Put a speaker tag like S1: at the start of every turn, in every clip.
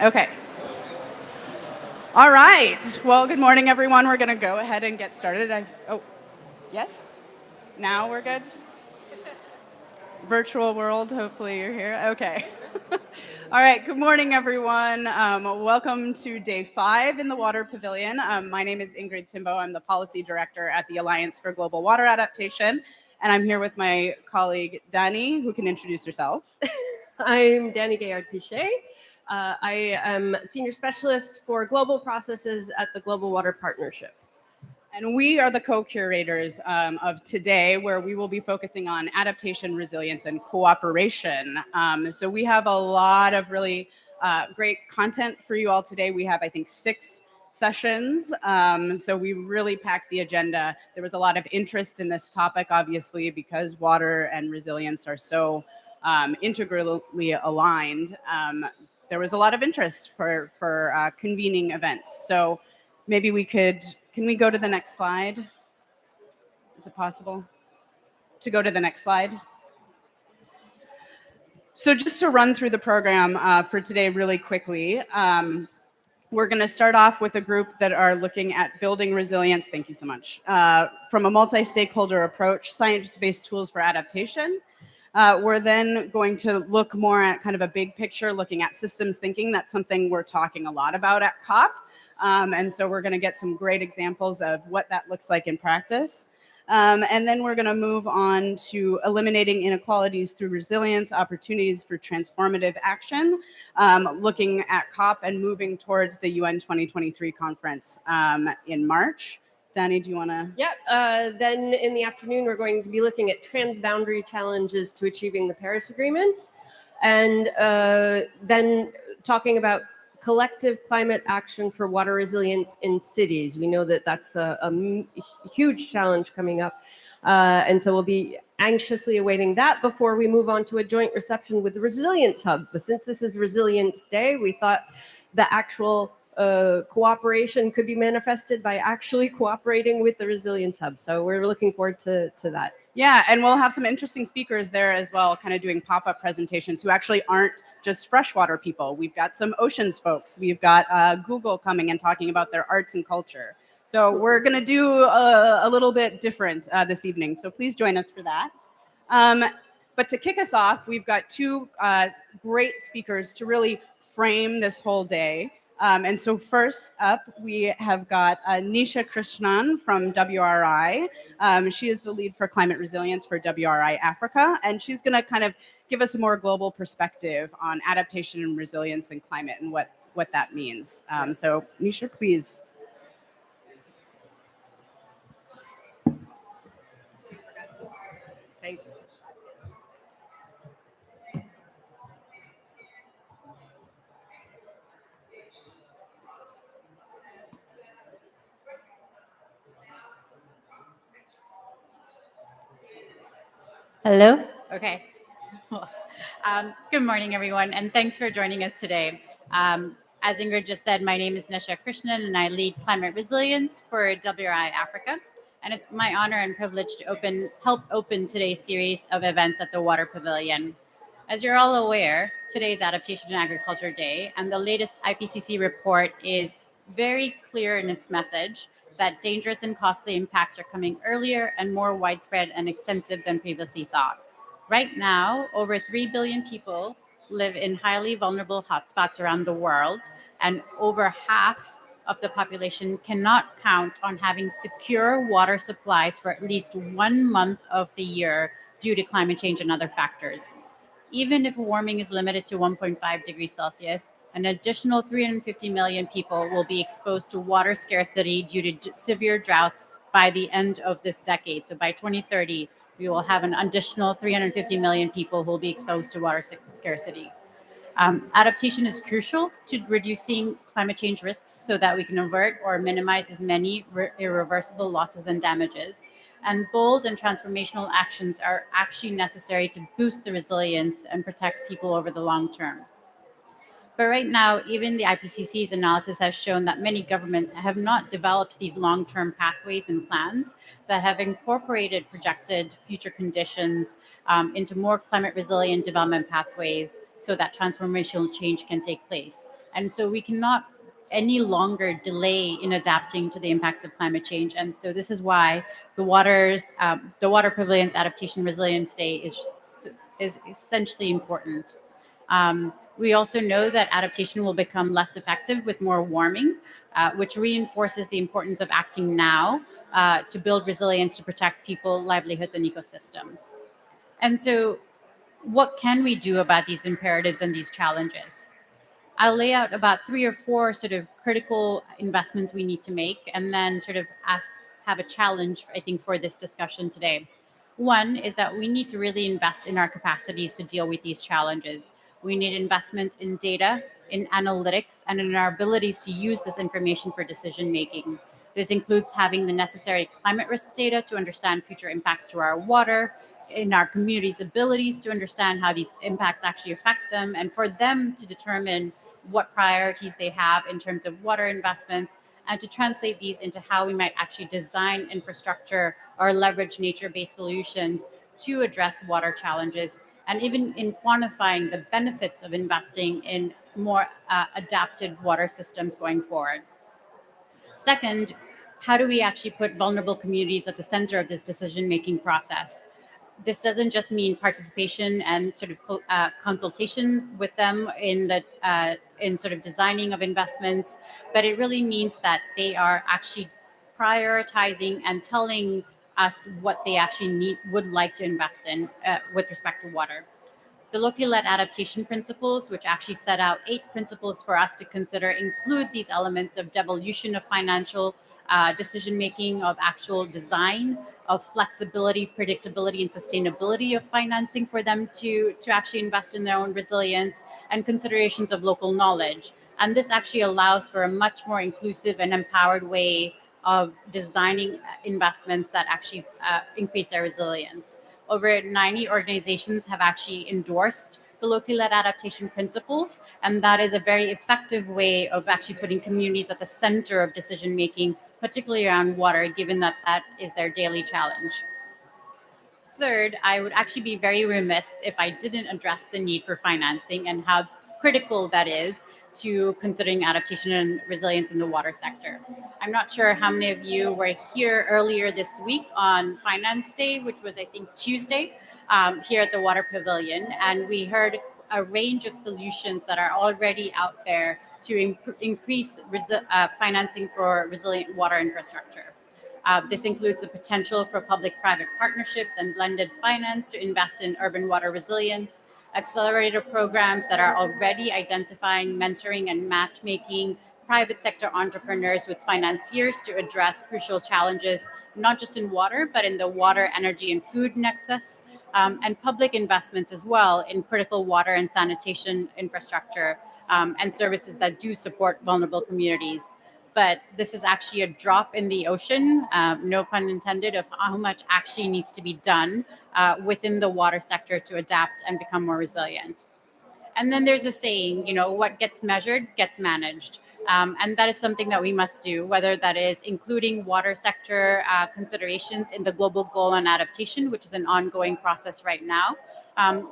S1: Okay. All right. Well, good morning, everyone. We're going to go ahead and get started. Yes? Now we're good? Virtual world, hopefully you're here. Okay. All right. Good morning, everyone. Welcome to day 5 in the Water Pavilion. My name is Ingrid Timbo. I'm the policy director at the Alliance for Global Water Adaptation. And I'm here with my colleague, Dani, who can introduce herself.
S2: I'm Dani Gaillard-Pichet. I am Senior Specialist for Global Processes at the Global Water Partnership.
S1: And we are the co-curators of today, where we will be focusing on adaptation, resilience, and cooperation. So we have a lot of really great content for you all today. We have, I think, 6 sessions. So we really packed the agenda. There was a lot of interest in this topic, obviously, because water and resilience are so integrally aligned. There was a lot of interest for convening events. So maybe can we go to the next slide? Is it possible to go to the next slide? So just to run through the program for today really quickly, we're going to start off with a group that are looking at building resilience, thank you so much, from a multi-stakeholder approach, science-based tools for adaptation. We're then going to look more at kind of a big picture, looking at systems thinking. That's something we're talking a lot about at COP. And so we're going to get some great examples of what that looks like in practice. And then we're going to move on to eliminating inequalities through resilience, opportunities for transformative action, looking at COP and moving towards the UN 2023 conference in March. Dani, do you want to?
S2: Yeah, then in the afternoon, we're going to be looking at transboundary challenges to achieving the Paris Agreement, and then talking about collective climate action for water resilience in cities. We know that that's a huge challenge coming up. And so we'll be anxiously awaiting that before we move on to a joint reception with the Resilience Hub. But since this is Resilience Day, we thought the actual cooperation could be manifested by actually cooperating with the Resilience Hub. So we're looking forward to that.
S1: Yeah, and we'll have some interesting speakers there as well, kind of doing pop-up presentations who actually aren't just freshwater people. We've got some oceans folks. We've got Google coming and talking about their arts and culture. So we're going to do a little bit different this evening. So please join us for that. But to kick us off, we've got 2 great speakers to really frame this whole day. And so first up, we have got Nisha Krishnan from WRI. She is the lead for climate resilience for WRI Africa, and she's going to kind of give us a more global perspective on adaptation and resilience and climate and what that means. So Nisha, please.
S2: Thank you.
S3: Hello? Okay. Good morning, everyone, and thanks for joining us today. As Ingrid just said, my name is Nisha Krishnan, and I lead climate resilience for WRI Africa. And it's my honor and privilege to help open today's series of events at the Water Pavilion. As you're all aware, today is Adaptation and Agriculture Day, and the latest IPCC report is very clear in its message that dangerous and costly impacts are coming earlier and more widespread and extensive than previously thought. Right now, over 3 billion people live in highly vulnerable hotspots around the world, and over half of the population cannot count on having secure water supplies for at least 1 month of the year due to climate change and other factors. Even if warming is limited to 1.5 degrees Celsius, an additional 350 million people will be exposed to water scarcity due to severe droughts by the end of this decade. So by 2030, we will have an additional 350 million people who will be exposed to water scarcity. Adaptation is crucial to reducing climate change risks so that we can avert or minimize as many irreversible losses and damages. And bold and transformational actions are actually necessary to boost the resilience and protect people over the long term. But right now, even the IPCC's analysis has shown that many governments have not developed these long-term pathways and plans that have incorporated projected future conditions into more climate resilient development pathways so that transformational change can take place. And so we cannot any longer delay in adapting to the impacts of climate change. And so this is why the Water Pavilion's Adaptation Resilience Day is essentially important. We also know that adaptation will become less effective with more warming, which reinforces the importance of acting now to build resilience to protect people, livelihoods, and ecosystems. And so, what can we do about these imperatives and these challenges? I'll lay out about 3 or 4 sort of critical investments we need to make, and then sort of have a challenge, I think, for this discussion today. One is that we need to really invest in our capacities to deal with these challenges. We need investment in data, in analytics, and in our abilities to use this information for decision making. This includes having the necessary climate risk data to understand future impacts to our water, in our communities' abilities to understand how these impacts actually affect them, and for them to determine what priorities they have in terms of water investments, and to translate these into how we might actually design infrastructure or leverage nature-based solutions to address water challenges, and even in quantifying the benefits of investing in more adapted water systems going forward. Second, how do we actually put vulnerable communities at the center of this decision-making process? This doesn't just mean participation and sort of consultation with them in sort of designing of investments, but it really means that they are actually prioritizing and telling us what they actually would like to invest in with respect to water. The locally led adaptation principles, which actually set out 8 principles for us to consider, include these elements of devolution of financial decision making, of actual design, of flexibility, predictability, and sustainability of financing for them to actually invest in their own resilience, and considerations of local knowledge. And this actually allows for a much more inclusive and empowered way of designing investments that actually increase their resilience. Over 90 organizations have actually endorsed the locally led adaptation principles, and that is a very effective way of actually putting communities at the center of decision making, particularly around water, given that that is their daily challenge. Third, I would actually be very remiss if I didn't address the need for financing and how critical that is to considering adaptation and resilience in the water sector. I'm not sure how many of you were here earlier this week on Finance Day, which was, I think, Tuesday, here at the Water Pavilion, and we heard a range of solutions that are already out there to increase financing for resilient water infrastructure. This includes the potential for public-private partnerships and blended finance to invest in urban water resilience, accelerator programs that are already identifying, mentoring, and matchmaking private sector entrepreneurs with financiers to address crucial challenges, not just in water, but in the water, energy, and food nexus, and public investments as well in critical water and sanitation infrastructure and services that do support vulnerable communities. But this is actually a drop in the ocean, no pun intended, of how much actually needs to be done within the water sector to adapt and become more resilient. And then there's a saying, what gets measured gets managed. And that is something that we must do, whether that is including water sector considerations in the global goal on adaptation, which is an ongoing process right now,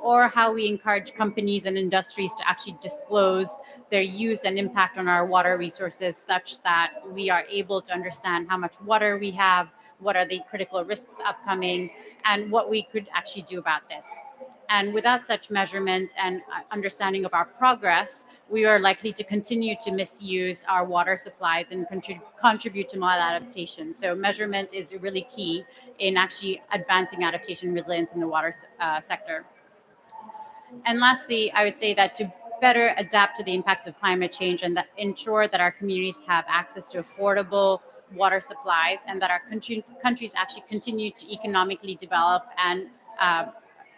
S3: or how we encourage companies and industries to actually disclose their use and impact on our water resources such that we are able to understand how much water we have, what are the critical risks upcoming, and what we could actually do about this. And without such measurement and understanding of our progress, we are likely to continue to misuse our water supplies and contribute to maladaptation. So measurement is really key in actually advancing adaptation and resilience in the water sector. And lastly, I would say that to better adapt to the impacts of climate change and that ensure that our communities have access to affordable water supplies and that our countries actually continue to economically develop and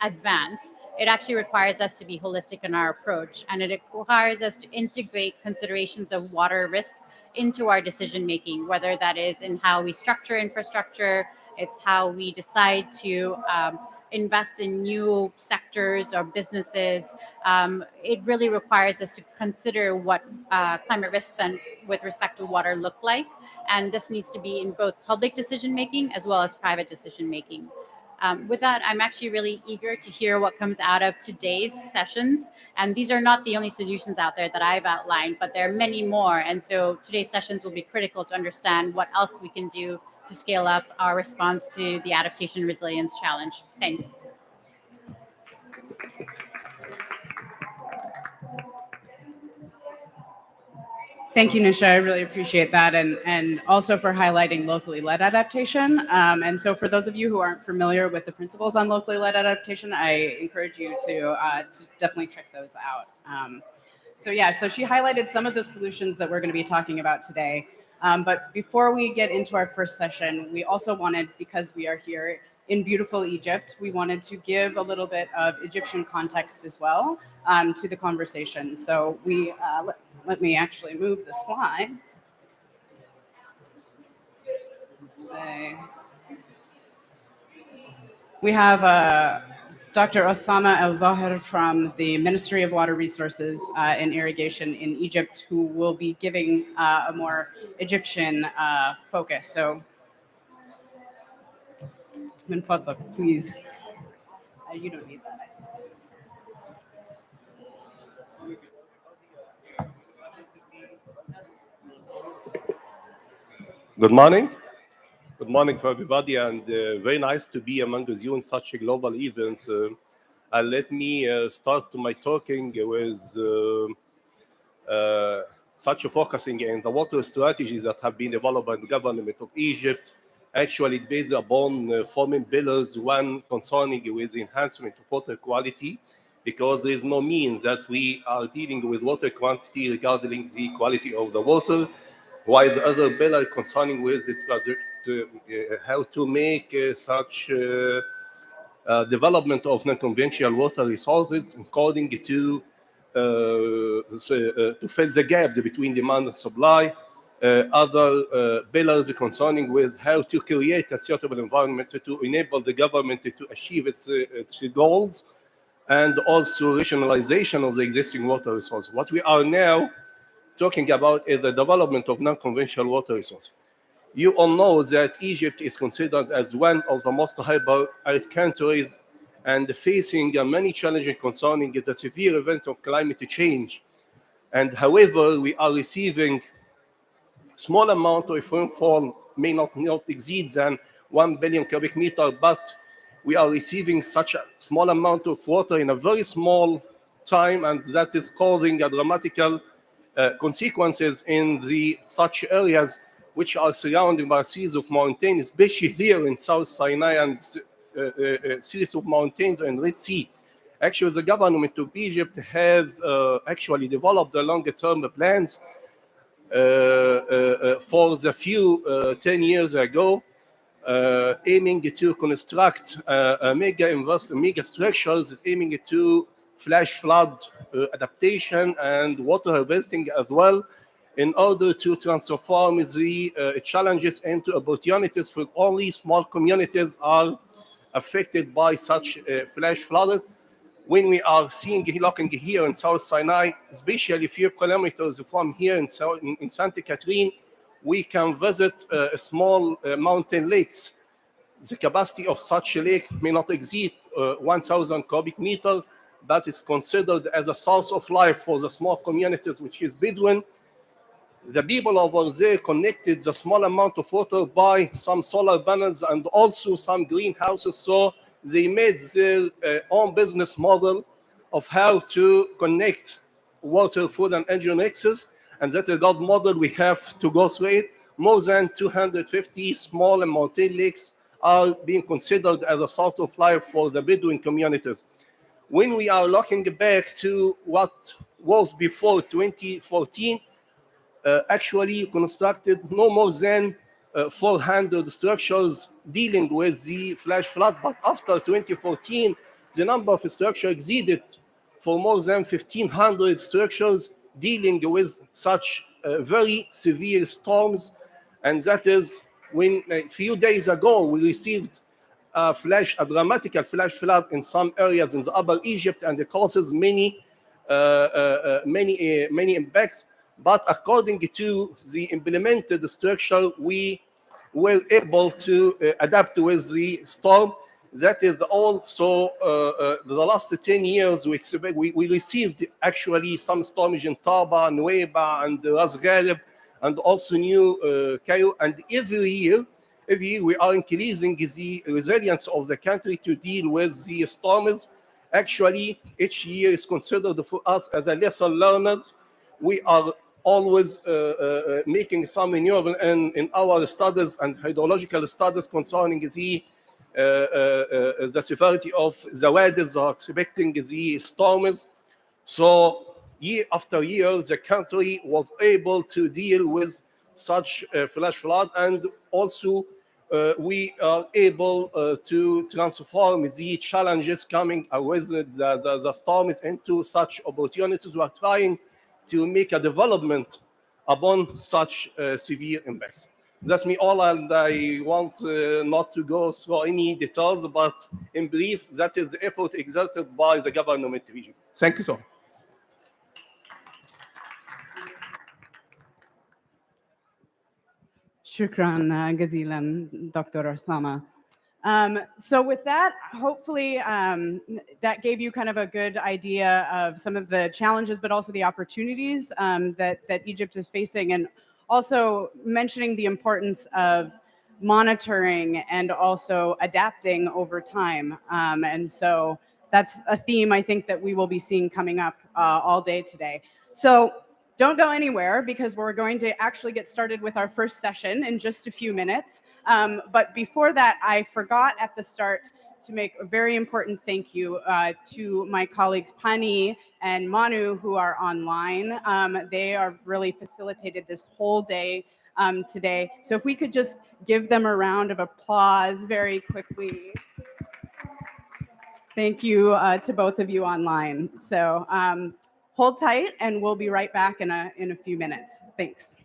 S3: advance, it actually requires us to be holistic in our approach, and it requires us to integrate considerations of water risk into our decision making, whether that is in how we structure infrastructure, it's how we decide to invest in new sectors or businesses. It really requires us to consider what climate risks and with respect to water look like, and this needs to be in both public decision making as well as private decision making. With that, I'm actually really eager to hear what comes out of today's sessions. And these are not the only solutions out there that I've outlined, but there are many more. And so today's sessions will be critical to understand what else we can do to scale up our response to the Adaptation Resilience Challenge. Thanks.
S1: Thank you, Nisha. I really appreciate that, and also for highlighting locally led adaptation. And so for those of you who aren't familiar with the principles on locally led adaptation, I encourage you to definitely check those out. So she highlighted some of the solutions that we're going to be talking about today. But before we get into our first session, we also wanted, because we are here in beautiful Egypt, we wanted to give a little bit of Egyptian context as well to the conversation. So we let me actually move the slides. We have Dr. Osama El-Zahir from the Ministry of Water Resources and Irrigation in Egypt, who will be giving a more Egyptian focus. So, min fadlak, please. You don't need that.
S4: Good morning. Good morning for everybody, and very nice to be among you in such a global event. Let me start my talking with such a focusing in the water strategies that have been developed by the government of Egypt. Actually, it based upon four main pillars. One concerning with the enhancement of water quality, because there is no means that we are dealing with water quantity regarding the quality of the water, while the other pillar concerning with how to make such development of non-conventional water resources according to fill the gaps between demand and supply. Other pillars concerning with how to create a suitable environment to enable the government to achieve its goals, and also rationalization of the existing water resources. What we are now talking about is the development of non-conventional water resources. You all know that Egypt is considered as one of the most hyper-arid countries and facing many challenges concerning the severe event of climate change. And however, we are receiving small amount of rainfall, may not exceed than 1 billion cubic meter, but we are receiving such a small amount of water in a very small time, and that is causing a dramatical consequences in such areas which are surrounded by series of mountains, especially here in South Sinai and series of mountains and Red Sea. Actually, the government of Egypt has actually developed the longer-term plans for the few 10 years ago, aiming to construct mega structures, aiming to flash flood adaptation and water harvesting as well, in order to transform the challenges into opportunities for only small communities are affected by such flash floods. When we are looking here in South Sinai, especially a few kilometers from here in Santa Catherine, we can visit small mountain lakes. The capacity of such a lake may not exceed 1,000 cubic meters, but is considered as a source of life for the small communities, which is Bedouin. The people over there connected the small amount of water by some solar panels and also some greenhouses. So they made their own business model of how to connect water, food, and energy NEXUS. And that's a good model. We have to go through it. More than 250 small and mountain lakes are being considered as a source of life for the Bedouin communities. When we are looking back to what was before 2014, actually constructed no more than 400 structures dealing with the flash flood. But after 2014, the number of structures exceeded for more than 1,500 structures dealing with such very severe storms. And that is when a few days ago we received a dramatical flash flood in some areas in the Upper Egypt, and it causes many impacts. But according to the implemented structure, we were able to adapt with the storm. That is also the last 10 years we received actually some storms in Taba, Nueva, and Ras Gharib, and also new Cairo. And every year we are increasing the resilience of the country to deal with the storms. Actually, each year is considered for us as a lesson learned. We are always making some renewable in our studies and hydrological studies concerning the severity of the wadis are expecting the storms. So year after year, the country was able to deal with such flash flood, and also we are able to transform the challenges coming with the storms into such opportunities. We are trying to make a development upon such severe impacts. That's me all, and I want not to go through any details, but in brief, that is the effort exerted by the government region. Thank you so much.
S1: Shukran Gazilan, Dr. Osama. So with that, hopefully that gave you kind of a good idea of some of the challenges, but also the opportunities that Egypt is facing, and also mentioning the importance of monitoring and also adapting over time. And so that's a theme I think that we will be seeing coming up all day today. So don't go anywhere, because we're going to actually get started with our first session in just a few minutes. But before that, I forgot at the start to make a very important thank you to my colleagues Pani and Manu, who are online. They are really facilitated this whole day today. So if we could just give them a round of applause very quickly. Thank you to both of you online. So hold tight, and we'll be right back in a few minutes. Thanks.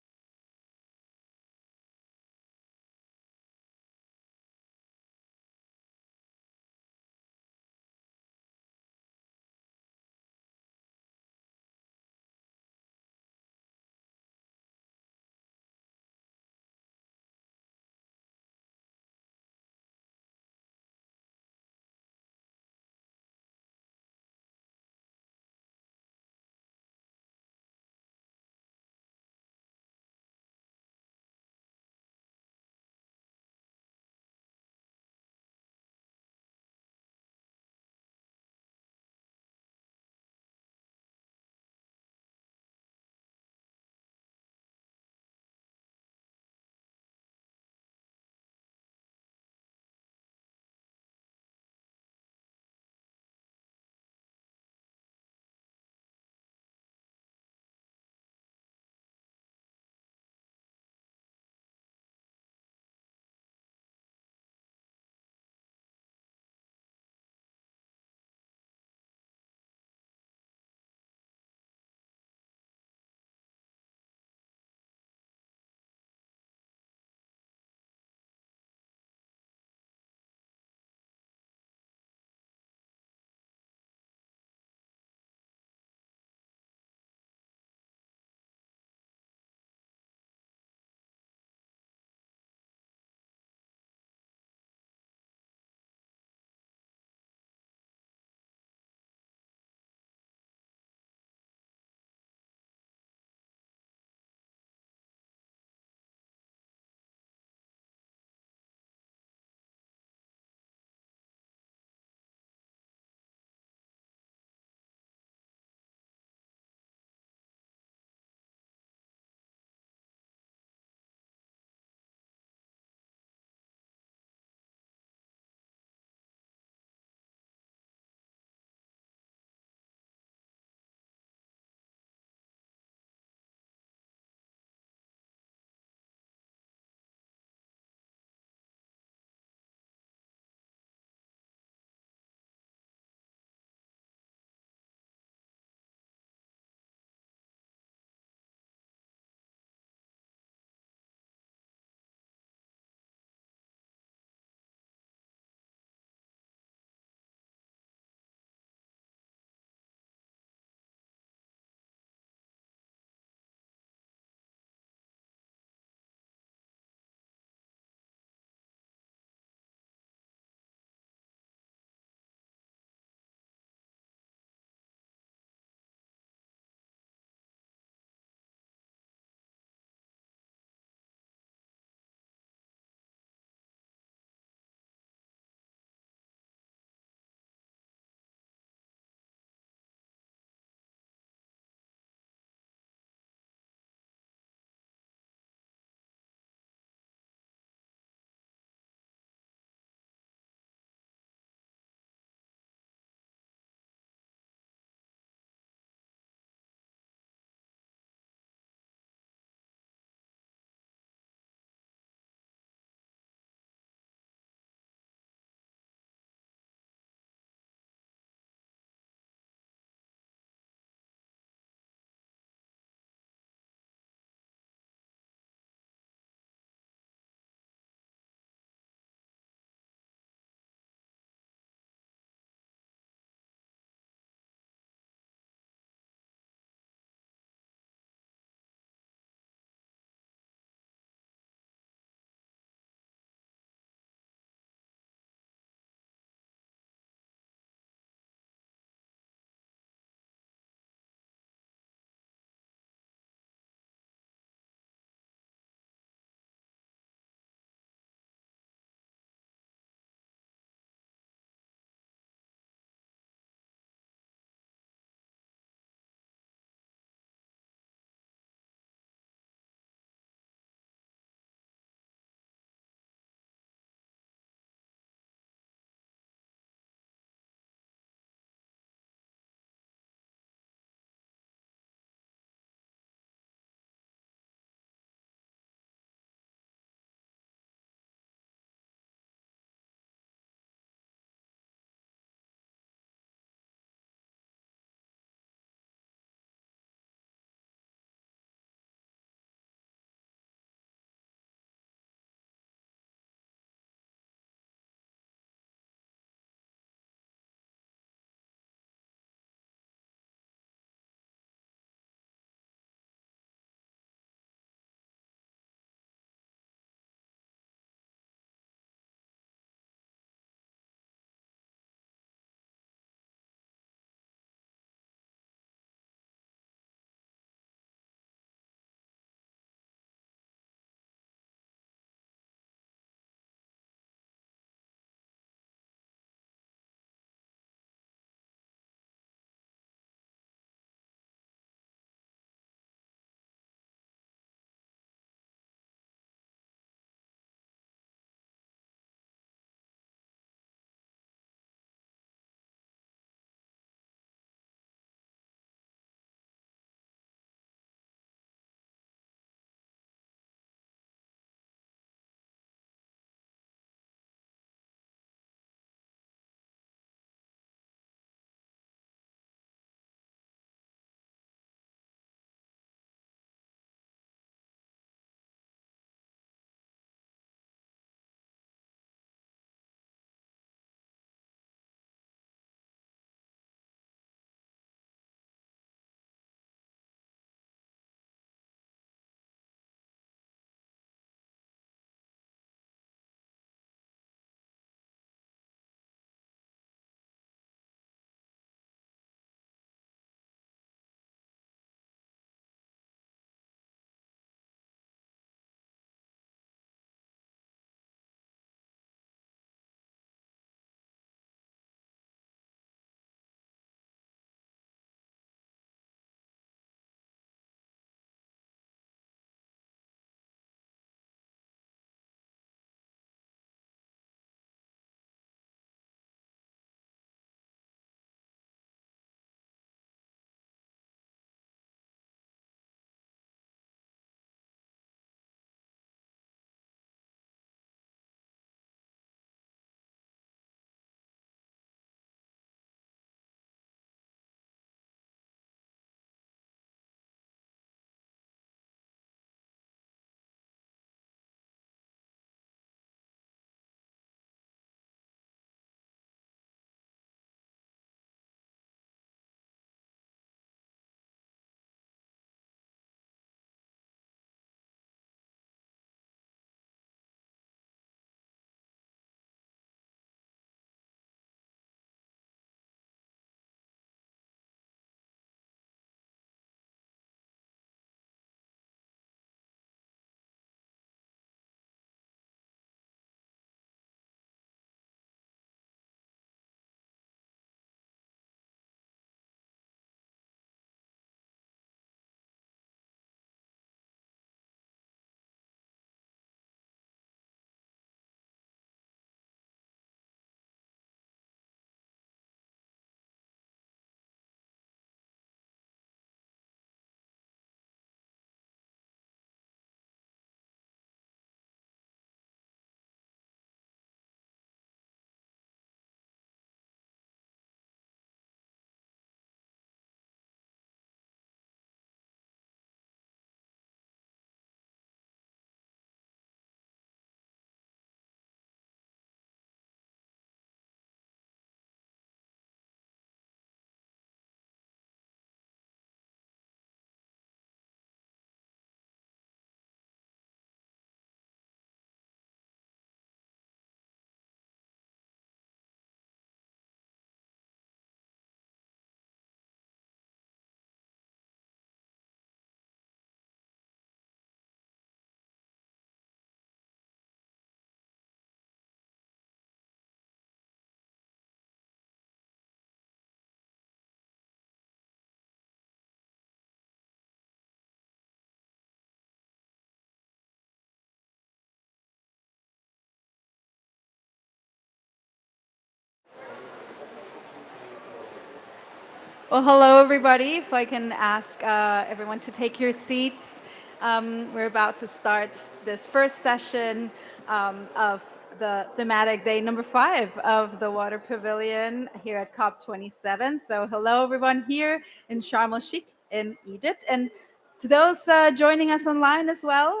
S5: Well, hello, everybody. If I can ask everyone to take your seats. We're about to start this first session of the thematic day number 5 of the Water Pavilion here at COP27. So hello, everyone here in Sharm el-Sheikh in Egypt, and to those joining us online as well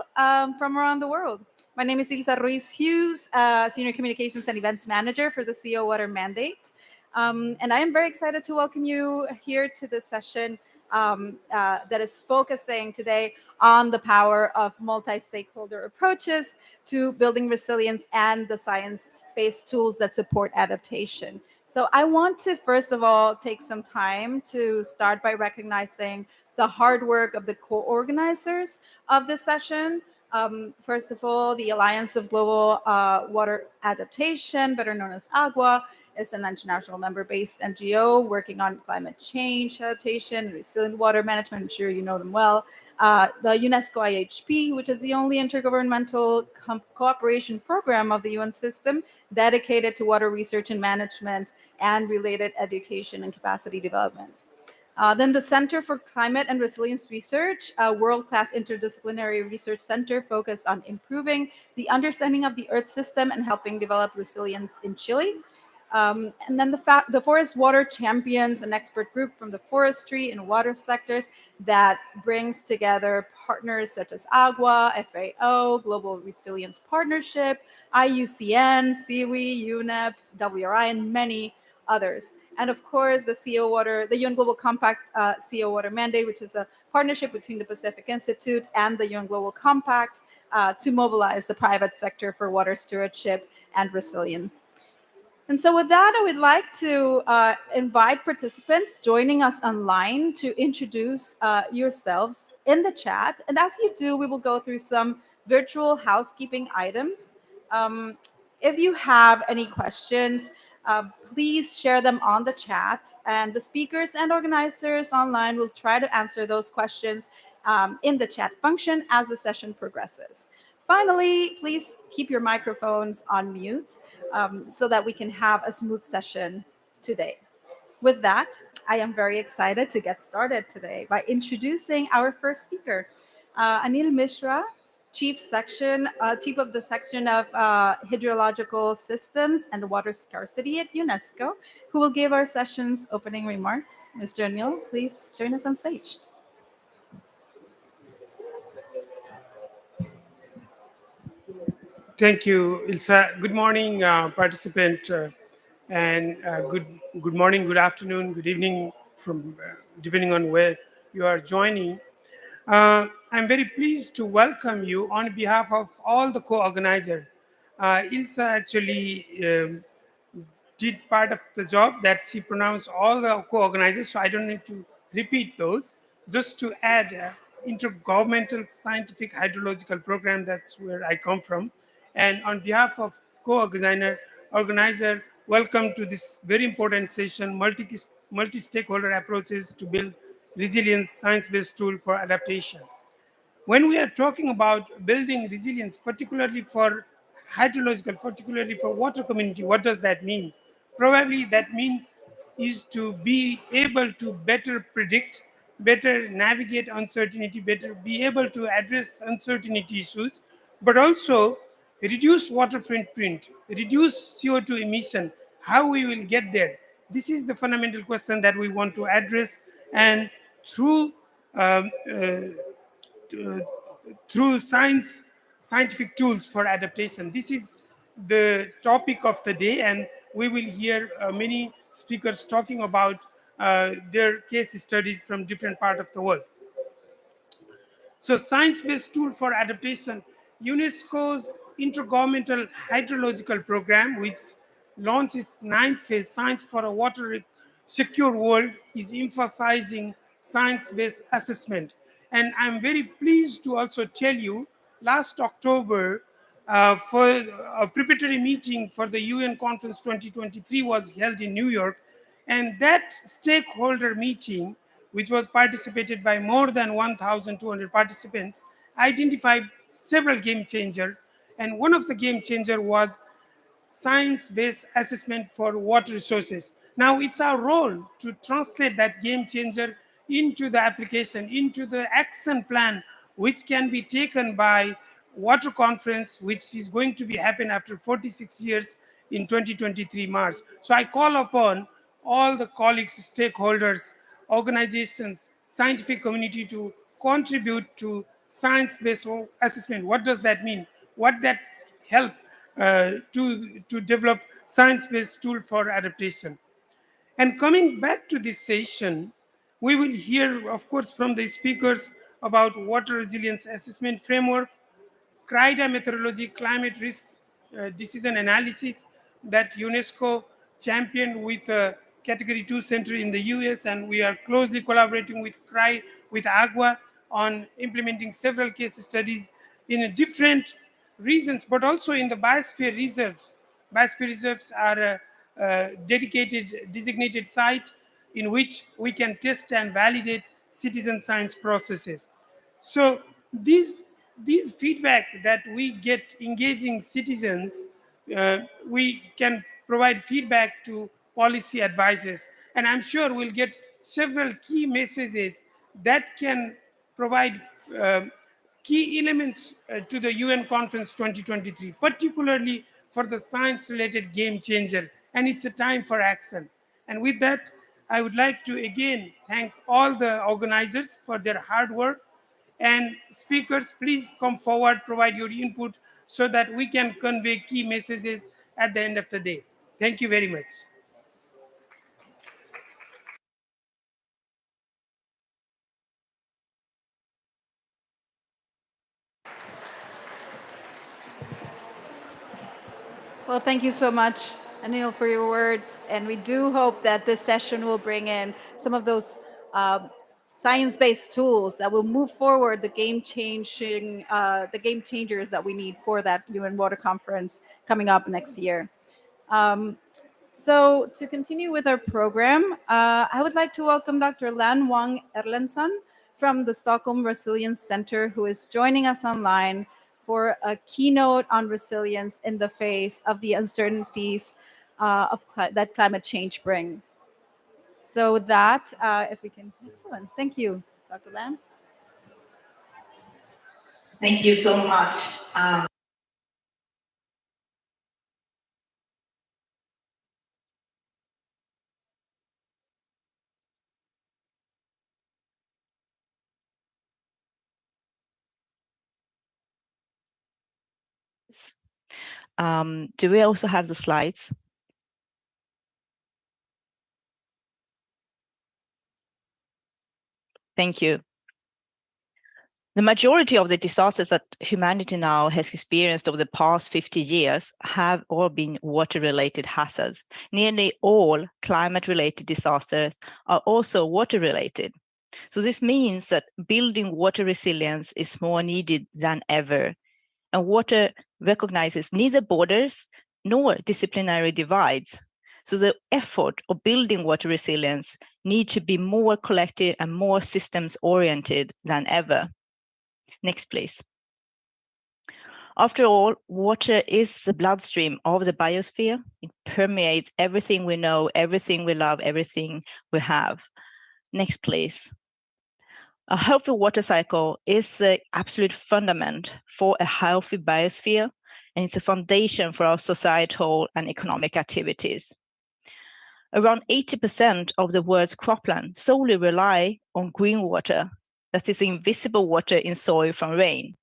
S5: from around the world. My name is Ilsa Ruiz Hughes, Senior Communications and Events Manager for the CO Water Mandate. And I am very excited to welcome you here to this session that is focusing today on the power of multi-stakeholder approaches to building resilience and the science-based tools that support adaptation. So I want to, first of all, take some time to start by recognizing the hard work of the co-organizers of this session. First of all, the Alliance of Global Water Adaptation, better known as AGWA, is an international member-based NGO working on climate change adaptation, resilient water management. I'm sure you know them well. The UNESCO IHP, which is the only intergovernmental cooperation program of the UN system dedicated to water research and management and related education and capacity development. Then the Center for Climate and Resilience Research, a world-class interdisciplinary research center focused on improving the understanding of the Earth system and helping develop resilience in Chile. And then the Forest Water Champions, an expert group from the forestry and water sectors that brings together partners such as AGWA, FAO, Global Resilience Partnership, IUCN, CIWI, UNEP, WRI, and many others. And of course, the CO Water, the UN Global Compact CO Water Mandate, which is a partnership between the Pacific Institute and the UN Global Compact to mobilize the private sector for water stewardship and resilience. And so with that, I would like to invite participants joining us online to introduce yourselves in the chat. And as you do, we will go through some virtual housekeeping items. If you have any questions, please share them on the chat. And the speakers and organizers online will try to answer those questions in the chat function as the session progresses. Finally, please keep your microphones on mute so that we can have a smooth session today. With that, I am very excited to get started today by introducing our first speaker, Anil Mishra, Chief of the Section of Hydrological Systems and Water Scarcity at UNESCO, who will give our session's opening remarks. Mr. Anil, please join us on stage.
S6: Thank you, Ilsa. Good morning, participant, and good morning, good afternoon, good evening, from depending on where you are joining. I'm very pleased to welcome you on behalf of all the co-organizers. Ilsa actually did part of the job that she pronounced all the co-organizers, so I don't need to repeat those. Just to add, intergovernmental scientific hydrological program, that's where I come from. And on behalf of organizer, welcome to this very important session, multi-stakeholder approaches to build resilience science-based tool for adaptation. When we are talking about building resilience, particularly for hydrological, particularly for water community, what does that mean? Probably that means is to be able to better predict, better navigate uncertainty, better be able to address uncertainty issues, but also reduce water footprint, reduce CO2 emission. How we will get there? This is the fundamental question that we want to address, and through through scientific tools for adaptation. This is the topic of the day, and we will hear many speakers talking about their case studies from different parts of the world. So science-based tool for adaptation, UNESCO's Intergovernmental Hydrological Program, which launched its 9th phase, Science for a Water Secure World, is emphasizing science-based assessment. And I'm very pleased to also tell you, last October, for a preparatory meeting for the UN Conference 2023 was held in New York. And that stakeholder meeting, which was participated by more than 1,200 participants, identified several game changers. And one of the game changer was science-based assessment for water resources. Now it's our role to translate that game changer into the application, into the action plan, which can be taken by Water Conference, which is going to be happen after 46 years in 2023 March. So I call upon all the colleagues, stakeholders, organizations, scientific community to contribute to science-based assessment. What does that mean? What that help to develop science-based tool for adaptation. And coming back to this session, we will hear, of course, from the speakers about water resilience assessment framework, CRIDA methodology, climate risk decision analysis that UNESCO championed with a Category 2 center in the US, and we are closely collaborating with with AGWA on implementing several case studies in a different regions, but also in the biosphere reserves. Biosphere reserves are a dedicated, designated site in which we can test and validate citizen science processes. So these feedback that we get engaging citizens, we can provide feedback to policy advisors. And I'm sure we'll get several key messages that can provide key elements to the UN Conference 2023, particularly for the science-related game changer. And it's a time for action. And with that, I would like to again thank all the organizers for their hard work. And speakers, please come forward, provide your input so that we can convey key messages at the end of the day. Thank you very much.
S5: Well, thank you so much, Anil, for your words. And we do hope that this session will bring in some of those science-based tools that will move forward the game changers that we need for that UN Water Conference coming up next year. So to continue with our program, I would like to welcome Dr. Lan Wang Erlendsson from the Stockholm Resilience Center, who is joining us online for a keynote on resilience in the face of the uncertainties that climate change brings. So that, if we can, excellent. Thank you, Dr. Lam.
S7: Thank you so much. Do we also have the slides? Thank you. The majority of the disasters that humanity now has experienced over the past 50 years have all been water-related hazards. Nearly all climate-related disasters are also water-related. So this means that building water resilience is more needed than ever. And water recognizes neither borders nor disciplinary divides. So the effort of building water resilience needs to be more collective and more systems-oriented than ever. Next, please. After all, water is the bloodstream of the biosphere. It permeates everything we know, everything we love, everything we have. Next, please. A healthy water cycle is the absolute fundament for a healthy biosphere, and it's a foundation for our societal and economic activities. Around 80% of the world's cropland solely rely on green water, that is invisible water in soil from rain,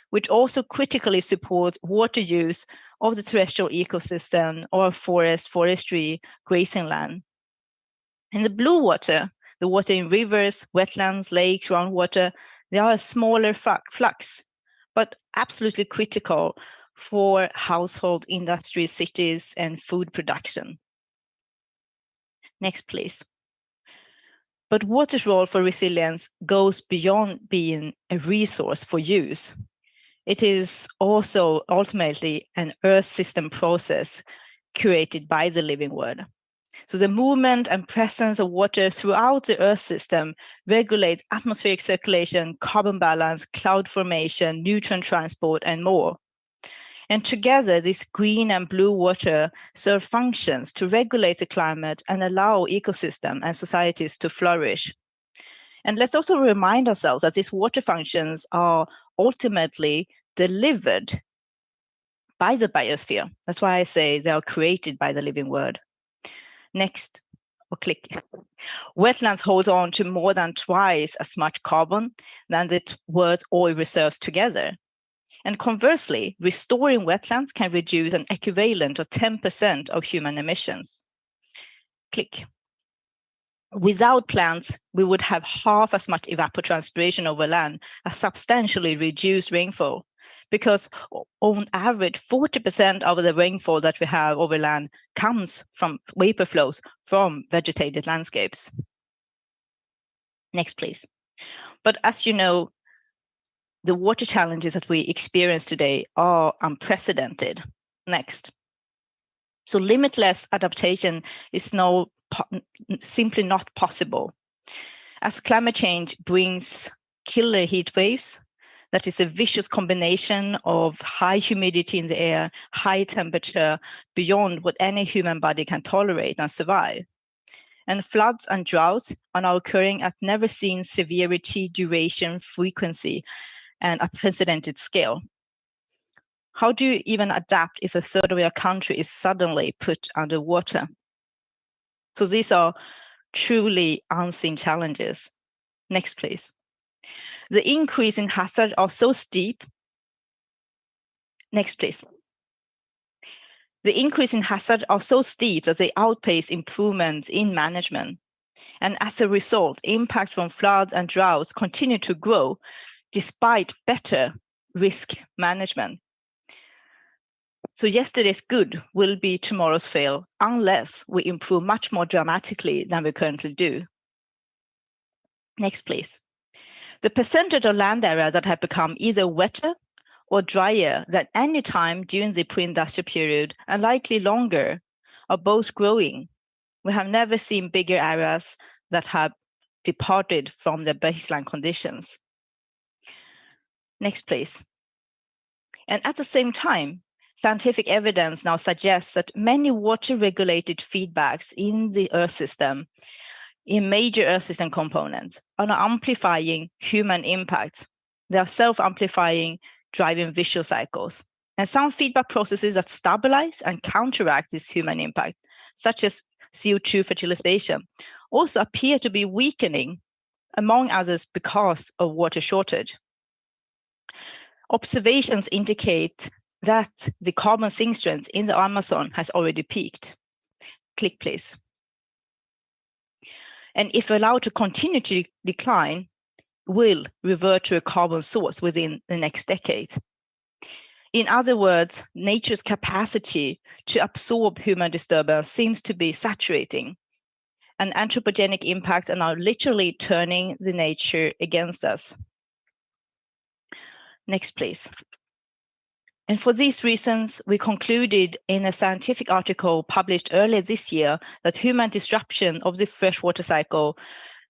S7: which also critically supports water use of the terrestrial ecosystem or forestry, grazing land. And the blue water, the water in rivers, wetlands, lakes, groundwater, they are a smaller flux, but absolutely critical for household, industry, cities, and food production. Next, please. But water's role for resilience goes beyond being a resource for use. It is also ultimately an earth system process created by the living world. So the movement and presence of water throughout the earth system regulate atmospheric circulation, carbon balance, cloud formation, nutrient transport, and more. And together, this green and blue water serve functions to regulate the climate and allow ecosystem and societies to flourish. And let's also remind ourselves that these water functions are ultimately delivered by the biosphere. That's why I say they are created by the living word. Next, or click. Wetlands hold on to more than twice as much carbon than the world's oil reserves together. And conversely, restoring wetlands can reduce an equivalent of 10% of human emissions. Click. Without plants, we would have half as much evapotranspiration over land, a substantially reduced rainfall, because on average, 40% of the rainfall that we have over land comes from vapor flows from vegetated landscapes. Next, please. But as you know, the water challenges that we experience today are unprecedented. Next. So limitless adaptation is now simply not possible. As climate change brings killer heat waves, that is a vicious combination of high humidity in the air, high temperature, beyond what any human body can tolerate and survive. And floods and droughts are now occurring at never seen severity, duration, frequency, and unprecedented scale. How do you even adapt if a third of your country is suddenly put underwater? So these are truly unseen challenges. Next, please. The increase in hazard are so steep. Next, please. The increase in hazard are so steep that they outpace improvements in management. And as a result, impact from floods and droughts continue to grow despite better risk management. So yesterday's good will be tomorrow's fail unless we improve much more dramatically than we currently do. Next, please. The percentage of land area that have become either wetter or drier than any time during the pre-industrial period and likely longer are both growing. We have never seen bigger areas that have departed from the baseline conditions. Next, please. And at the same time, scientific evidence now suggests that many water-regulated feedbacks in the Earth system, in major Earth system components, are now amplifying human impacts. They are self-amplifying, driving visual cycles. And some feedback processes that stabilize and counteract this human impact, such as CO2 fertilization, also appear to be weakening, among others because of water shortage. Observations indicate that the carbon sink strength in the Amazon has already peaked. Click, please. And if allowed to continue to decline, will revert to a carbon source within the next decade. In other words, nature's capacity to absorb human disturbance seems to be saturating, and anthropogenic impacts are now literally turning the nature against us. Next, please. And for these reasons, we concluded in a scientific article published earlier this year that human disruption of the freshwater cycle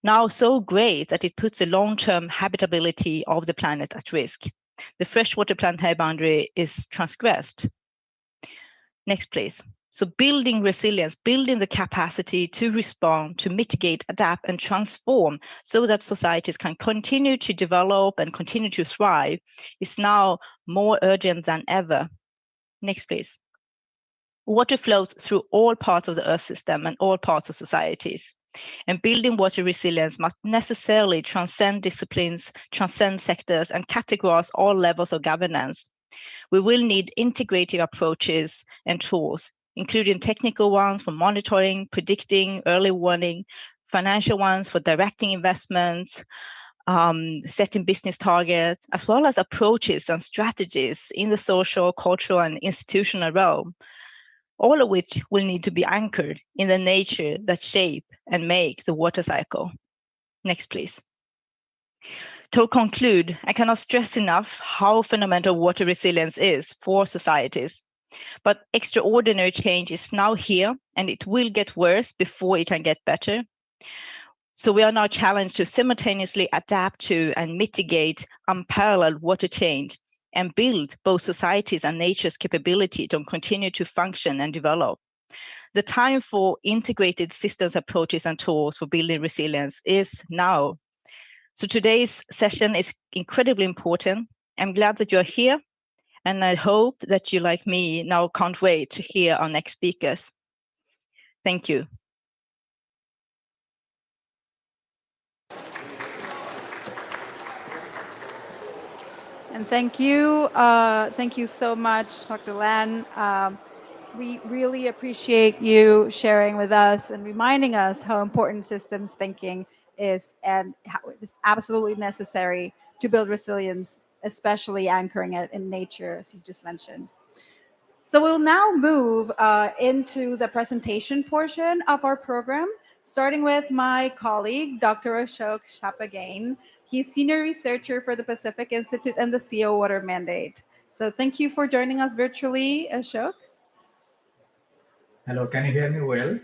S7: now so great that it puts the long-term habitability of the planet at risk. The freshwater planetary boundary is transgressed. Next, please. So building resilience, building the capacity to respond, to mitigate, adapt, and transform so that societies can continue to develop and continue to thrive is now more urgent than ever. Next, please. Water flows through all parts of the Earth system and all parts of societies. And building water resilience must necessarily transcend disciplines, transcend sectors, and categorize all levels of governance. We will need integrative approaches and tools, including technical ones for monitoring, predicting, early warning, financial ones for directing investments, setting business targets, as well as approaches and strategies in the social, cultural, and institutional realm, all of which will need to be anchored in the nature that shape and make the water cycle. Next, please. To conclude, I cannot stress enough how fundamental water resilience is for societies. But extraordinary change is now here, and it will get worse before it can get better. So we are now challenged to simultaneously adapt to and mitigate unparalleled water change and build both societies and nature's capability to continue to function and develop. The time for integrated systems approaches and tools for building resilience is now. So today's session is incredibly important. I'm glad that you're here, and I hope that you, like me, now can't wait to hear our next speakers. Thank you.
S5: And thank you so much, Dr. Lan. We really appreciate you sharing with us and reminding us how important systems thinking is and how it is absolutely necessary to build resilience, especially anchoring it in nature, as you just mentioned. So we'll now move into the presentation portion of our program, starting with my colleague, Dr. Ashok Chapagain. He's Senior Researcher for the Pacific Institute and the CO Water Mandate. So thank you for joining us virtually, Ashok.
S8: Hello, can you hear me well?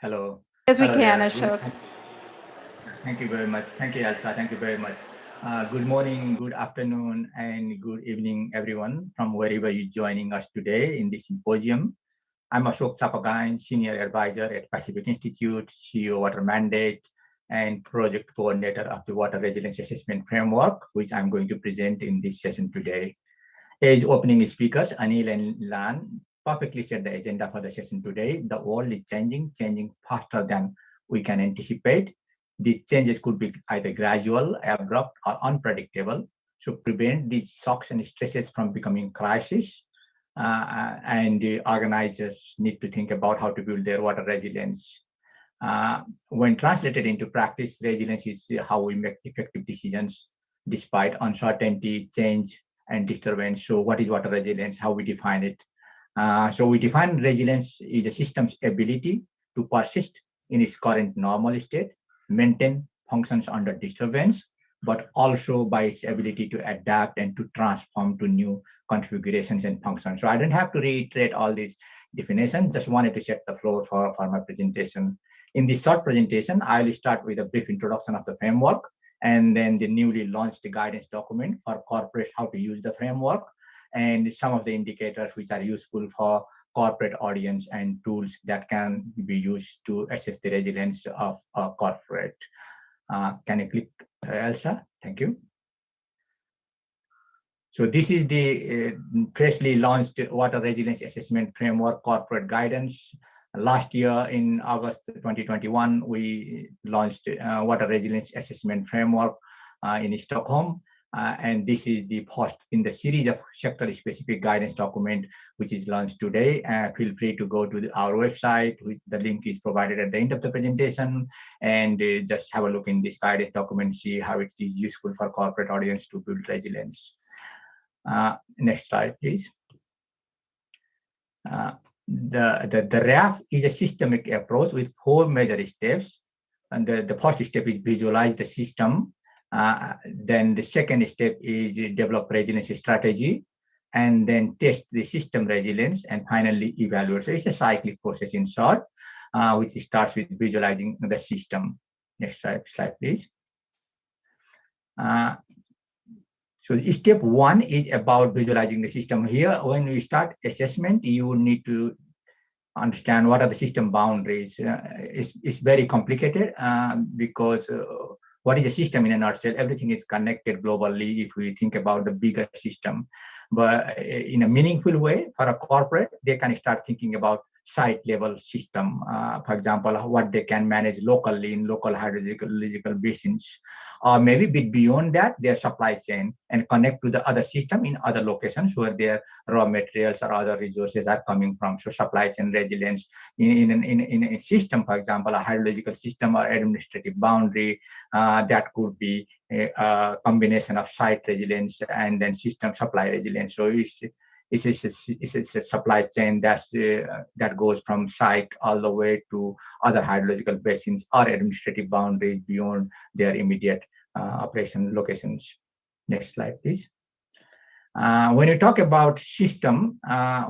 S8: Hello.
S5: Yes, we
S8: Hello
S5: can,
S8: there.
S5: Ashok.
S8: Thank you very much. Thank you, Elsa. Thank you very much. Good morning, good afternoon, and good evening, everyone, from wherever you're joining us today in this symposium. I'm Ashok Chapagain, Senior Advisor at Pacific Institute, CEO Water Mandate, and Project Coordinator of the Water Resilience Assessment Framework, which I'm going to present in this session today. As opening speakers, Anil and Lan perfectly set the agenda for the session today. The world is changing faster than we can anticipate. These changes could be either gradual, abrupt, or unpredictable. So prevent these shocks and stresses from becoming crisis. And the organizers need to think about how to build their water resilience. When translated into practice, resilience is how we make effective decisions despite uncertainty, change, and disturbance. So what is water resilience? How we define it? So we define resilience is a system's ability to persist in its current normal state, maintain functions under disturbance, but also by its ability to adapt and to transform to new configurations and functions. So I don't have to reiterate all these definitions, just wanted to set the floor for my presentation. In this short presentation, I will start with a brief introduction of the framework, and then the newly launched guidance document for corporates, how to use the framework, and some of the indicators which are useful for corporate audience and tools that can be used to assess the resilience of a corporate. Can you click, Elsa? Thank you. So this is the freshly launched Water Resilience Assessment Framework Corporate Guidance. Last year in August 2021, we launched Water Resilience Assessment Framework in Stockholm. And this is the first in the series of sector-specific guidance document, which is launched today. Feel free to go to our website, which the link is provided at the end of the presentation, and just have a look in this guidance document, see how it is useful for corporate audience to build resilience. Next slide, please. The RAF is a systemic approach with 4 major steps. And the first step is visualize the system. Then the second step is develop resilience strategy, and then test the system resilience, and finally evaluate. So it's a cyclic process in short, which starts with visualizing the system. Next slide, please. So step 1 is about visualizing the system. Here, when we start assessment, you need to understand what are the system boundaries. It's very complicated because what is a system in a nutshell? Everything is connected globally if we think about the bigger system. But in a meaningful way, for a corporate, they can start thinking about site level system. For example, what they can manage locally in local hydrological basins, or maybe a bit beyond that, their supply chain, and connect to the other system in other locations where their raw materials or other resources are coming from. So supply chain resilience in a system, for example, a hydrological system or administrative boundary, that could be a combination of site resilience and then system supply resilience. So it's a supply chain that goes from site all the way to other hydrological basins or administrative boundaries beyond their immediate operation locations. Next slide, please. When we talk about system,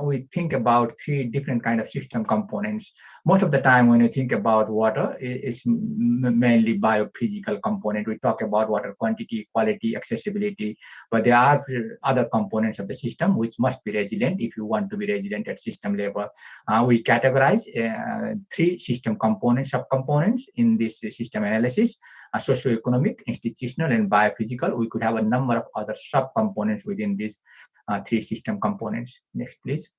S8: we think about 3 different kind of system components. Most of the time when you think about water, it's mainly biophysical component. We talk about water quantity, quality, accessibility, but there are other components of the system which must be resilient if you want to be resilient at system level. We categorize 3 system components, subcomponents in this system analysis: socioeconomic, institutional, and biophysical. We could have a number of other subcomponents within these 3 system components. Next, please.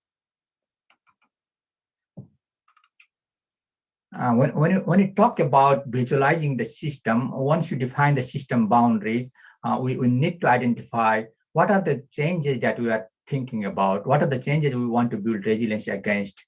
S8: When you talk about visualizing the system, once you define the system boundaries, we need to identify what are the changes that we are thinking about, what are the changes we want to build resilience against.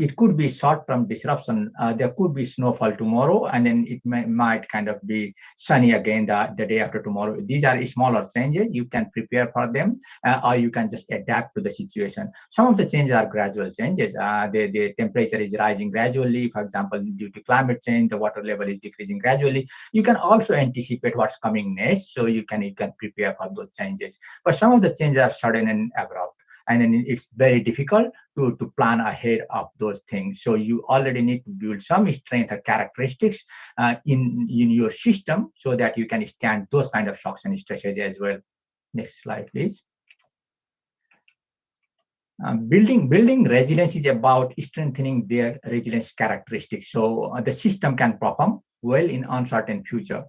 S8: It could be short-term disruption. There could be snowfall tomorrow, and then it might kind of be sunny again the day after tomorrow. These are smaller changes. You can prepare for them, or you can just adapt to the situation. Some of the changes are gradual changes. The temperature is rising gradually. For example, due to climate change, the water level is decreasing gradually. You can also anticipate what's coming next, so you can prepare for those changes. But some of the changes are sudden and abrupt, and then it's very difficult to plan ahead of those things. So you already need to build some strength or characteristics in your system so that you can stand those kind of shocks and stresses as well. Next slide, please. Building resilience is about strengthening their resilience characteristics so the system can perform well in uncertain future.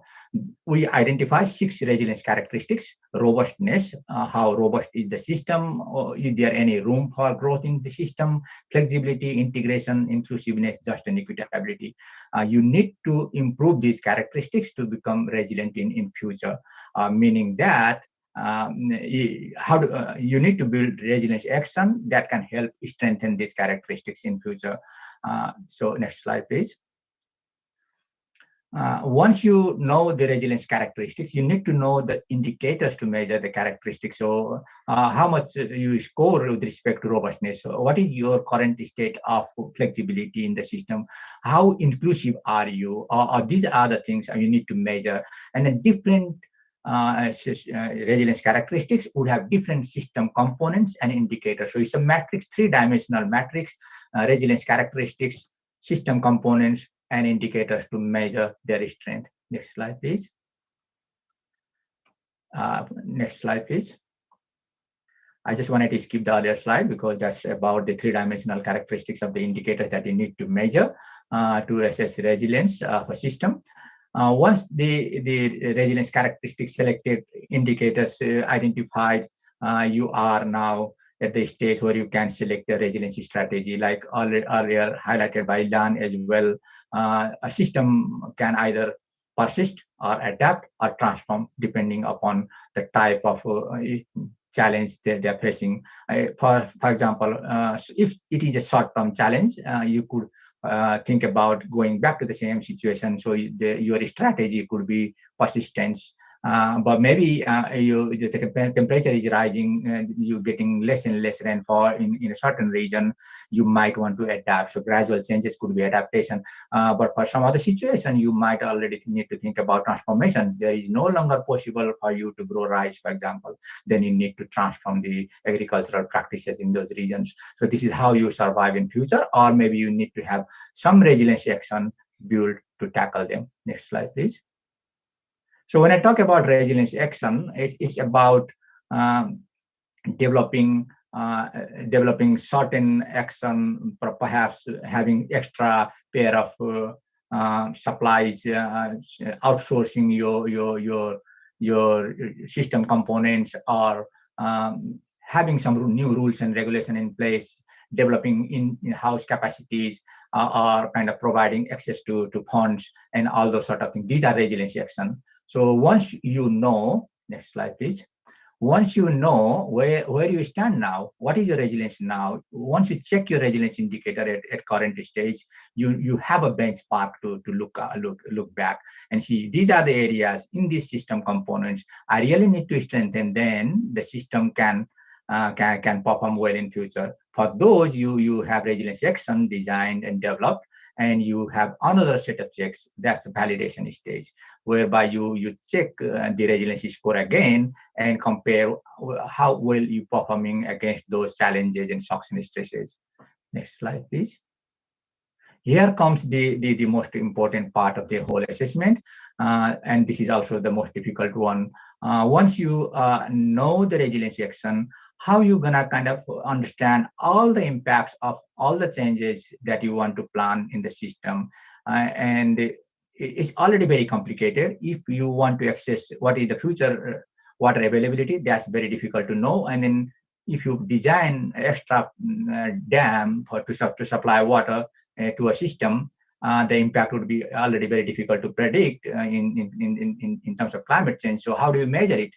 S8: We identify 6 resilience characteristics: robustness, how robust is the system, or is there any room for growth in the system, flexibility, integration, inclusiveness, just and equitability. You need to improve these characteristics to become resilient in future, meaning that you need to build resilience action that can help strengthen these characteristics in future. So next slide, please. Once you know the resilience characteristics, you need to know the indicators to measure the characteristics. So how much you score with respect to robustness? So what is your current state of flexibility in the system? How inclusive are you? Or these are the things you need to measure. And then different resilience characteristics would have different system components and indicators. So it's a matrix, 3-dimensional matrix, resilience characteristics, system components, and indicators to measure their strength. Next slide, please. Next slide, please. I just wanted to skip the earlier slide because that's about the 3-dimensional characteristics of the indicators that you need to measure to assess resilience of a system. Once the resilience characteristics selected, indicators identified, you are now at the stage where you can select a resiliency strategy, like earlier highlighted by Lan as well. A system can either persist or adapt or transform depending upon the type of challenge they're facing. For example, if it is a short-term challenge, you could think about going back to the same situation. So your strategy could be persistence. But maybe the temperature is rising and you're getting less and less rainfall in a certain region, you might want to adapt. So gradual changes could be adaptation. But for some other situation, you might already need to think about transformation. There is no longer possible for you to grow rice, for example. Then you need to transform the agricultural practices in those regions. So this is how you survive in future, or maybe you need to have some resilience action built to tackle them. Next slide, please. So when I talk about resilience action, it's about developing certain action, perhaps having extra pair of supplies, outsourcing your system components, or having some new rules and regulation in place, developing in-house capacities, or kind of providing access to funds and all those sort of things. These are resilience action. So once you know, next slide, please. Once you know where you stand now, what is your resilience now? Once you check your resilience indicator at current stage, you have a benchmark to look back and see these are the areas in these system components I really need to strengthen. Then the system can perform well in future. For those, you have resilience action designed and developed, and you have another set of checks. That's the validation stage, whereby you check the resilience score again and compare how well you performing against those challenges and shocks and stresses. Next slide, please. Here comes the most important part of the whole assessment, and this is also the most difficult one. Once you know the resilience action, how you gonna kind of understand all the impacts of all the changes that you want to plan in the system, and it's already very complicated. If you want to access what is the future water availability, that's very difficult to know. And then if you design extra dam to supply water to a system, the impact would be already very difficult to predict in terms of climate change. So how do you measure it?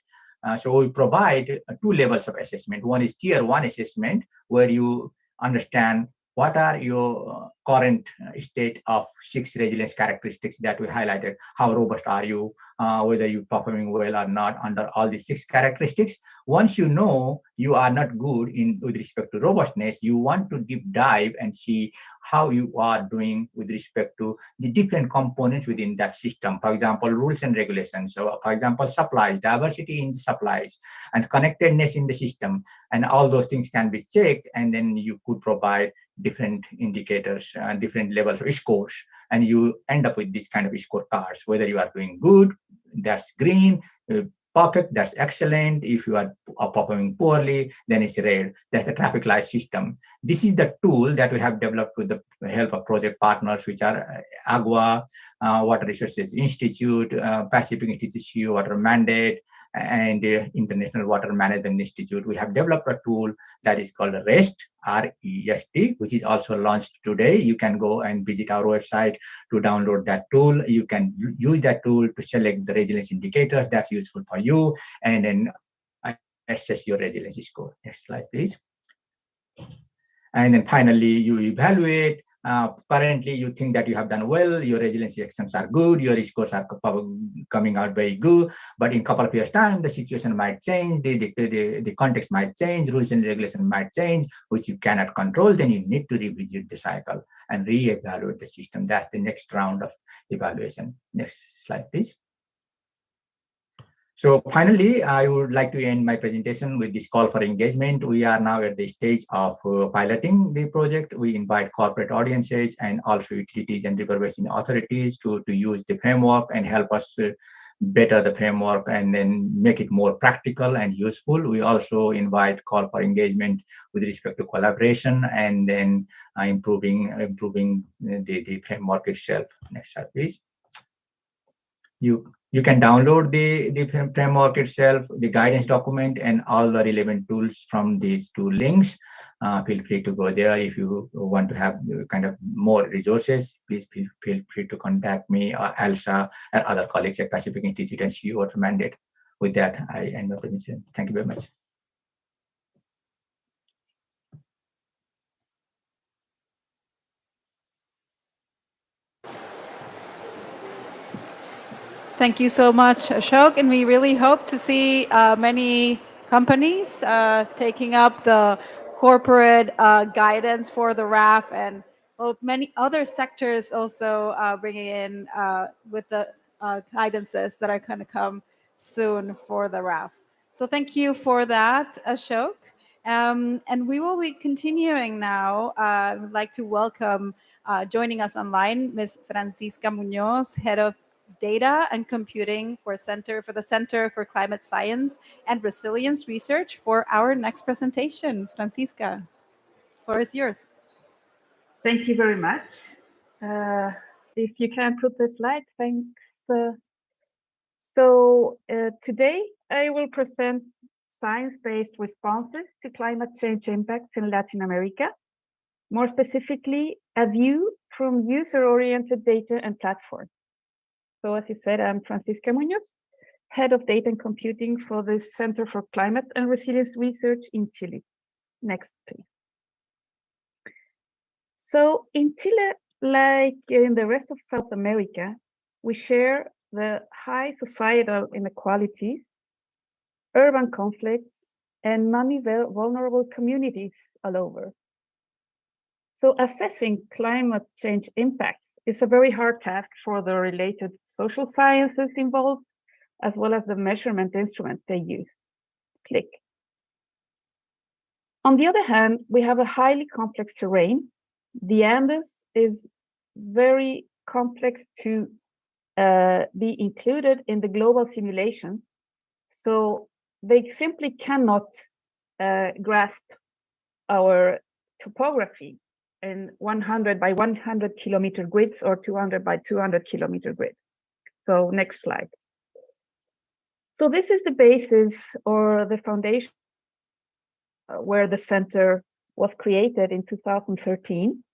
S8: So we provide two levels of assessment. One is tier one assessment, where you understand what are your current state of 6 resilience characteristics that we highlighted. How robust are you? Whether you're performing well or not under all these 6 characteristics. Once you know you are not good with respect to robustness, you want to deep dive and see how you are doing with respect to the different components within that system. For example, rules and regulations. So, for example, supplies, diversity in supplies, and connectedness in the system, and all those things can be checked, and then you could provide different indicators and different levels of scores, and you end up with this kind of scorecards. Whether you are doing good, that's green. Perfect, that's excellent. If you are performing poorly, then it's red. That's the traffic light system. This is the tool that we have developed with the help of project partners, which are AGWA, Water Resources Institute, Pacific Institute Sea Water Mandate, and International Water Management Institute. We have developed a tool that is called REST, R-E-S-T, which is also launched today. You can go and visit our website to download that tool. You can use that tool to select the resilience indicators that's useful for you, and then assess your resilience score. Next slide, please. And then finally, you evaluate. Currently, you think that you have done well, your resiliency actions are good, your scores are coming out very good, but in a couple of years' time, the situation might change, the context might change, rules and regulations might change, which you cannot control. Then you need to revisit the cycle and re-evaluate the system. That's the next round of evaluation. Next slide, please. So finally, I would like to end my presentation with this call for engagement. We are now at the stage of piloting the project. We invite corporate audiences and also utilities and river basin authorities to use the framework and help us better the framework and then make it more practical and useful. We also invite call for engagement with respect to collaboration and then improving the framework itself. Next slide, please. You can download the framework itself, the guidance document, and all the relevant tools from these 2 links. Feel free to go there. If you want to have kind of more resources, please feel free to contact me or Elsa and other colleagues at Pacific Institute and Sea Water Mandate. With that, I end my presentation. Thank you very much.
S5: Thank you so much, Ashok. And we really hope to see many companies taking up the corporate guidance for the RAF, and many other sectors also bringing in with the guidances that are going to come soon for the RAF. So thank you for that, Ashok. And we will be continuing now. I would like to welcome joining us online, Ms. Francisca Munoz, Head of Data and Computing for the Center for Climate Science and Resilience Research for our next presentation. Francisca, the floor is yours.
S9: Thank you very much. If you can put the slide, thanks. Today I will present science-based responses to climate change impacts in Latin America. More specifically, a view from user-oriented data and platforms. So as you said, I'm Francisca Munoz, Head of Data and Computing for the Center for Climate and Resilience Research in Chile. Next, please. So in Chile, like in the rest of South America, we share the high societal inequalities, urban conflicts, and many vulnerable communities all over. So assessing climate change impacts is a very hard task for the related social sciences involved, as well as the measurement instruments they use. Click. On the other hand, we have a highly complex terrain. The Andes is very complex to be included in the global simulation. So they simply cannot grasp our topography in 100 by 100 kilometer grids or 200 by 200 kilometer grid. So next slide. So this is the basis or the foundation where the center was created in 2013.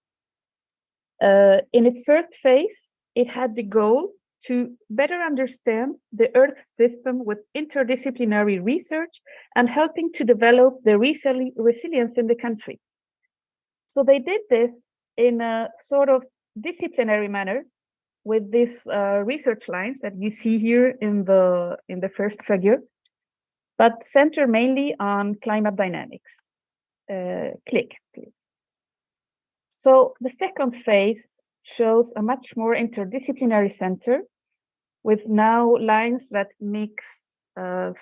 S9: In its first phase, it had the goal to better understand the Earth system with interdisciplinary research and helping to develop the resilience in the country. So they did this in a sort of disciplinary manner with these research lines that you see here in the first figure, but center mainly on climate dynamics. Click, please. So the second phase shows a much more interdisciplinary center with now lines that mix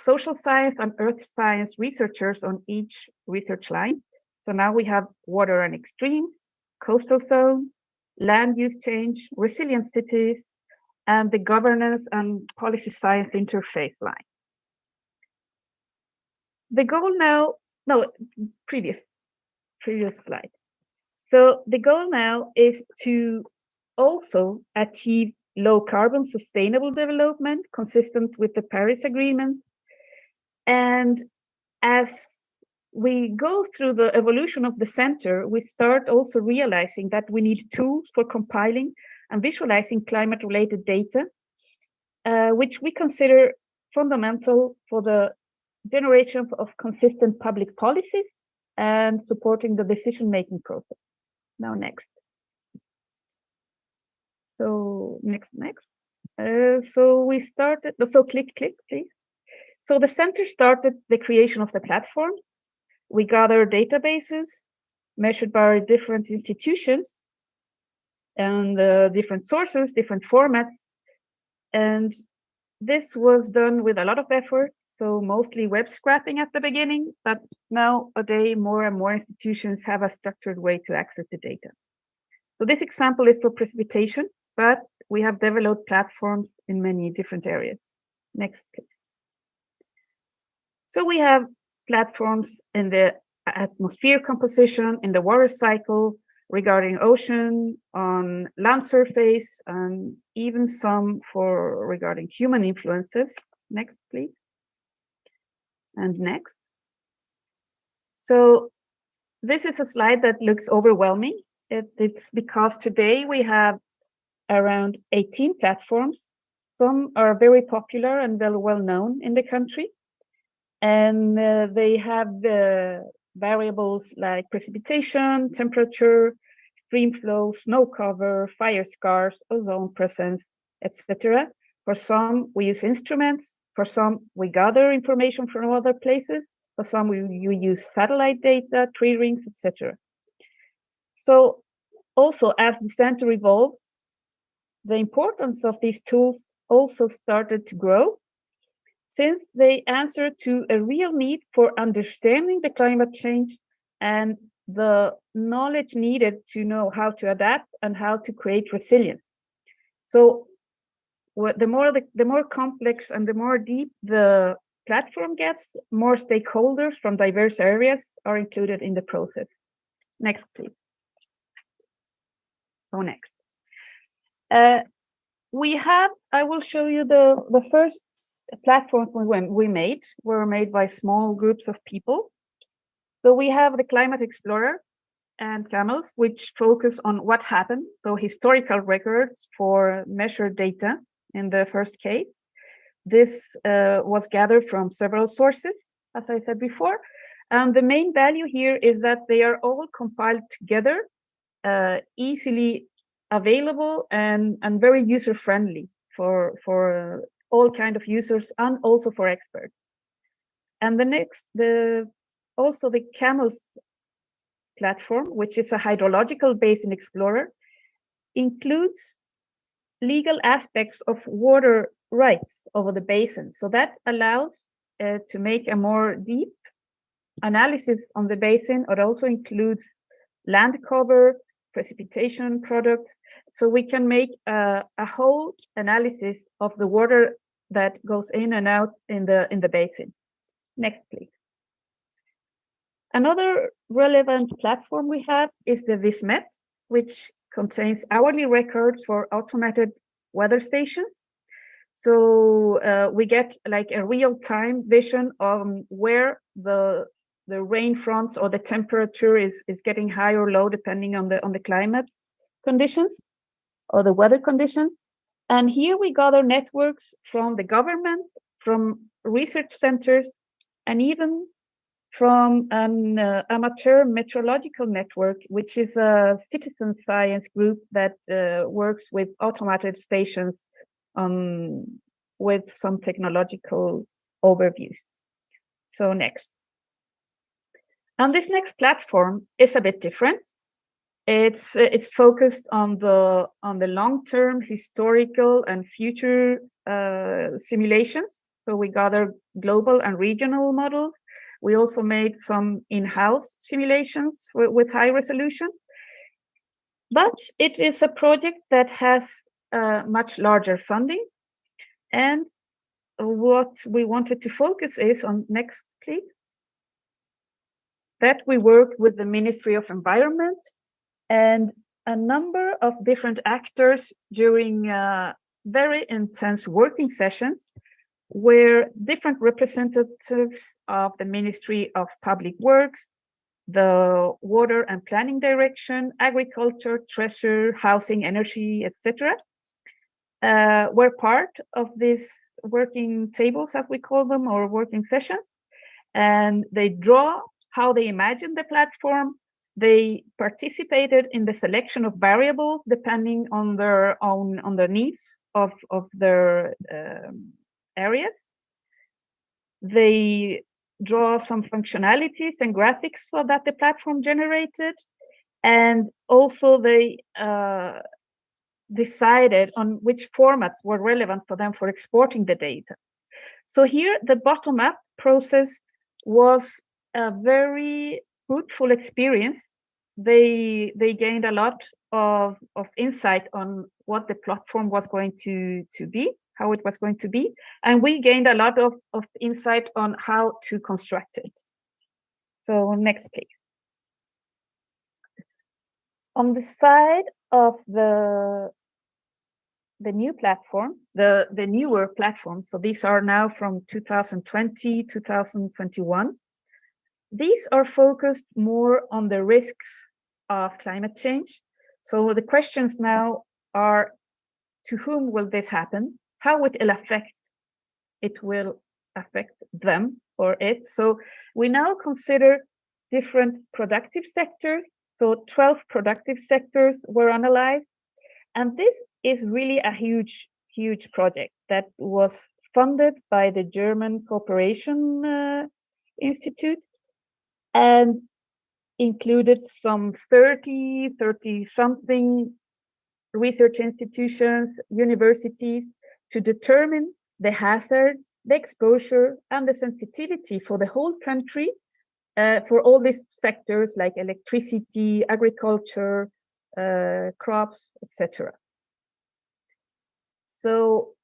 S9: social science and earth science researchers on each research line. So now we have water and extremes, coastal zone, land use change, resilient cities, and the governance and policy science interface line. The goal now, no, previous slide. So the goal now is to also achieve low carbon sustainable development consistent with the Paris Agreement. And as we go through the evolution of the center, we start also realizing that we need tools for compiling and visualizing climate-related data, which we consider fundamental for the generation of consistent public policies and supporting the decision-making process. Now, next. So next. So we started, so click, please. So the center started the creation of the platform. We gathered databases measured by different institutions and different sources, different formats. And this was done with a lot of effort. So mostly web scraping at the beginning, but nowadays more and more institutions have a structured way to access the data. So this example is for precipitation, but we have developed platforms in many different areas. Next, please. So we have platforms in the atmosphere composition, in the water cycle, regarding ocean, on land surface, and even some for regarding human influences. Next, please. And next. So this is a slide that looks overwhelming. It's because today we have around 18 platforms. Some are very popular and well known in the country. And they have the variables like precipitation, temperature, stream flow, snow cover, fire scars, ozone presence, etc. For some, we use instruments. For some, we gather information from other places. For some, we use satellite data, tree rings, etc. So also, as the center evolved, the importance of these tools also started to grow, since they answer to a real need for understanding the climate change and the knowledge needed to know how to adapt and how to create resilience. So the more complex and the more deep the platform gets, more stakeholders from diverse areas are included in the process. Next, please. So next. I will show you the first platforms we made were made by small groups of people. So we have the Climate Explorer and CAMELS, which focus on what happened. So historical records for measured data in the first case. This was gathered from several sources, as I said before. And the main value here is that they are all compiled together, easily available and very user-friendly for all kind of users and also for experts. And also the CAMELS platform, which is a hydrological basin explorer, includes legal aspects of water rights over the basin. So that allows to make a more deep analysis on the basin. It also includes land cover, precipitation products. So we can make a whole analysis of the water that goes in and out in the basin. Next, please. Another relevant platform we have is the VisMet, which contains hourly records for automated weather stations. So we get like a real-time vision on where the rain fronts or the temperature is getting high or low depending on the climate conditions or the weather conditions. And here we gather networks from the government, from research centers, and even from an amateur meteorological network, which is a citizen science group that works with automated stations with some technological overviews. So next. And this next platform is a bit different. It's focused on the long-term historical and future simulations. So we gather global and regional models. We also made some in-house simulations with high resolution. But it is a project that has much larger funding. And what we wanted to focus is on, next please, that we worked with the Ministry of Environment and a number of different actors during very intense working sessions where different representatives of the Ministry of Public Works, the Water and Planning Direction, Agriculture, Treasury, Housing, Energy, etc., were part of these working tables, as we call them, or working sessions. And they draw how they imagine the platform. They participated in the selection of variables depending on their needs of their areas. They draw some functionalities and graphics so that the platform generated, and also they decided on which formats were relevant for them for exporting the data. So here the bottom-up process was a very fruitful experience. They gained a lot of insight on what the platform was going to be, how it was going to be, and we gained a lot of insight on how to construct it. So next, please. On the side of the new platforms, the newer platforms, so these are now from 2020, 2021, these are focused more on the risks of climate change. So the questions now are, to whom will this happen? How it will affect them or it. So we now consider different productive sectors. So 12 productive sectors were analyzed. And this is really a huge, huge project that was funded by the German Cooperation Institute and included some 30-something research institutions, universities, to determine the hazard, the exposure, and the sensitivity for the whole country for all these sectors like electricity, agriculture, crops, etc. So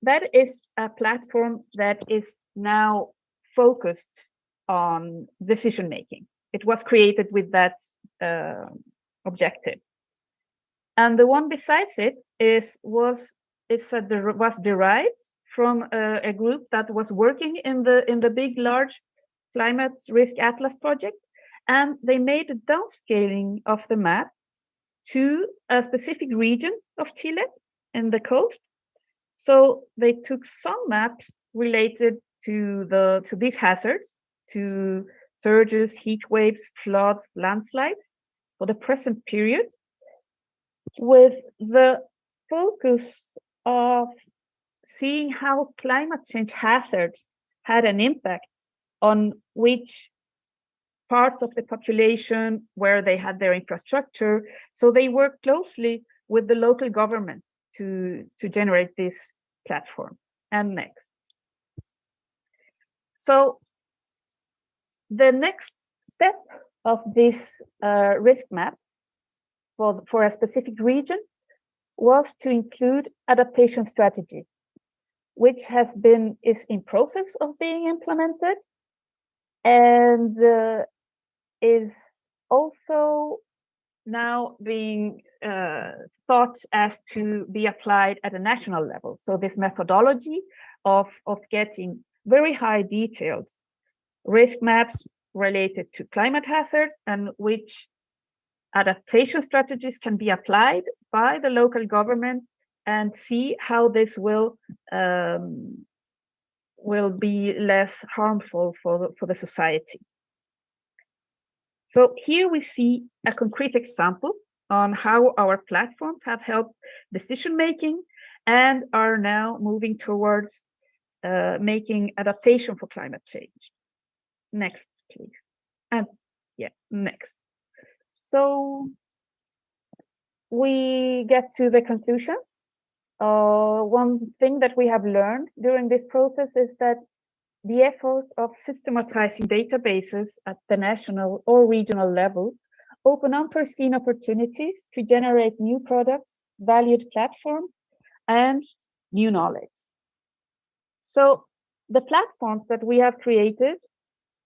S9: that is a platform that is now focused on decision making. It was created with that objective. And the one besides it was derived from a group that was working in the big, large climate risk atlas project, and they made a downscaling of the map to a specific region of Chile in the coast. So they took some maps related to these hazards, to surges, heat waves, floods, landslides for the present period, with the focus of seeing how climate change hazards had an impact on which parts of the population where they had their infrastructure. So they worked closely with the local government to generate this platform. And next. So the next step of this risk map for a specific region was to include adaptation strategy, which is in process of being implemented and is also now being thought as to be applied at a national level. So this methodology of getting very high detailed risk maps related to climate hazards and which adaptation strategies can be applied by the local government and see how this will be less harmful for the society. So here we see a concrete example on how our platforms have helped decision making and are now moving towards making adaptation for climate change. Next, please. And yeah, next. So we get to the conclusions. One thing that we have learned during this process is that the effort of systematizing databases at the national or regional level open unforeseen opportunities to generate new products, valued platforms, and new knowledge. So the platforms that we have created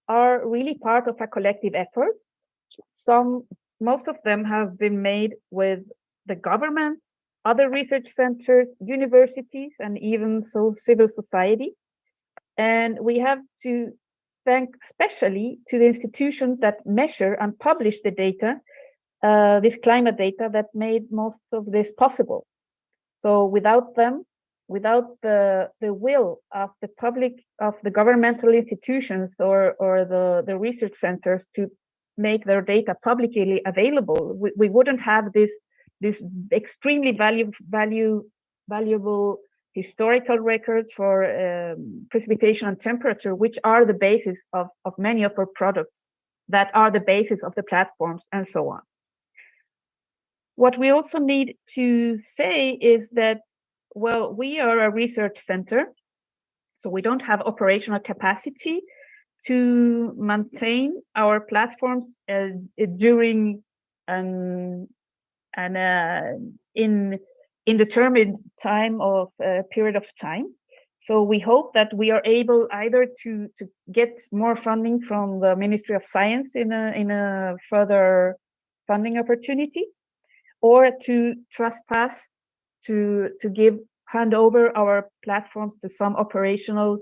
S9: are really part of a collective effort. Most of them have been made with the government, other research centers, universities, and even civil society. And we have to thank especially to the institutions that measure and publish the data, this climate data that made most of this possible. So without them, without the will of the governmental institutions or the research centers to make their data publicly available, we wouldn't have this extremely valuable historical records for precipitation and temperature, which are the basis of many of our products, that are the basis of the platforms, and so on. What we also need to say is that, well, we are a research center, so we don't have operational capacity to maintain our platforms during an indeterminate time of period of time. So we hope that we are able either to get more funding from the Ministry of Science in a further funding opportunity, or to trespass to hand over our platforms to some operational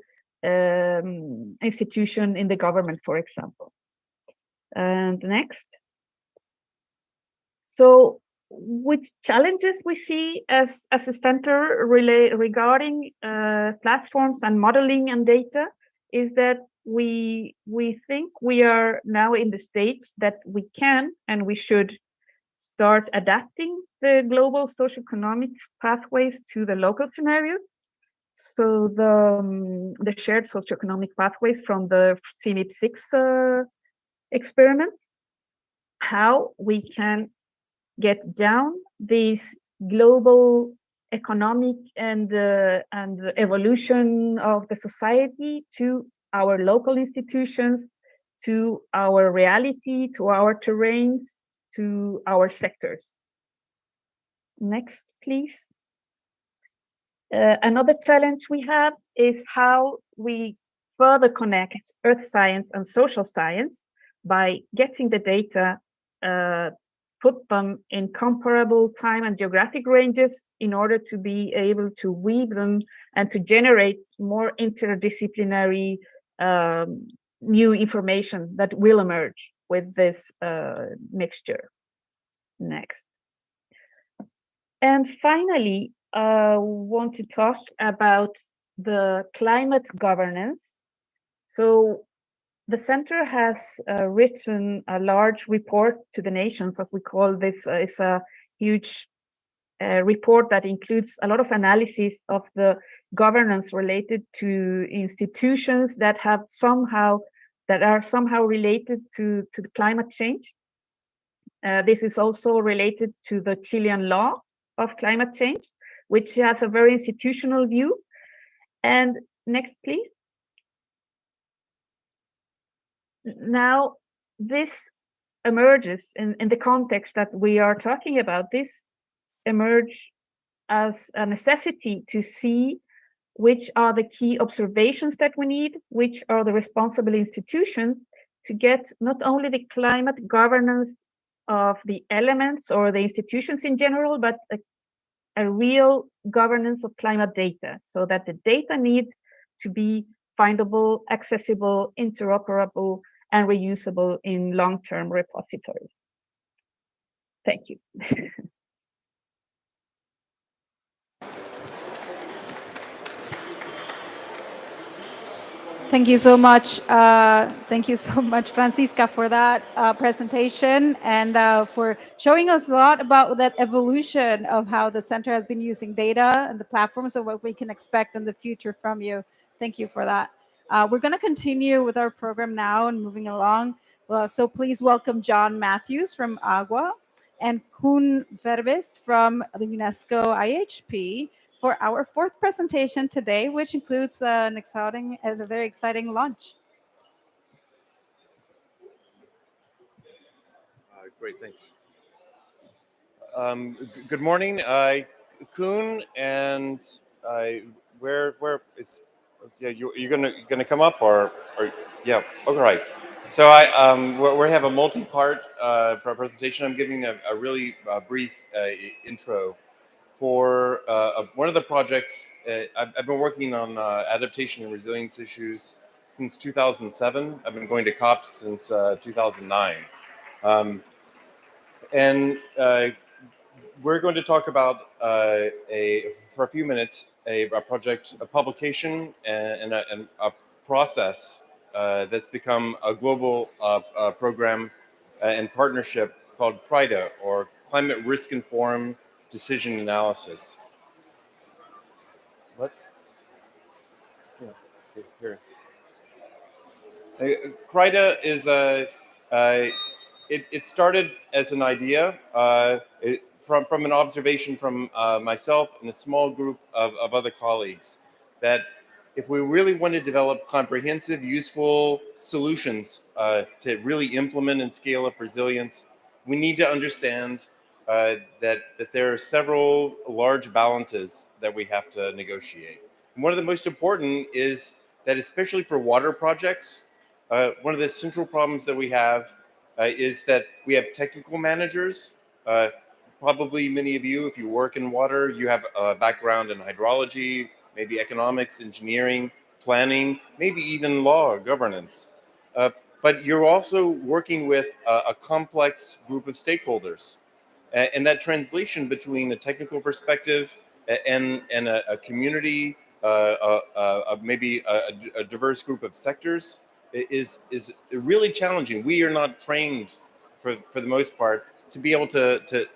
S9: institution in the government, for example. And next. So which challenges we see as a center regarding platforms and modeling and data is that we think we are now in the stage that we can and we should start adapting the global socioeconomic pathways to the local scenarios. So the shared socioeconomic pathways from the CMIP6 experiments, how we can get down these global economic and the evolution of the society to our local institutions, to our reality, to our terrains, to our sectors. Next, please. Another challenge we have is how we further connect earth science and social science by getting the data, put them in comparable time and geographic ranges in order to be able to weave them and to generate more interdisciplinary new information that will emerge with this mixture. Next. And finally, want to talk about the climate governance. So the center has written a large report to the nations. What we call this is a huge report that includes a lot of analysis of the governance related to institutions that are somehow related to the climate change. This is also related to the Chilean law of climate change, which has a very institutional view. And next, please. Now, this emerges in the context that we are talking about. This emerge as a necessity to see which are the key observations that we need, which are the responsible institutions to get not only the climate governance of the elements or the institutions in general, but a real governance of climate data, so that the data need to be findable, accessible, interoperable, and reusable in long-term repositories. Thank you.
S5: Thank you so much. Thank you so much, Francisca, for that presentation and for showing us a lot about that evolution of how the center has been using data and the platforms of what we can expect in the future from you. Thank you for that. We're going to continue with our program now and moving along. So please welcome John Matthews from AGWA and Koen Verwist from the UNESCO IHP for our fourth presentation today, which includes a very exciting launch.
S10: Great, thanks. Good morning, Koen, and where is? Yeah, you're gonna come up or yeah, okay, right. So we have a multi-part presentation. I'm giving a really brief intro for one of the projects. I've been working on adaptation and resilience issues since 2007. I've been going to COPs since 2009. And we're going to talk about for a few minutes, a project, a publication, and a process that's become a global program and partnership called CRIDA, or Climate Risk Informed Decision Analysis. What? Yeah, here. CRIDA is it started as an idea from an observation from myself and a small group of other colleagues, that if we really want to develop comprehensive, useful solutions to really implement and scale up resilience, we need to understand that there are several large balances that we have to negotiate. And one of the most important is that, especially for water projects, one of the central problems that we have is that we have technical managers. Probably many of you, if you work in water, you have a background in hydrology, maybe economics, engineering, planning, maybe even law or governance. But you're also working with a complex group of stakeholders. And that translation between a technical perspective and a community, maybe a diverse group of sectors, is really challenging. We are not trained, for the most part, to be able to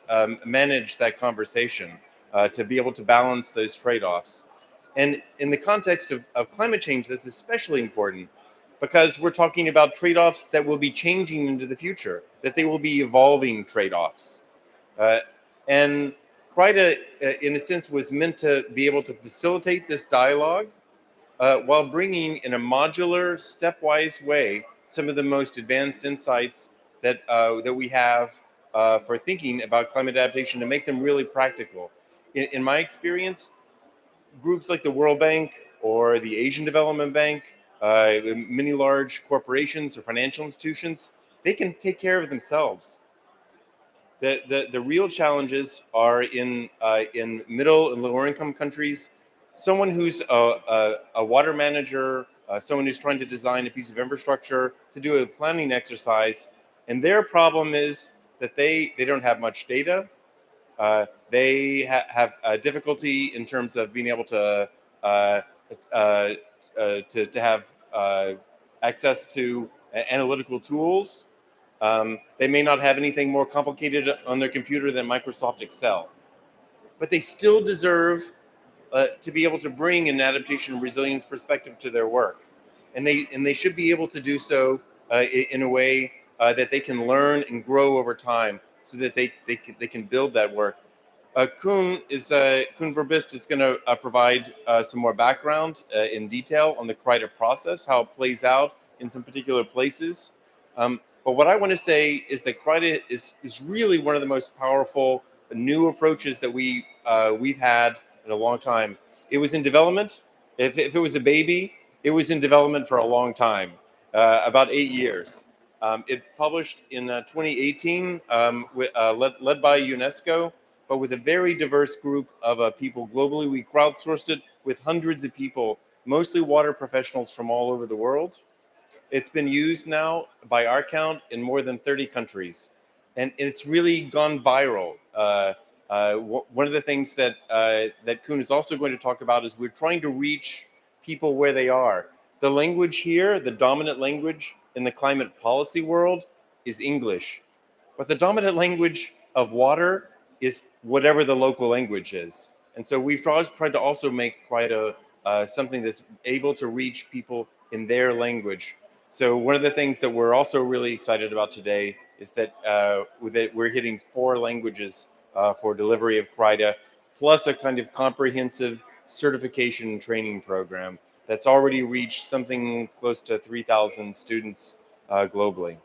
S10: manage that conversation, to be able to balance those trade-offs. And in the context of climate change, that's especially important, because we're talking about trade-offs that will be changing into the future, that they will be evolving trade-offs. And CRIDA, in a sense, was meant to be able to facilitate this dialogue while bringing, in a modular, stepwise way, some of the most advanced insights that we have for thinking about climate adaptation, to make them really practical. In my experience, groups like the World Bank or the Asian Development Bank, many large corporations or financial institutions, they can take care of themselves. The real challenges are in middle and lower income countries. Someone who's a water manager, someone who's trying to design a piece of infrastructure to do a planning exercise, and their problem is that they don't have much data. They have difficulty in terms of being able to have access to analytical tools. They may not have anything more complicated on their computer than Microsoft Excel, but they still deserve to be able to bring an adaptation and resilience perspective to their work, and they should be able to do so in a way that they can learn and grow over time, so that they can build that work. Koen Verwist is going to provide some more background in detail on the CRIDA process, how it plays out in some particular places. But what I want to say is that CRIDA is really one of the most powerful new approaches that we've had in a long time. It was in development. If it was a baby, it was in development for a long time, about 8 years. It published in 2018, led by UNESCO, but with a very diverse group of people globally. We crowdsourced it with hundreds of people, mostly water professionals from all over the world. It's been used now, by our count, in more than 30 countries. And it's really gone viral. One of the things that Koen is also going to talk about is we're trying to reach people where they are. The language here, the dominant language in the climate policy world, is English. But the dominant language of water is whatever the local language is. And so we've tried to also make quite something that's able to reach people in their language. So one of the things that we're also really excited about today is that we're hitting 4 languages for delivery of CRIDA, plus a kind of comprehensive certification and training program that's already reached something close to 3,000 students globally.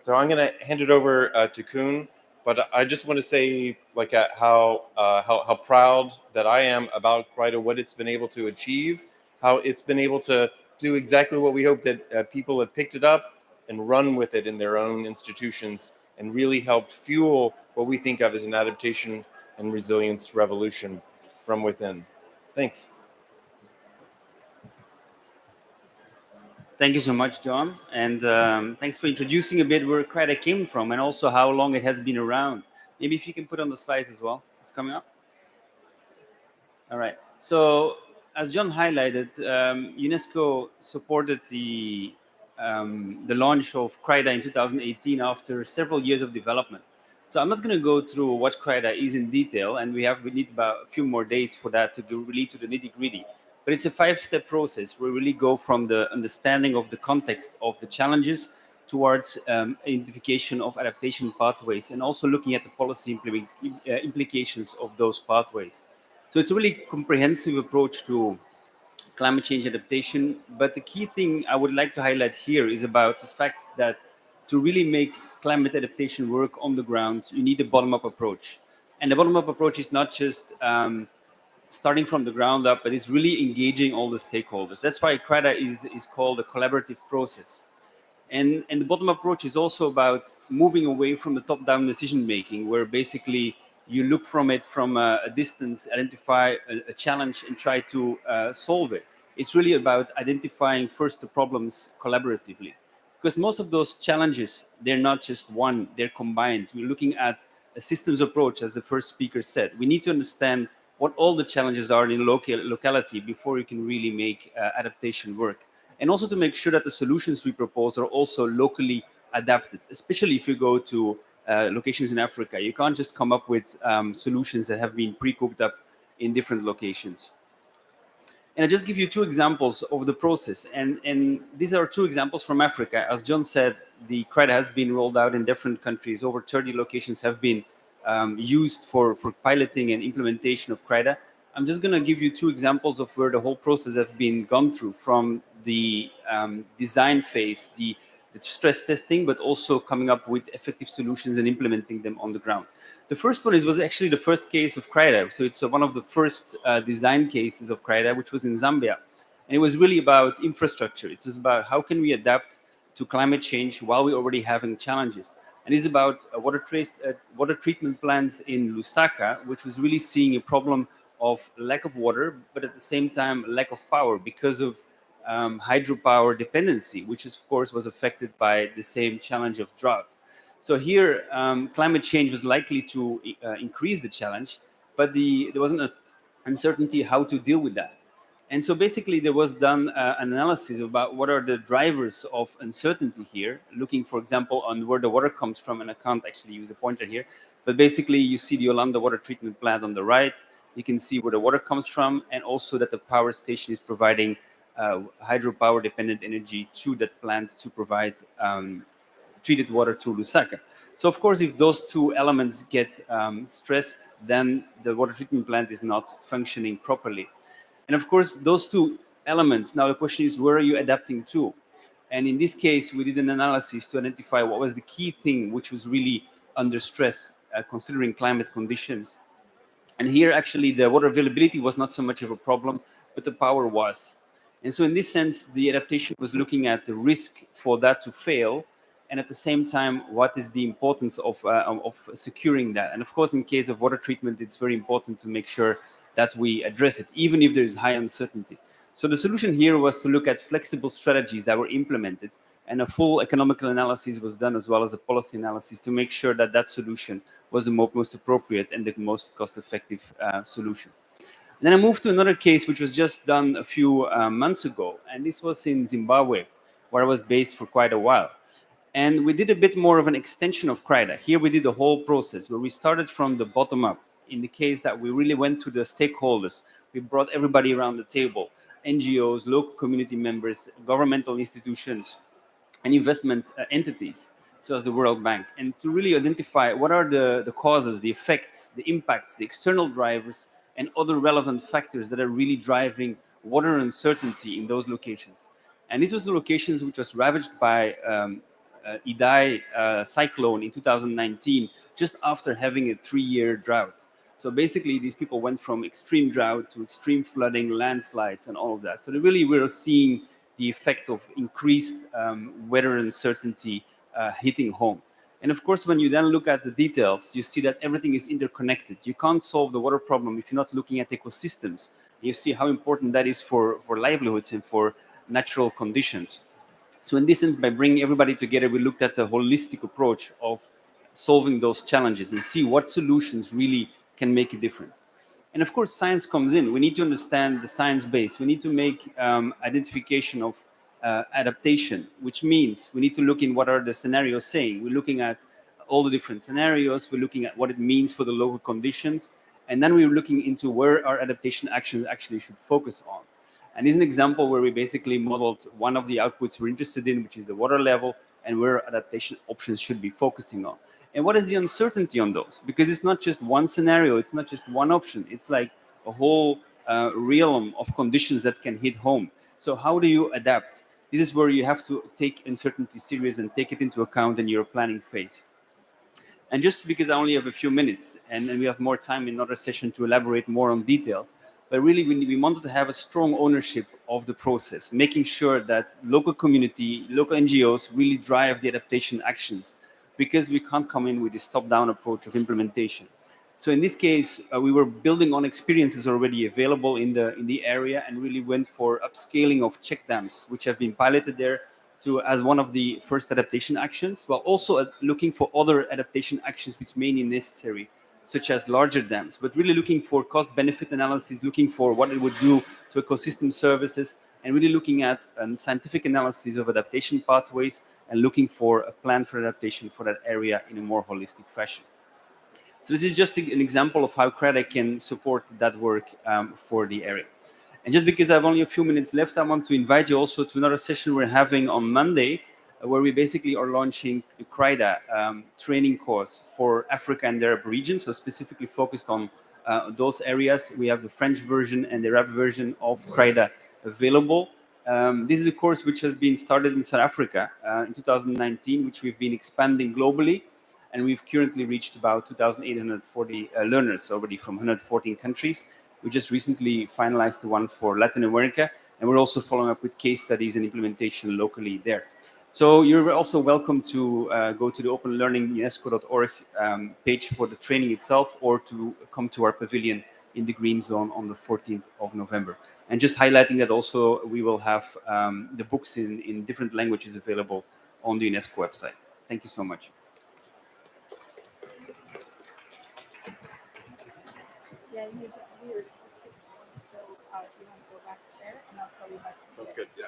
S10: So I'm going to hand it over to Koen, but I just want to say like how proud that I am about CRIDA, what it's been able to achieve, how it's been able to do exactly what we hope, that people have picked it up and run with it in their own institutions and really helped fuel what we think of as an adaptation and resilience revolution from within. Thanks.
S11: Thank you so much, John. And thanks for introducing a bit where CRIDA came from and also how long it has been around. Maybe if you can put on the slides as well. It's coming up. All right. So as John highlighted, UNESCO supported the launch of CRIDA in 2018 after several years of development. So I'm not going to go through what CRIDA is in detail, and we need about a few more days for that to go really to the nitty-gritty. But it's a 5-step process where we really go from the understanding of the context of the challenges towards identification of adaptation pathways and also looking at the policy implications of those pathways. So it's a really comprehensive approach to climate change adaptation. But the key thing I would like to highlight here is about the fact that to really make climate adaptation work on the ground, you need a bottom-up approach. And the bottom-up approach is not just starting from the ground up, but it's really engaging all the stakeholders. That's why CRIDA is called a collaborative process. And the bottom-up approach is also about moving away from the top-down decision-making, where basically you look from it from a distance, identify a challenge and try to solve it. It's really about identifying first the problems collaboratively. Because most of those challenges, they're not just one, they're combined. We're looking at a systems approach, as the first speaker said. We need to understand what all the challenges are in locality before you can really make adaptation work. And also to make sure that the solutions we propose are also locally adapted, especially if you go to locations in Africa. You can't just come up with solutions that have been pre-cooked up in different locations. And I just give you 2 examples of the process. And these are 2 examples from Africa. As John said, the CRIDA has been rolled out in different countries. Over 30 locations have been used for piloting and implementation of CRIDA. I'm just going to give you 2 examples of where the whole process has been gone through, from the design phase, the stress testing, but also coming up with effective solutions and implementing them on the ground. The first one was actually the first case of CRIDA. So it's one of the first design cases of CRIDA, which was in Zambia. And it was really about infrastructure. It's just about how can we adapt to climate change while we're already having challenges. And it's about water treatment plants in Lusaka, which was really seeing a problem of lack of water, but at the same time, lack of power because of hydropower dependency, which of course was affected by the same challenge of drought. So here, climate change was likely to increase the challenge, but there was an uncertainty how to deal with that. And so basically there was done an analysis about what are the drivers of uncertainty here, looking, for example, on where the water comes from, and I can't actually use a pointer here, but basically you see the Yolanda water treatment plant on the right. You can see where the water comes from, and also that the power station is providing hydropower dependent energy to that plant to provide treated water to Lusaka. So of course, if those 2 elements get stressed, then the water treatment plant is not functioning properly. And of course, those 2 elements, now the question is, where are you adapting to? And in this case, we did an analysis to identify what was the key thing which was really under stress, considering climate conditions. And here, actually, the water availability was not so much of a problem, but the power was. And so in this sense, the adaptation was looking at the risk for that to fail, and at the same time, what is the importance of securing that? And of course, in case of water treatment, it's very important to make sure that we address it, even if there is high uncertainty. So the solution here was to look at flexible strategies that were implemented, and a full economical analysis was done, as well as a policy analysis, to make sure that that solution was the most appropriate and the most cost-effective solution. And then I moved to another case which was just done a few months ago, and this was in Zimbabwe, where I was based for quite a while. And we did a bit more of an extension of CRIDA. Here we did the whole process, where we started from the bottom up, in the case that we really went to the stakeholders. We brought everybody around the table, NGOs, local community members, governmental institutions, and investment entities, such as the World Bank, and to really identify what are the causes, the effects, the impacts, the external drivers, and other relevant factors that are really driving water uncertainty in those locations. And this was the locations which was ravaged by Idai cyclone in 2019, just after having a 3-year drought. So basically, these people went from extreme drought to extreme flooding, landslides, and all of that. So they really were seeing the effect of increased weather uncertainty hitting home. And of course, when you then look at the details, you see that everything is interconnected. You can't solve the water problem if you're not looking at ecosystems. You see how important that is for livelihoods and for natural conditions. So in this sense, by bringing everybody together, we looked at a holistic approach of solving those challenges and see what solutions really can make a difference. And of course, science comes in. We need to understand the science base. We need to make identification of adaptation, which means we need to look in what are the scenarios saying. We're looking at all the different scenarios. We're looking at what it means for the local conditions. And then we're looking into where our adaptation actions actually should focus on. And here's an example where we basically modeled one of the outputs we're interested in, which is the water level, and where adaptation options should be focusing on. And what is the uncertainty on those? Because it's not just one scenario, it's not just one option. It's like a whole realm of conditions that can hit home. So how do you adapt? This is where you have to take uncertainty serious and take it into account in your planning phase. And just because I only have a few minutes, and we have more time in another session to elaborate more on details, but really we wanted to have a strong ownership of the process, making sure that local community, local NGOs really drive the adaptation actions, because we can't come in with this top-down approach of implementation. So in this case, we were building on experiences already available in the area, and really went for upscaling of check dams, which have been piloted there as one of the first adaptation actions, while also looking for other adaptation actions which may be necessary, such as larger dams, but really looking for cost-benefit analysis, looking for what it would do to ecosystem services, and really looking at scientific analysis of adaptation pathways, and looking for a plan for adaptation for that area in a more holistic fashion. So this is just an example of how CRIDA can support that work for the area. And just because I have only a few minutes left, I want to invite you also to another session we're having on Monday, where we basically are launching a CRIDA training course for Africa and the Arab region, so specifically focused on those areas. We have the French version and the Arab version of CRIDA available. This is a course which has been started in South Africa in 2019, which we've been expanding globally. And we've currently reached about 2,840 learners already from 114 countries. We just recently finalized the one for Latin America, and we're also following up with case studies and implementation locally there. So you're also welcome to go to the openlearningunesco.org page for the training itself, or to come to our pavilion in the Green Zone on the 14th of November. And just highlighting that also we will have the books in different languages available on the UNESCO website. Thank you so much.
S5: Yeah, you need to so you want to go back there, and I'll call you back.
S12: Sounds good. Yeah.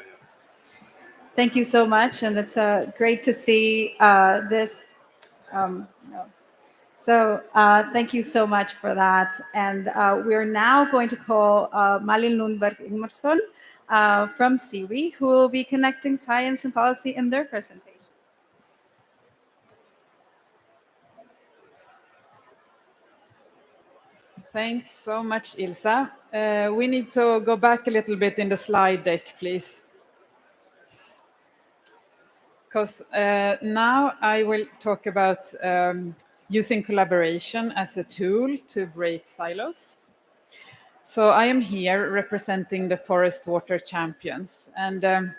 S5: Thank you so much, and it's great to see this. So thank you so much for that. And we're now going to call Malin Lundberg Ingmarsson from CIRI, who will be connecting science and policy in their presentation.
S13: Thanks so much, Ilsa. We need to go back a little bit in the slide deck, please. because now I will talk about using collaboration as a tool to break silos. So I am here representing the forest water champions, and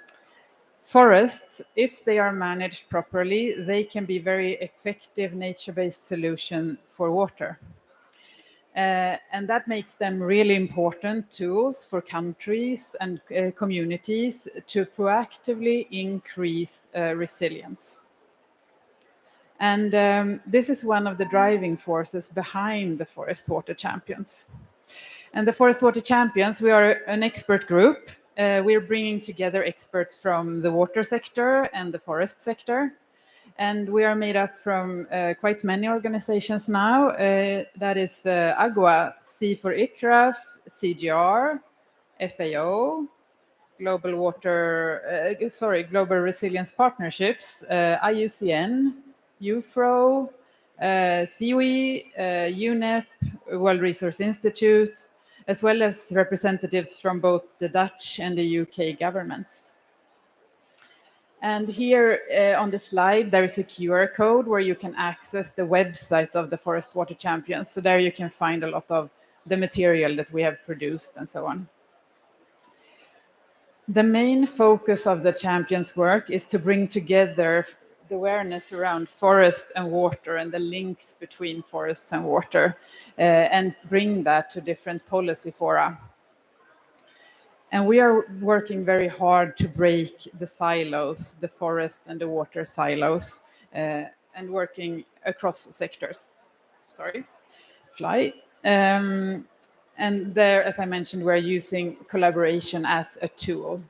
S13: forests, if they are managed properly, they can be very effective nature-based solution for water. And that makes them really important tools for countries and communities to proactively increase resilience. And this is one of the driving forces behind the Forest Water Champions. And the Forest Water Champions, we are an expert group. We're bringing together experts from the water sector and the forest sector. And we are made up from quite many organizations now. That is AGWA, C for ICRAF, CGR, FAO, Global Resilience Partnerships, IUCN, UFRO, CIWI, UNEP, World Resource Institute, as well as representatives from both the Dutch and the UK government. And here on the slide, there is a QR code where you can access the website of the Forest Water Champions. So there you can find a lot of the material that we have produced and so on. The main focus of the champions' work is to bring together the awareness around forest and water and the links between forests and water, and bring that to different policy fora. And we are working very hard to break the silos, the forest and the water silos, and working across sectors. And there, as I mentioned, we're using collaboration as a tool.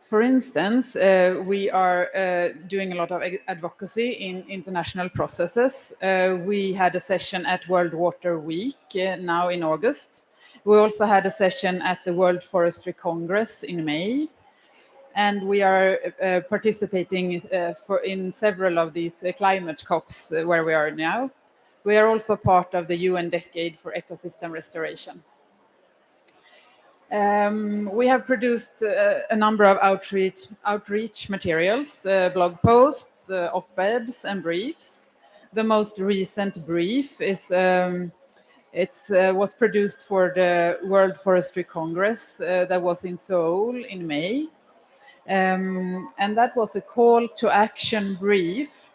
S13: For instance, we are doing a lot of advocacy in international processes. We had a session at World Water Week now in August. We also had a session at the World Forestry Congress in May. And we are participating in several of these climate COPs where we are now. We are also part of the UN Decade for Ecosystem Restoration. We have produced a number of outreach materials, blog posts, op-eds, and briefs. The most recent brief is was produced for the World Forestry Congress that was in Seoul in May. And that was a call to action brief.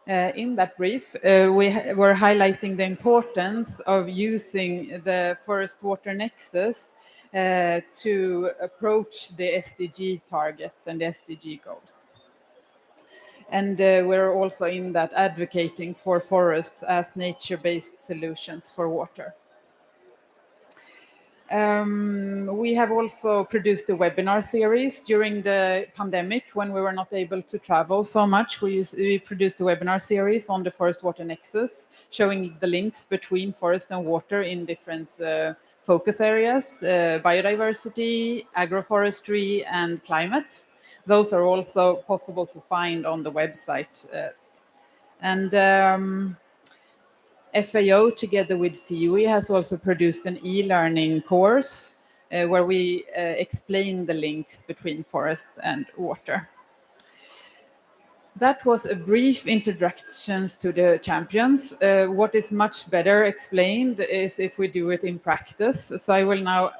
S13: In that brief, we were highlighting the importance of using the Forest Water Nexus to approach the SDG targets and the SDG goals. And we're also in that advocating for forests as nature-based solutions for water. We have also produced a webinar series during the pandemic when we were not able to travel so much. We produced a webinar series on the Forest Water Nexus, showing the links between forest and water in different focus areas, biodiversity, agroforestry, and climate. Those are also possible to find on the website. FAO, together with CIWI, has also produced an e-learning course where we explain the links between forests and water. That was a brief introduction to the champions. What is much better explained is if we do it in practice. So I will now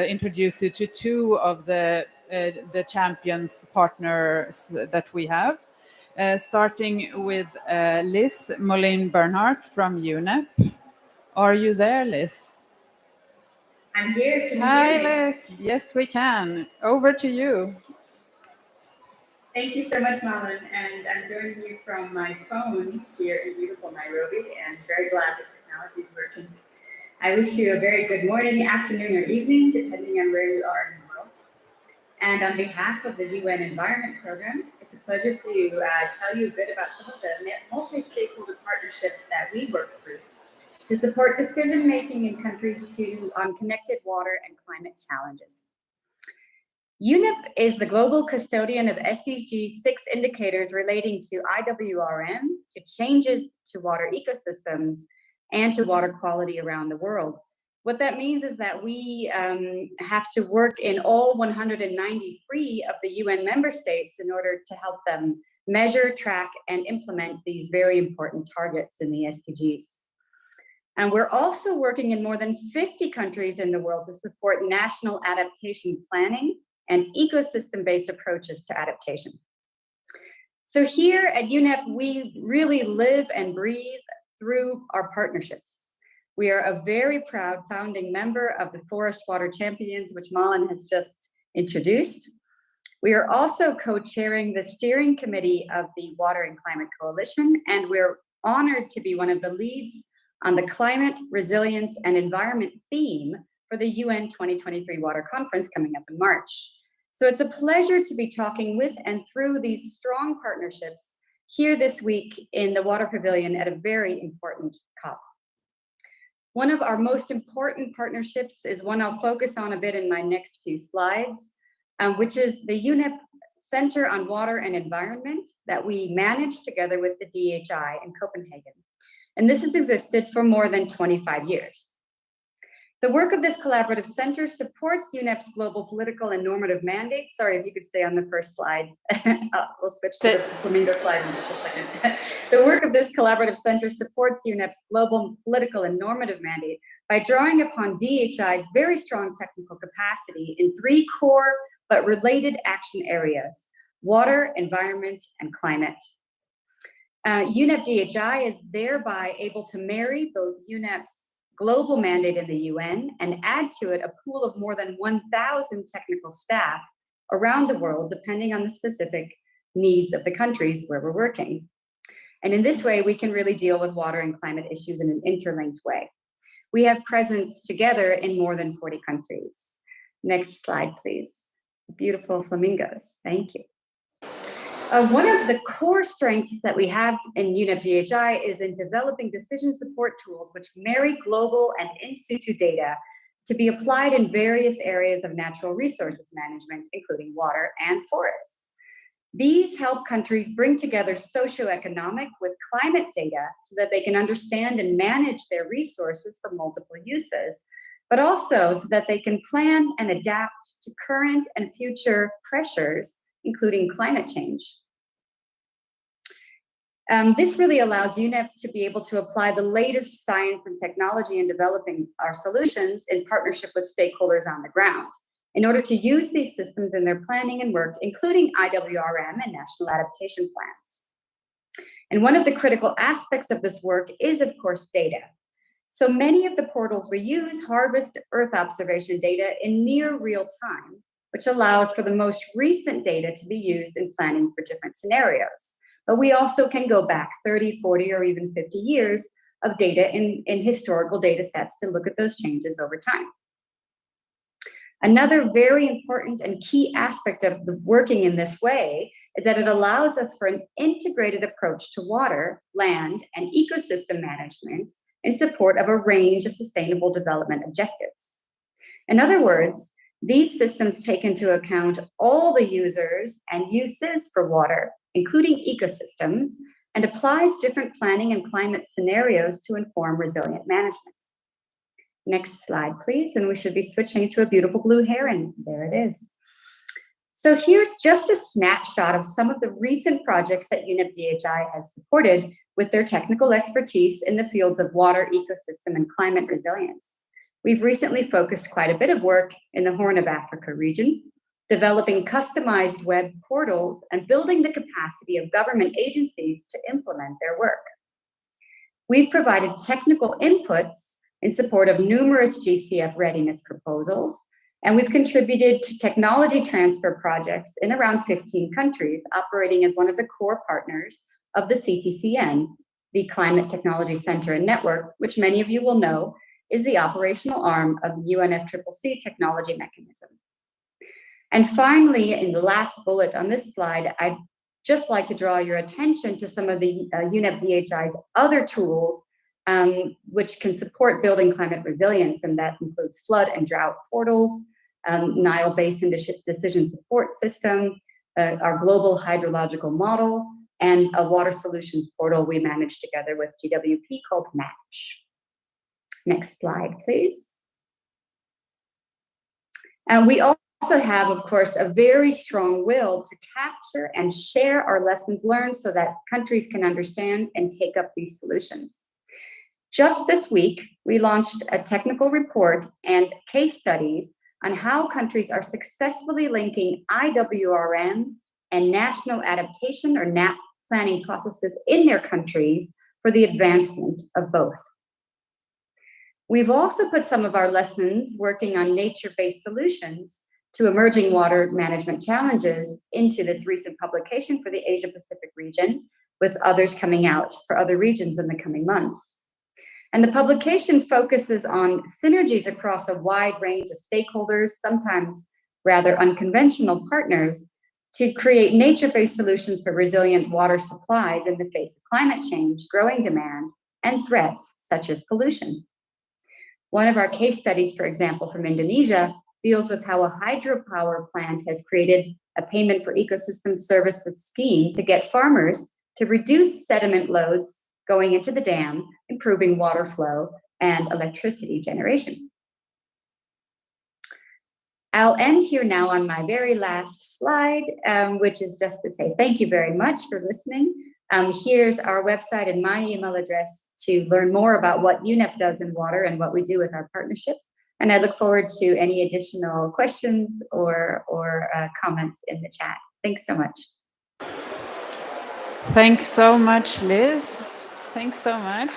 S13: introduce you to two of the champions partners that we have. Starting with Liz Moline-Bernhardt from UNEP. Are you there, Liz?
S12: I'm here. Can you
S13: Hi,
S12: hear me?
S13: Liz. Yes, we can. Over to you.
S12: Thank you so much, Malin. And I'm joining you from my phone here in beautiful Nairobi, and very glad the technology is working. I wish you a very good morning, afternoon, or evening, depending on where you are in the world. And on behalf of the UN Environment Program, it's a pleasure to tell you a bit about some of the multi-stakeholder partnerships that we work through to support decision-making in countries on connected water and climate challenges. UNEP is the global custodian of SDG 6 indicators relating to IWRM, to changes to water ecosystems, and to water quality around the world. What that means is that we have to work in all 193 of the UN member states in order to help them measure, track, and implement these very important targets in the SDGs. And we're also working in more than 50 countries in the world to support national adaptation planning and ecosystem-based approaches to adaptation. So here at UNEP, we really live and breathe through our partnerships. We are a very proud founding member of the Forest Water Champions, which Malin has just introduced. We are also co-chairing the steering committee of the Water and Climate Coalition, and we're honored to be one of the leads on the Climate, Resilience, and Environment theme for the UN 2023 Water Conference coming up in March. So it's a pleasure to be talking with and through these strong partnerships here this week in the Water Pavilion at a very important COP. One of our most important partnerships is one I'll focus on a bit in my next few slides, which is the UNEP Center on Water and Environment that we manage together with the DHI in Copenhagen. And this has existed for more than 25 years. The work of this collaborative center supports UNEP's global political and normative mandate. Sorry, if you could stay on the first slide. We'll switch to the flamingo slide in just a second. The work of this collaborative center supports UNEP's global political and normative mandate by drawing upon DHI's very strong technical capacity in 3 core but related action areas: water, environment, and climate. UNEP DHI is thereby able to marry both UNEP's global mandate in the UN and add to it a pool of more than 1,000 technical staff around the world, depending on the specific needs of the countries where we're working. And in this way, we can really deal with water and climate issues in an interlinked way. We have presence together in more than 40 countries. Next slide, please. Beautiful flamingos, thank you. One of the core strengths that we have in UNEP DHI is in developing decision support tools which marry global and in situ data to be applied in various areas of natural resources management, including water and forests. These help countries bring together socioeconomic with climate data so that they can understand and manage their resources for multiple uses, but also so that they can plan and adapt to current and future pressures, including climate change. This really allows UNEP to be able to apply the latest science and technology in developing our solutions in partnership with stakeholders on the ground in order to use these systems in their planning and work, including IWRM and national adaptation plans. And one of the critical aspects of this work is, of course, data. So many of the portals we use harvest Earth observation data in near real time, which allows for the most recent data to be used in planning for different scenarios. But we also can go back 30, 40, or even 50 years of data in historical data sets to look at those changes over time. Another very important and key aspect of the working in this way is that it allows us for an integrated approach to water, land, and ecosystem management in support of a range of sustainable development objectives. In other words, these systems take into account all the users and uses for water, including ecosystems, and applies different planning and climate scenarios to inform resilient management. Next slide, please, and we should be switching to a beautiful blue heron. There it is. So here's just a snapshot of some of the recent projects that UNEP DHI has supported with their technical expertise in the fields of water, ecosystem, and climate resilience. We've recently focused quite a bit of work in the Horn of Africa region, developing customized web portals and building the capacity of government agencies to implement their work. We've provided technical inputs in support of numerous GCF readiness proposals, and we've contributed to technology transfer projects in around 15 countries, operating as one of the core partners of the CTCN, the Climate Technology Center and Network, which many of you will know is the operational arm of the UNFCCC technology mechanism. And finally, in the last bullet on this slide, I'd just like to draw your attention to some of the UNEP DHI's other tools which can support building climate resilience, and that includes flood and drought portals, Nile Basin Decision Support System, our global hydrological model, and a water solutions portal we manage together with GWP called MATCH. Next slide, please. And we also have, of course, a very strong will to capture and share our lessons learned so that countries can understand and take up these solutions. Just this week, we launched a technical report and case studies on how countries are successfully linking IWRM and national adaptation or NAP planning processes in their countries for the advancement of both. We've also put some of our lessons working on nature-based solutions to emerging water management challenges into this recent publication for the Asia Pacific region, with others coming out for other regions in the coming months. And the publication focuses on synergies across a wide range of stakeholders, sometimes rather unconventional partners, to create nature-based solutions for resilient water supplies in the face of climate change, growing demand, and threats such as pollution. One of our case studies, for example, from Indonesia, deals with how a hydropower plant has created a payment for ecosystem services scheme to get farmers to reduce sediment loads going into the dam, improving water flow and electricity generation. I'll end here now on my very last slide, which is just to say thank you very much for listening. Here's our website and my email address to learn more about what UNEP does in water and what we do with our partnership. And I look forward to any additional questions or comments in the chat. Thanks so much.
S13: Thanks so much, Liz. Thanks so much.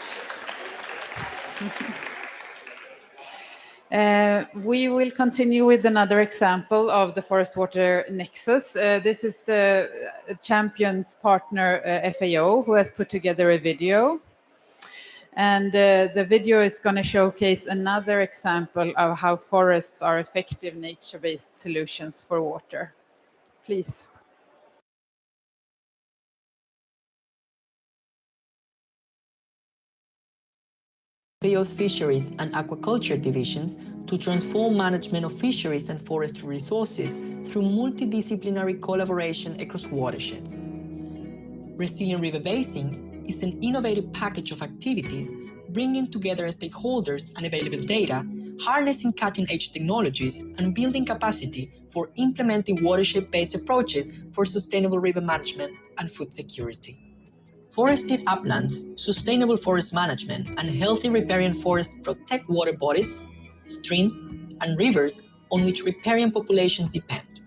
S13: We will continue with another example of the Forest Water Nexus. This is the Champions partner FAO, who has put together a video. And the video is going to showcase another example of how forests are effective nature-based solutions for water. Please.
S14: FAO's fisheries and aquaculture divisions to transform management of fisheries and forestry resources through multidisciplinary collaboration across watersheds. Resilient River Basins is an innovative package of activities bringing together stakeholders and available data, harnessing cutting-edge technologies, and building capacity for implementing watershed-based approaches for sustainable river management and food security. Forested uplands, sustainable forest management, and healthy riparian forests protect water bodies, streams, and rivers on which riparian populations depend.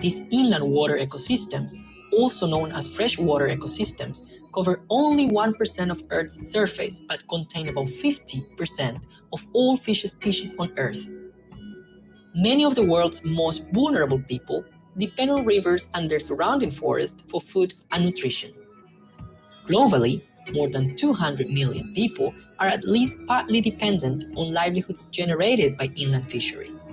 S14: These inland water ecosystems, also known as freshwater ecosystems, cover only 1% of Earth's surface but contain about 50% of all fish species on Earth. Many of the world's most vulnerable people depend on rivers and their surrounding forests for food and nutrition. Globally, more than 200 million people are at least partly dependent on livelihoods generated by inland fisheries.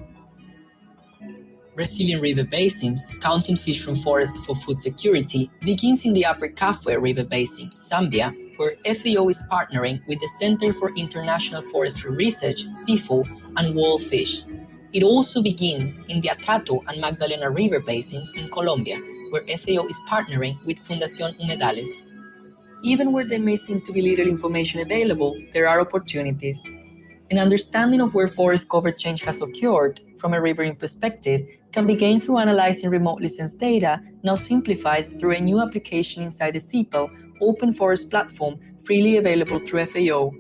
S14: Resilient River Basins, counting fish from forests for food security, begins in the Upper Kafue River Basin, Zambia, where FAO is partnering with the Center for International Forestry Research, CIFO, and World Fish. It also begins in the Atrato and Magdalena River Basins in Colombia, where FAO is partnering with Fundación Humedales. Even where there may seem to be little information available, there are opportunities. An understanding of where forest cover change has occurred from a riverine perspective can be gained through analyzing remotely sensed data, now simplified through a new application inside the CIPEL open forest platform freely available through FAO.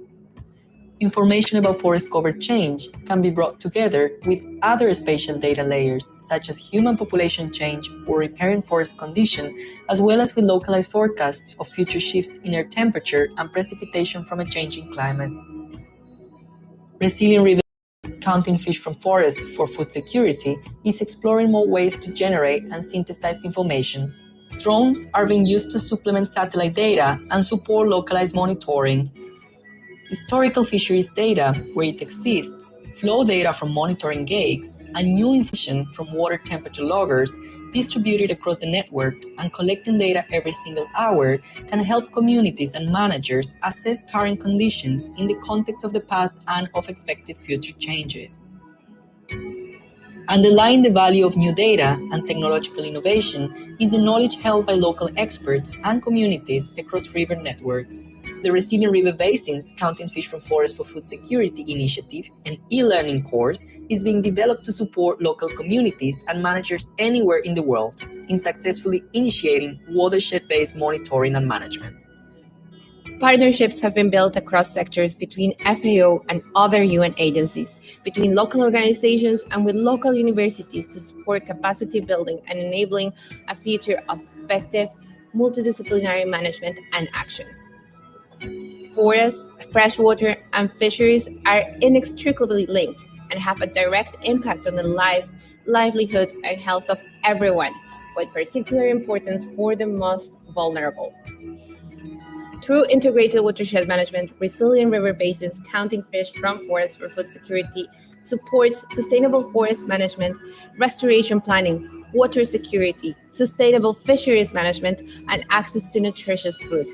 S14: Information about forest cover change can be brought together with other spatial data layers, such as human population change or riparian forest condition, as well as with localized forecasts of future shifts in air temperature and precipitation from a changing climate. Resilient River, counting fish from forests for food security, is exploring more ways to generate and synthesize information. Drones are being used to supplement satellite data and support localized monitoring. Historical fisheries data, where it exists, flow data from monitoring gigs, and new information from water temperature loggers distributed across the network and collecting data every single hour can help communities and managers assess current conditions in the context of the past and of expected future changes. Underlying the value of new data and technological innovation is the knowledge held by local experts and communities across river networks. the Resilient River Basins Counting Fish from Forests for Food Security initiative, an e-learning course, is being developed to support local communities and managers anywhere in the world in successfully initiating watershed-based monitoring and management.
S15: Partnerships have been built across sectors between FAO and other UN agencies, between local organizations and with local universities to support capacity building and enabling a future of effective multidisciplinary management and action. Forests, freshwater, and fisheries are inextricably linked and have a direct impact on the lives, livelihoods, and health of everyone, with particular importance for the most vulnerable. Through integrated watershed management, Resilient River Basins Counting Fish from Forests for Food Security supports sustainable forest management, restoration planning, water security, sustainable fisheries management, and access to nutritious food.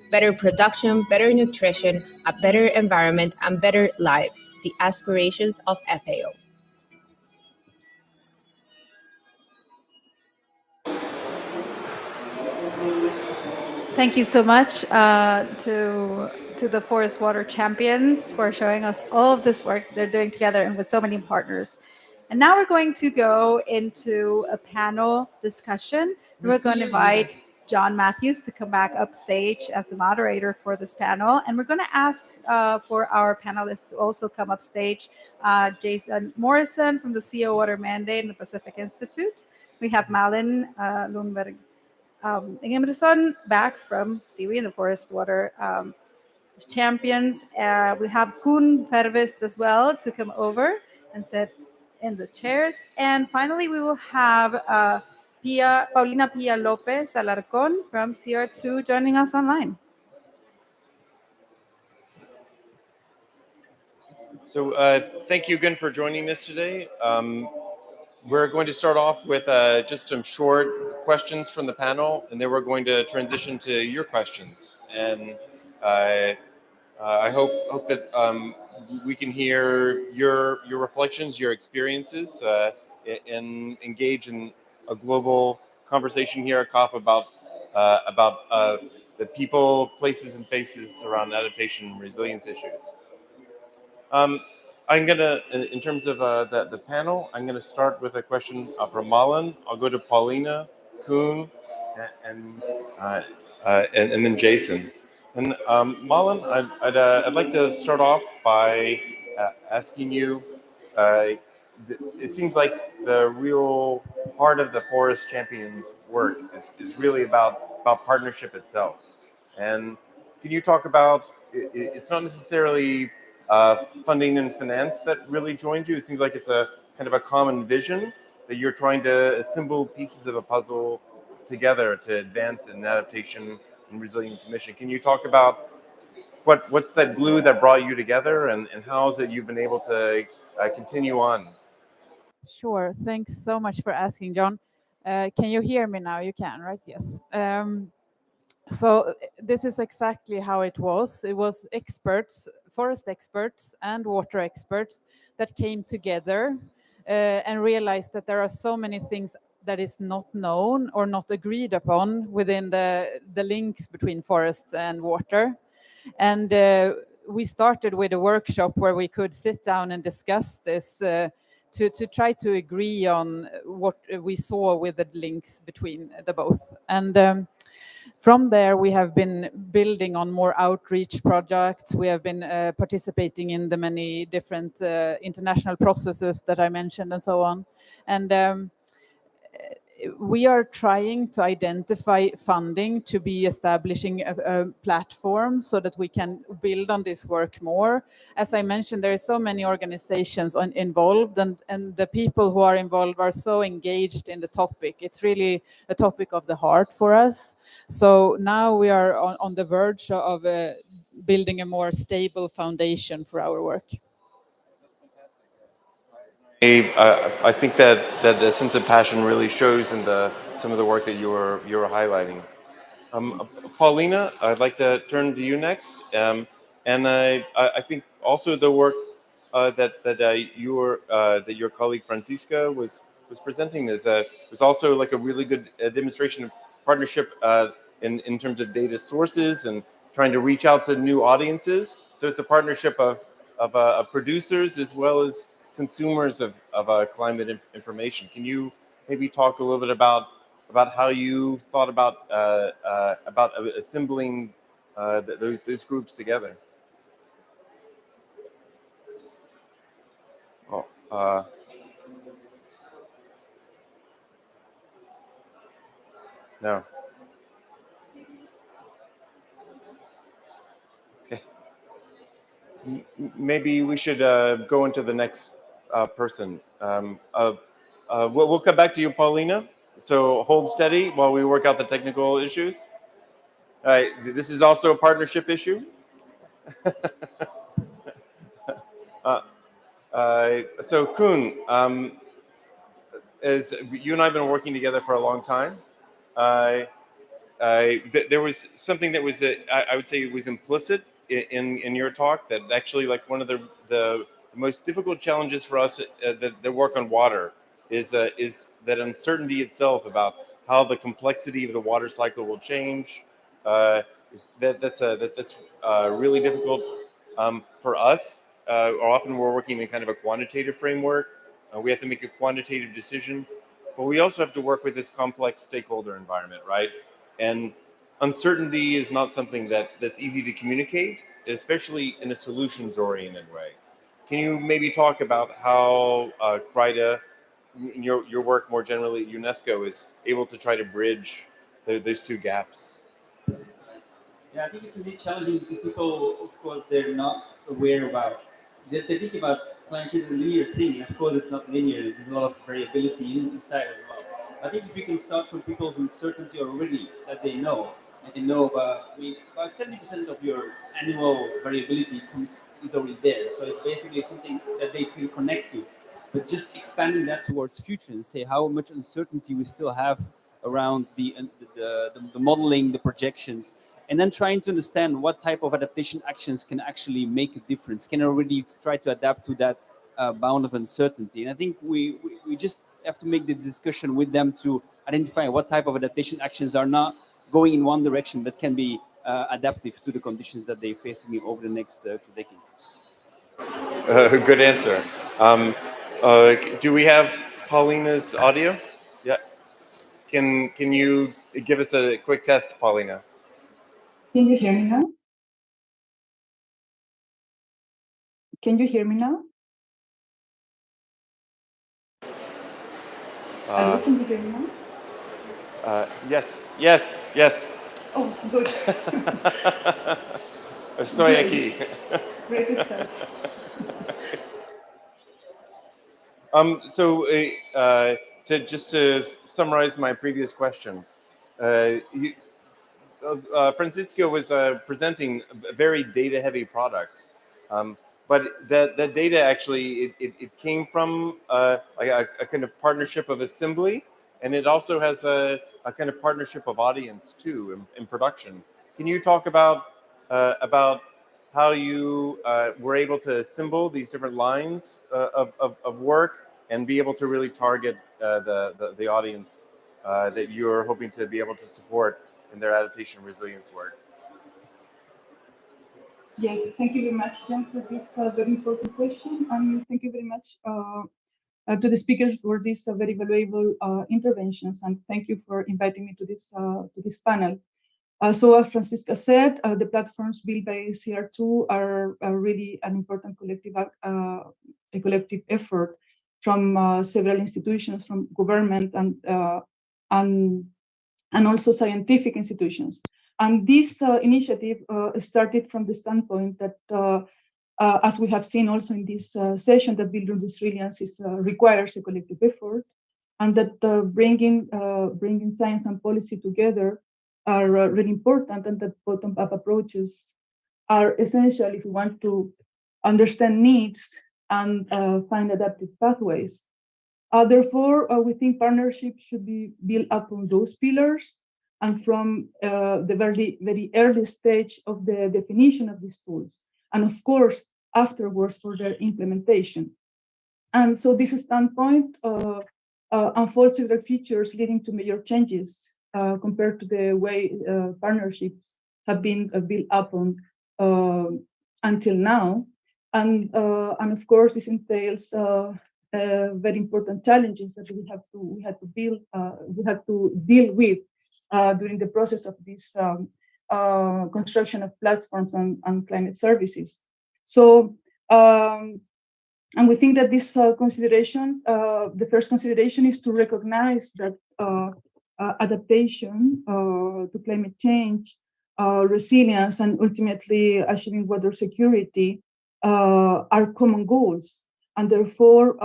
S15: Better production, better nutrition, a better environment, and better lives, the aspirations of FAO.
S5: Thank you so much to the Forest Water Champions for showing us all of this work they're doing together and with so many partners. And now we're going to go into a panel discussion. We're going to invite John Matthews to come back up stage as the moderator for this panel. And we're going to ask for our panelists to also come up stage. Jason Morrison from the CO Water Mandate and the Pacific Institute. We have Malin Lundberg Ingebrigtsen back from SIWI and the Forest Water Champions. We have Kun Pervest as well to come over and sit in the chairs. And finally, we will have Paulina Pia Lopez Alarcón from CR2 joining us online.
S10: So thank you again for joining us today. We're going to start off with just some short questions from the panel, and then we're going to transition to your questions. And I hope that we can hear your reflections, your experiences, and engage in a global conversation here at COP about the people, places, and faces around adaptation and resilience issues. I'm gonna, in terms of the panel, I'm gonna start with a question from Malin. I'll go to Paulina, Kun, and then Jason. And Malin, I'd like to start off by asking you. It seems like the real heart of the Forest Champions work is really about partnership itself. And can you talk about? It's not necessarily funding and finance that really joins you. It seems like it's a kind of a common vision that you're trying to assemble pieces of a puzzle together to advance an adaptation and resilience mission. Can you talk about what's that glue that brought you together, and how is it you've been able to continue on?
S13: Sure. Thanks so much for asking, John. Can you hear me now? You can, right? Yes. So this is exactly how it was. It was experts, forest experts and water experts that came together and realized that there are so many things that is not known or not agreed upon within the links between forests and water. And we started with a workshop where we could sit down and discuss this to try to agree on what we saw with the links between the both. And from there, we have been building on more outreach projects. We have been participating in the many different international processes that I mentioned and so on. And we are trying to identify funding to be establishing a platform so that we can build on this work more. As I mentioned, there are so many organizations involved, and the people who are involved are so engaged in the topic. It's really a topic of the heart for us. So now we are on the verge of building a more stable foundation for our work.
S10: I think that the sense of passion really shows in some of the work that you were highlighting. Paulina, I'd like to turn to you next, and I think also the work that your colleague Francisca was presenting was also like a really good demonstration of partnership in terms of data sources and trying to reach out to new audiences. So it's a partnership of producers as well as consumers of climate information. Can you maybe talk a little bit about how you thought about assembling those groups together? Oh, no. Okay. Maybe we should go into the next person. We'll come back to you, Paulina. So hold steady while we work out the technical issues. All right, this is also a partnership issue. So Kuhn, as you and I have been working together for a long time, there was something that was, I would say, was implicit in your talk, that actually, like, one of the most difficult challenges for us that work on water is that uncertainty itself about how the complexity of the water cycle will change. That's really difficult for us. Often we're working in kind of a quantitative framework. We have to make a quantitative decision, but we also have to work with this complex stakeholder environment, right? And uncertainty is not something that's easy to communicate, especially in a solutions-oriented way. Can you maybe talk about how CRIDA, your work more generally at UNESCO, is able to try to bridge those two gaps?
S11: Yeah, I think it's indeed challenging because people, of course, they're not aware about, they think about climate change as a linear thing. Of course, it's not linear. There's a lot of variability inside as well. I think if we can start from people's uncertainty already, that they know, and they know about, I mean, about 70% of your annual variability is already there. So it's basically something that they can connect to. But just expanding that towards future and say how much uncertainty we still have around the modeling, the projections, and then trying to understand what type of adaptation actions can actually make a difference, can already try to adapt to that bound of uncertainty. And I think we just have to make this discussion with them to identify what type of adaptation actions are not going in one direction, but can be adaptive to the conditions that they're facing over the next few decades.
S10: Good answer. Do we have Paulina's audio? Yeah. Can you give us a quick test, Paulina?
S9: Can you hear me now? Can you hear me now? Hello, can you hear me now?
S10: Yes.
S9: Oh, good.
S10: Estoy aquí.
S9: Great start.
S10: So just to summarize my previous question, Francisco was presenting a very data-heavy product, but that data actually it came from like a kind of partnership of assembly, and it also has a kind of partnership of audience too in production. Can you talk about how you were able to assemble these different lines of work and be able to really target the audience that you're hoping to be able to support in their adaptation resilience work?
S9: Yes, thank you very much, John, for this very important question. And thank you very much to the speakers for these very valuable interventions. And thank you for inviting me to this panel. So as Francisca said, the platforms built by CR2 are really an important collective from several institutions, from government and also scientific institutions. And this initiative started from the standpoint that, as we have seen also in this session, that building resilience requires a collective effort, and that bringing science and policy together are really important, and that bottom-up approaches are essential if we want to understand needs and find adaptive pathways. Therefore, we think partnerships should be built up on those pillars and from the very, very early stage of the definition of these tools, and of course, afterwards for their implementation. And so this standpoint unfolds several features leading to major changes compared to the way partnerships have been built upon until now. And of course, this entails very important challenges that we have to deal with during the process of this construction of platforms and climate services. So, and we think that this consideration, the first consideration is to recognize that adaptation to climate change, resilience, and ultimately achieving water security are common goals, and therefore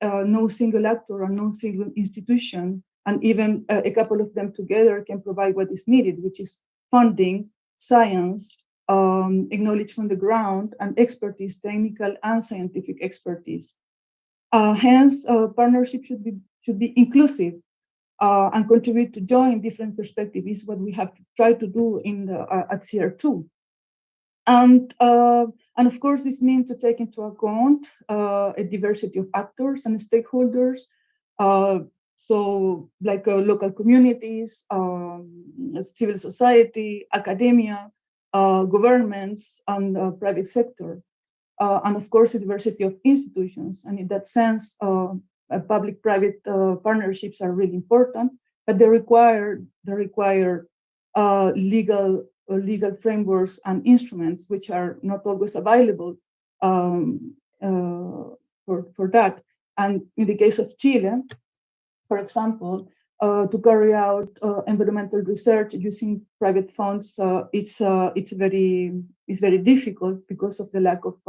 S9: no single actor and no single institution, and even a couple of them together, can provide what is needed, which is funding, science, acknowledged from the ground, and expertise, technical and scientific expertise. Hence, partnership should be inclusive and contribute to join different perspectives. Is what we have to try to do at CR2. And of course, this means to take into account a diversity of actors and stakeholders. So, like local communities, civil society, academia, governments, and private sector, and of course, a diversity of institutions. And in that sense, public-private partnerships are really important, but they require legal frameworks and instruments which are not always available for that. And in the case of Chile, for example, to carry out environmental research using private funds, it's very difficult because of the lack of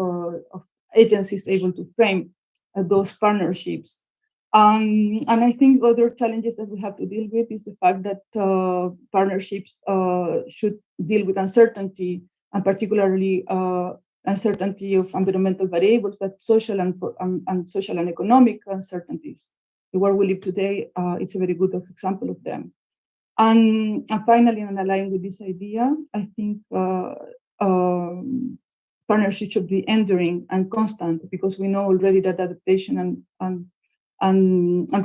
S9: agencies able to frame those partnerships. And I think other challenges that we have to deal with is the fact that partnerships should deal with uncertainty, and particularly uncertainty of environmental variables, but social and economic uncertainties. The world we live today is a very good example of them. And finally, in line with this idea, I think partnership should be enduring and constant, because we know already that adaptation and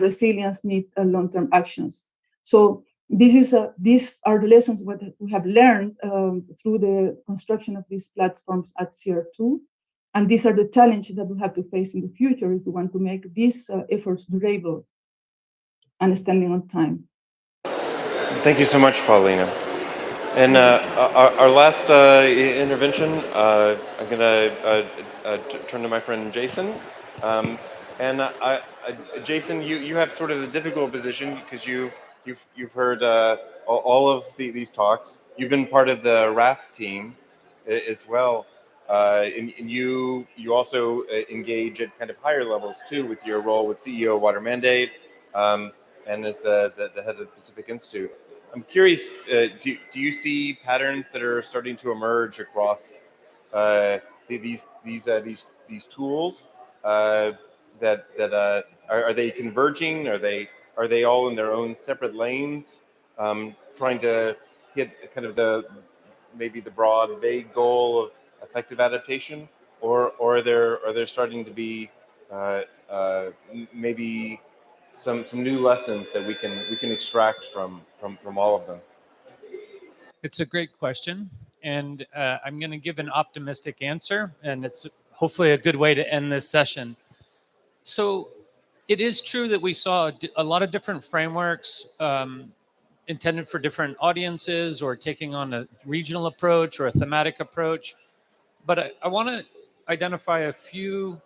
S9: resilience need long-term actions. So these are the lessons what we have learned through the construction of these platforms at CR2. And these are the challenges that we have to face in the future if we want to make these efforts durable and standing on time.
S10: Thank you so much, Paulina. And our last intervention, I'm going to turn to my friend Jason. Jason, you have sort of the difficult position because you've heard all of these talks. You've been part of the RAFT team as well. And you also engage at kind of higher levels too, with your role with CEO Water Mandate and as the head of the Pacific Institute. I'm curious, do you see patterns that are starting to emerge across these tools? That are they converging? Are they all in their own separate lanes, trying to hit kind of maybe the broad, vague goal of effective adaptation, or are there starting to be maybe some new lessons that we can extract from all of them?
S16: It's a great question, and I'm going to give an optimistic answer, and it's hopefully a good way to end this session. So it is true that we saw a lot of different frameworks intended for different audiences, or taking on a regional approach or a thematic approach. But I want to identify a few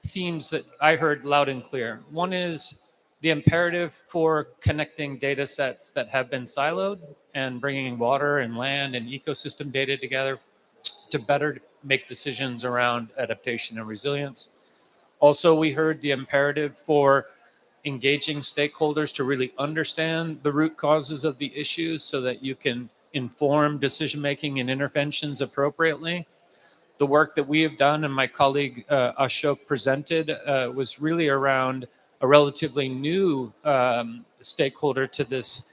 S16: themes that I heard loud and clear. One is the imperative for connecting data sets that have been siloed and bringing water and land and ecosystem data together to better make decisions around adaptation and resilience. Also, we heard the imperative for engaging stakeholders to really understand the root causes of the issues so that you can inform decision-making and interventions appropriately. The work that we have done and my colleague Ashok presented was really around a relatively new stakeholder to this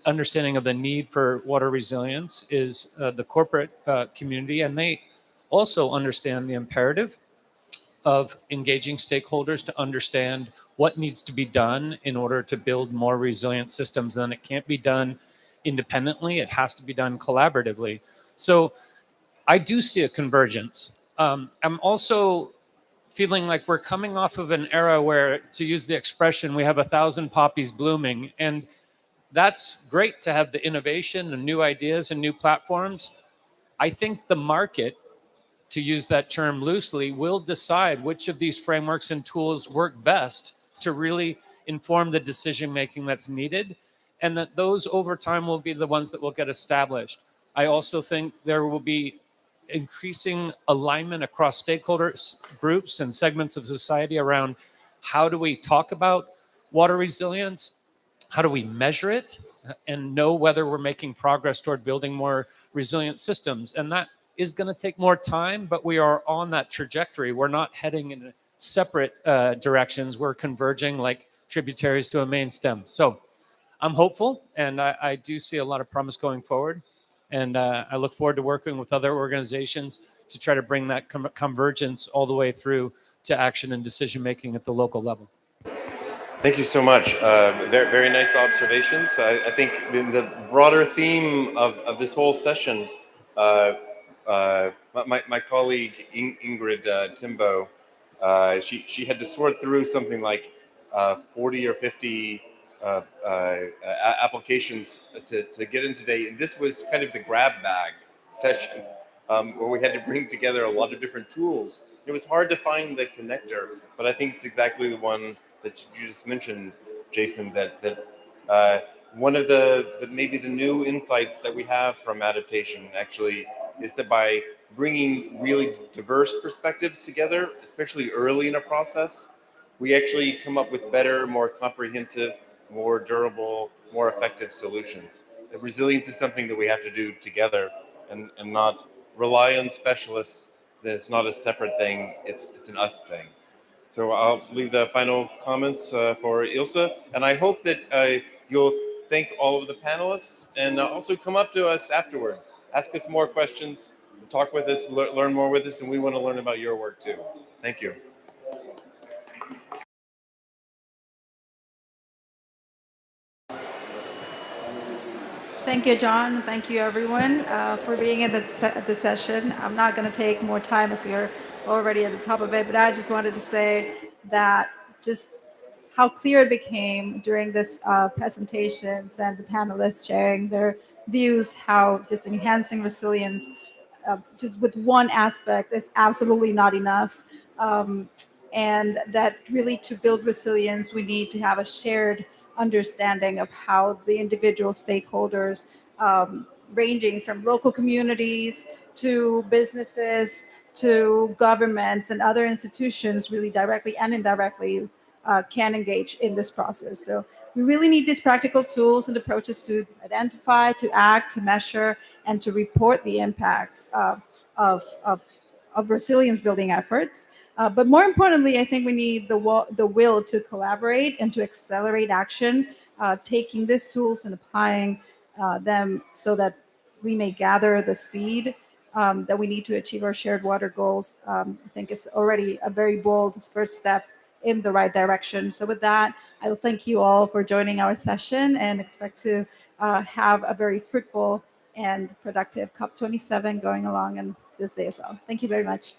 S16: understanding of the need for water resilience is the corporate community, and they also understand the imperative of engaging stakeholders to understand what needs to be done in order to build more resilient systems. And it can't be done independently. It has to be done collaboratively. So I do see a convergence. I'm also feeling like we're coming off of an era where, to use the expression, we have 1,000 poppies blooming. And that's great to have the innovation and new ideas and new platforms. I think the market, to use that term loosely, will decide which of these frameworks and tools work best to really inform the decision making that's needed, and that those over time will be the ones that will get established. I also think there will be increasing alignment across stakeholder groups and segments of society around how do we talk about water resilience, how do we measure it, and know whether we're making progress toward building more resilient systems. And that is going to take more time, but we are on that trajectory. We're not heading in separate directions. We're converging like tributaries to a main stem. So I'm hopeful, and I do see a lot of promise going forward. And I look forward to working with other organizations to try to bring that convergence all the way through to action and decision making at the local level.
S10: Thank you so much. Very, very nice observations. I think the broader theme of this whole session, my colleague Ingrid Timbo, she had to sort through something like 40 or 50 applications to get in today. And this was kind of the grab bag session where we had to bring together a lot of different tools. It was hard to find the connector, but I think it's exactly the one that you just mentioned, Jason, that one of the maybe the new insights that we have from adaptation actually is that by bringing really diverse perspectives together, especially early in a process, we actually come up with better, more comprehensive, more durable, more effective solutions. The resilience is something that we have to do together and not rely on specialists. That it's not a separate thing, it's an us thing. So I'll leave the final comments for Ilse, and I hope that you'll thank all of the panelists and also come up to us afterwards. Ask us more questions, talk with us, learn more with us, and we want to learn about your work too. Thank you.
S5: Thank you, John. Thank you, everyone, for being in the session. I'm not going to take more time as we are already at the top of it, but I just wanted to say that just how clear it became during this presentations and the panelists sharing their views, how just enhancing resilience just with one aspect is absolutely not enough. And that really to build resilience, we need to have a shared understanding of how the individual stakeholders, ranging from local communities to businesses to governments and other institutions, really directly and indirectly can engage in this process. So we really need these practical tools and approaches to identify, to act, to measure, and to report the impacts of resilience building efforts. But more importantly, I think we need the will to collaborate and to accelerate action, taking these tools and applying them so that we may gather the speed that we need to achieve our shared water goals. I think it's already a very bold first step in the right direction. So with that, I will thank you all for joining our session and expect to have a very fruitful and productive COP27 going along in this day as well. Thank you very much.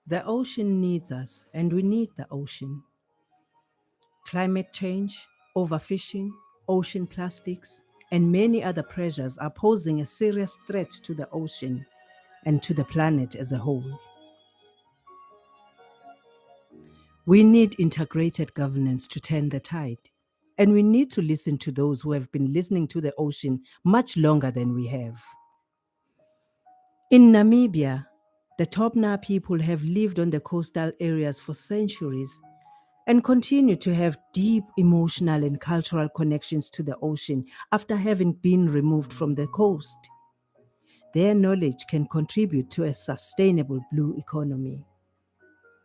S17: The ocean needs us, and we need the ocean. Climate change, overfishing, ocean plastics, and many other pressures are posing a serious threat to the ocean and to the planet as a whole. We need integrated governance to turn the tide, and we need to listen to those who have been listening to the ocean much longer than we have. In Namibia, the Topna people have lived on the coastal areas for centuries and continue to have deep emotional and cultural connections to the ocean after having been removed from the coast. Their knowledge can contribute to a sustainable blue economy.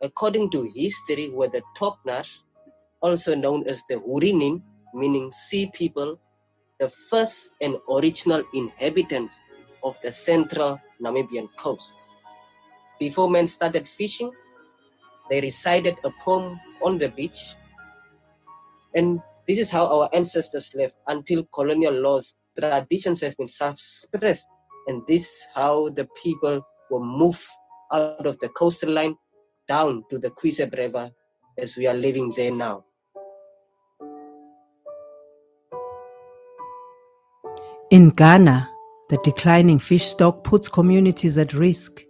S18: According to history, were the Topnas, also known as the Hurining, meaning sea people, the first and original inhabitants of the central Namibian coast. Before men started fishing, they resided upon on the beach, and this is how our ancestors lived until colonial laws, traditions have been suppressed, and this is how the people were moved out of the coastal line down to the Quisep River as we are living there now.
S17: In Ghana, the declining fish stock puts communities at risk.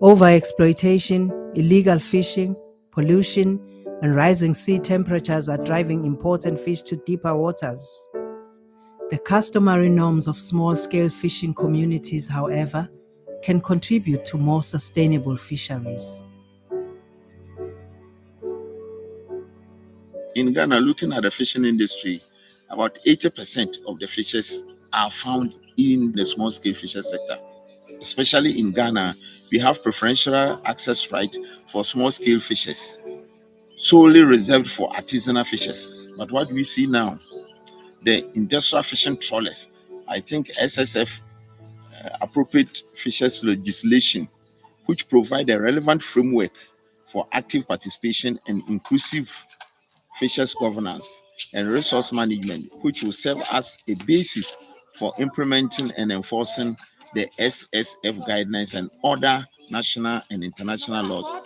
S17: Overexploitation, illegal fishing, pollution, and rising sea temperatures are driving important fish to deeper waters. The customary norms of small-scale fishing communities, however, can contribute to more sustainable fisheries.
S19: In Ghana, looking at the fishing industry, about 80% of the fishes are found in the small-scale fisheries sector. Especially in Ghana, we have preferential access right for small-scale fishes, solely reserved for artisanal fishes. But what we see now, the industrial fishing trawlers, I think SSF appropriate fisheries legislation, which provide a relevant framework for active participation and inclusive fisheries governance and resource management, which will serve as a basis for implementing and enforcing the SSF guidelines and other national and international laws.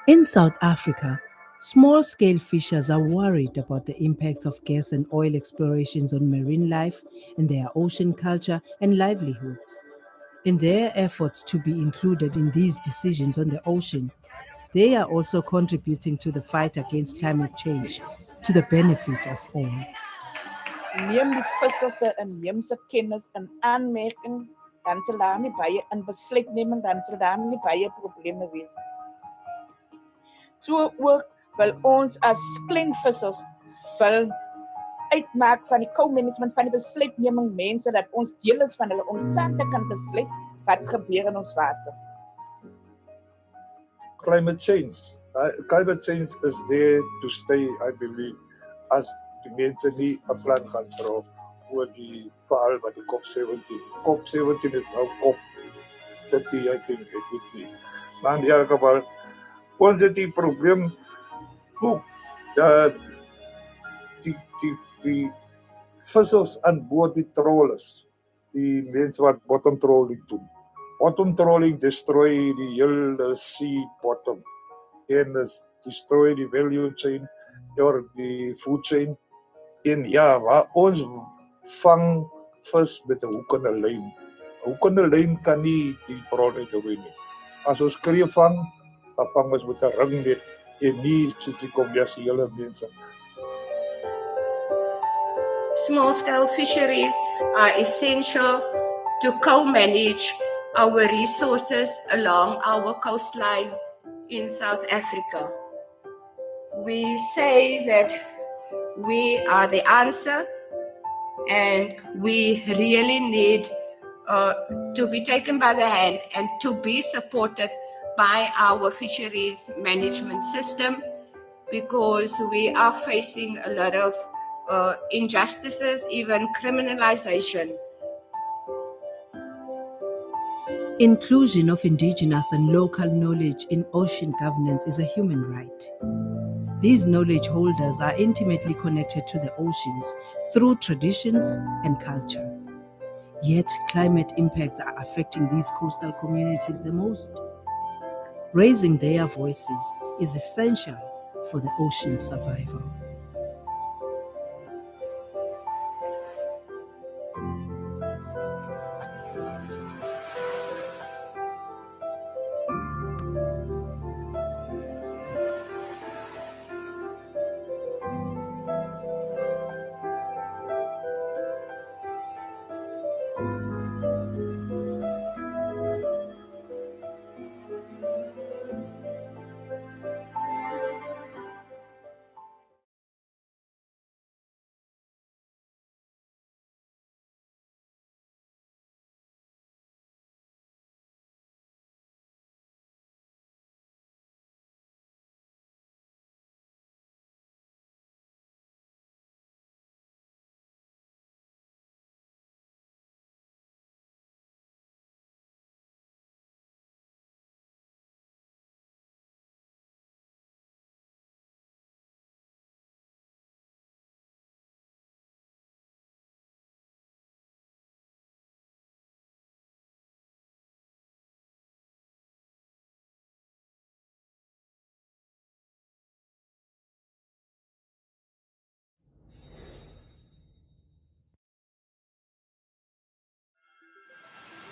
S17: In South Africa, small-scale fishers are worried about the impacts of gas and oil explorations on marine life and their ocean culture and livelihoods. In their efforts to be included in these decisions on the ocean, they are also contributing to the fight against climate change to the benefit of all.
S20: Neem die vissers se inheemse kennis in aanmerking, dan sal daar nie baie in besluitneming, dan sal daar nie baie probleme wees. So ook wil ons as klein vissers wil uitmaak van die co-management van die besluitneming mense dat ons deel is van hulle om saam te kan besluit wat gebeur in ons waters.
S21: Climate change. Climate change is there to stay, I believe, as die mense nie 'n plan gaan trou oor die verhaal van die COP17. COP17 is nou COP30, I think, ek weet nie. Maar in elk geval, ons het die probleem ook dat die vissers aan boord die trawlers, die mense wat bottom trawling doen. Bottom trawling destroy the hele sea bottom and destroy the value chain or the food chain. En ja, waar ons vang vis met 'n hoekende lyn. 'n Hoekende lyn kan nie die bronne doen nie. As ons kreef vang, dan vang ons met 'n ringnet en nie soos die kommersiële mense.
S22: Small-scale fisheries are essential to co-manage our resources along our coastline in South Africa. We say that we are the answer, and we really need to be taken by the hand and to be supported by our fisheries management system, because we are facing a lot of injustices, even criminalization.
S17: Inclusion of indigenous and local knowledge in ocean governance is a human right. These knowledge holders are intimately connected to the oceans through traditions and culture. Yet climate impacts are affecting these coastal communities the most. Raising their voices is essential for the ocean's survival.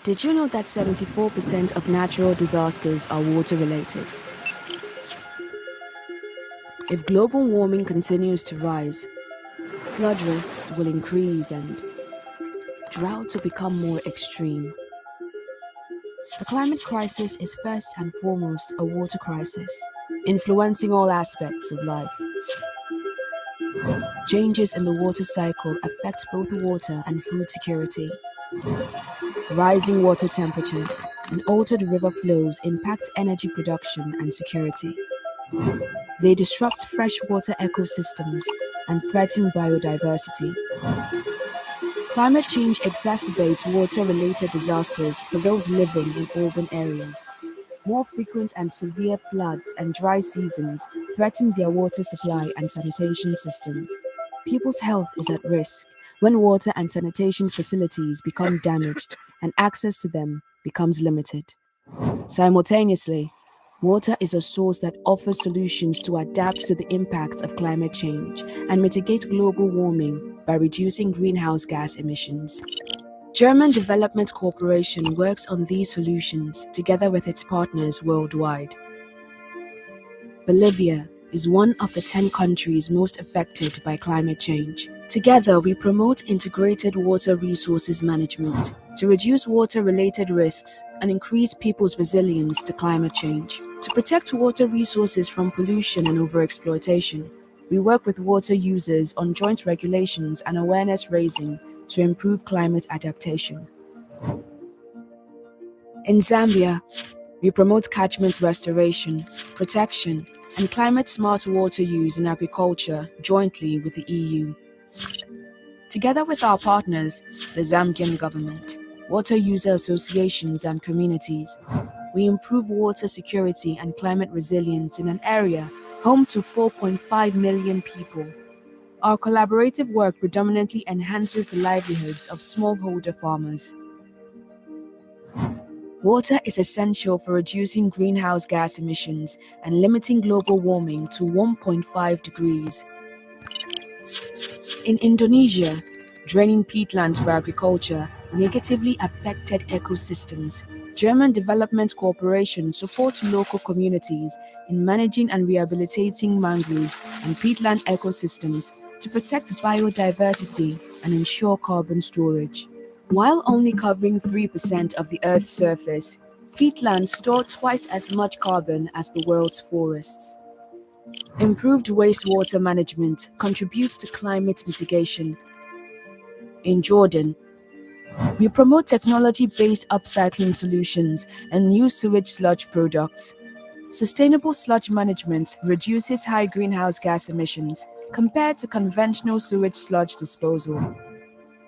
S2: Did you know that 74% of natural disasters are water-related? If global warming continues to rise, flood risks will increase and droughts will become more extreme. The climate crisis is first and foremost a water crisis, influencing all aspects of life. Changes in the water cycle affect both water and food security. Rising water temperatures and altered river flows impact energy production and security. They disrupt freshwater ecosystems and threaten biodiversity. Climate change exacerbates water-related disasters for those living in urban areas. More frequent and severe floods and dry seasons threaten their water supply and sanitation systems. People's health is at risk when water and sanitation facilities become damaged and access to them becomes limited. Simultaneously, water is a source that offers solutions to adapt to the impacts of climate change and mitigate global warming by reducing greenhouse gas emissions. German Development Corporation works on these solutions together with its partners worldwide. Bolivia is one of the 10 countries most affected by climate change. Together, we promote integrated water resources management to reduce water-related risks and increase people's resilience to climate change. To protect water resources from pollution and overexploitation, we work with water users on joint regulations and awareness raising to improve climate adaptation. In Zambia, we promote catchment restoration, protection, and climate-smart water use in agriculture jointly with the EU. Together with our partners, the Zambian government, water user associations and communities, we improve water security and climate resilience in an area home to 4.5 million people. Our collaborative work predominantly enhances the livelihoods of smallholder farmers. Water is essential for reducing greenhouse gas emissions and limiting global warming to 1.5 degrees. In Indonesia, draining peatlands for agriculture negatively affected ecosystems. German Development Corporation supports local communities in managing and rehabilitating mangroves and peatland ecosystems to protect biodiversity and ensure carbon storage. While only covering 3% of the Earth's surface, peatlands store twice as much carbon as the world's forests. Improved wastewater management contributes to climate mitigation. In Jordan, we promote technology-based upcycling solutions and new sewage sludge products. Sustainable sludge management reduces high greenhouse gas emissions compared to conventional sewage sludge disposal.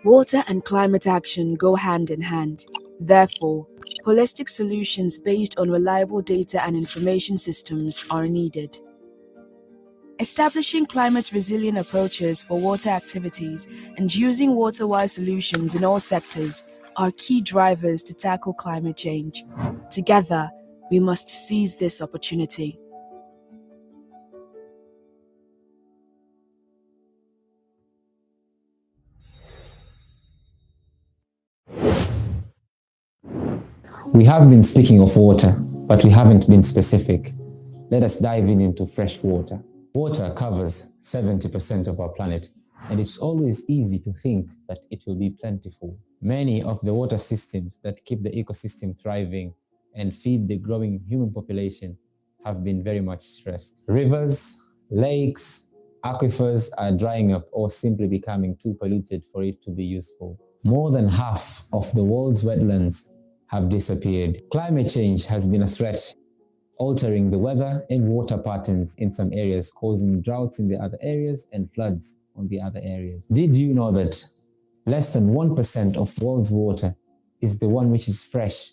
S2: Water and climate action go hand in hand. Therefore, holistic solutions based on reliable data and information systems are needed. Establishing climate-resilient approaches for water activities and using water-wise solutions in all sectors are key drivers to tackle climate change. Together, we must seize this opportunity.
S3: We have been speaking of water, but we haven't been specific. Let us dive into fresh water. Water covers 70% of our planet, and it's always easy to think that it will be plentiful. Many of the water systems that keep the ecosystem thriving and feed the growing human population have been very much stressed. Rivers, lakes, aquifers are drying up or simply becoming too polluted for it to be useful. More than half of the world's wetlands have disappeared. Climate change has been a threat, altering the weather and water patterns in some areas, causing droughts in the other areas and floods on the other areas. Did you know that less than 1% of world's water is the one which is fresh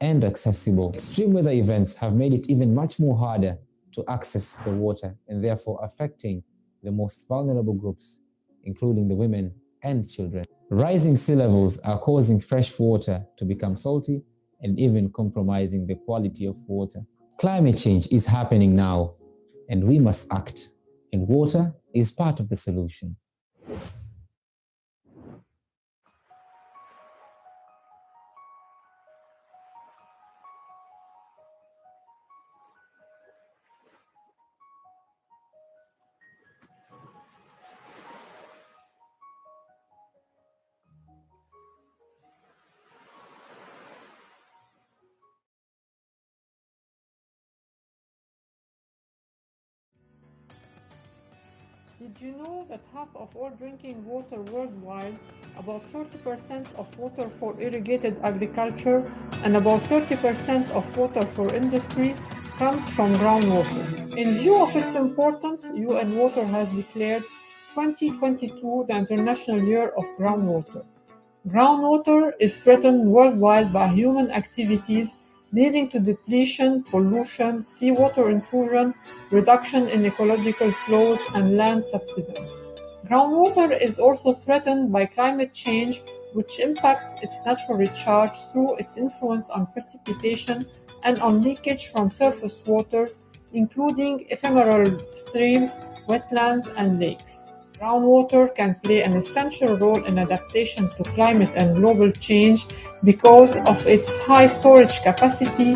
S3: and accessible? Extreme weather events have made it even much more harder to access the water and therefore affecting the most vulnerable groups, including the women and children. Rising sea levels are causing fresh water to become salty and even compromising the quality of water. Climate change is happening now, and we must act, and water is part of the solution.
S4: Did you know that half of all drinking water worldwide, about 30% of water for irrigated agriculture, and about 30% of water for industry comes from groundwater? In view of its importance, UN Water has declared 2022 the International Year of Groundwater. Groundwater is threatened worldwide by human activities leading to depletion, pollution, seawater intrusion, reduction in ecological flows, and land subsidence. Groundwater is also threatened by climate change, which impacts its natural recharge through its influence on precipitation and on leakage from surface waters, including ephemeral streams, wetlands, and lakes. Groundwater can play an essential role in adaptation to climate and global change because of its high storage capacity,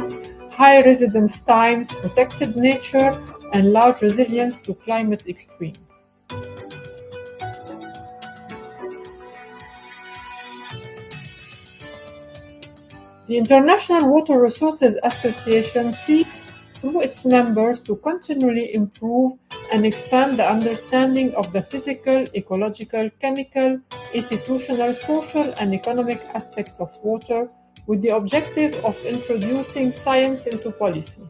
S4: high residence times, protected nature, and large resilience to climate extremes. The International Water Resources Association seeks, through its members, to continually improve and expand the understanding of the physical, ecological, chemical, institutional, social, and economic aspects of water, with the objective of introducing science into policy.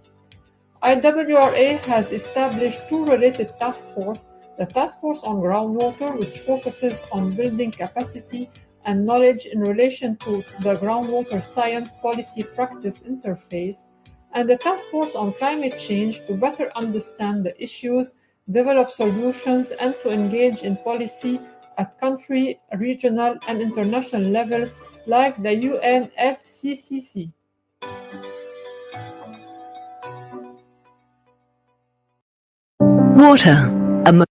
S4: IWRA has established two related task forces: the Task Force on Groundwater, which focuses on building capacity and knowledge in relation to the groundwater science policy practice interface, and the Task Force on Climate Change to better understand the issues, develop solutions, and to engage in policy at country, regional, and international levels like the UNFCCC.
S23: Water, a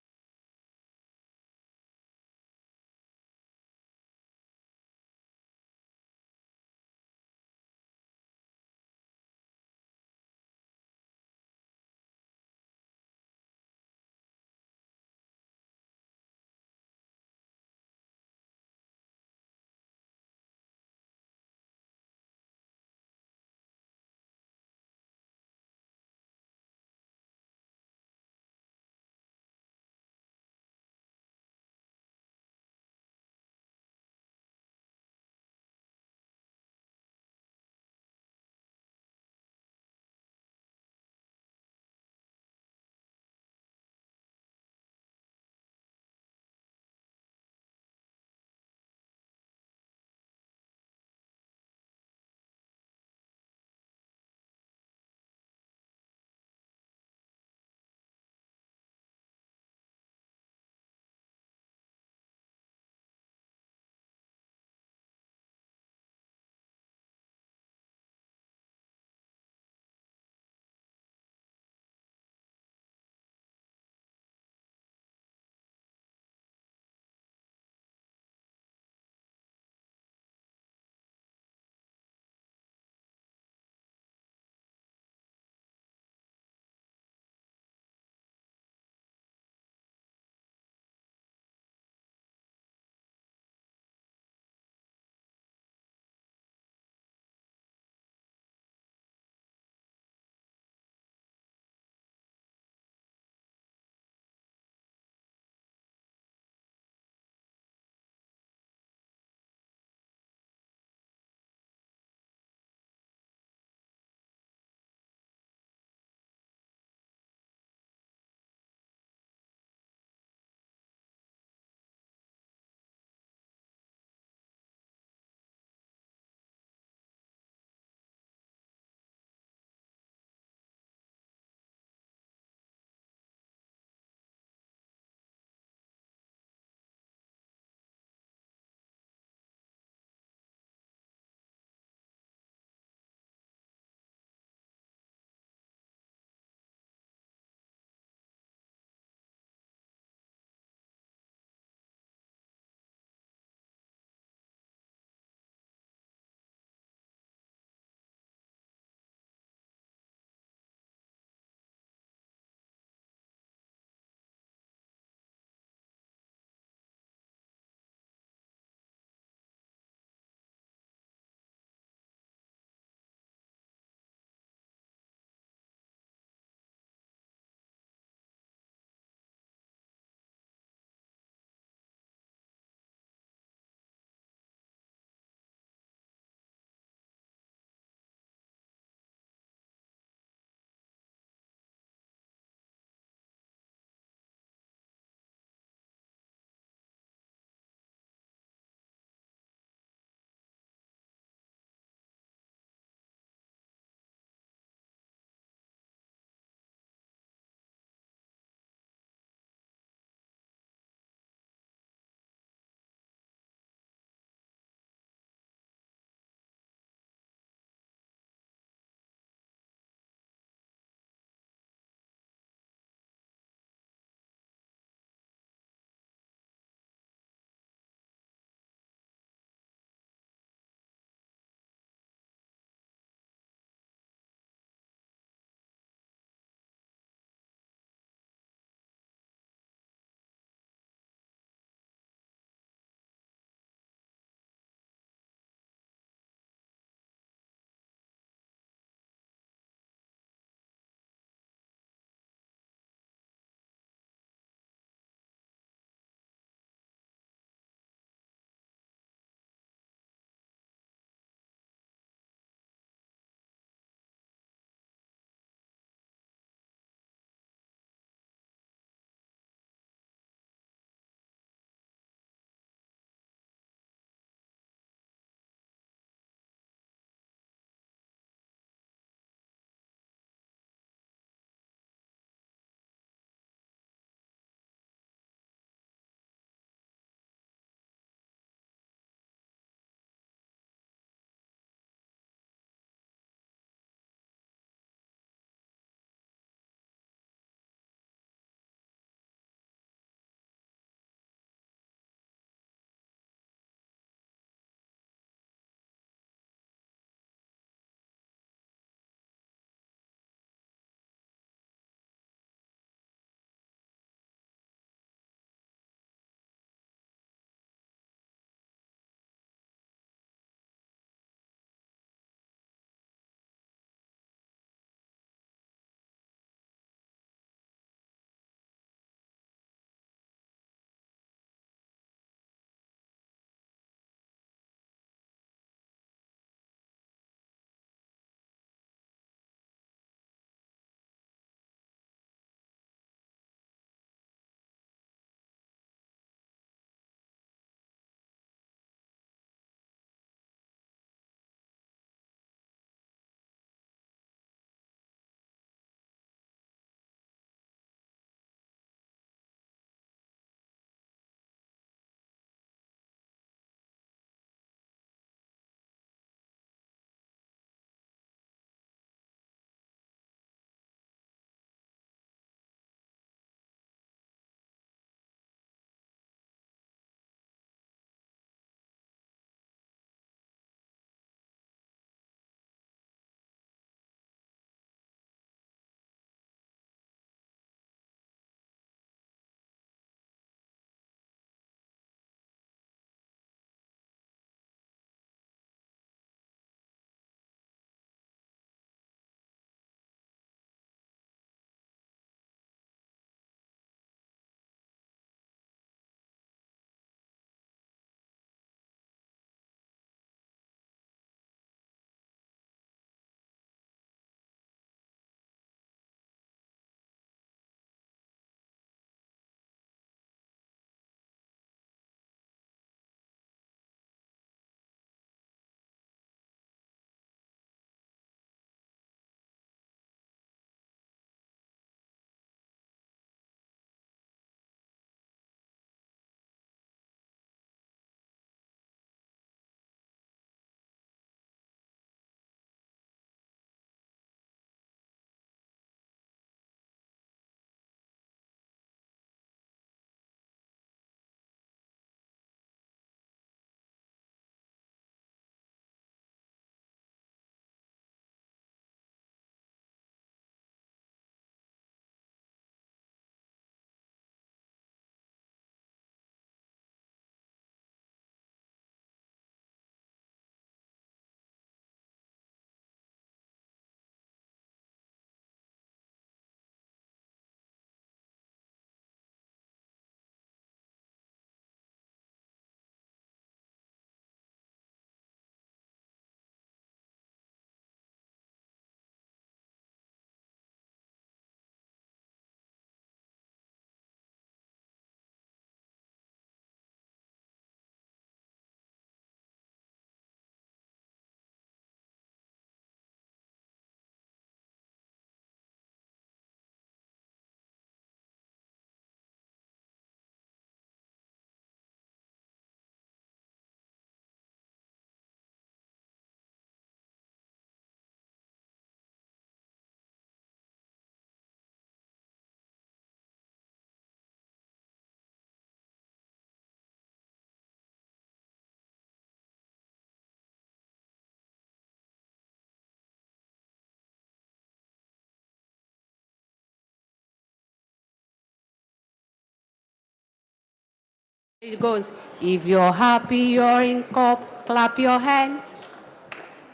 S1: It goes, if you're happy, you're in COP, clap your hands.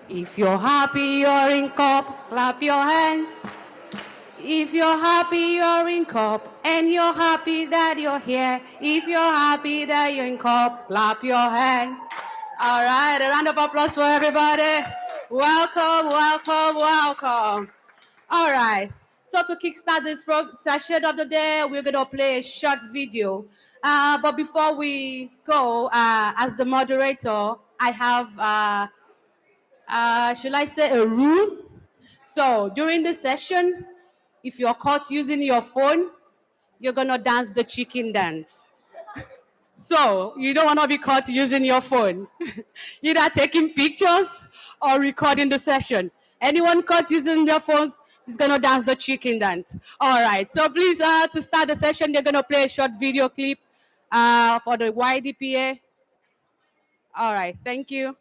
S1: If you're happy, you're in COP, clap your hands. If you're happy, you're in COP, and you're happy that you're here. If you're happy that you're in COP, clap your hands. All right, a round of applause for everybody. Welcome, welcome, welcome. All right, so to kickstart this session of the day, we're going to play a short video. But before we go, as the moderator, I have, should I say, a rule? So during the session, if you're caught using your phone, you're going to dance the chicken dance. So you don't want to be caught using your phone, either taking pictures or recording the session. Anyone caught using their phones is going to dance the chicken dance. All right. So please, to start the session, they're going to play a short video clip for the YDPA. All right. Thank you.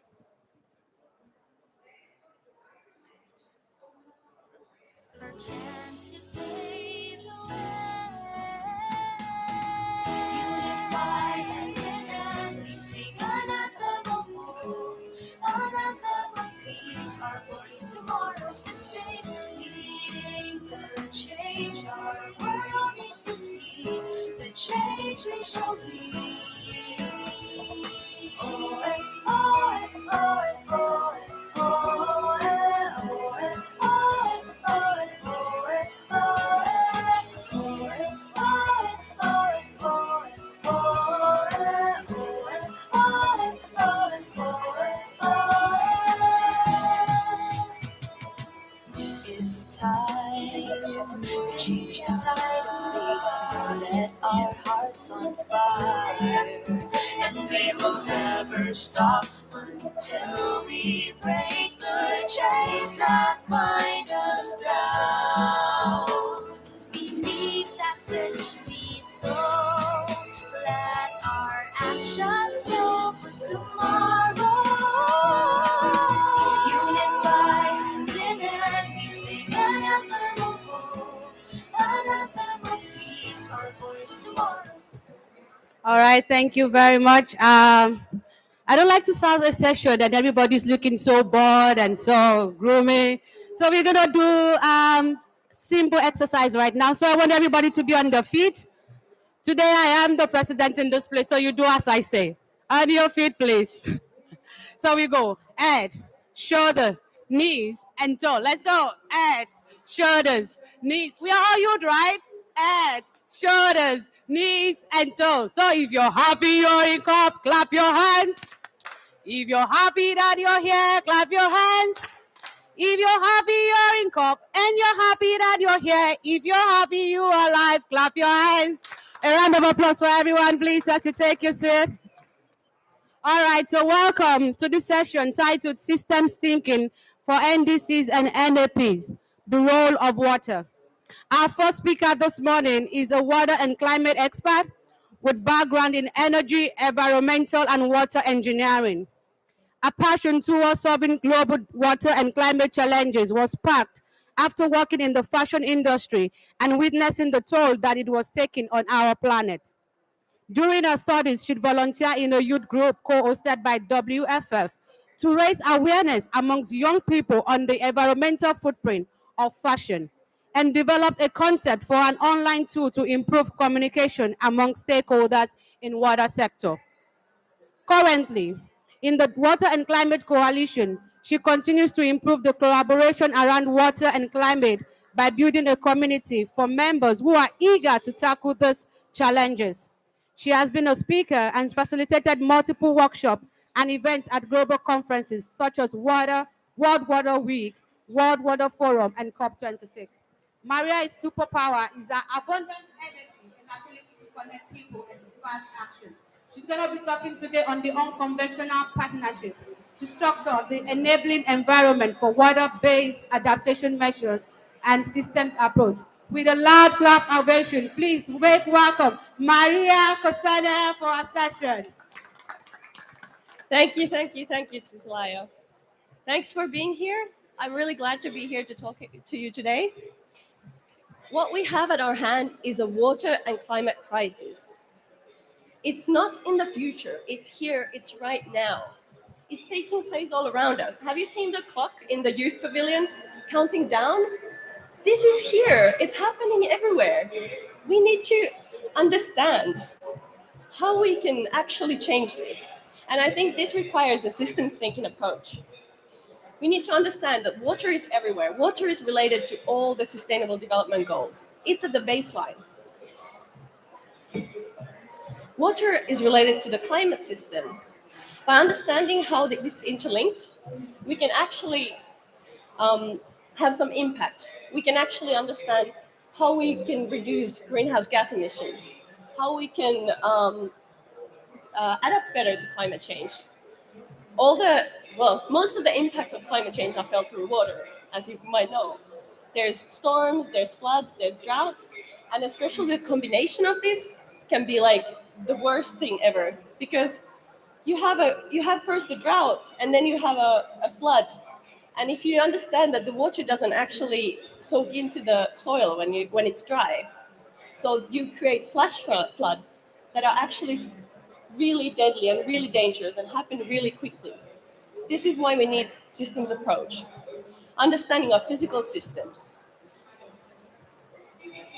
S6: Our voice tomorrow's the space, leading the change our world needs to see, the change we shall be. Oh, oh, oh, oh, oh, oh, oh, it's time to change the tide of freedom, set our hearts on fire, and we will never stop until we break the chains that bind us down. Beneath that bridge we sow, let our actions build for tomorrow. Unify hand in hand, we sing an anthem of hope, an anthem of peace, our voice tomorrow.
S1: All right. Thank you very much. I don't like to start a session that everybody's looking so bored and so gloomy. So we're going to do simple exercise right now. So I want everybody to be on their feet. Today I am the president in this place, so you do as I say. On your feet, please. So we go. Head, shoulder, knees, and toe. Let's go. Head, shoulders, knees. We are all youth, right? Head, shoulders, knees, and toes. So if you're happy you're in COP, clap your hands. If you're happy that you're here, clap your hands. If you're happy you're in COP and you're happy that you're here, if you're happy you are alive, clap your hands. A round of applause for everyone, please, as you take your seat. All right, so welcome to this session titled Systems Thinking for NDCs and NAPs, the role of water. Our first speaker this morning is a water and climate expert with background in energy, environmental, and water engineering. A passion towards solving global water and climate challenges was sparked after working in the fashion industry and witnessing the toll that it was taking on our planet. During her studies, she'd volunteer in a youth group co-hosted by WFF to raise awareness amongst young people on the environmental footprint of fashion and develop a concept for an online tool to improve communication among stakeholders in water sector. Currently, in the Water and Climate Coalition, she continues to improve the collaboration around water and climate by building a community for members who are eager to tackle these challenges. She has been a speaker and facilitated multiple workshops and events at global conferences such as World Water Week, World Water Forum, and COP26. Maria's superpower is her abundant energy and ability to connect people and spark action. She's going to be talking today on the unconventional partnerships to structure the enabling environment for water-based adaptation measures and systems approach. With a loud clap ovation, please make welcome Maria Kosana for our session.
S23: Thank you, Chislayo. Thanks for being here. I'm really glad to be here to talk to you today. What we have at our hand is a water and climate crisis. It's not in the future. It's here. It's right now. It's taking place all around us. Have you seen the clock in the youth pavilion counting down? This is here. It's happening everywhere. We need to understand how we can actually change this. And I think this requires a systems thinking approach. We need to understand that water is everywhere. Water is related to all the sustainable development goals. It's at the baseline. Water is related to the climate system. By understanding how it's interlinked, we can actually have some impact. We can actually understand how we can reduce greenhouse gas emissions, how we can adapt better to climate change. Most of the impacts of climate change are felt through water, as you might know. There's storms, there's floods, there's droughts, and especially the combination of this can be like the worst thing ever, because you have first a drought and then you have a flood. And if you understand that the water doesn't actually soak into the soil when it's dry, so you create flash floods that are actually really deadly and really dangerous and happen really quickly. This is why we need systems approach, understanding of physical systems.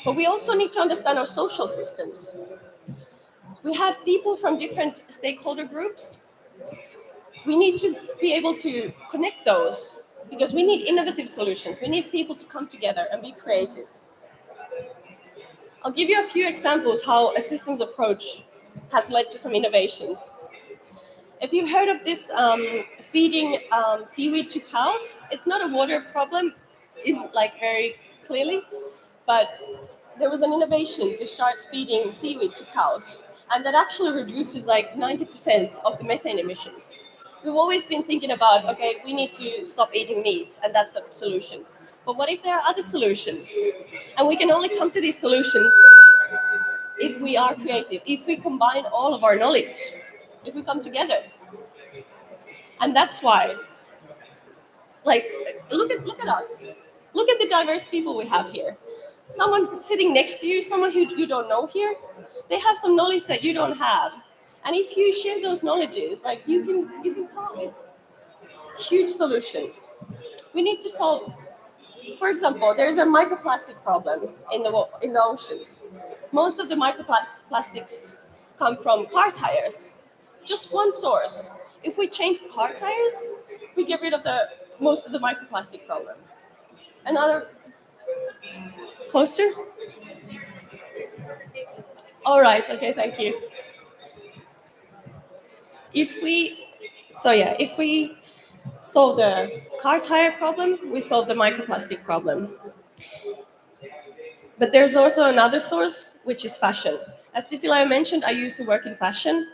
S23: But we also need to understand our social systems. We have people from different stakeholder groups. We need to be able to connect those because we need innovative solutions. We need people to come together and be creative. I'll give you a few examples how a systems approach has led to some innovations. If you've heard of this feeding seaweed to cows, it's not a water problem very clearly, but there was an innovation to start feeding seaweed to cows, and that actually reduces like 90% of the methane emissions. We've always been thinking about, okay, we need to stop eating meat, and that's the solution. But what if there are other solutions? And we can only come to these solutions if we are creative, if we combine all of our knowledge, if we come together. And that's why, look at us. Look at the diverse people we have here. Someone sitting next to you, someone who you don't know here, they have some knowledge that you don't have. And if you share those knowledges, you can find huge solutions. We need to solve, for example, there's a microplastic problem in the oceans. Most of the microplastics come from car tires. Just one source. If we change the car tires, we get rid of most of the microplastic problem. Another, closer? All right, okay, thank you. If we solve the car tire problem, we solve the microplastic problem. But there's also another source, which is fashion. As Titilaya mentioned, I used to work in fashion,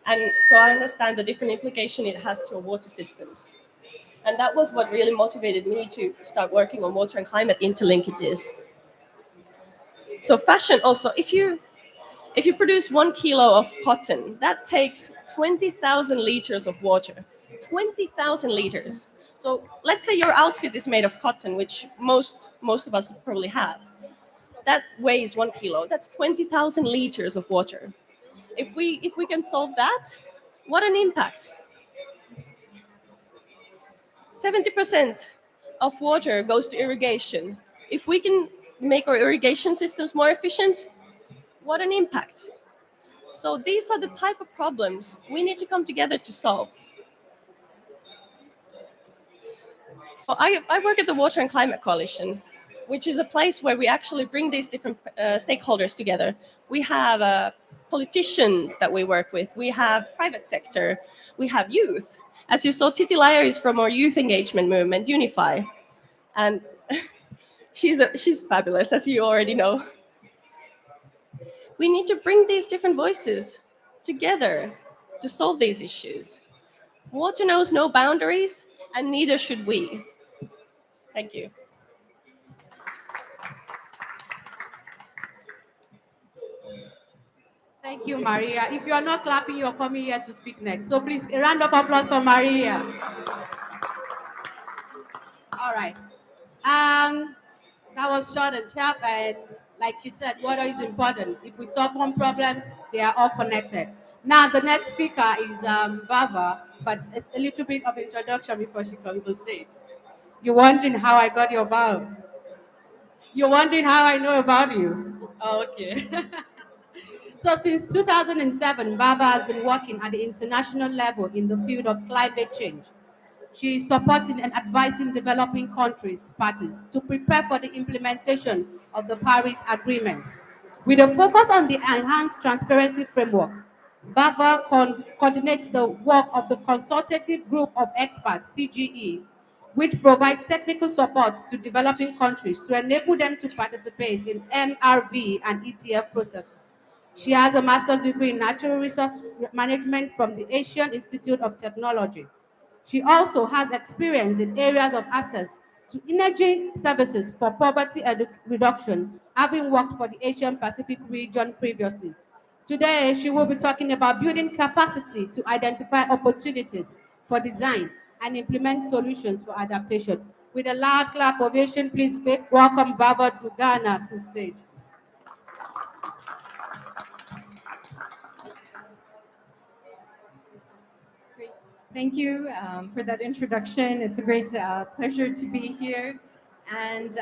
S23: and so I understand the different implication it has to our water systems. And that was what really motivated me to start working on water and climate interlinkages. So fashion also, if you produce 1 kilo of cotton, that takes 20,000 liters of water. 20,000 liters. So let's say your outfit is made of cotton, which most of us probably have. That weighs 1 kilo. That's 20,000 liters of water. If we can solve that, what an impact. 70% of water goes to irrigation. If we can make our irrigation systems more efficient, what an impact. So these are the type of problems we need to come together to solve. So I work at the Water and Climate Coalition, which is a place where we actually bring these different stakeholders together. We have politicians that we work with. We have private sector. We have youth. As you saw, Titilaya is from our youth engagement movement, Unify. And she's fabulous, as you already know. We need to bring these different voices together to solve these issues. Water knows no boundaries, and neither should we. Thank you.
S1: Thank you, Maria. If you are not clapping, you're coming here to speak next. So please, a round of applause for Maria. All right. That was short and sharp, and like she said, water is important. If we solve one problem, they are all connected. Now, the next speaker is Bava, but it's a little bit of introduction before she comes on stage. You're wondering how I got your bio. You're wondering how I know about you. Oh, okay. So since 2007, Baba has been working at the international level in the field of climate change. She is supporting and advising developing countries parties to prepare for the implementation of the Paris Agreement. With a focus on the enhanced transparency framework, Baba coordinates the work of the Consultative Group of Experts, CGE, which provides technical support to developing countries to enable them to participate in MRV and ETF processes. She has a master's degree in natural resource management from the Asian Institute of Technology. She also has experience in areas of access to energy services for poverty reduction, having worked for the Asian Pacific region previously. Today, she will be talking about building capacity to identify opportunities for design and implement solutions for adaptation. With a loud clap ovation, please welcome Baba Dugana to stage.
S7: Great. Thank you for that introduction. It's a great pleasure to be here. And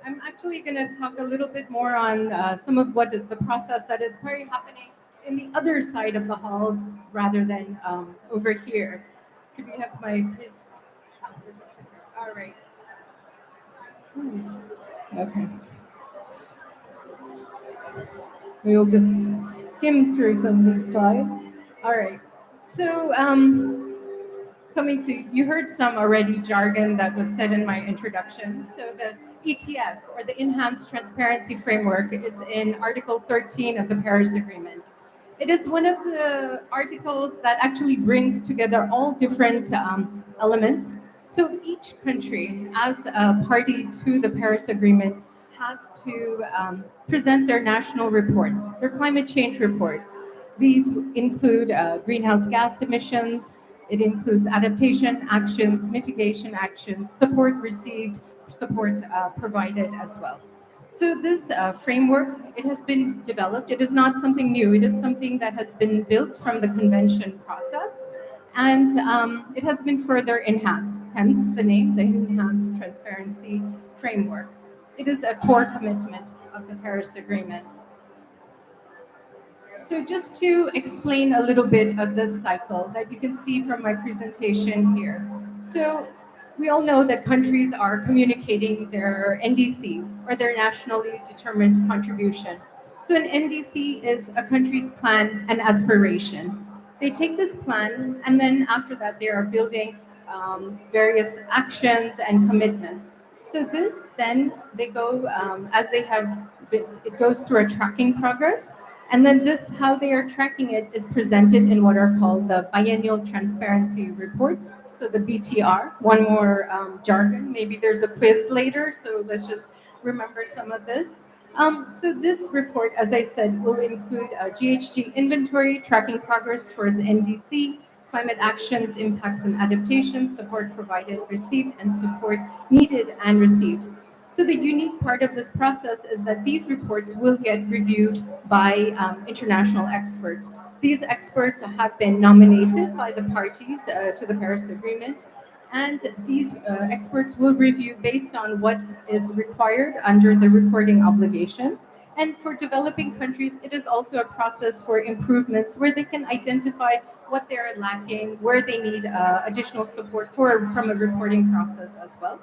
S7: I'm actually going to talk a little bit more on some of what the process that is probably happening in the other side of the halls rather than over here. Could we have my... All right. Okay. We'll just skim through some of these slides. All right. So coming to, you heard some already jargon that was said in my introduction. So the ETF, or the Enhanced Transparency Framework, is in Article 13 of the Paris Agreement. It is one of the articles that actually brings together all different elements. So each country, as a party to the Paris Agreement, has to present their national reports, their climate change reports. These include greenhouse gas emissions, it includes adaptation actions, mitigation actions, support received, support provided as well. So this framework, it has been developed. It is not something new. It is something that has been built from the convention process, and it has been further enhanced, hence the name, the Enhanced Transparency Framework. It is a core commitment of the Paris Agreement. So just to explain a little bit of this cycle that you can see from my presentation here. So we all know that countries are communicating their NDCs, or their nationally determined contribution. So an NDC is a country's plan and aspiration. They take this plan, and then after that they are building various actions and commitments. So this, then they go, as they have been, it goes through a tracking progress. And then this, how they are tracking it, is presented in what are called the biennial transparency reports. So the BTR, one more jargon. Maybe there's a quiz later, so let's just remember some of this. So this report, as I said, will include a GHG inventory, tracking progress towards NDC, climate actions, impacts and adaptation, support provided, received, and support needed and received. So the unique part of this process is that these reports will get reviewed by international experts. These experts have been nominated by the parties to the Paris Agreement, and these experts will review based on what is required under the reporting obligations. And for developing countries, it is also a process for improvements where they can identify what they're lacking, where they need additional support from a reporting process as well.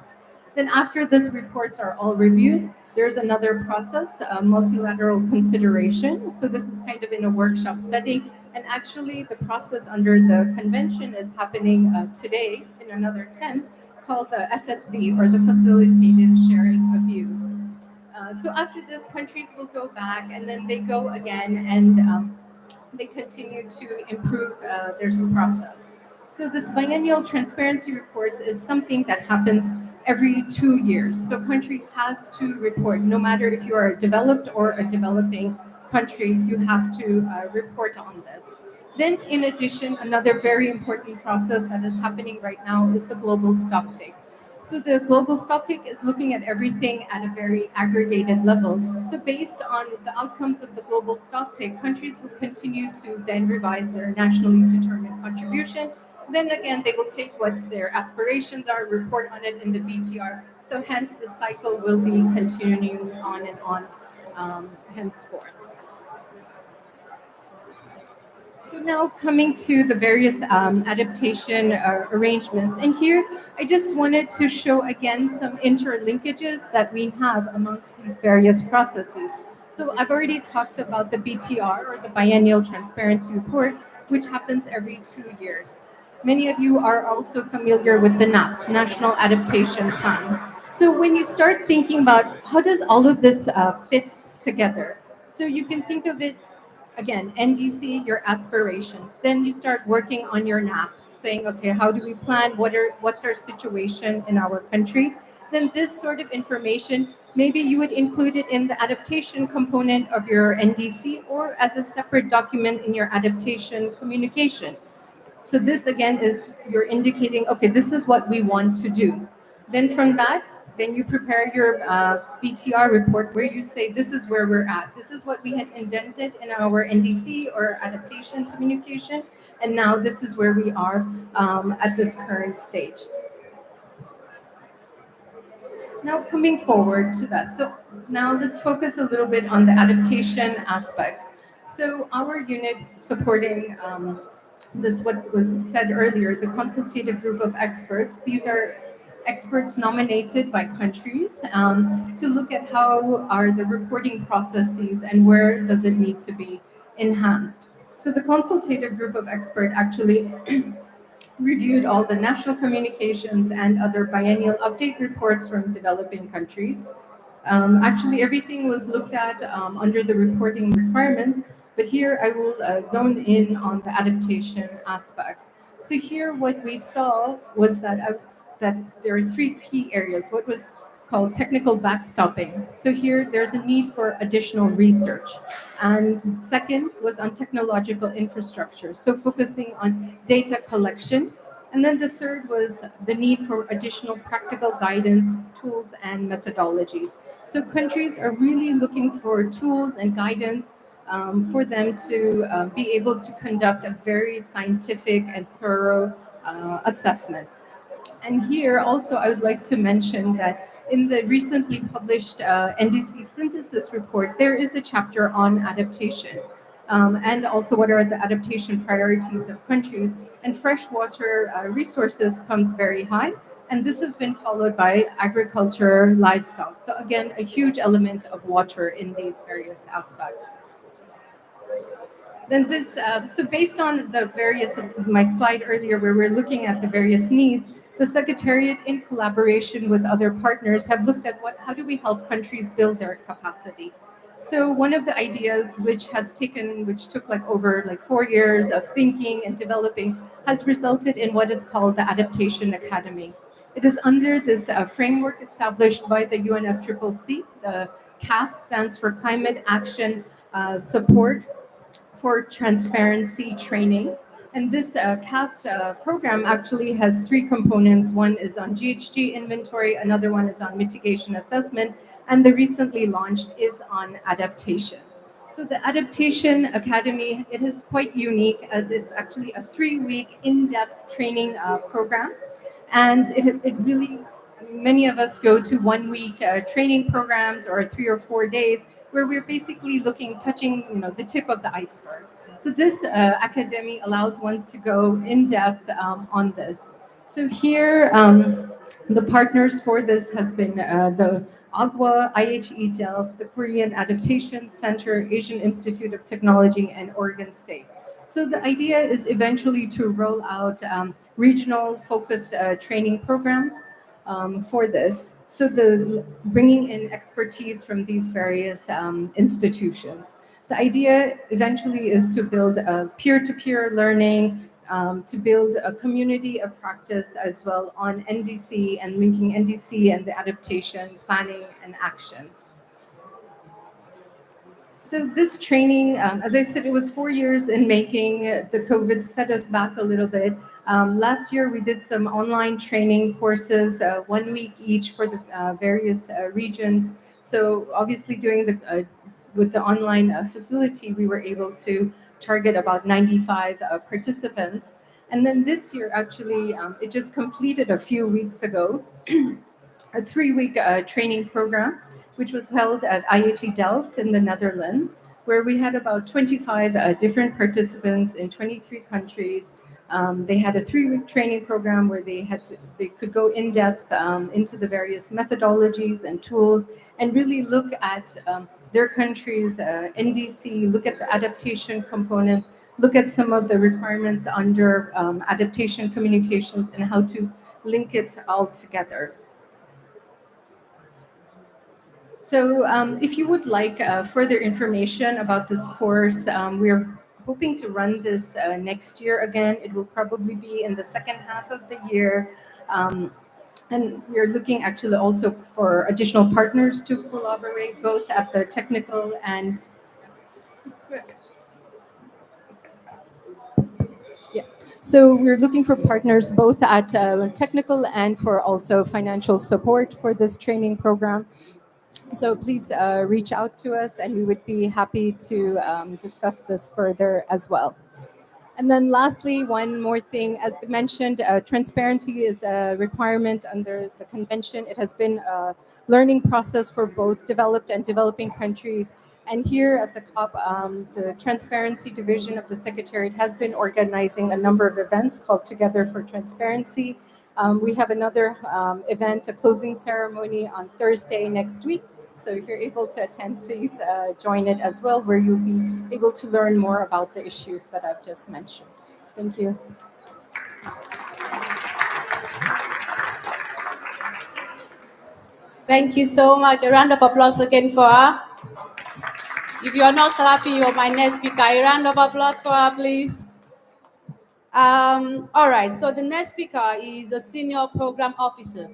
S7: Then after these reports are all reviewed, there's another process, multilateral consideration. So this is kind of in a workshop setting. And actually the process under the convention is happening today in another tent called the FSV, or the Facilitated Sharing of Views. So after this, countries will go back, and then they go again, and they continue to improve their process. So this biennial transparency reports is something that happens every 2 years. So country has to report, no matter if you are a developed or a developing country, you have to report on this. Then in addition, another very important process that is happening right now is the global stocktake. So the global stocktake is looking at everything at a very aggregated level. So based on the outcomes of the global stocktake, countries will continue to then revise their nationally determined contribution. Then again, they will take what their aspirations are, report on it in the BTR. So hence the cycle will be continuing on and on henceforth. So now coming to the various adaptation arrangements. And here I just wanted to show again some interlinkages that we have amongst these various processes. So I've already talked about the BTR, or the Biennial Transparency Report, which happens every 2 years. Many of you are also familiar with the NAPs, National Adaptation Plans. So when you start thinking about how does all of this fit together, so you can think of it again, NDC, your aspirations. Then you start working on your NAPs, saying, okay, how do we plan? What's our situation in our country? Then this sort of information, maybe you would include it in the adaptation component of your NDC or as a separate document in your adaptation communication. So this again is you're indicating, okay, this is what we want to do. Then from that, then you prepare your BTR report where you say, this is where we're at. This is what we had indented in our NDC or adaptation communication. And now this is where we are at this current stage. Now coming forward to that. So now let's focus a little bit on the adaptation aspects. So our unit supporting this, what was said earlier, the consultative group of experts. These are experts nominated by countries to look at how are the reporting processes and where does it need to be enhanced. So the consultative group of experts actually reviewed all the national communications and other biennial update reports from developing countries. Actually, everything was looked at under the reporting requirements, but here I will zone in on the adaptation aspects. So here what we saw was that there are 3 key areas. What was called technical backstopping. So here there's a need for additional research. And second was on technological infrastructure. So focusing on data collection. And then the third was the need for additional practical guidance, tools, and methodologies. So countries are really looking for tools and guidance for them to be able to conduct a very scientific and thorough assessment. And here also I would like to mention that in the recently published NDC synthesis report, there is a chapter on adaptation. And also what are the adaptation priorities of countries. And freshwater resources comes very high. And this has been followed by agriculture, livestock. So again, a huge element of water in these various aspects. Then this, so based on the various, my slide earlier where we're looking at the various needs, the Secretariat in collaboration with other partners have looked at how do we help countries build their capacity. So one of the ideas which took over 4 years of thinking and developing has resulted in what is called the Adaptation Academy. It is under this framework established by the UNFCCC. The CAS stands for Climate Action Support for Transparency Training. And this CAST program actually has 3 components. One is on GHG inventory, another one is on mitigation assessment, and the recently launched is on adaptation. So the Adaptation Academy, it is quite unique as it's actually a 3-week in-depth training program. And it really, many of us go to 1-week training programs or 3 or 4 days where we're basically touching the tip of the iceberg. So this academy allows one to go in depth on this. So here, the partners for this has been the AGWA, IHE Delft, the Korean Adaptation Center, Asian Institute of Technology, and Oregon State. So the idea is eventually to roll out regional focused training programs for this. So the bringing in expertise from these various institutions. The idea eventually is to build a peer-to-peer learning, to build a community of practice as well on NDC and linking NDC and the adaptation planning and actions. So this training, as I said, it was 4 years in making. The COVID set us back a little bit. Last year, we did some online training courses, 1 week each for the various regions. So obviously doing the with the online facility, we were able to target about 95 participants. And then this year, actually, it just completed a few weeks ago, a 3-week training program, which was held at IHE Delft in the Netherlands, where we had about 25 different participants in 23 countries. They had a 3-week training program where they could go in depth into the various methodologies and tools and really look at their country's NDC, look at the adaptation components, look at some of the requirements under adaptation communications and how to link it all together. So if you would like further information about this course, we're hoping to run this next year again. It will probably be in the second half of the year. And we're looking actually also for additional partners to collaborate, both at the technical and so we're looking for partners both at technical and for also financial support for this training program. So please reach out to us and we would be happy to discuss this further as well. And then lastly, one more thing, as I mentioned, transparency is a requirement under the convention. It has been a learning process for both developed and developing countries. And here at the COP, the Transparency Division of the Secretariat has been organizing a number of events called Together for Transparency. We have another event, a closing ceremony on Thursday next week. So if you're able to attend, please join it as well, where you'll be able to learn more about the issues that I've just mentioned. Thank you.
S1: Thank you so much. A round of applause again for her. If you are not clapping, you're my next speaker. A round of applause for her, please. All right, so the next speaker is a senior program officer,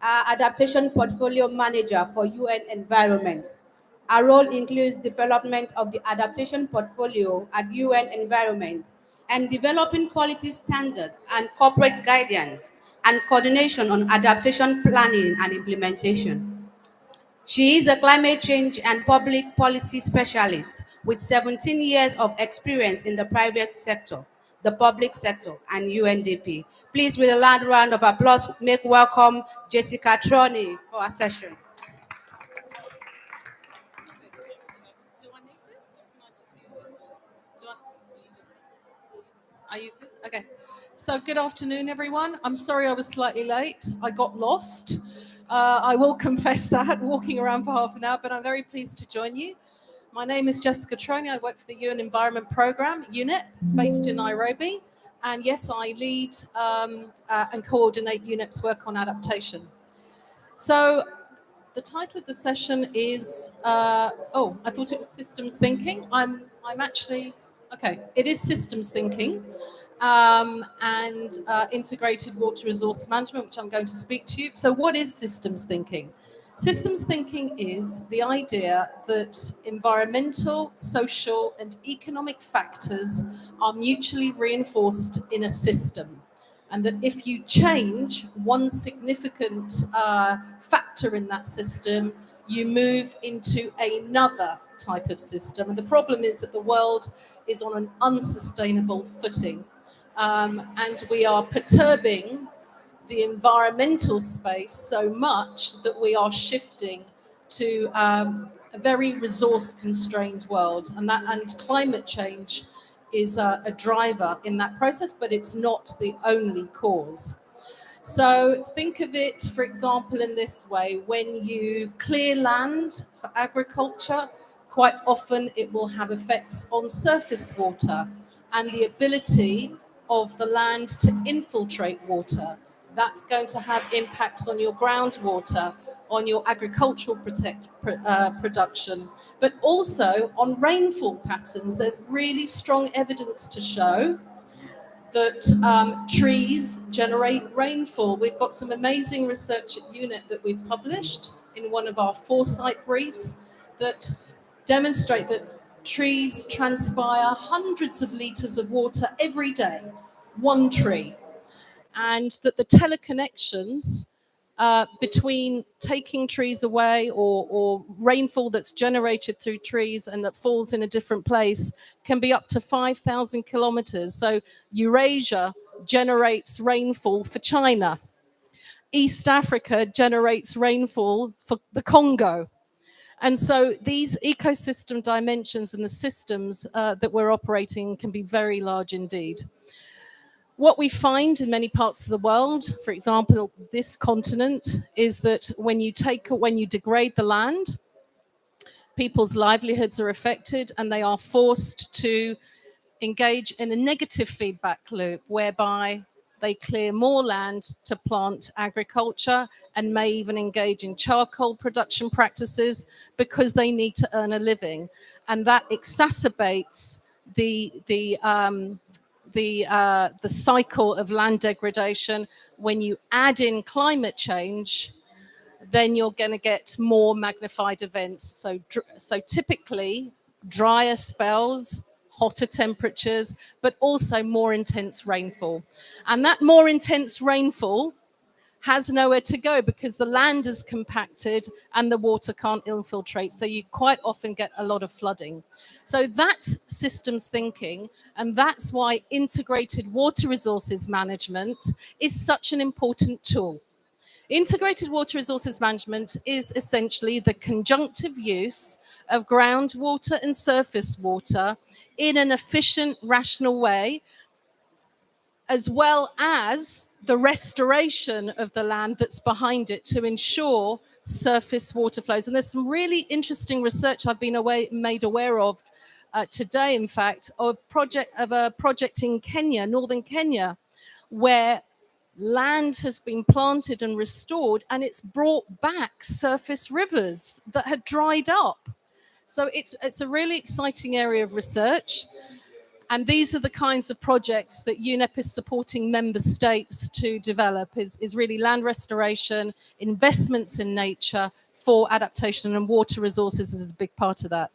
S1: adaptation portfolio manager for UN Environment. Our role includes development of the adaptation portfolio at UN Environment and developing quality standards and corporate guidance and coordination on adaptation planning and implementation. She is a climate change and public policy specialist with 17 years of experience in the private sector, the public sector, and UNDP. Please, with a loud round of applause, make welcome Jessica Troney for our session.
S8: I use this? Okay. So good afternoon, everyone. I'm sorry I was slightly late. I got lost. I will confess that, walking around for half an hour, but I'm very pleased to join you. My name is Jessica Troney. I work for the UN Environment Programme, UNEP, based in Nairobi. And yes, I lead and coordinate UNEP's work on adaptation. So the title of the session is, I thought it was systems thinking. I'm actually, okay, it is systems thinking and integrated water resource management, which I'm going to speak to you. So what is systems thinking? Systems thinking is the idea that environmental, social, and economic factors are mutually reinforced in a system. And that if you change one significant factor in that system, you move into another type of system. And the problem is that the world is on an unsustainable footing. And we are perturbing the environmental space so much that we are shifting to a very resource-constrained world. And climate change is a driver in that process, but it's not the only cause. So think of it, for example, in this way. When you clear land for agriculture, quite often it will have effects on surface water and the ability of the land to infiltrate water. That's going to have impacts on your groundwater, on your agricultural production, but also on rainfall patterns. There's really strong evidence to show that trees generate rainfall. We've got some amazing research at UNEP that we've published in one of our foresight briefs that demonstrate that trees transpire hundreds of litres of water every day, one tree, and that the teleconnections between taking trees away or rainfall that's generated through trees and that falls in a different place can be up to 5,000 kilometers. So Eurasia generates rainfall for China. East Africa generates rainfall for the Congo. And so these ecosystem dimensions and the systems that we're operating can be very large indeed. What we find in many parts of the world, for example, this continent, is that when you degrade the land, people's livelihoods are affected and they are forced to engage in a negative feedback loop whereby they clear more land to plant agriculture and may even engage in charcoal production practices because they need to earn a living. And that exacerbates the cycle of land degradation. When you add in climate change, then you're going to get more magnified events. So typically drier spells, hotter temperatures, but also more intense rainfall. And that more intense rainfall has nowhere to go because the land is compacted and the water can't infiltrate. So you quite often get a lot of flooding. So that's systems thinking, and that's why integrated water resources management is such an important tool. Integrated water resources management is essentially the conjunctive use of groundwater and surface water in an efficient, rational way, as well as the restoration of the land that's behind it to ensure surface water flows. And there's some really interesting research I've been made aware of today, in fact, of a project in Kenya, northern Kenya, where land has been planted and restored and it's brought back surface rivers that had dried up. So it's a really exciting area of research. And these are the kinds of projects that UNEP is supporting member states to develop, is really land restoration, investments in nature for adaptation, and water resources is a big part of that.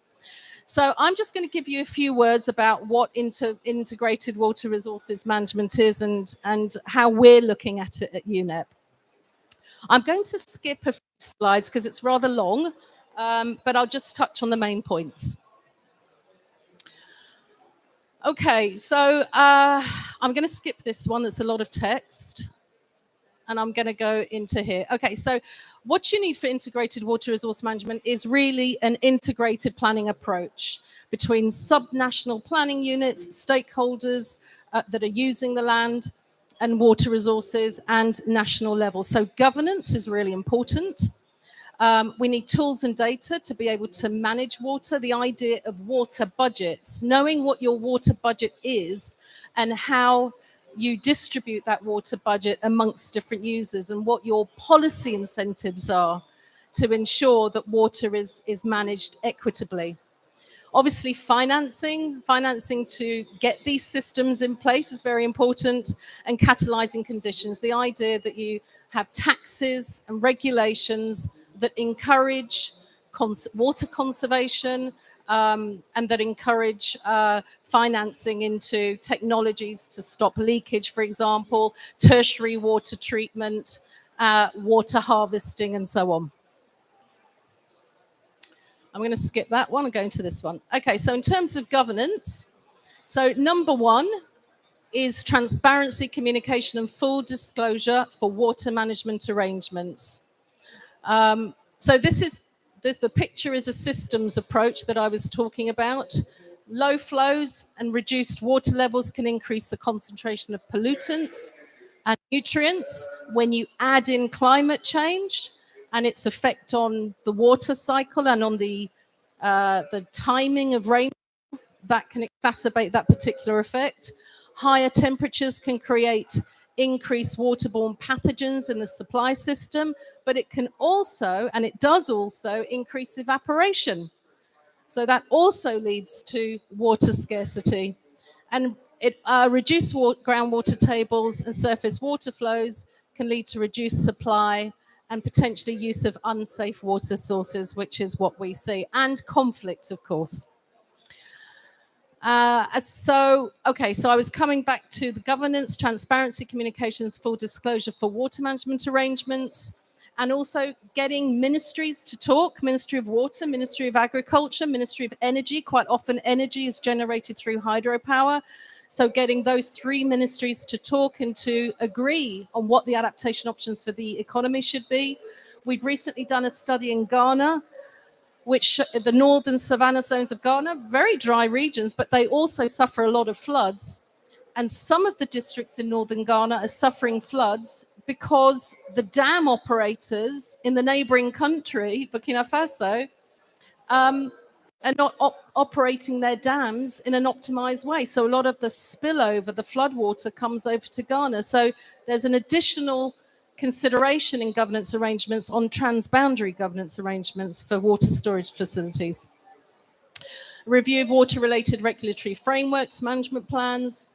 S8: So I'm just going to give you a few words about what integrated water resources management is and how we're looking at it at UNEP. I'm going to skip a few slides because it's rather long, but I'll just touch on the main points. Okay, so I'm going to skip this one. There's a lot of text. And I'm going to go into here. Okay, so what you need for integrated water resource management is really an integrated planning approach between subnational planning units, stakeholders that are using the land and water resources, and national level. So governance is really important. We need tools and data to be able to manage water. The idea of water budgets, knowing what your water budget is and how you distribute that water budget amongst different users and what your policy incentives are to ensure that water is managed equitably. Obviously, financing to get these systems in place is very important, and catalyzing conditions. The idea that you have taxes and regulations that encourage water conservation and that encourage financing into technologies to stop leakage, for example, tertiary water treatment, water harvesting, and so on. I'm going to skip that one and go into this one. Okay, so in terms of governance, so number one is transparency, communication, and full disclosure for water management arrangements. So the picture is a systems approach that I was talking about. Low flows and reduced water levels can increase the concentration of pollutants and nutrients. When you add in climate change and its effect on the water cycle and on the timing of rain, that can exacerbate that particular effect. Higher temperatures can create increased waterborne pathogens in the supply system, but it can also, and it does also, increase evaporation. So that also leads to water scarcity. And reduced groundwater tables and surface water flows can lead to reduced supply and potentially use of unsafe water sources, which is what we see, and conflict, of course. So I was coming back to the governance, transparency, communications, full disclosure for water management arrangements, and also getting ministries to talk, Ministry of Water, Ministry of Agriculture, Ministry of Energy. Quite often energy is generated through hydropower. So getting those three ministries to talk and to agree on what the adaptation options for the economy should be. We've recently done a study in Ghana, which the northern savanna zones of Ghana, very dry regions, but they also suffer a lot of floods. And some of the districts in northern Ghana are suffering floods because the dam operators in the neighboring country, Burkina Faso, are not operating their dams in an optimized way. So a lot of the spillover, the floodwater, comes over to Ghana. So there's an additional consideration in governance arrangements on transboundary governance arrangements for water storage facilities. Review of water-related regulatory frameworks, management plans,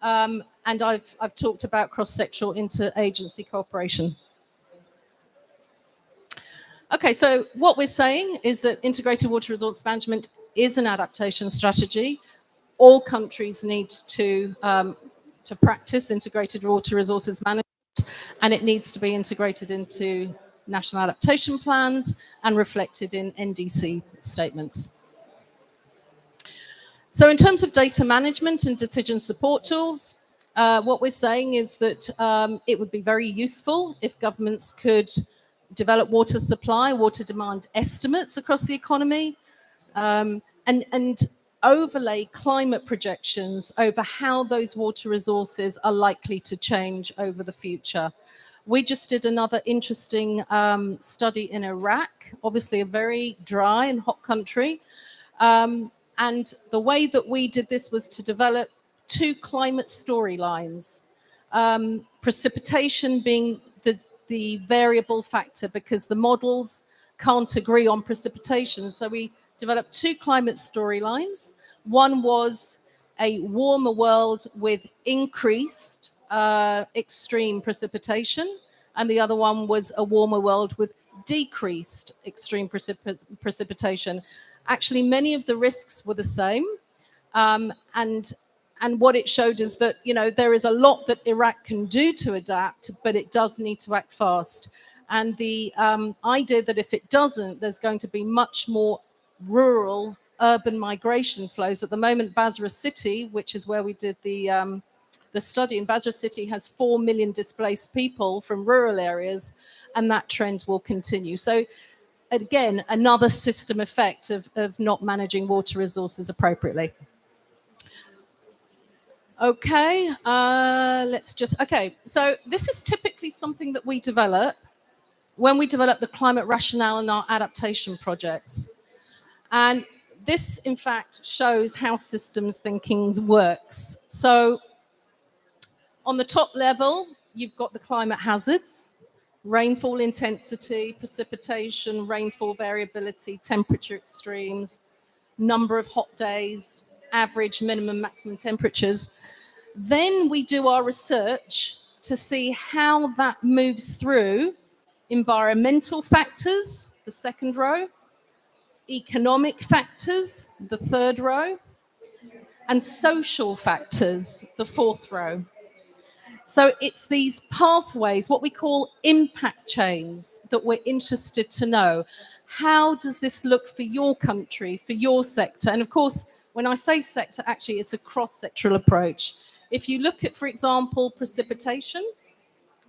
S8: and I've talked about cross-sectoral interagency cooperation. Okay, so what we're saying is that integrated water resource management is an adaptation strategy. All countries need to practice integrated water resources management, and it needs to be integrated into national adaptation plans and reflected in NDC statements. So in terms of data management and decision support tools, what we're saying is that it would be very useful if governments could develop water supply, water demand estimates across the economy, and overlay climate projections over how those water resources are likely to change over the future. We just did another interesting study in Iraq, obviously a very dry and hot country. And the way that we did this was to develop two climate storylines, precipitation being the variable factor because the models can't agree on precipitation. So we developed two climate storylines. One was a warmer world with increased extreme precipitation, and the other one was a warmer world with decreased extreme precipitation. Actually, many of the risks were the same, and what it showed is that, you know, there is a lot that Iraq can do to adapt, but it does need to act fast. And the idea that if it doesn't, there's going to be much more rural urban migration flows. At the moment, Basra City, which is where we did the study, in Basra City has 4 million displaced people from rural areas, and that trend will continue. So again, another system effect of not managing water resources appropriately. Okay, so this is typically something that we develop when we develop the climate rationale in our adaptation projects. And this, in fact, shows how systems thinking works. So on the top level, you've got the climate hazards, rainfall intensity, precipitation, rainfall variability, temperature extremes, number of hot days, average, minimum, maximum temperatures. Then we do our research to see how that moves through environmental factors, the second row, economic factors, the third row, and social factors, the fourth row. So it's these pathways, what we call impact chains, that we're interested to know. How does this look for your country, for your sector? And of course, when I say sector, actually, it's a cross-sectoral approach. If you look at, for example, precipitation,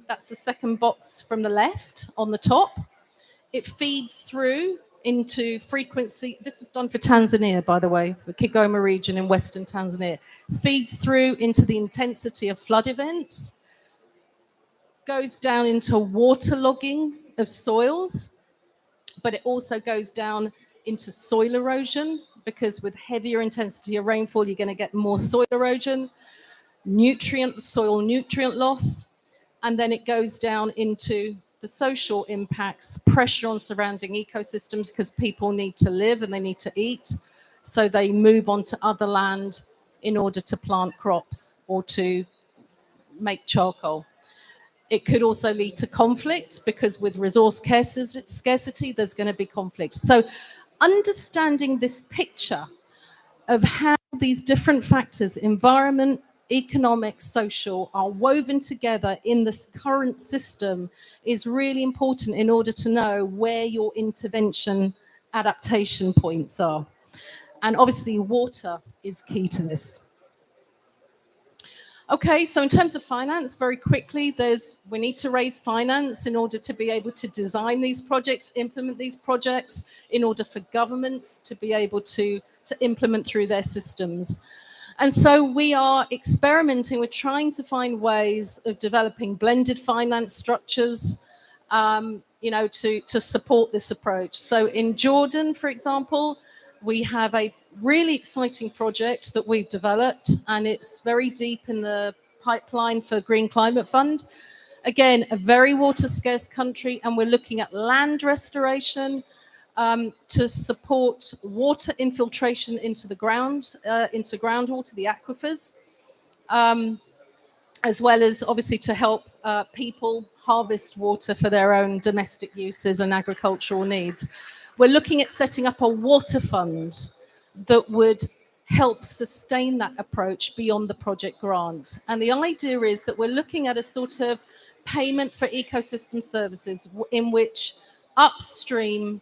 S8: that's the second box from the left on the top. It feeds through into frequency. This was done for Tanzania, by the way, the Kigoma region in Western Tanzania. Feeds through into the intensity of flood events, goes down into waterlogging of soils, but it also goes down into soil erosion, because with heavier intensity of rainfall, you're going to get more soil erosion, soil nutrient loss, and then it goes down into the social impacts, pressure on surrounding ecosystems, because people need to live and they need to eat, so they move on to other land in order to plant crops or to make charcoal. It could also lead to conflict, because with resource scarcity, there's going to be conflict. So understanding this picture of how these different factors, environment, economic, social, are woven together in this current system is really important in order to know where your intervention adaptation points are. And obviously water is key to this. Okay, so in terms of finance, very quickly, we need to raise finance in order to be able to design these projects, implement these projects, in order for governments to be able to implement through their systems. And so we are experimenting, we're trying to find ways of developing blended finance structures, to support this approach. So in Jordan, for example, we have a really exciting project that we've developed, and it's very deep in the pipeline for Green Climate Fund. Again, a very water scarce country, and we're looking at land restoration to support water infiltration into the ground, into groundwater, the aquifers, as well as obviously to help people harvest water for their own domestic uses and agricultural needs. We're looking at setting up a water fund that would help sustain that approach beyond the project grant. And the idea is that we're looking at a sort of payment for ecosystem services in which upstream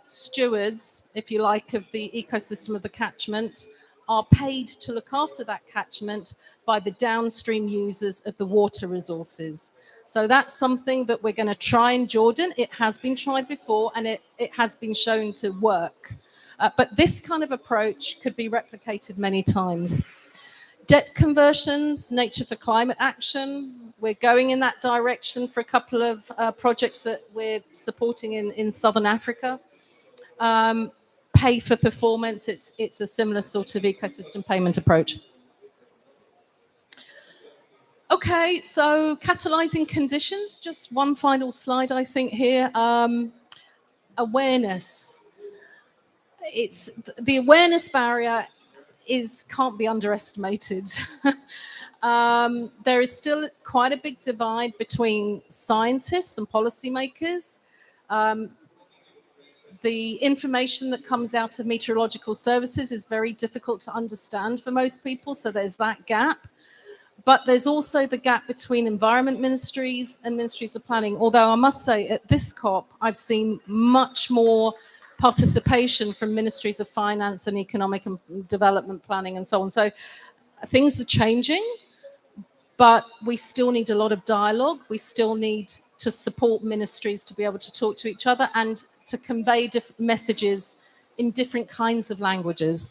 S8: stewards, if you like, of the ecosystem of the catchment are paid to look after that catchment by the downstream users of the water resources. So that's something that we're going to try in Jordan. It has been tried before, and it has been shown to work. But this kind of approach could be replicated many times. Debt conversions, Nature for Climate Action. We're going in that direction for a couple of projects that we're supporting in Southern Africa. Pay for performance, it's a similar sort of ecosystem payment approach. Okay, so catalyzing conditions, just one final slide, I think here. Awareness. It's the awareness barrier can't be underestimated. There is still quite a big divide between scientists and policymakers. The information that comes out of meteorological services is very difficult to understand for most people, so there's that gap. But there's also the gap between environment ministries and ministries of planning. Although I must say, at this COP, I've seen much more participation from ministries of finance and economic and development planning and so on. So things are changing, but we still need a lot of dialogue. We still need to support ministries to be able to talk to each other and to convey different messages in different kinds of languages.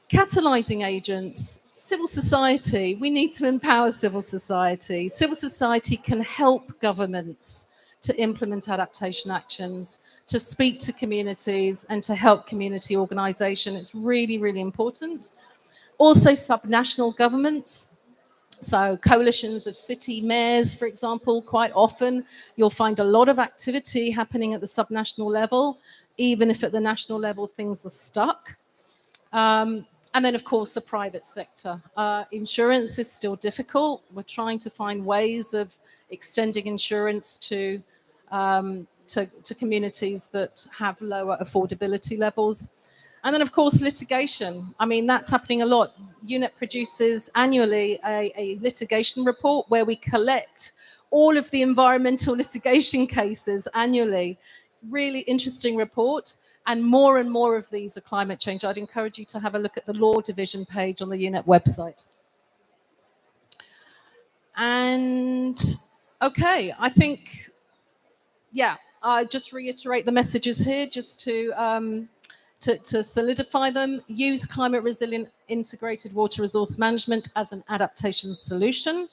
S8: Catalyzing agents, civil society. We need to empower civil society. Civil society can help governments to implement adaptation actions, to speak to communities and to help community organization. It's really, really important. Also subnational governments. So coalitions of city mayors, for example, quite often you'll find a lot of activity happening at the subnational level, even if at the national level things are stuck. And then, of course, the private sector. Insurance is still difficult. We're trying to find ways of extending insurance to communities that have lower affordability levels. And then, of course, litigation. I mean, that's happening a lot. UNEP produces annually a litigation report where we collect all of the environmental litigation cases annually. It's a really interesting report, and more of these are climate change. I'd encourage you to have a look at the law division page on the UNEP website. And, okay, I think, yeah, I just reiterate the messages here just to solidify them. Use climate resilient integrated water resource management as an adaptation solution,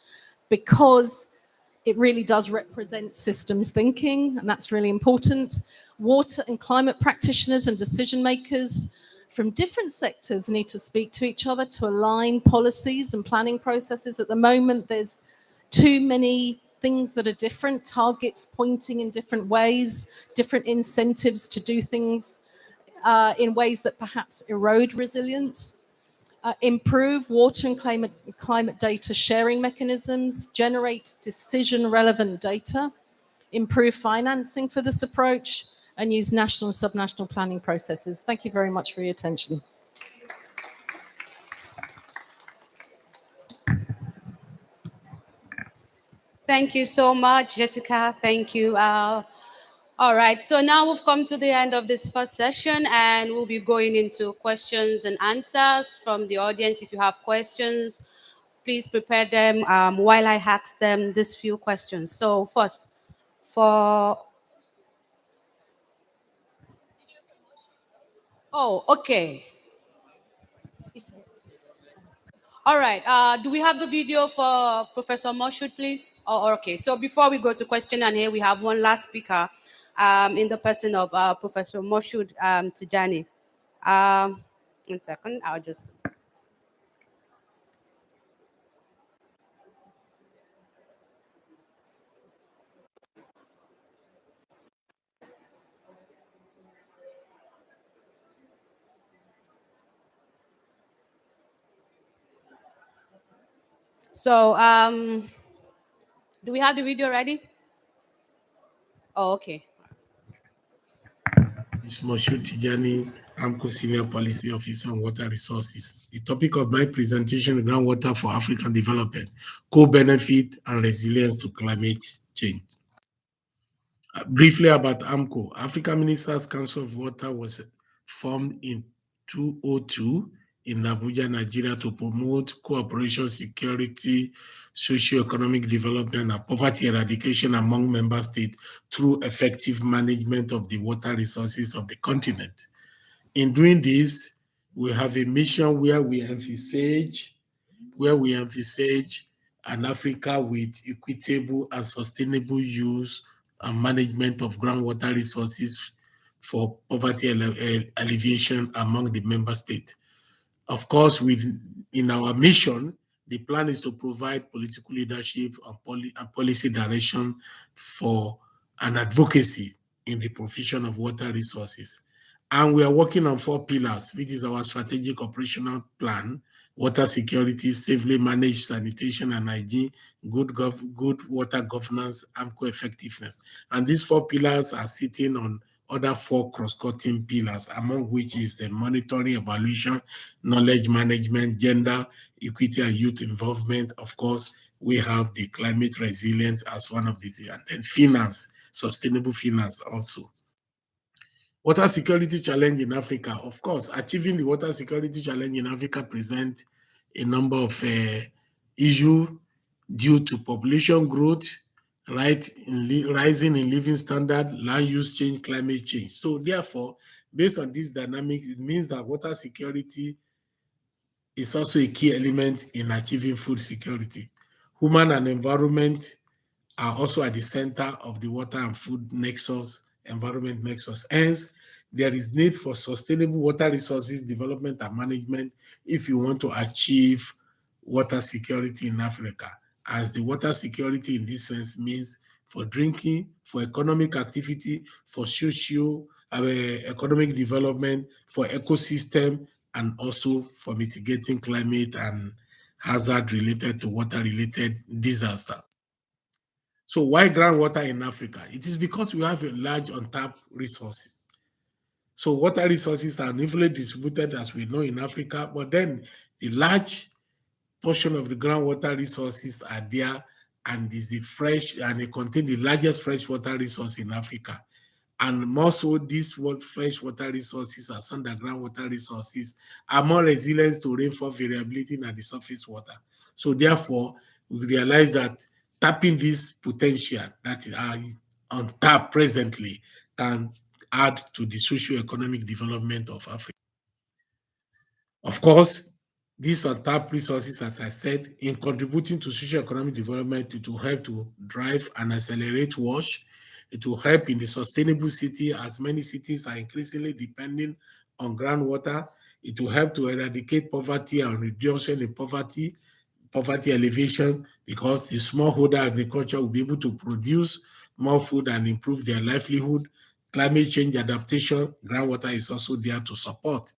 S8: because it really does represent systems thinking, and that's really important. Water and climate practitioners and decision makers from different sectors need to speak to each other to align policies and planning processes. At the moment, there's too many things that are different, targets pointing in different ways, different incentives to do things in ways that perhaps erode resilience. improve water and climate data sharing mechanisms, generate decision-relevant data, improve financing for this approach, and use national and subnational planning processes. Thank you very much for your attention.
S1: Thank you so much, Jessica. Thank you. All right, so now we've come to the end of this first session, and we'll be going into questions and answers from the audience. If you have questions, please prepare them while I ask them these few questions. So first, okay. All right, do we have the video for Professor Moshood, please? Okay, so before we go to question and here, we have one last speaker in the person of Professor Moshood Tijani. 1 second, I'll just... So, do we have the video ready? Oh, okay.
S12: It's Moshood Tijani, AMCO Senior Policy Officer on Water Resources. The topic of my presentation is groundwater for African development, co-benefit and resilience to climate change. Briefly about AMCO, African Ministers Council of Water was formed in 2002 in Abuja, Nigeria to promote cooperation, security, socio-economic development, and poverty eradication among member states through effective management of the water resources of the continent. In doing this, we have a mission where we envisage an Africa with equitable and sustainable use and management of groundwater resources for poverty alleviation among the member states. Of course, in our mission, the plan is to provide political leadership and policy direction for an advocacy in the provision of water resources. And we are working on 4 pillars, which is our strategic operational plan: water security, safely managed sanitation and hygiene, good water governance, AMCO effectiveness. And these 4 pillars are sitting on other 4 cross-cutting pillars, among which is the monitoring, evaluation, knowledge management, gender, equity, and youth involvement. Of course, we have the climate resilience as one of these, and then finance, sustainable finance also. Water security challenge in Africa. Of course, achieving the water security challenge in Africa presents a number of issues due to population growth, rising in living standard, land use change, climate change. So therefore, based on this dynamic, it means that water security is also a key element in achieving food security. Human and environment are also at the center of the water and food nexus, environment nexus. Hence, there is need for sustainable water resources development and management if you want to achieve water security in Africa, as the water security in this sense means for drinking, for economic activity, for socio-economic development, for ecosystem, and also for mitigating climate and hazard related to water-related disaster. So why groundwater in Africa? It is because we have a large untapped resources. So water resources are unevenly distributed, as we know, in Africa, but then the large portion of the groundwater resources are there, and is the fresh, and they contain the largest freshwater resource in Africa. And more so, these freshwater resources as underground water resources are more resilient to rainfall variability than the surface water. So therefore, we realize that tapping this potential that is on tap presently can add to the socio-economic development of Africa. Of course, these untapped resources, as I said, in contributing to socio-economic development, it will help to drive and accelerate WASH. It will help in the sustainable city, as many cities are increasingly depending on groundwater. It will help to eradicate poverty and reduction in poverty elevation, because the smallholder agriculture will be able to produce more food and improve their livelihood. Climate change adaptation, groundwater is also there to support.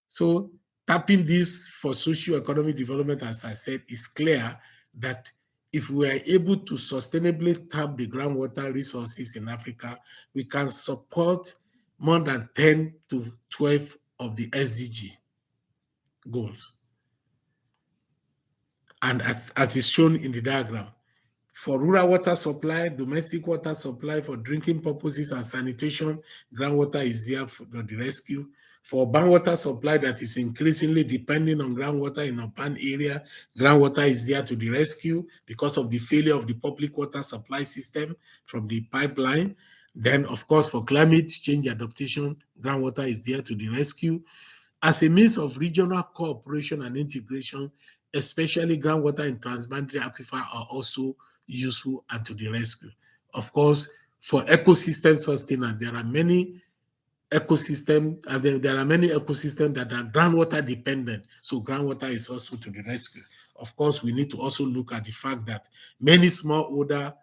S12: So tapping this for socio-economic development, as I said, is clear that if we are able to sustainably tap the groundwater resources in Africa, we can support more than 10 to 12 of the SDG goals. And as is shown in the diagram, for rural water supply, domestic water supply, for drinking purposes and sanitation, groundwater is there for the rescue. For urban water supply that is increasingly depending on groundwater in urban area, groundwater is there to the rescue because of the failure of the public water supply system from the pipeline. Then, of course, for climate change adaptation, groundwater is there to the rescue. As a means of regional cooperation and integration, especially groundwater and transboundary aquifer are also useful and to the rescue. Of course, for ecosystem sustenance, there are many ecosystems, there are many ecosystems that are groundwater dependent. So groundwater is also to the rescue. Of course, we need to also look at the fact that many smallholder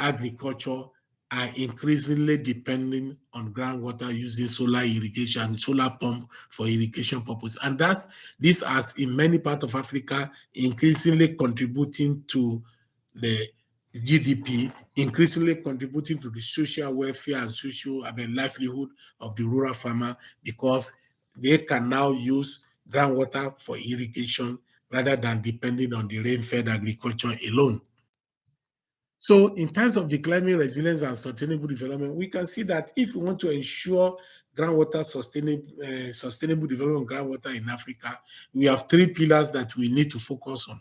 S12: agriculture are increasingly depending on groundwater using solar irrigation and solar pump for irrigation purpose. And this has in many parts of Africa increasingly contributing to the GDP, increasingly contributing to the social welfare and social livelihood of the rural farmer, because they can now use groundwater for irrigation rather than depending on the rain-fed agriculture alone. So in terms of the climate resilience and sustainable development, we can see that if we want to ensure groundwater sustainable development of groundwater in Africa, we have three pillars that we need to focus on.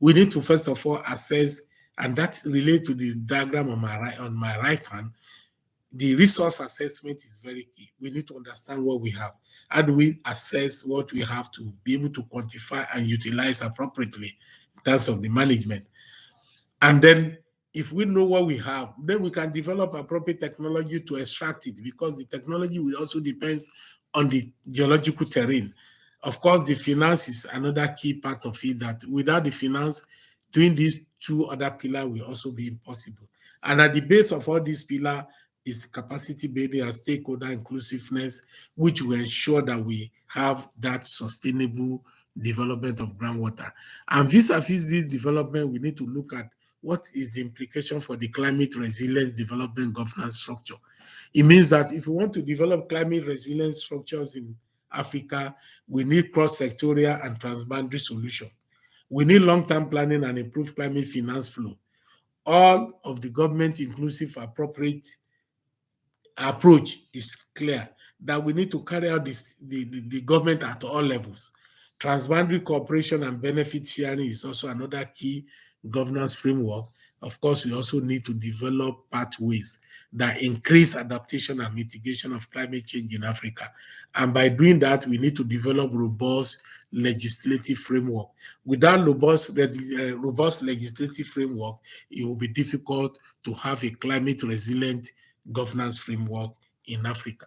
S12: We need to first of all assess, and that relates to the diagram on my right hand. The resource assessment is very key. We need to understand what we have. How do we assess what we have to be able to quantify and utilize appropriately in terms of the management? And then if we know what we have, then we can develop appropriate technology to extract it, because the technology will also depends on the geological terrain. Of course, the finance is another key part of it, that without the finance, doing these two other pillars will also be impossible. And at the base of all these pillars is capacity building and stakeholder inclusiveness, which will ensure that we have that sustainable development of groundwater. And vis-a-vis this development, we need to look at what is the implication for the climate resilience development governance structure. It means that if we want to develop climate resilience structures in Africa, we need cross-sectorial and transboundary solutions. We need long-term planning and improved climate finance flow. All of the government inclusive appropriate approach is clear, that we need to carry out the government at all levels. Transboundary cooperation and benefit sharing is also another key governance framework. Of course, we also need to develop pathways that increase adaptation and mitigation of climate change in Africa. And by doing that, we need to develop robust legislative framework. Without robust legislative framework, it will be difficult to have a climate resilient governance framework in Africa.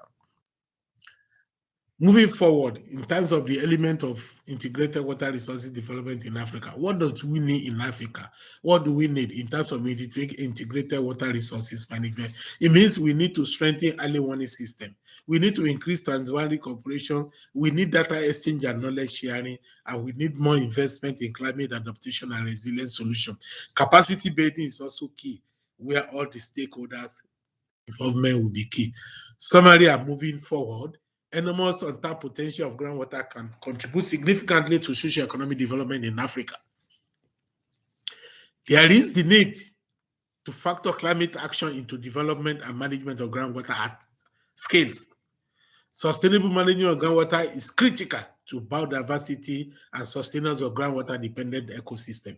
S12: Moving forward, in terms of the element of integrated water resources development in Africa, what do we need in Africa? What do we need in terms of integrated water resources management? It means we need to strengthen early warning system. We need to increase transboundary cooperation. We need data exchange and knowledge sharing, and we need more investment in climate adaptation and resilience solutions. Capacity building is also key, where all the stakeholders' involvement will be key. Summary, and moving forward, enormous untapped potential of groundwater can contribute significantly to socio-economic development in Africa. There is the need to factor climate action into development and management of groundwater at scales. Sustainable management of groundwater is critical to biodiversity and sustenance of groundwater-dependent ecosystem.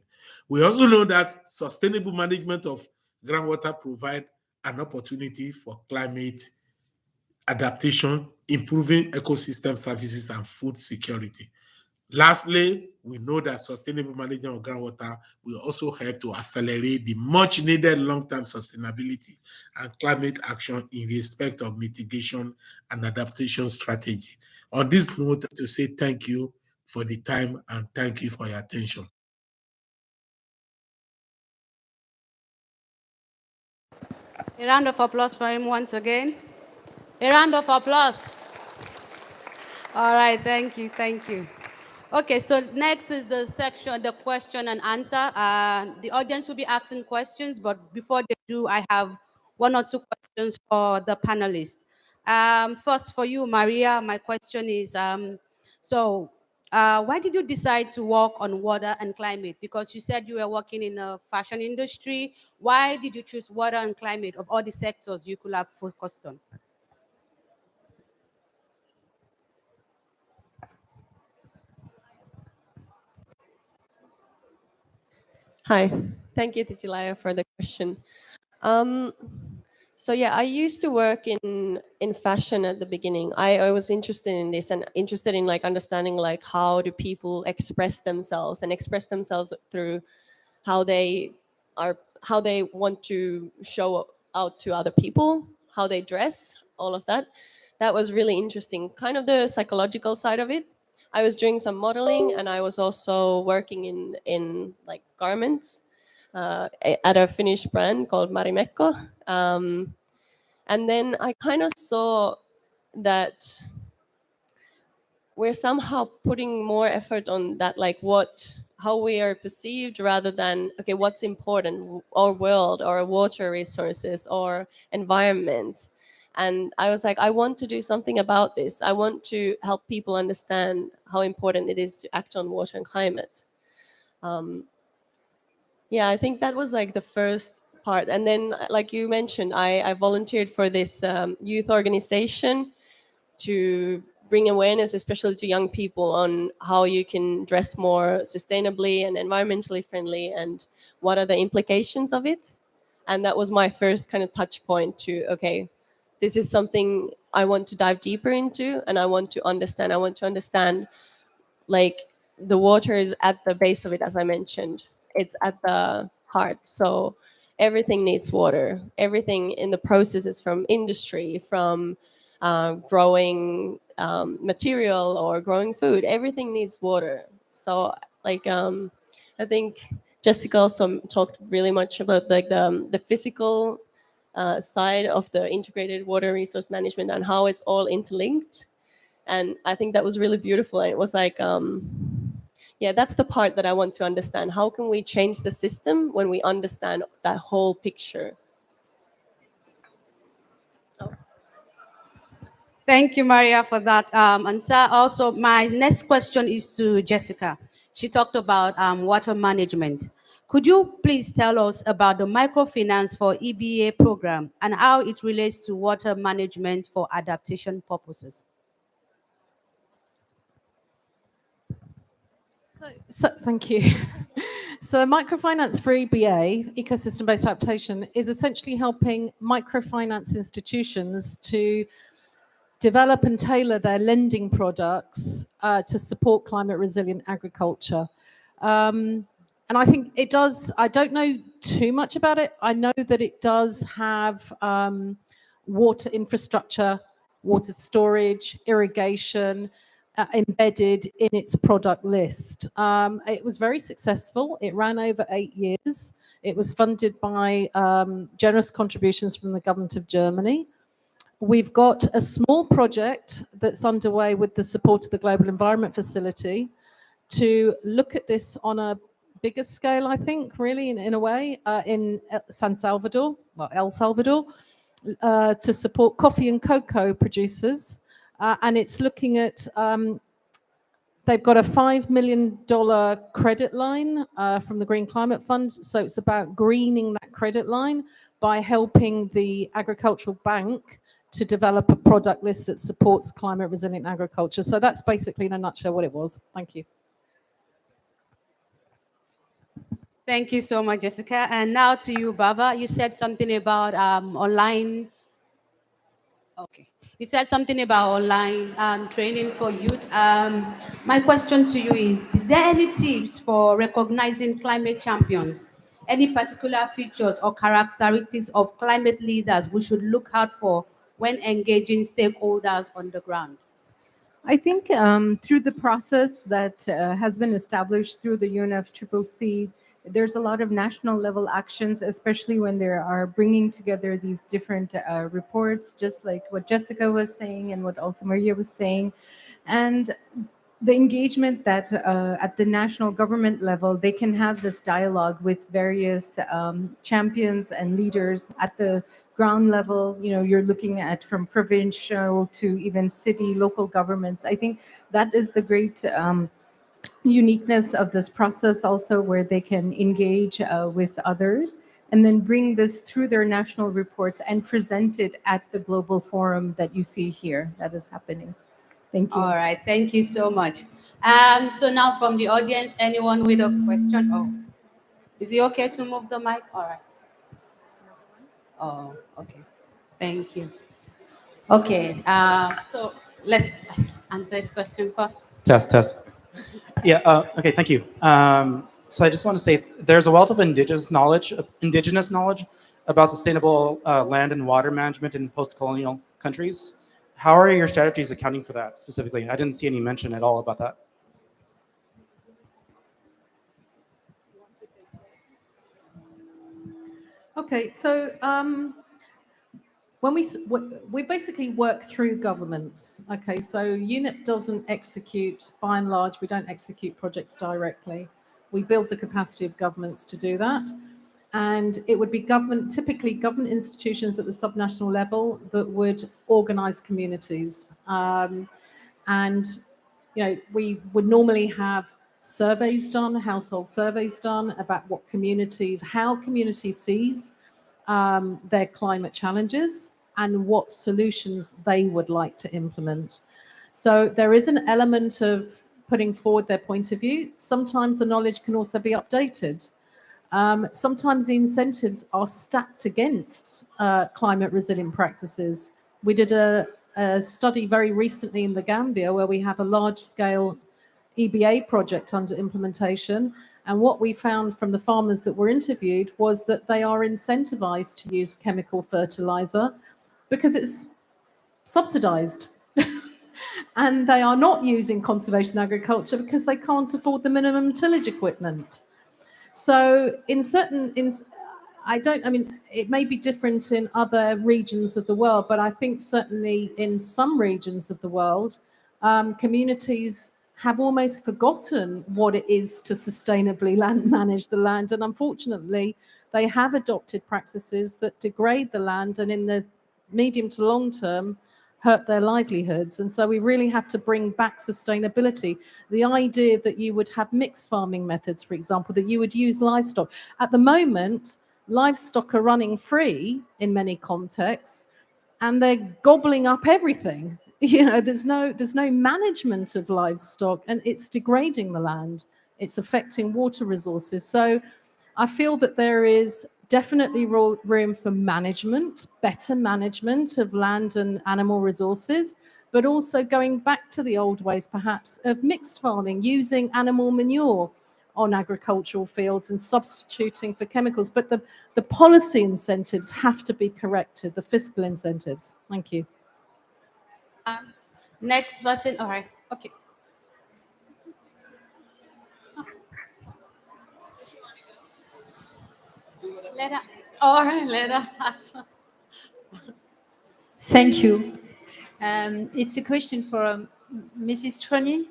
S12: We also know that sustainable management of groundwater provide an opportunity for climate adaptation, improving ecosystem services, and food security. Lastly, we know that sustainable management of groundwater will also help to accelerate the much needed long-term sustainability and climate action in respect of mitigation and adaptation strategy. On this note, to say thank you for the time and thank you for your attention.
S1: A round of applause for him once again. A round of applause. All right, thank you, thank you. Okay, so next is the section, the question and answer. The audience will be asking questions, but before they do, I have one or two questions for the panelists. First, for you, Maria, my question is, why did you decide to work on water and climate? Because you said you were working in the fashion industry. Why did you choose water and climate of all the sectors you could have focused on?
S13: Hi, thank you, Titilaya, for the question. Um, so yeah, I used to work in fashion at the beginning. I was interested in this and interested in like understanding like how do people express themselves and express themselves through how they how they want to show out to other people, how they dress, all of that. That was really interesting. Kind of the psychological side of it. I was doing some modeling and I was also working in like garments at a Finnish brand called Marimekko. And then I kind of saw that we're somehow putting more effort on that, like how we are perceived rather than, okay, what's important, our world or water resources or environment. And I was like, I want to do something about this. I want to help people understand how important it is to act on water and climate. Yeah, I think that was like the first part. And then, like you mentioned, I volunteered for this youth organization to bring awareness, especially to young people, on how you can dress more sustainably and environmentally friendly and what are the implications of it. And that was my first kind of touch point to, okay, this is something I want to dive deeper into and I want to understand. I want to understand like the water is at the base of it, as I mentioned. It's at the heart. So everything needs water. Everything in the processes from industry, from growing material or growing food, everything needs water. So like I think Jessica also talked really much about like the physical side of the integrated water resource management and how it's all interlinked. And I think that was really beautiful. And it was like yeah, that's the part that I want to understand. How can we change the system when we understand that whole picture?
S1: Thank you, Maria, for that answer. Also, my next question is to Jessica. She talked about water management. Could you please tell us about the microfinance for EBA program and how it relates to water management for adaptation purposes?
S8: So thank you. So microfinance for EBA, ecosystem-based adaptation, is essentially helping microfinance institutions to develop and tailor their lending products to support climate resilient agriculture. And I think it does, I don't know too much about it. I know that it does have water infrastructure, water storage, irrigation, embedded in its product list. It was very successful. It ran over 8 years. It was funded by generous contributions from the government of Germany. We've got a small project that's underway with the support of the Global Environment Facility to look at this on a bigger scale, I think, really, in a way, in El Salvador, to support coffee and cocoa producers. And it's looking at, they've got a $5 million credit line from the Green Climate Fund. So it's about greening that credit line by helping the agricultural bank to develop a product list that supports climate resilient agriculture. So that's basically in a nutshell what it was. Thank you.
S1: Thank you so much, Jessica. And now to you, Baba. You said something about online. Okay. You said something about online training for youth. My question to you is there any tips for recognizing climate champions? Any particular features or characteristics of climate leaders we should look out for when engaging stakeholders on the ground?
S7: I think through the process that has been established through the UNFCCC, there's a lot of national level actions, especially when they are bringing together these different reports, just like what Jessica was saying and what also Maria was saying. And the engagement that at the national government level, they can have this dialogue with various champions and leaders at the ground level. You know, you're looking at from provincial to even city, local governments. I think that is the great uniqueness of this process also, where they can engage with others and then bring this through their national reports and present it at the global forum that you see here that is happening. Thank you.
S1: All right, thank you so much. So now from the audience, anyone with a question? Oh, is it okay to move the mic? All right. Oh, okay. Thank you. Okay, so let's answer this question first.
S11: Test. Yeah, okay, thank you. So I just want to say there's a wealth of indigenous knowledge about sustainable land and water management in post-colonial countries. How are your strategies accounting for that specifically? I didn't see any mention at all about that.
S8: Okay, so when we basically work through governments. Okay, so UNEP doesn't execute, by and large, we don't execute projects directly. We build the capacity of governments to do that. And it would be typically government institutions at the subnational level that would organize communities. And, you know, we would normally have surveys done, household surveys done about how communities sees their climate challenges and what solutions they would like to implement. So there is an element of putting forward their point of view. Sometimes the knowledge can also be updated. Sometimes the incentives are stacked against climate resilient practices. We did a study very recently in the Gambia where we have a large-scale EBA project under implementation. And what we found from the farmers that were interviewed was that they are incentivized to use chemical fertilizer because it's subsidized. And they are not using conservation agriculture because they can't afford the minimum tillage equipment. So it may be different in other regions of the world, but I think certainly in some regions of the world, communities have almost forgotten what it is to sustainably manage the land. And unfortunately, they have adopted practices that degrade the land and in the medium to long term hurt their livelihoods. And so we really have to bring back sustainability. The idea that you would have mixed farming methods, for example, that you would use livestock. At the moment, livestock are running free in many contexts, and they're gobbling up everything. You know, there's no management of livestock, and it's degrading the land. It's affecting water resources. So I feel that there is definitely room for management, better management of land and animal resources, but also going back to the old ways, perhaps, of mixed farming, using animal manure on agricultural fields and substituting for chemicals. But the policy incentives have to be corrected, the fiscal incentives. Thank you.
S1: Next person. All right. Okay. All right, Leda.
S14: Thank you. It's a question for Mrs. Troni.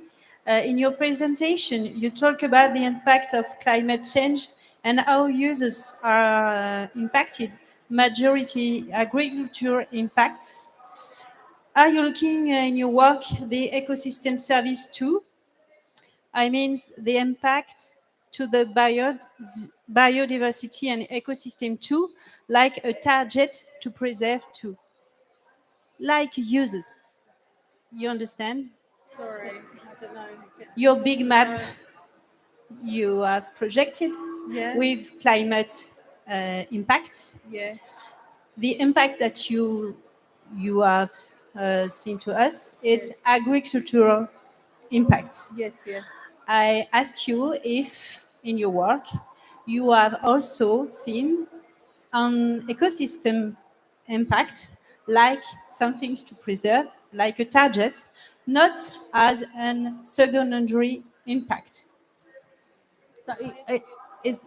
S14: In your presentation, you talk about the impact of climate change and how users are impacted, majority agriculture impacts. Are you looking in your work the ecosystem service too? I mean, the impact to the biodiversity and ecosystem too, like a target to preserve too, like users. You understand?
S8: Sorry, I don't know.
S14: Your big map you have projected with climate impact.
S8: Yeah.
S14: The impact that you have seen to us, it's agricultural impact.
S8: Yes, yes.
S14: I ask you if in your work you have also seen an ecosystem impact, like some things to preserve, like a target, not as a secondary impact.
S8: So is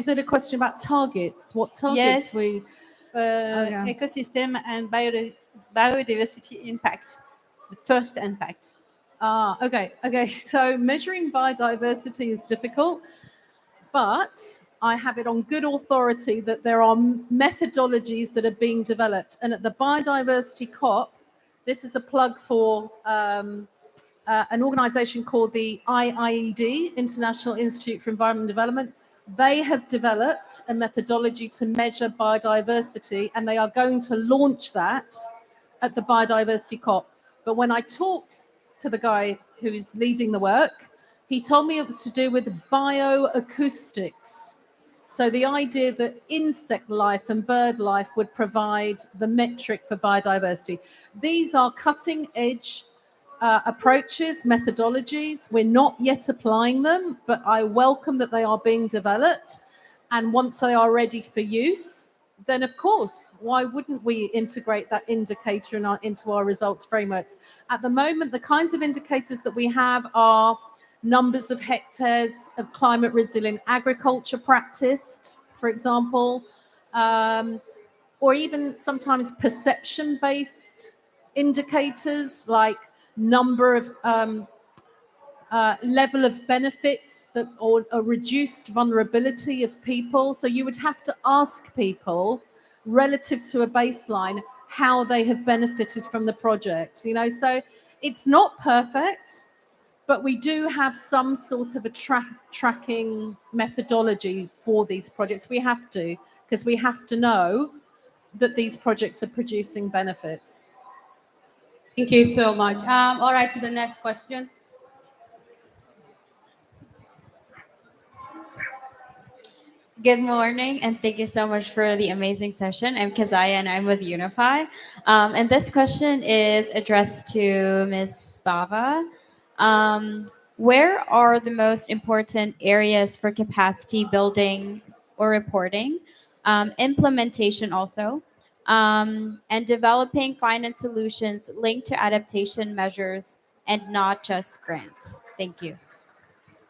S8: it a question about targets? What targets
S14: Yes,
S8: we?
S14: ecosystem and biodiversity impact, the first impact.
S8: Okay. So measuring biodiversity is difficult, but I have it on good authority that there are methodologies that are being developed. And at the Biodiversity COP, this is a plug for an organization called the IIED, International Institute for Environment and Development. They have developed a methodology to measure biodiversity, and they are going to launch that at the Biodiversity COP. But when I talked to the guy who is leading the work, he told me it was to do with bioacoustics. So the idea that insect life and bird life would provide the metric for biodiversity. These are cutting edge approaches, methodologies. We're not yet applying them, but I welcome that they are being developed. And once they are ready for use, then of course, why wouldn't we integrate that indicator into our results frameworks? At the moment, the kinds of indicators that we have are numbers of hectares of climate resilient agriculture practiced, for example, or even sometimes perception-based indicators like number of level of benefits that, or a reduced vulnerability of people. So you would have to ask people relative to a baseline how they have benefited from the project. So it's not perfect, but we do have some sort of a tracking methodology for these projects. We have to, because we have to know that these projects are producing benefits.
S1: Thank you so much. All right, to the next question.
S9: Good morning, and thank you so much for the amazing session. I'm Kazaya, and I'm with Unify. And this question is addressed to Ms. Bava. Where are the most important areas for capacity building or reporting, implementation also, and developing finance solutions linked to adaptation measures and not just grants? Thank you.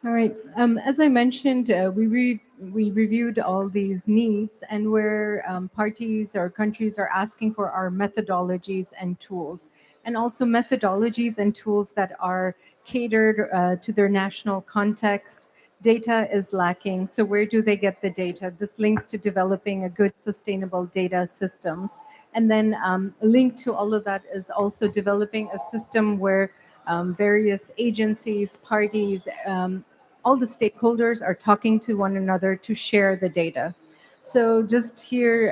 S7: All right. As I mentioned, we reviewed all these needs, and where parties or countries are asking for our methodologies and tools, and also methodologies and tools that are catered to their national context. Data is lacking. So where do they get the data? This links to developing a good sustainable data systems. And then linked to all of that is also developing a system where various agencies, parties, all the stakeholders are talking to one another to share the data. So just here,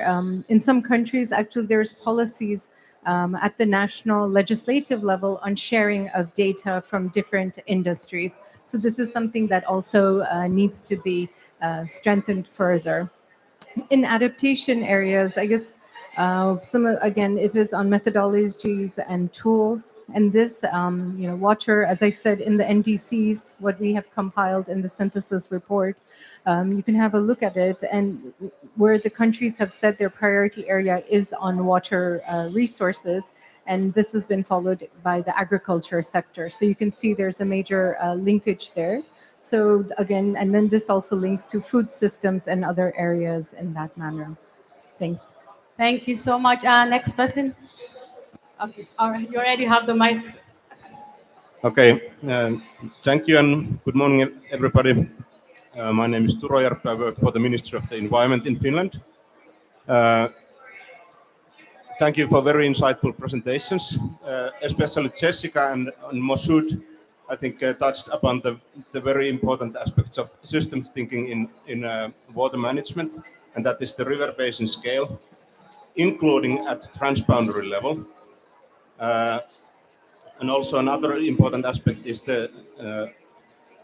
S7: in some countries, actually there's policies at the national legislative level on sharing of data from different industries. So this is something that also needs to be strengthened further. In adaptation areas, I guess again, it is on methodologies and tools. And this, water, as I said, in the NDCs, what we have compiled in the synthesis report, you can have a look at it. And where the countries have said their priority area is on water resources, and this has been followed by the agriculture sector. So you can see there's a major linkage there. So again, and then this also links to food systems and other areas in that manner. Thanks.
S1: Thank you so much. Next person. Okay, all right, you already have the mic.
S15: Okay, thank you and good morning, everybody. My name is Turo Järpä. I work for the Ministry of the Environment in Finland. Thank you for very insightful presentations, especially Jessica and Moshood. I think touched upon the very important aspects of systems thinking in water management, and that is the river basin scale, including at transboundary level. And also another important aspect is the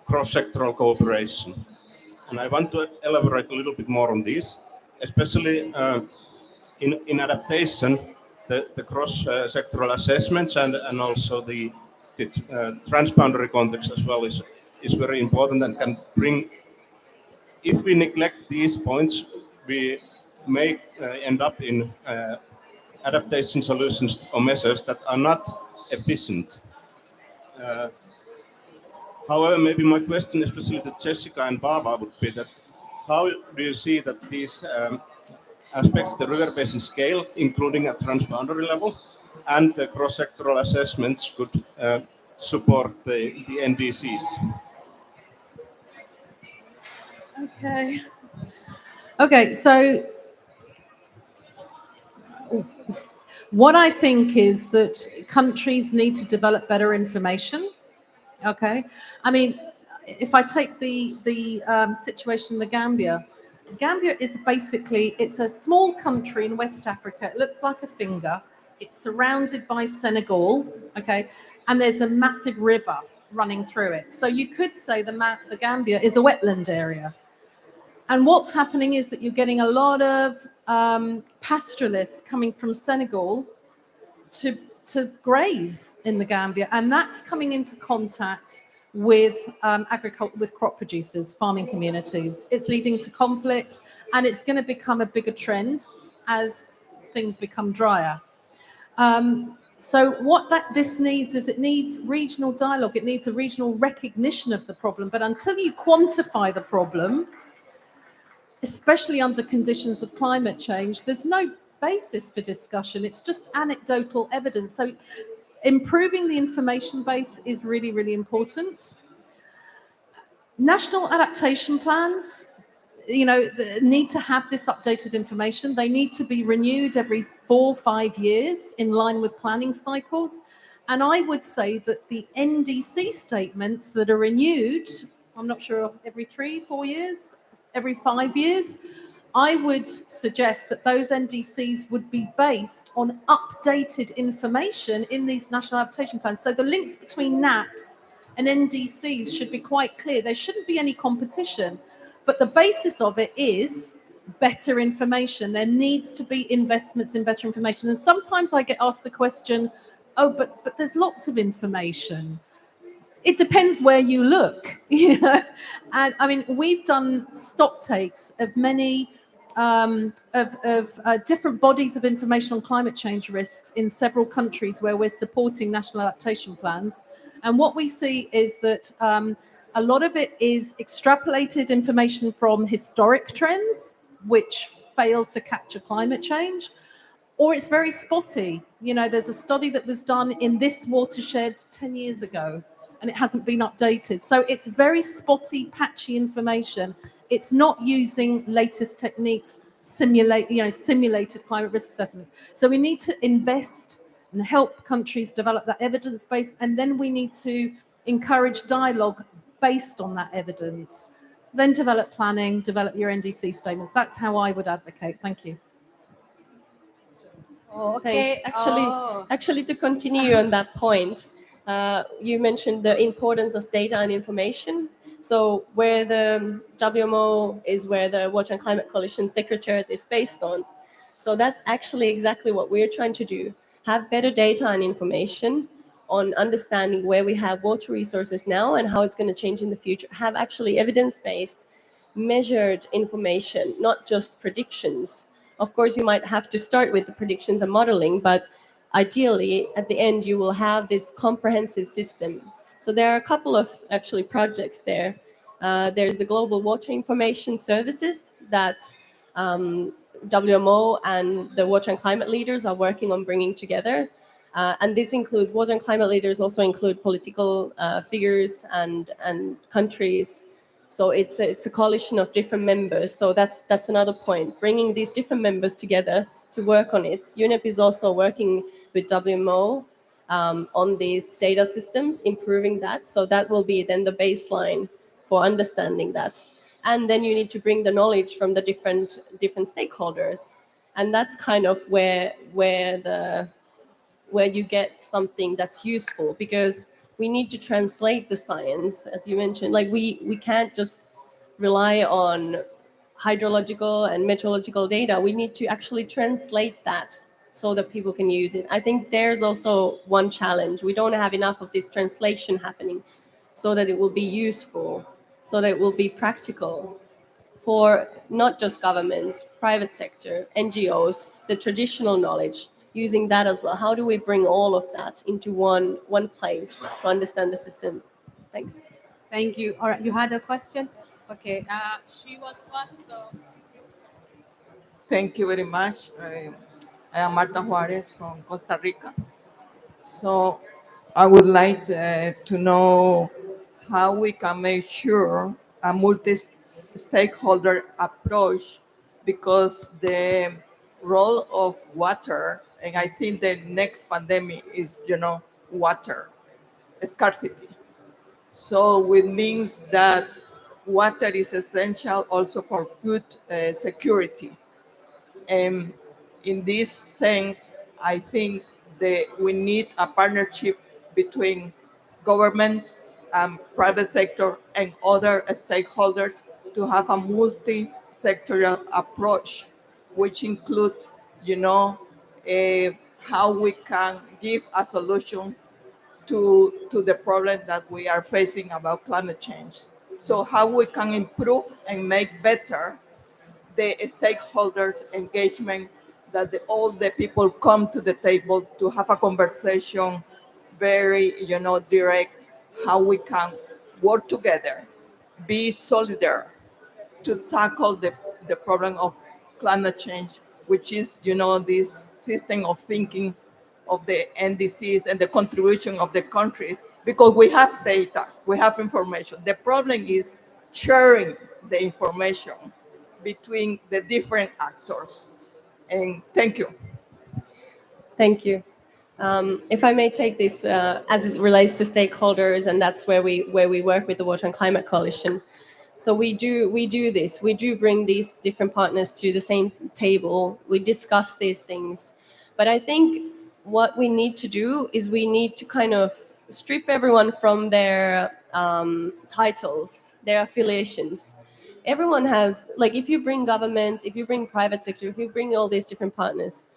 S15: cross-sectoral cooperation. And I want to elaborate a little bit more on this, especially in adaptation, the cross-sectoral assessments and also the transboundary context as well is very important and can bring, if we neglect these points, we may end up in adaptation solutions or measures that are not efficient. However, maybe my question, especially to Jessica and Baba, would be that how do you see that these aspects, the river basin scale, including at transboundary level, and the cross-sectoral assessments could support the NDCs?
S8: Okay. Okay, so what I think is that countries need to develop better information. Okay, I mean, if I take the situation in the Gambia, Gambia is basically, it's a small country in West Africa. It looks like a finger. It's surrounded by Senegal. Okay, and there's a massive river running through it. So you could say the Gambia is a wetland area. And what's happening is that you're getting a lot of pastoralists coming from Senegal to graze in the Gambia, and that's coming into contact with agriculture, with crop producers, farming communities. It's leading to conflict, and it's going to become a bigger trend as things become drier. So what this needs is, it needs regional dialogue. It needs a regional recognition of the problem. But until you quantify the problem, especially under conditions of climate change, there's no basis for discussion. It's just anecdotal evidence. So improving the information base is really, really important. National adaptation plans, need to have this updated information. They need to be renewed every 4 or 5 years in line with planning cycles. And I would say that the NDC statements that are renewed, I'm not sure, every 3, 4 years, every 5 years, I would suggest that those NDCs would be based on updated information in these national adaptation plans. So the links between NAPs and NDCs should be quite clear. There shouldn't be any competition, but the basis of it is better information. There needs to be investments in better information. And sometimes I get asked the question, oh, but there's lots of information. It depends where you look, And I mean, we've done stock takes of many different bodies of information on climate change risks in several countries where we're supporting national adaptation plans. And what we see is that a lot of it is extrapolated information from historic trends, which fail to capture climate change, or it's very spotty. There's a study that was done in this watershed 10 years ago, and it hasn't been updated. So it's very spotty, patchy information. It's not using latest techniques, simulated climate risk assessments. So we need to invest and help countries develop that evidence base, and then we need to encourage dialogue based on that evidence. Then develop planning, develop your NDC statements. That's how I would advocate. Thank you.
S13: Thanks. Actually, to continue on that point, you mentioned the importance of data and information. So where the WMO is, where the Water and Climate Coalition Secretariat is based on. So that's actually exactly what we're trying to do. Have better data and information on understanding where we have water resources now and how it's going to change in the future. Have actually evidence-based, measured information, not just predictions. Of course, you might have to start with the predictions and modeling, but ideally, at the end, you will have this comprehensive system. So there are a couple of actually projects there. There's the Global Water Information Services that WMO and the water and climate leaders are working on bringing together. And this includes, water and climate leaders also include political figures and countries. So it's a coalition of different members. So that's another point, bringing these different members together to work on it. UNEP is also working with WMO on these data systems, improving that. So that will be then the baseline for understanding that. And then you need to bring the knowledge from the different stakeholders. And that's kind of where you get something that's useful, because we need to translate the science, as you mentioned. Like we can't just rely on hydrological and meteorological data. We need to actually translate that so that people can use it. I think there's also one challenge. We don't have enough of this translation happening so that it will be useful, so that it will be practical for not just governments, private sector, NGOs, the traditional knowledge, using that as well. How do we bring all of that into one place to understand the system? Thanks.
S1: Thank you. All right, you had a question? Okay, she was first, so.
S5: Thank you very much. I am Marta Juarez from Costa Rica. So I would like to know how we can make sure a multi-stakeholder approach, because the role of water, and I think the next pandemic is, water scarcity. So it means that water is essential also for food security. And in this sense, I think that we need a partnership between governments and private sector and other stakeholders to have a multi-sectorial approach, which include, how we can give a solution to the problem that we are facing about climate change. So how we can improve and make better the stakeholders engagement, that all the people come to the table to have a conversation, very direct, how we can work together, be solidar to tackle the problem of climate change, which is this system of thinking of the NDCs and the contribution of the countries, because we have data, we have information. The problem is sharing the information between the different actors. And thank you.
S13: Thank you. If I may take this as it relates to stakeholders, and that's where we work with the Water and Climate Coalition. So we do this. We do bring these different partners to the same table. We discuss these things. But I think what we need to do is we need to kind of strip everyone from their titles, their affiliations. Everyone has, like, if you bring governments, if you bring private sector, if you bring all these different partners,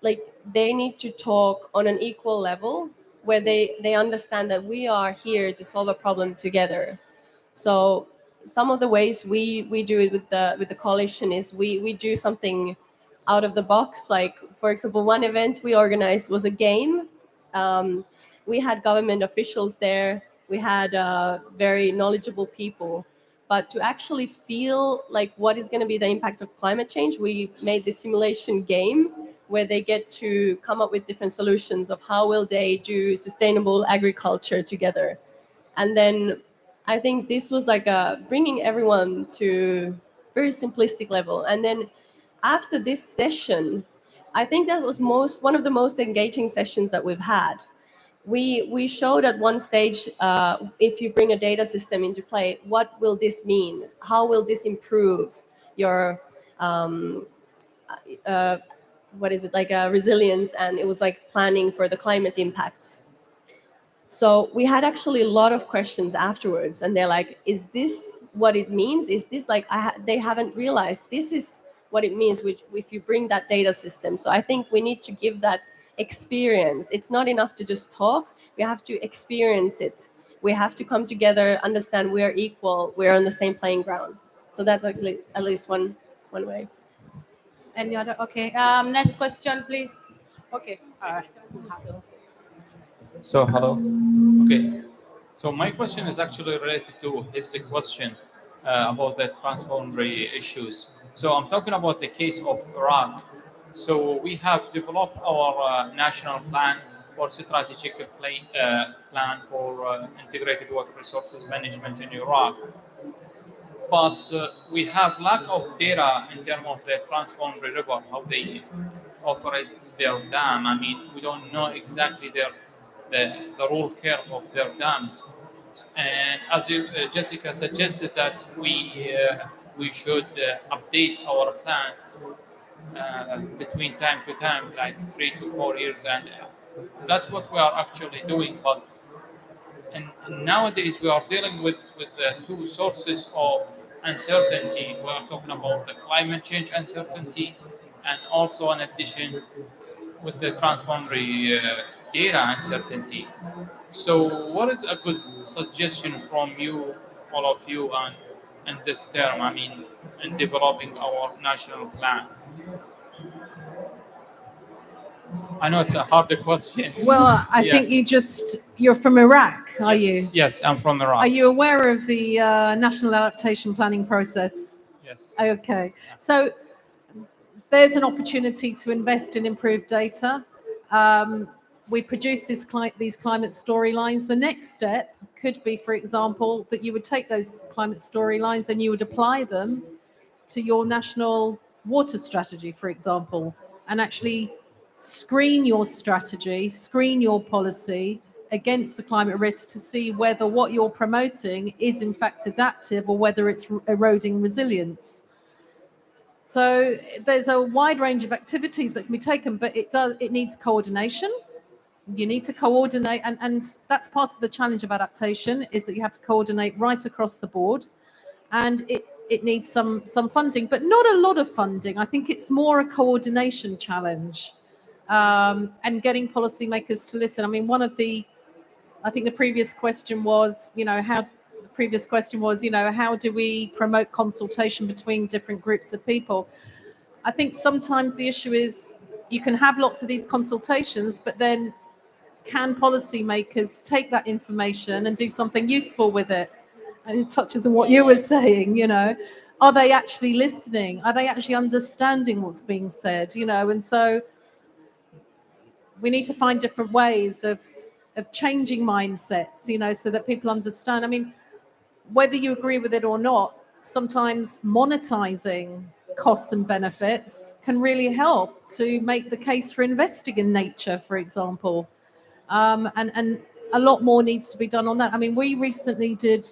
S13: like, they need to talk on an equal level where they understand that we are here to solve a problem together. So some of the ways we do it with the coalition is we do something out of the box. Like, for example, one event we organized was a game. We had government officials there. We had very knowledgeable people. But to actually feel like what is going to be the impact of climate change, we made this simulation game where they get to come up with different solutions of how will they do sustainable agriculture together. And then I think this was like bringing everyone to very simplistic level. And then after this session, I think that was one of the most engaging sessions that we've had. We showed at one stage, if you bring a data system into play, what will this mean? How will this improve your what is it, like resilience? And it was like planning for the climate impacts. So we had actually a lot of questions afterwards, and they're like, is this what it means? Is this like, they haven't realized this is what it means if you bring that data system. So I think we need to give that experience. It's not enough to just talk, we have to experience it. We have to come together, understand we are equal, we're on the same playing ground. So that's at least one way.
S1: Any other? Okay. Next question, please. Okay. All right.
S10: So, hello. Okay. So my question is actually related to his question about the transboundary issues. So I'm talking about the case of Iraq. So we have developed our national plan or strategic plan for integrated water resources management in Iraq. But we have lack of data in terms of the Transboundary River, how they operate their dam. I mean, we don't know exactly the rule curve of their dams. And as Jessica suggested that we should update our plan between time to time, like 3 to 4 years, and that's what we are actually doing. But and nowadays we are dealing with the two sources of uncertainty. We are talking about the climate change uncertainty, and also in addition with the transboundary data uncertainty. So what is a good suggestion from you, all of you, in this term, I mean, in developing our national plan? I know it's a hard question.
S8: Well, I
S10: Yeah.
S8: think you're from Iraq, are
S10: Yes.
S8: you?
S10: Yes, I'm from Iraq.
S8: Are you aware of the national adaptation planning process?
S10: Yes.
S8: Okay. So there's an opportunity to invest in improved data. we produce these climate storylines. The next step could be, for example, that you would take those climate storylines and you would apply them to your national water strategy, for example, and actually screen your strategy, screen your policy against the climate risk to see whether what you're promoting is in fact adaptive or whether it's eroding resilience. So there's a wide range of activities that can be taken, but it needs coordination. You need to coordinate, and that's part of the challenge of adaptation, is that you have to coordinate right across the board, and it needs some funding, but not a lot of funding. I think it's more a coordination challenge, and getting policymakers to listen. I mean, I think the previous question was, how do we promote consultation between different groups of people? I think sometimes the issue is you can have lots of these consultations, but then can policymakers take that information and do something useful with it? And it touches on what you were saying, are they actually listening? Are they actually understanding what's being said? And so we need to find different ways of changing mindsets, so that people understand. I mean, whether you agree with it or not, sometimes monetizing costs and benefits can really help to make the case for investing in nature, for example. And a lot more needs to be done on that. I mean, we recently did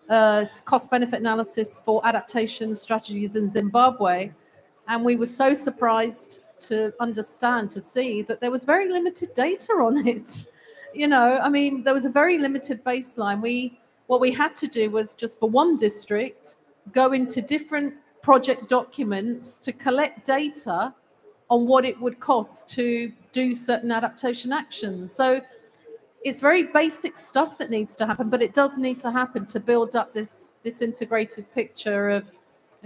S8: cost-benefit analysis for adaptation strategies in Zimbabwe, and we were so surprised to see that there was very limited data on it. I mean, there was a very limited baseline. What we had to do was, just for one district, go into different project documents to collect data on what it would cost to do certain adaptation actions. So it's very basic stuff that needs to happen, but it does need to happen to build up this integrated picture of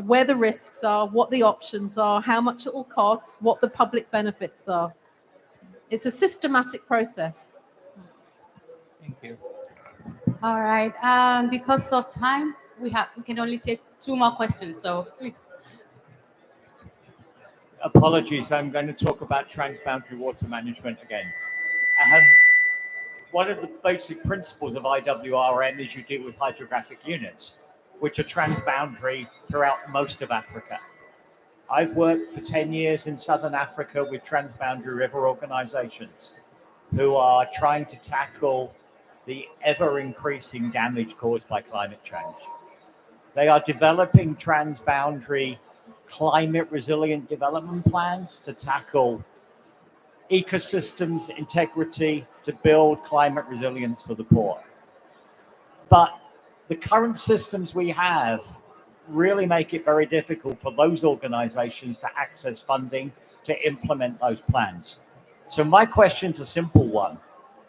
S8: where the risks are, what the options are, how much it will cost, what the public benefits are. It's a systematic process.
S10: Thank you.
S1: All right. Because of time, we can only take 2 more questions. So please.
S16: Apologies, I'm going to talk about transboundary water management again. One of the basic principles of IWRM is you deal with hydrographic units, which are transboundary throughout most of Africa. I've worked for 10 years in Southern Africa with transboundary river organizations who are trying to tackle the ever-increasing damage caused by climate change. They are developing transboundary climate-resilient development plans to tackle ecosystems integrity, to build climate resilience for the poor. But the current systems we have really make it very difficult for those organizations to access funding to implement those plans. So my question's a simple one.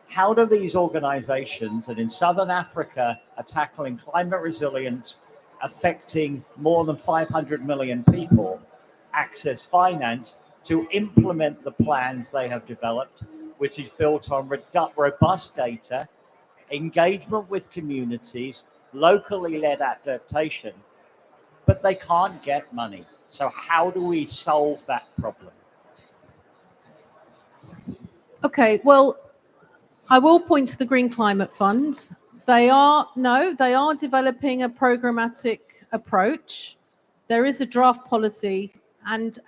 S16: How do these organizations that in Southern Africa are tackling climate resilience affecting more than 500 million people access finance to implement the plans they have developed, which is built on robust data, engagement with communities, locally led adaptation, but they can't get money. So how do we solve that problem?
S8: Okay, well, I will point to the Green Climate Fund. They are developing a programmatic approach. There is a draft policy, and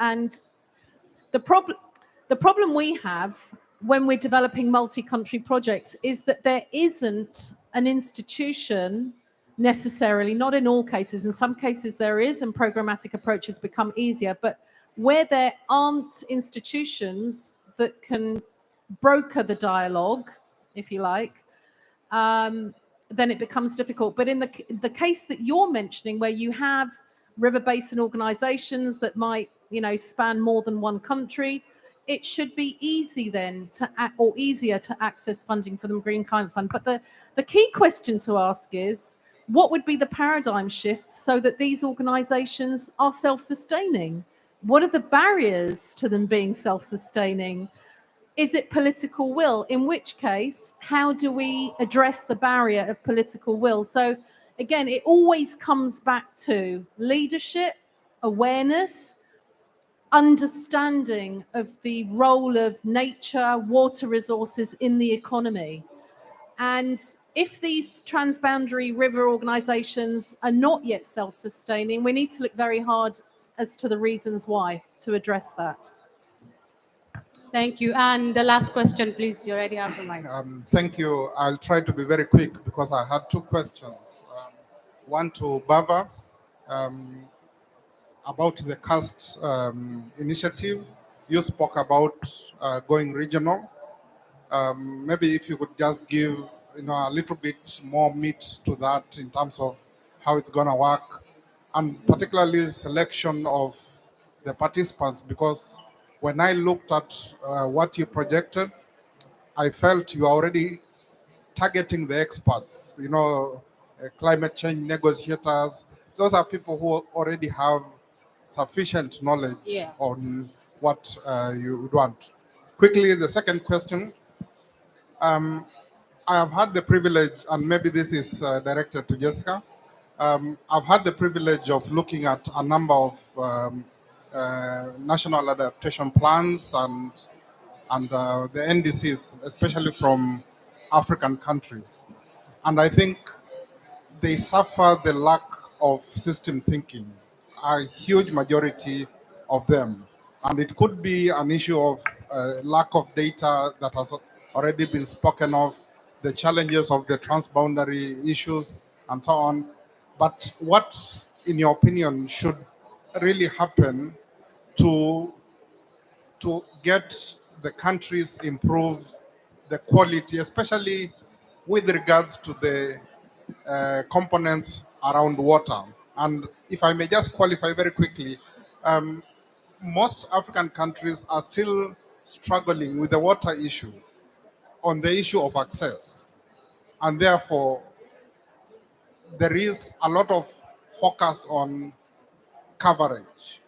S8: the problem we have when we're developing multi-country projects is that there isn't an institution necessarily, not in all cases. In some cases there is, and programmatic approaches become easier, but where there aren't institutions that can broker the dialogue, if you like, then it becomes difficult. But in the case that you're mentioning, where you have river basin organizations that might, span more than one country, it should be easy then easier to access funding for the Green Climate Fund. But the key question to ask is, what would be the paradigm shift so that these organizations are self-sustaining? What are the barriers to them being self-sustaining? Is it political will? In which case, how do we address the barrier of political will? So again, it always comes back to leadership, awareness, understanding of the role of nature, water resources in the economy. And if these transboundary river organisations are not yet self-sustaining, we need to look very hard as to the reasons why to address that.
S1: Thank you. And the last question, please. You already have the mic.
S18: Thank you. I'll try to be very quick because I had two questions. One to Bava about the CAST initiative. You spoke about going regional. Maybe if you could just give a little bit more meat to that in terms of how it's going to work, and particularly selection of the participants, because when I looked at what you projected, I felt you are already targeting the experts, climate change negotiators. Those are people who already have sufficient knowledge on what you would want. Quickly, the second question. I have had the privilege, and maybe this is directed to Jessica. I've had the privilege of looking at a number of national adaptation plans and the NDCs, especially from African countries. And I think they suffer the lack of system thinking, a huge majority of them. And it could be an issue of lack of data that has already been spoken of, the challenges of the transboundary issues, and so on. But what, in your opinion, should really happen to get the countries improve the quality, especially with regards to the components around water? And if I may just qualify very quickly, most African countries are still struggling with the water issue on the issue of access. And therefore, there is a lot of focus on coverage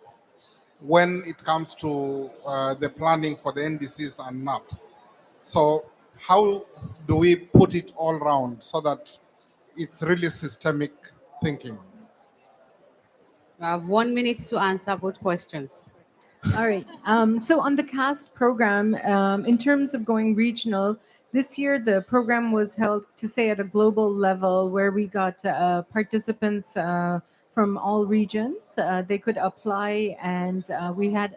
S18: when it comes to the planning for the NDCs and maps. So how do we put it all around so that it's really systemic thinking?
S1: You have 1 minute to answer both questions.
S7: All right. So on the CAST program, in terms of going regional, this year the program was held, to say, at a global level, where we got participants from all regions. They could apply, and we had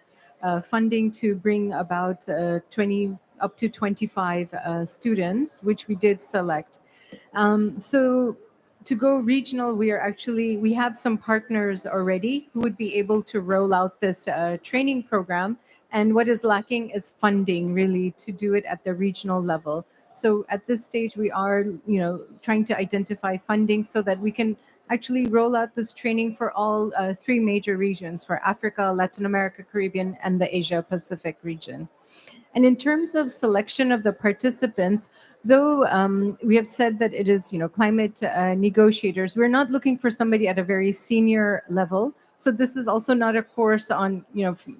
S7: funding to bring about 20 up to 25 students, which we did select. So to go regional, we have some partners already who would be able to roll out this training program. And what is lacking is funding, really, to do it at the regional level. So at this stage, we are, trying to identify funding so that we can actually roll out this training for all three major regions, for Africa, Latin America, Caribbean, and the Asia Pacific region. And in terms of selection of the participants, though we have said that it is, climate negotiators, we're not looking for somebody at a very senior level. So this is also not a course on,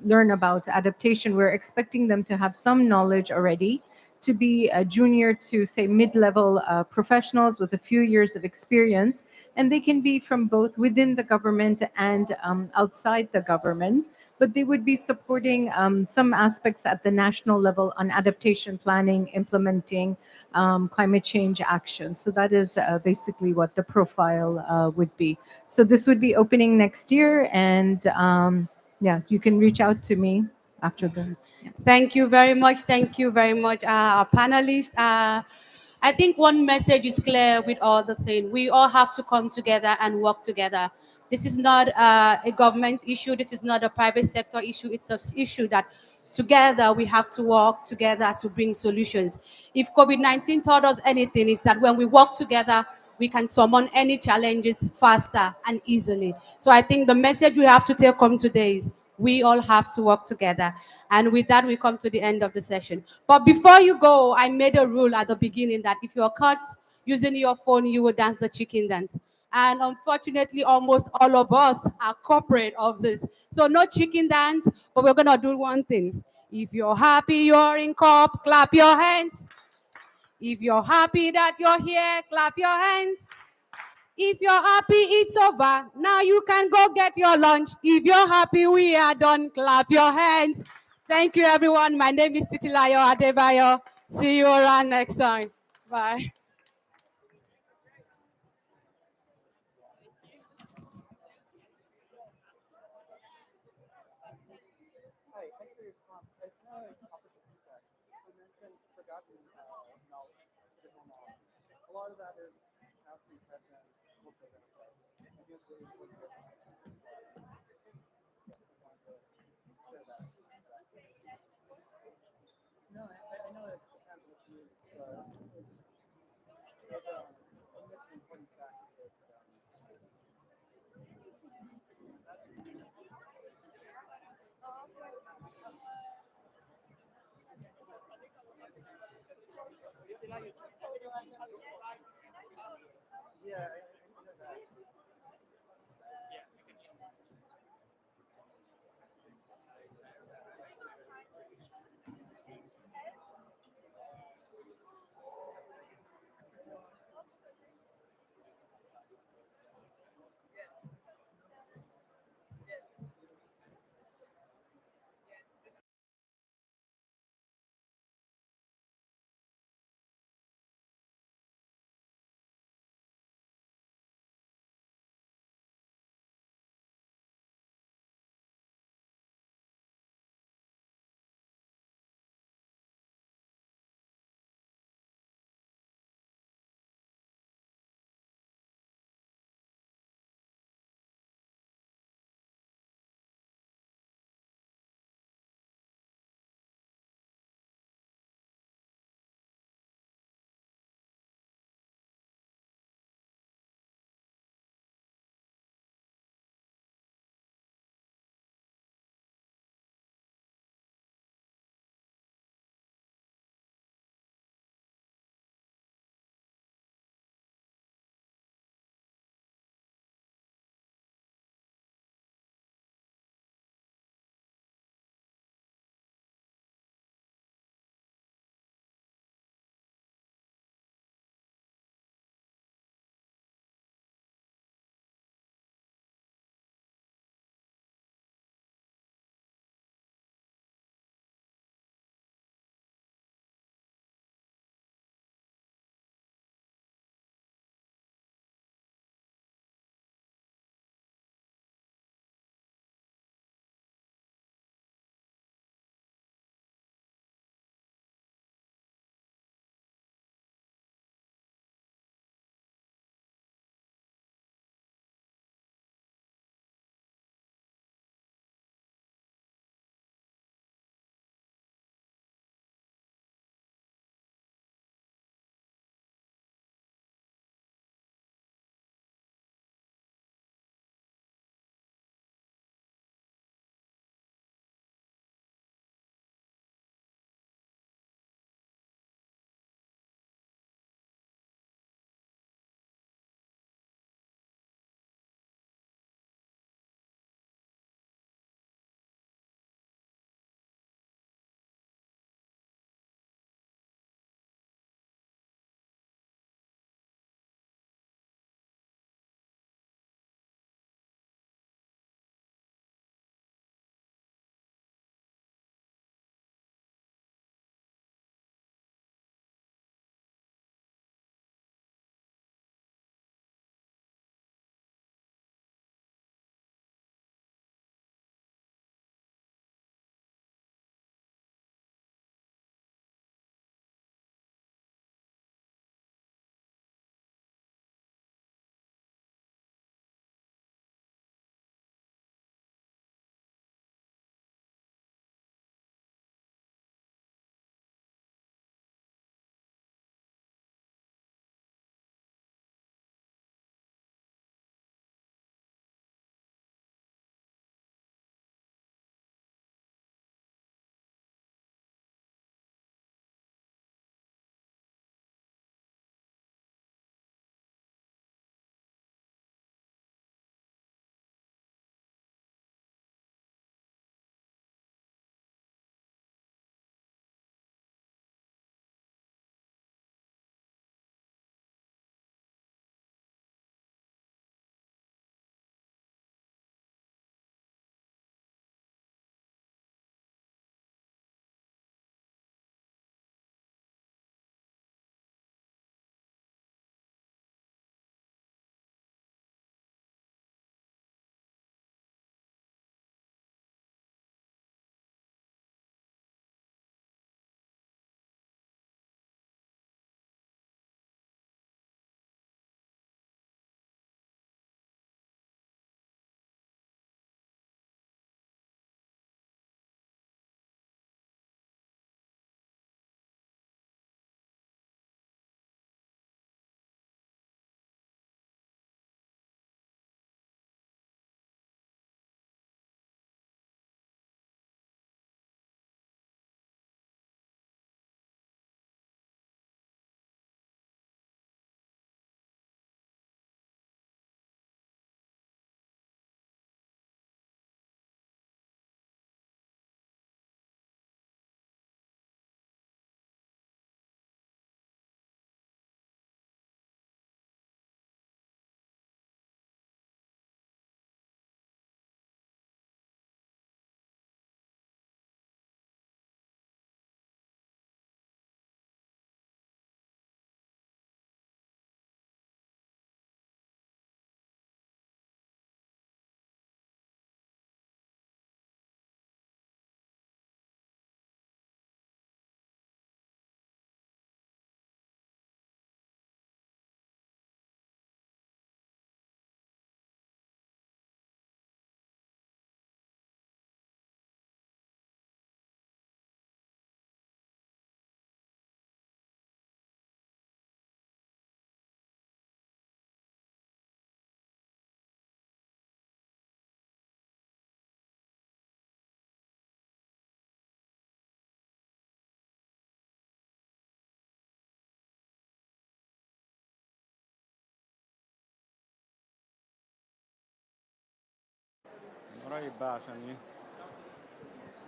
S7: learn about adaptation. We're expecting them to have some knowledge already, to be a junior to, say, mid-level professionals with a few years of experience. And they can be from both within the government and outside the government. But they would be supporting some aspects at the national level on adaptation planning, implementing climate change action. So that is basically what the profile would be. So this would be opening next year. And you can reach out to me after the...
S1: Thank you very much. Thank you very much, our panelists. I think one message is clear with all the things. We all have to come together and work together. This is not a government issue. This is not a private sector issue. It's an issue that together we have to work together to bring solutions. If COVID-19 taught us anything, is that when we work together, we can summon any challenges faster and easily. So I think the message we have to take home today is we all have to work together. And with that, we come to the end of the session. But before you go, I made a rule at the beginning that if you're caught using your phone, you will dance the chicken dance. And unfortunately, almost all of us are corporate of this. So no chicken dance, but we're gonna do one thing. If you're happy you're in COP, clap your hands. If you're happy that you're here, clap your hands. If you're happy, it's over. Now you can go get your lunch. If you're happy, we are done. Clap your hands. Thank you, everyone. My name is Titilayo Adebayo. See you around next time. Bye.
S11: Hi, thanks for your response. I just want to offer some feedback. You mentioned forgotten, traditional knowledge. A lot of that is absolutely present in cultural genocide. I think it's really important to recognize this. Just wanted to share that. No, I know it depends on what you use, but you mentioned important facts that yeah, I know that.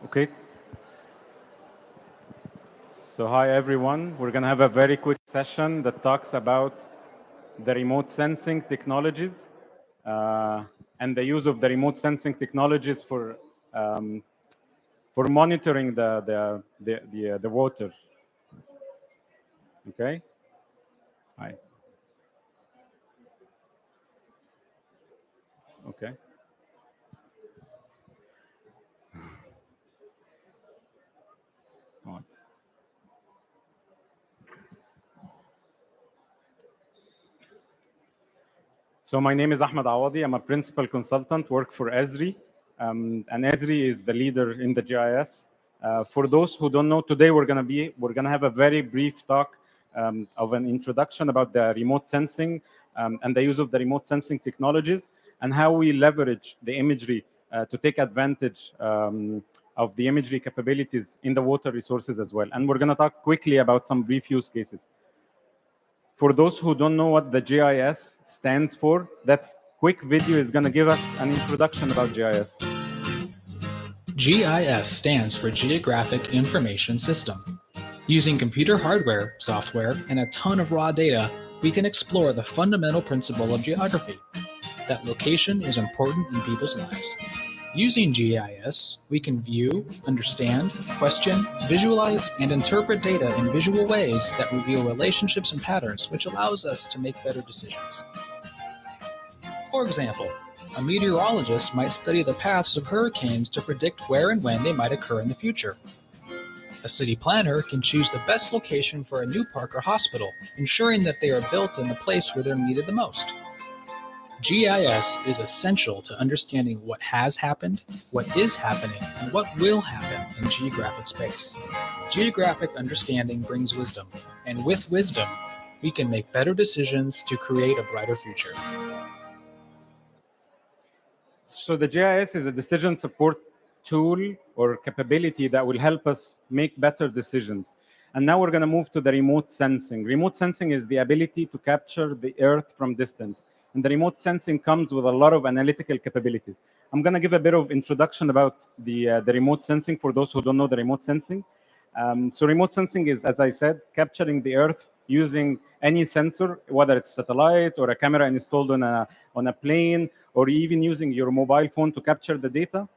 S19: Okay. So hi everyone. We're going to have a very quick session that talks about the remote sensing technologies and the use of the remote sensing technologies for monitoring the water. Okay. Hi. Okay. What? So my name is Ahmed Awadi. I'm a principal consultant, work for ESRI. And ESRI is the leader in the GIS. For those who don't know, today we're gonna have a very brief talk of an introduction about the remote sensing and the use of the remote sensing technologies and how we leverage the imagery to take advantage of the imagery capabilities in the water resources as well. And we're gonna talk quickly about some brief use cases. For those who don't know what the GIS stands for, that quick video is going to give us an introduction about GIS.
S20: GIS stands for Geographic Information System. Using computer hardware, software, and a ton of raw data, we can explore the fundamental principle of geography, that location is important in people's lives. Using GIS, we can view, understand, question, visualize, and interpret data in visual ways that reveal relationships and patterns, which allows us to make better decisions. For example, a meteorologist might study the paths of hurricanes to predict where and when they might occur in the future. A city planner can choose the best location for a new park or hospital, ensuring that they are built in the place where they're needed the most. GIS is essential to understanding what has happened, what is happening, and what will happen in geographic space. Geographic understanding brings wisdom, and with wisdom, we can make better decisions to create a brighter future.
S19: So the GIS is a decision support tool or capability that will help us make better decisions. And now we're going to move to the remote sensing. Remote sensing is the ability to capture the Earth from distance. And the remote sensing comes with a lot of analytical capabilities. I'm going to give a bit of introduction about the remote sensing for those who don't know the remote sensing. So remote sensing is, as I said, capturing the Earth using any sensor, whether it's satellite or a camera installed on a plane, or even using your mobile phone to capture the data.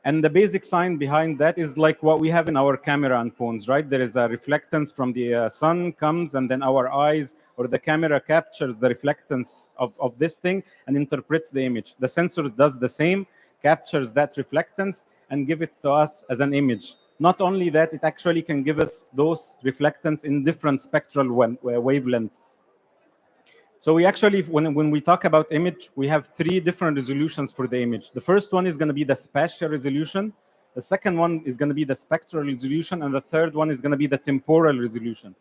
S19: And the basic sign behind that is like what we have in our camera and phones, right? There is a reflectance from the sun comes, and then our eyes or the camera captures the reflectance of this thing and interprets the image. The sensor does the same, captures that reflectance and give it to us as an image. Not only that, it actually can give us those reflectance in different spectral wavelengths. So we actually, when we talk about image, we have 3 different resolutions for the image. The first one is going to be the spatial resolution. The second one is going to be the spectral resolution. And the third one is going to be the temporal resolution.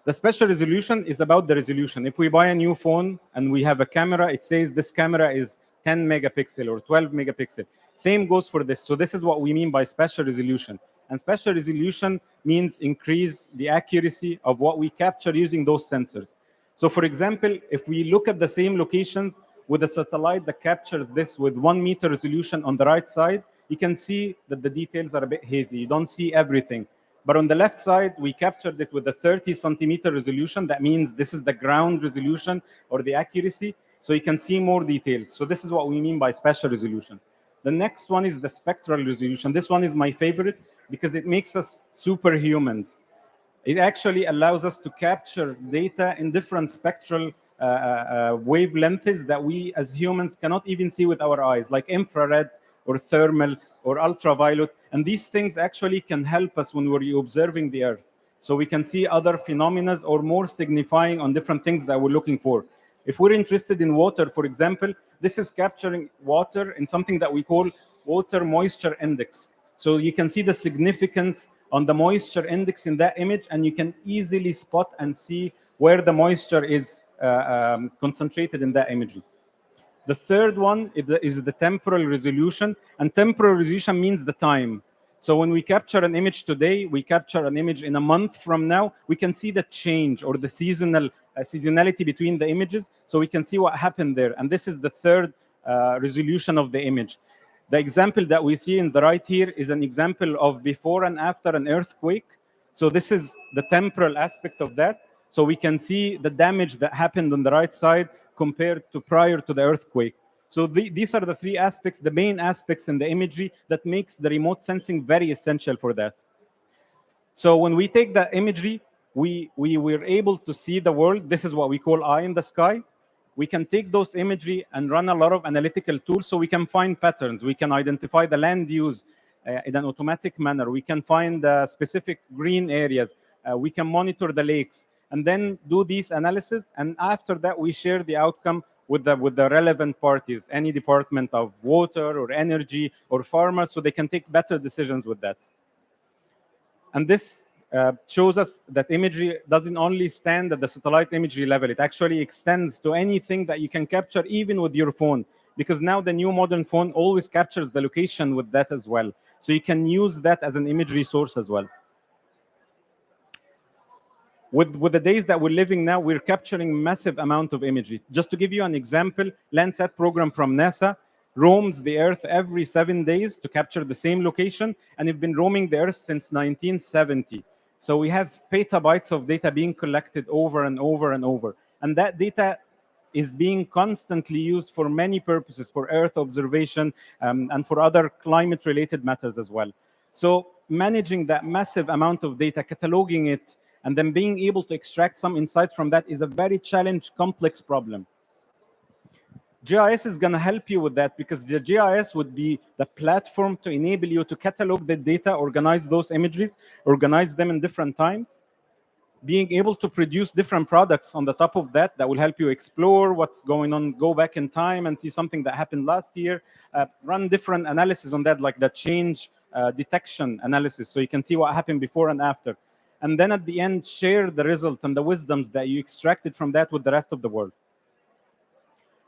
S19: The spatial resolution is about the resolution. If we buy a new phone and we have a camera, it says this camera is 10 megapixel or 12 megapixel. Same goes for this. So this is what we mean by spatial resolution. And spatial resolution means increase the accuracy of what we capture using those sensors. So for example, if we look at the same locations with a satellite that captures this with 1 meter resolution on the right side, you can see that the details are a bit hazy. You don't see everything. But on the left side, we captured it with a 30 centimeter resolution. That means this is the ground resolution or the accuracy. So you can see more details. So this is what we mean by spatial resolution. The next one is the spectral resolution. This one is my favorite because it makes us superhumans. It actually allows us to capture data in different spectral wavelengths that we as humans cannot even see with our eyes, like infrared or thermal or ultraviolet. And these things actually can help us when we're observing the Earth. So we can see other phenomena or more signifying on different things that we're looking for. If we're interested in water, for example, this is capturing water in something that we call water moisture index. So you can see the significance on the moisture index in that image, and you can easily spot and see where the moisture is concentrated in that imagery. The third one is the temporal resolution, and temporal resolution means the time. So when we capture an image today, we capture an image in a month from now, we can see the change or the seasonality between the images, so we can see what happened there. And this is the third resolution of the image. The example that we see in the right here is an example of before and after an earthquake. So this is the temporal aspect of that. So we can see the damage that happened on the right side compared to prior to the earthquake. So these are the three aspects, the main aspects in the imagery that makes the remote sensing very essential for that. So when we take the imagery, we were able to see the world. This is what we call eye in the sky. We can take those imagery and run a lot of analytical tools so we can find patterns. We can identify the land use in an automatic manner. We can find specific green areas. We can monitor the lakes and then do these analysis. And after that, we share the outcome with the relevant parties, any department of water or energy or farmers, so they can take better decisions with that. And this shows us that imagery doesn't only stand at the satellite imagery level. It actually extends to anything that you can capture, even with your phone, because now the new modern phone always captures the location with that as well. So you can use that as an imagery source as well. With the days that we're living now, we're capturing massive amount of imagery. Just to give you an example, Landsat program from NASA roams the Earth every 7 days to capture the same location, and we've been roaming the Earth since 1970. So we have petabytes of data being collected over and over and over. And that data is being constantly used for many purposes, for Earth observation and for other climate-related matters as well. So managing that massive amount of data, cataloging it, and then being able to extract some insights from that is a very complex problem. GIS is going to help you with that, because the GIS would be the platform to enable you to catalog the data, organize those images, organize them in different times, being able to produce different products on the top of that that will help you explore what's going on, go back in time and see something that happened last year, run different analysis on that, like the change detection analysis, so you can see what happened before and after. And then at the end, share the result and the wisdoms that you extracted from that with the rest of the world.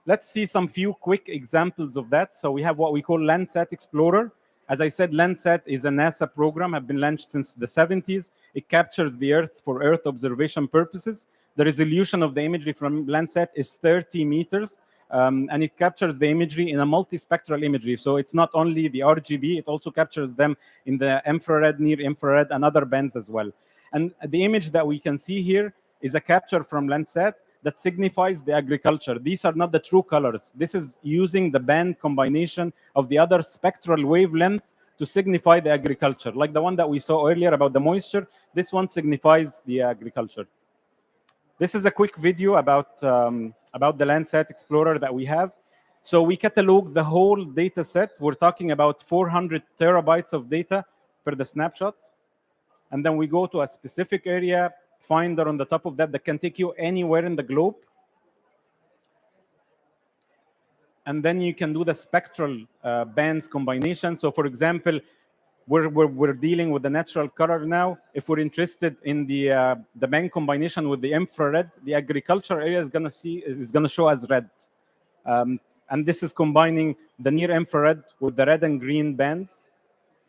S19: Let's see some few quick examples of that. So we have what we call Landsat Explorer. As I said, Landsat is a NASA program, have been launched since the 70s. It captures the Earth for Earth observation purposes. The resolution of the imagery from Landsat is 30 meters, and it captures the imagery in a multispectral imagery. So it's not only the RGB, it also captures them in the infrared, near infrared, and other bands as well. And the image that we can see here is a capture from Landsat that signifies the agriculture. These are not the true colors. This is using the band combination of the other spectral wavelength to signify the agriculture. Like the one that we saw earlier about the moisture, this one signifies the agriculture. This is a quick video about the Landsat Explorer that we have. So we catalog the whole data set. We're talking about 400 terabytes of data per the snapshot. And then we go to a specific area, finder on the top of that can take you anywhere in the globe. And then you can do the spectral bands combination. So for example, we're dealing with the natural color now. If we're interested in the band combination with the infrared, the agriculture area is gonna show as red. And this is combining the near infrared with the red and green bands.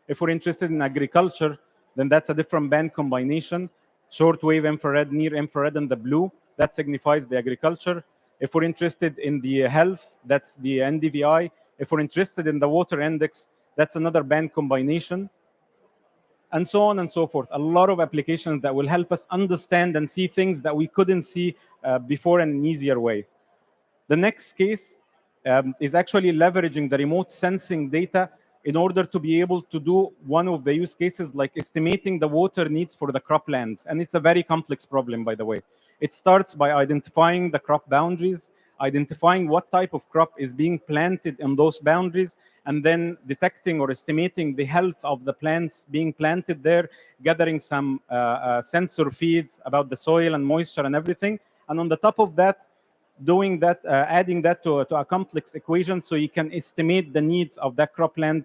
S19: If we're interested in agriculture, then that's a different band combination. Shortwave infrared, near infrared, and the blue, that signifies the agriculture. If we're interested in the health, that's the NDVI. If we're interested in the water index, that's another band combination. And so on and so forth. A lot of applications that will help us understand and see things that we couldn't see before in an easier way. The next case is actually leveraging the remote sensing data in order to be able to do one of the use cases, like estimating the water needs for the croplands. And it's a very complex problem, by the way. It starts by identifying the crop boundaries, identifying what type of crop is being planted in those boundaries, and then detecting or estimating the health of the plants being planted there, gathering some sensor feeds about the soil and moisture and everything. And on the top of that, doing that, adding that to a complex equation so you can estimate the needs of that cropland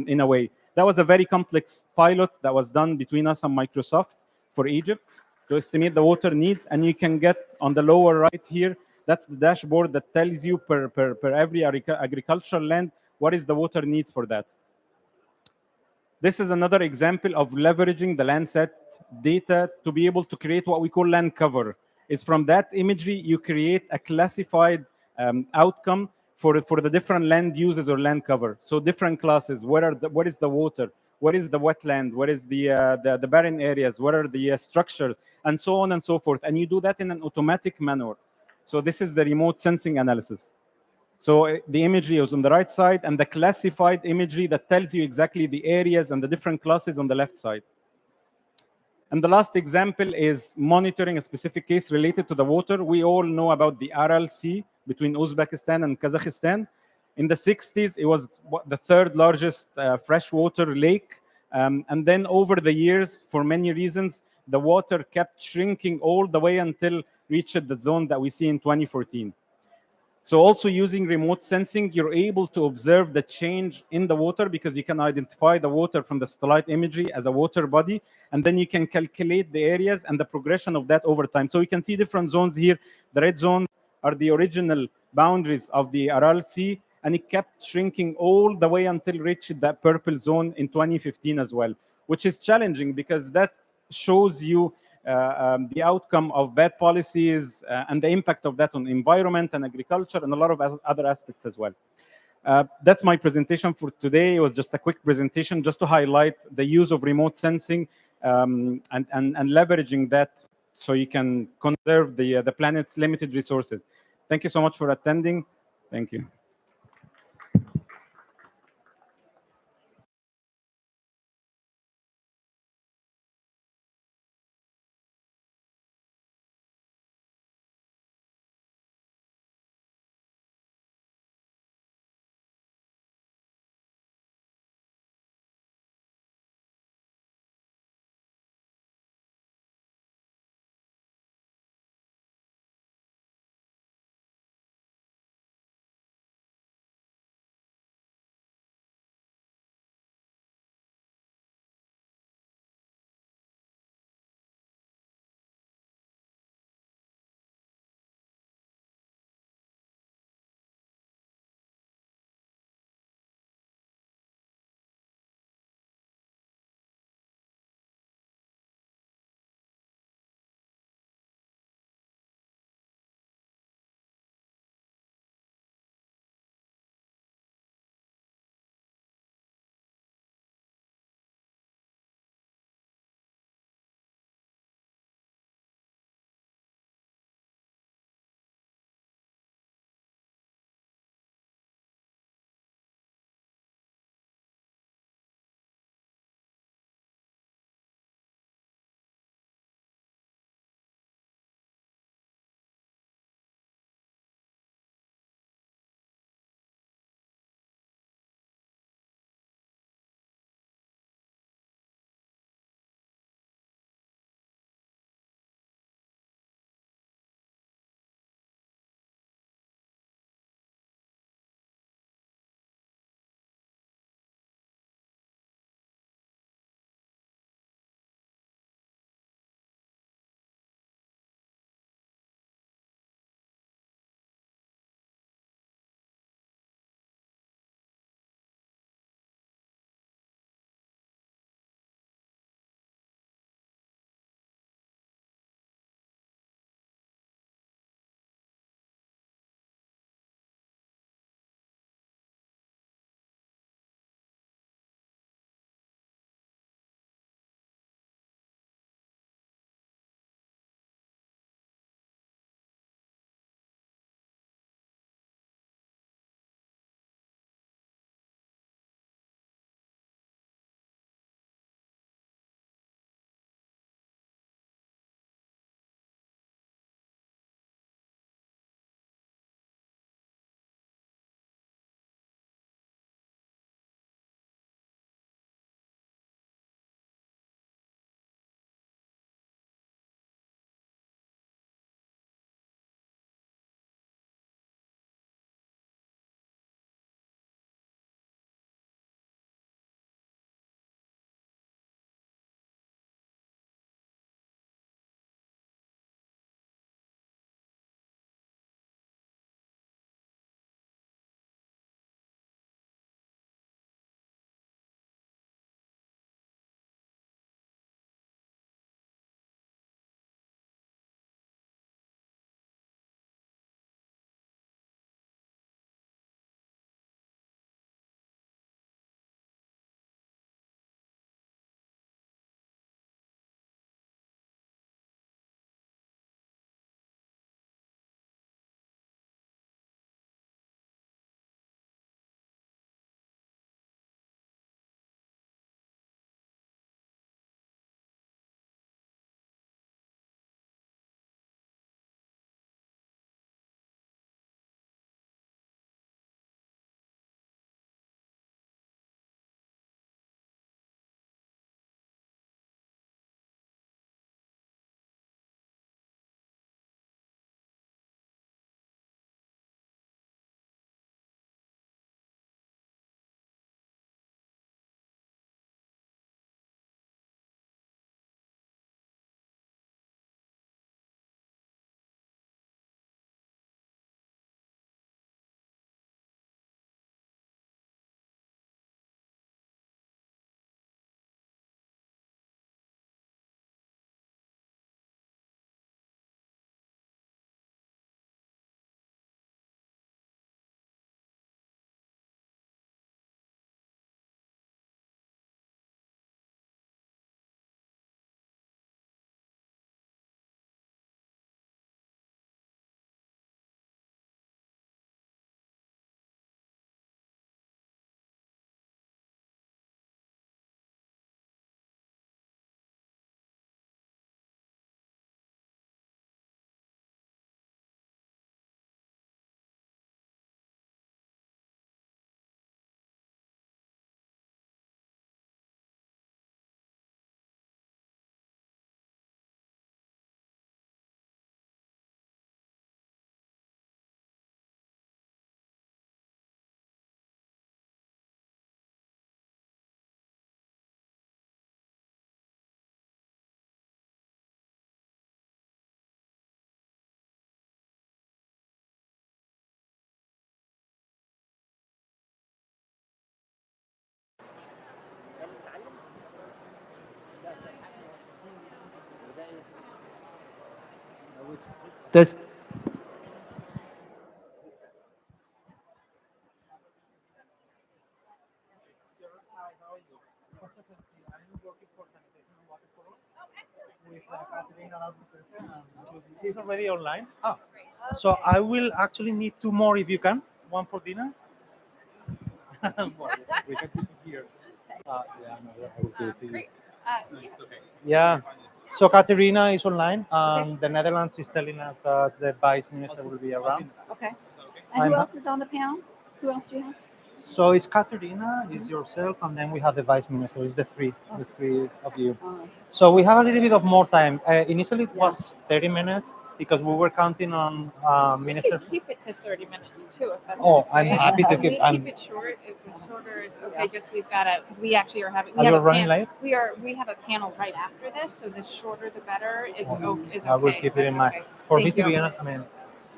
S19: in a way. That was a very complex pilot that was done between us and Microsoft for Egypt to estimate the water needs. And you can get on the lower right here, that's the dashboard that tells you per every agricultural land, what is the water needs for that. This is another example of leveraging the Landsat data to be able to create what we call land cover. Is from that imagery, you create a classified outcome for the different land uses or land cover. So different classes, what is the water, what is the wetland, what is the barren areas, what are the structures, and so on and so forth. And you do that in an automatic manner. So this is the remote sensing analysis. So the imagery is on the right side, and the classified imagery that tells you exactly the areas and the different classes on the left side. And the last example is monitoring a specific case related to the water. We all know about the Aral Sea between Uzbekistan and Kazakhstan. In the 60s, it was the third largest freshwater lake. And then over the years, for many reasons, the water kept shrinking all the way until reached the zone that we see in 2014. So also using remote sensing, you're able to observe the change in the water because you can identify the water from the satellite imagery as a water body, and then you can calculate the areas and the progression of that over time. So you can see different zones here. The red zones are the original boundaries of the Aral Sea, and it kept shrinking all the way until it reached that purple zone in 2015 as well, which is challenging because that shows you the outcome of bad policies and the impact of that on environment and agriculture and a lot of other aspects as well. That's my presentation for today. It was just a quick presentation just to highlight the use of remote sensing and leveraging that so you can conserve the planet's limited resources. Thank you so much for attending. Thank you.
S17: This. She's already online. Ah, so I will actually need two more if you can. One for dinner. We can keep it here. Yeah, no, I will give it to you. Yeah. So Katerina is online. The Netherlands is telling us that the Vice Minister will be around.
S21: Okay. And who else is on the panel? Who else do you have?
S17: So it's Katerina, it's yourself, and then we have the Vice Minister. It's the three of you. So we have a little bit of more time. Initially it was 30 minutes because we were counting on Minister.
S22: Keep it to 30 minutes too. If that's
S17: Oh, I'm
S22: okay.
S17: happy to keep.
S22: Keep it short. If it's shorter, it's okay. Just we've got to because we actually are having.
S17: Are you running late?
S22: We have a panel right after this, so the shorter the better is okay.
S17: I will keep it in mind.
S22: Okay.
S17: For
S22: Thank
S17: me, to
S22: you.
S17: be honest,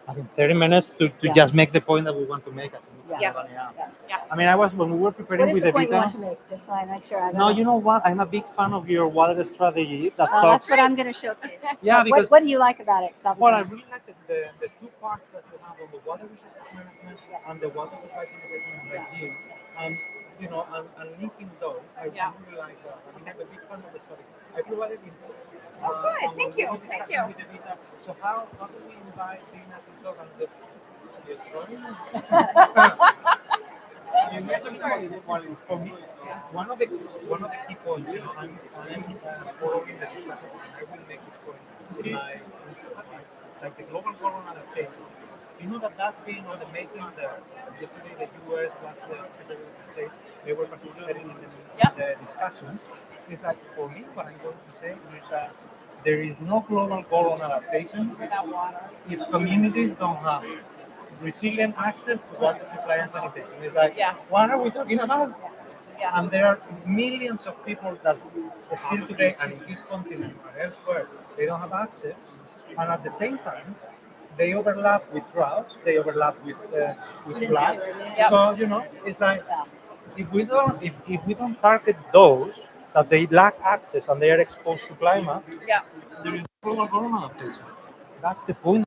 S17: I think 30 minutes to just make the point that we want to make. I think it's
S22: Yeah.
S17: running out.
S22: Yeah.
S17: I mean, when we were preparing
S21: What is
S17: with
S21: the
S17: the
S21: point you want
S17: detail.
S21: to make? Just so I make sure I
S17: No, you know what? I'm a big fan of your water strategy. That
S21: Well,
S17: talks.
S21: that's what I'm going to showcase.
S17: Yeah, because
S21: what do you like about it? 'Cause I'll be
S17: well, I
S21: doing-
S17: really like the two parts that you have on the water resources management and the water supply integration and hygiene, and and linking those. I really like that. I mean, I'm a big fan of the study. I provided input.
S22: Oh, good. Thank you. Thank you.
S17: With the data. So how do we invite Dina to talk and say, yes, for me, one of the key points, I'm following the discussion. I will make this point in my like the global goal on adaptation. You know that's been on the making. Yesterday, the U.S. was the Secretary of State. They were participating in the discussions. It's like for me, what I'm going to say is that there is no global goal on adaptation
S22: Without water.
S17: if communities don't have resilient access to water supply and sanitation. It's like, what are we talking about?
S22: Yeah.
S17: And there are millions of people that still today, and in this continent or elsewhere, they don't have access. And at the same time, they overlap with droughts, they overlap with floods.
S22: Yep.
S17: So it's like if we don't target those that they lack access and they are exposed to climate, there is global government adaptation. That's the point.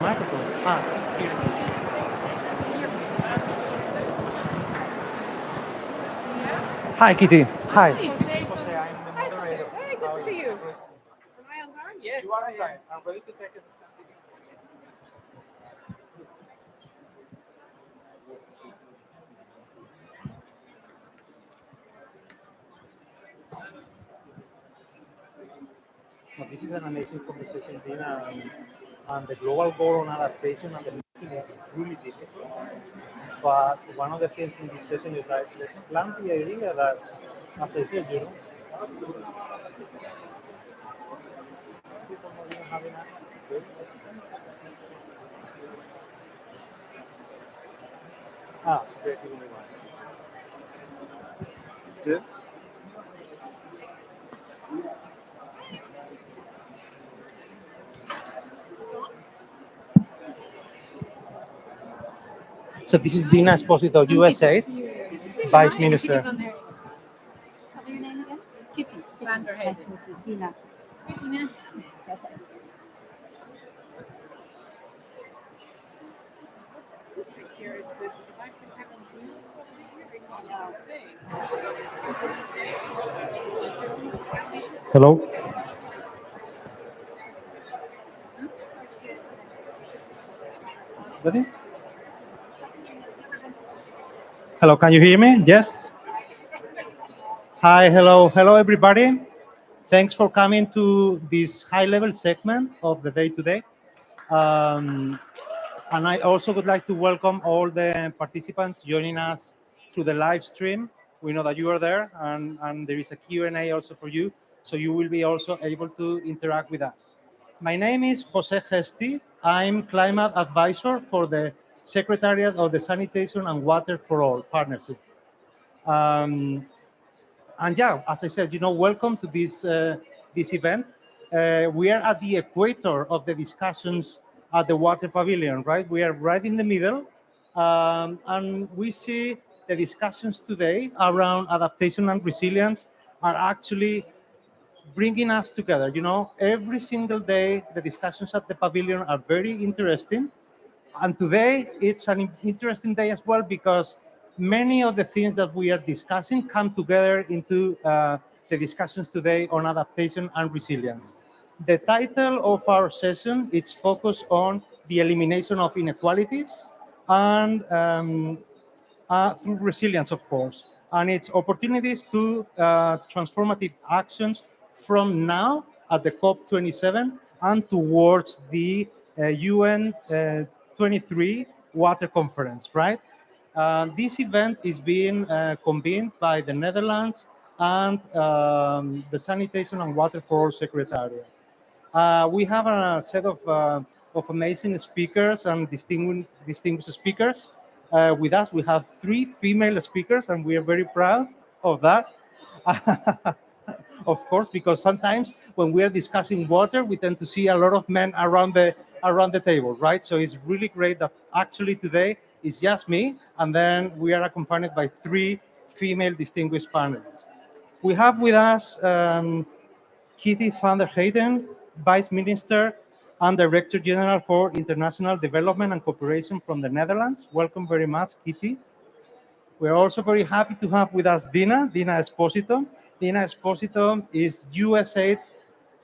S17: Microphone. Hi, Kitty. Hi.
S22: Hey, good to see you. Am I on time? Yes.
S17: You are on time. I'm ready to take it. No, this is an amazing conversation, Dina, and the global goal on adaptation and the making is really difficult. But one of the things in this session is like, let's plant the idea that, as I said, people not even having a great evening.
S2: Good.
S17: So this is Dina Esposito, USA, Vice Minister.
S21: Tell me your name again. Kitty. Nice to meet you. Dina. Hi, Dina.
S22: Acoustics here is good because I've been having meetings over here.
S17: Hello. Ready? Hello, can you hear me? Yes? Hi, hello everybody. Thanks for coming to this high-level segment of the day today. And I also would like to welcome all the participants joining us through the live stream. We know that you are there, and there is a Q&A also for you, so you will be also able to interact with us. My name is Jose Gesti. I'm climate advisor for the Secretariat of the Sanitation and Water for All Partnership. And yeah, as I said, welcome to this event. We are at the equator of the discussions at the Water Pavilion, right? We are right in the middle, and we see the discussions today around adaptation and resilience are actually bringing us together. Every single day, the discussions at the pavilion are very interesting. And today, it's an interesting day as well because many of the things that we are discussing come together into the discussions today on adaptation and resilience. The title of our session is focused on the elimination of inequalities and through resilience, of course, and its opportunities to transformative actions from now at the COP27 and towards the UN 23 Water Conference, right? This event is being convened by the Netherlands and the Sanitation and Water for All Secretariat. We have a set of amazing speakers and distinguished speakers. With us, we have 3 female speakers, and we are very proud of that. Of course, because sometimes when we are discussing water, we tend to see a lot of men around the table, right? So it's really great that actually today it's just me, and then we are accompanied by 3 female distinguished panelists. We have with us Kitty van der Heyden, Vice Minister and Director General for International Development and Cooperation from the Netherlands. Welcome very much, Kitty. We're also very happy to have with us Dina Esposito. Dina Esposito is USAID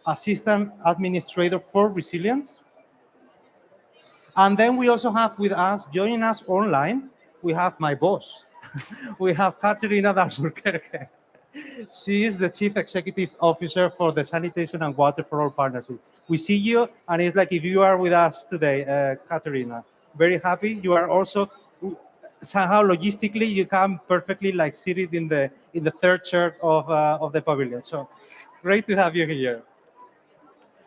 S17: Assistant Administrator for Resilience. And then we also have with us, joining us online, we have my boss. We have Katerina Dalzurkerke. She is the Chief Executive Officer for the Sanitation and Water for All Partnership. We see you, and it's like if you are with us today, Katerina. Very happy. You are also somehow logistically you come perfectly like seated in the 3rd chair of the pavilion. So great to have you here.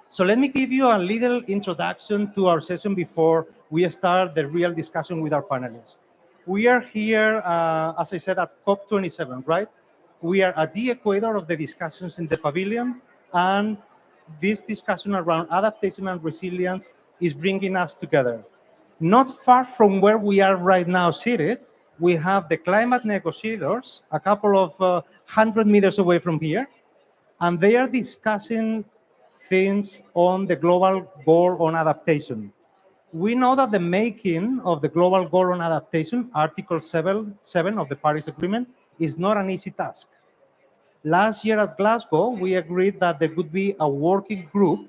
S17: So let me give you a little introduction to our session before we start the real discussion with our panelists. We are here, as I said, at COP27, right? We are at the equator of the discussions in the pavilion, and this discussion around adaptation and resilience is bringing us together. Not far from where we are right now seated, we have the climate negotiators, a couple of 100 meters away from here, and they are discussing things on the global goal on adaptation. We know that the making of the global goal on adaptation, Article 7 of the Paris Agreement, is not an easy task. Last year at Glasgow, we agreed that there would be a working group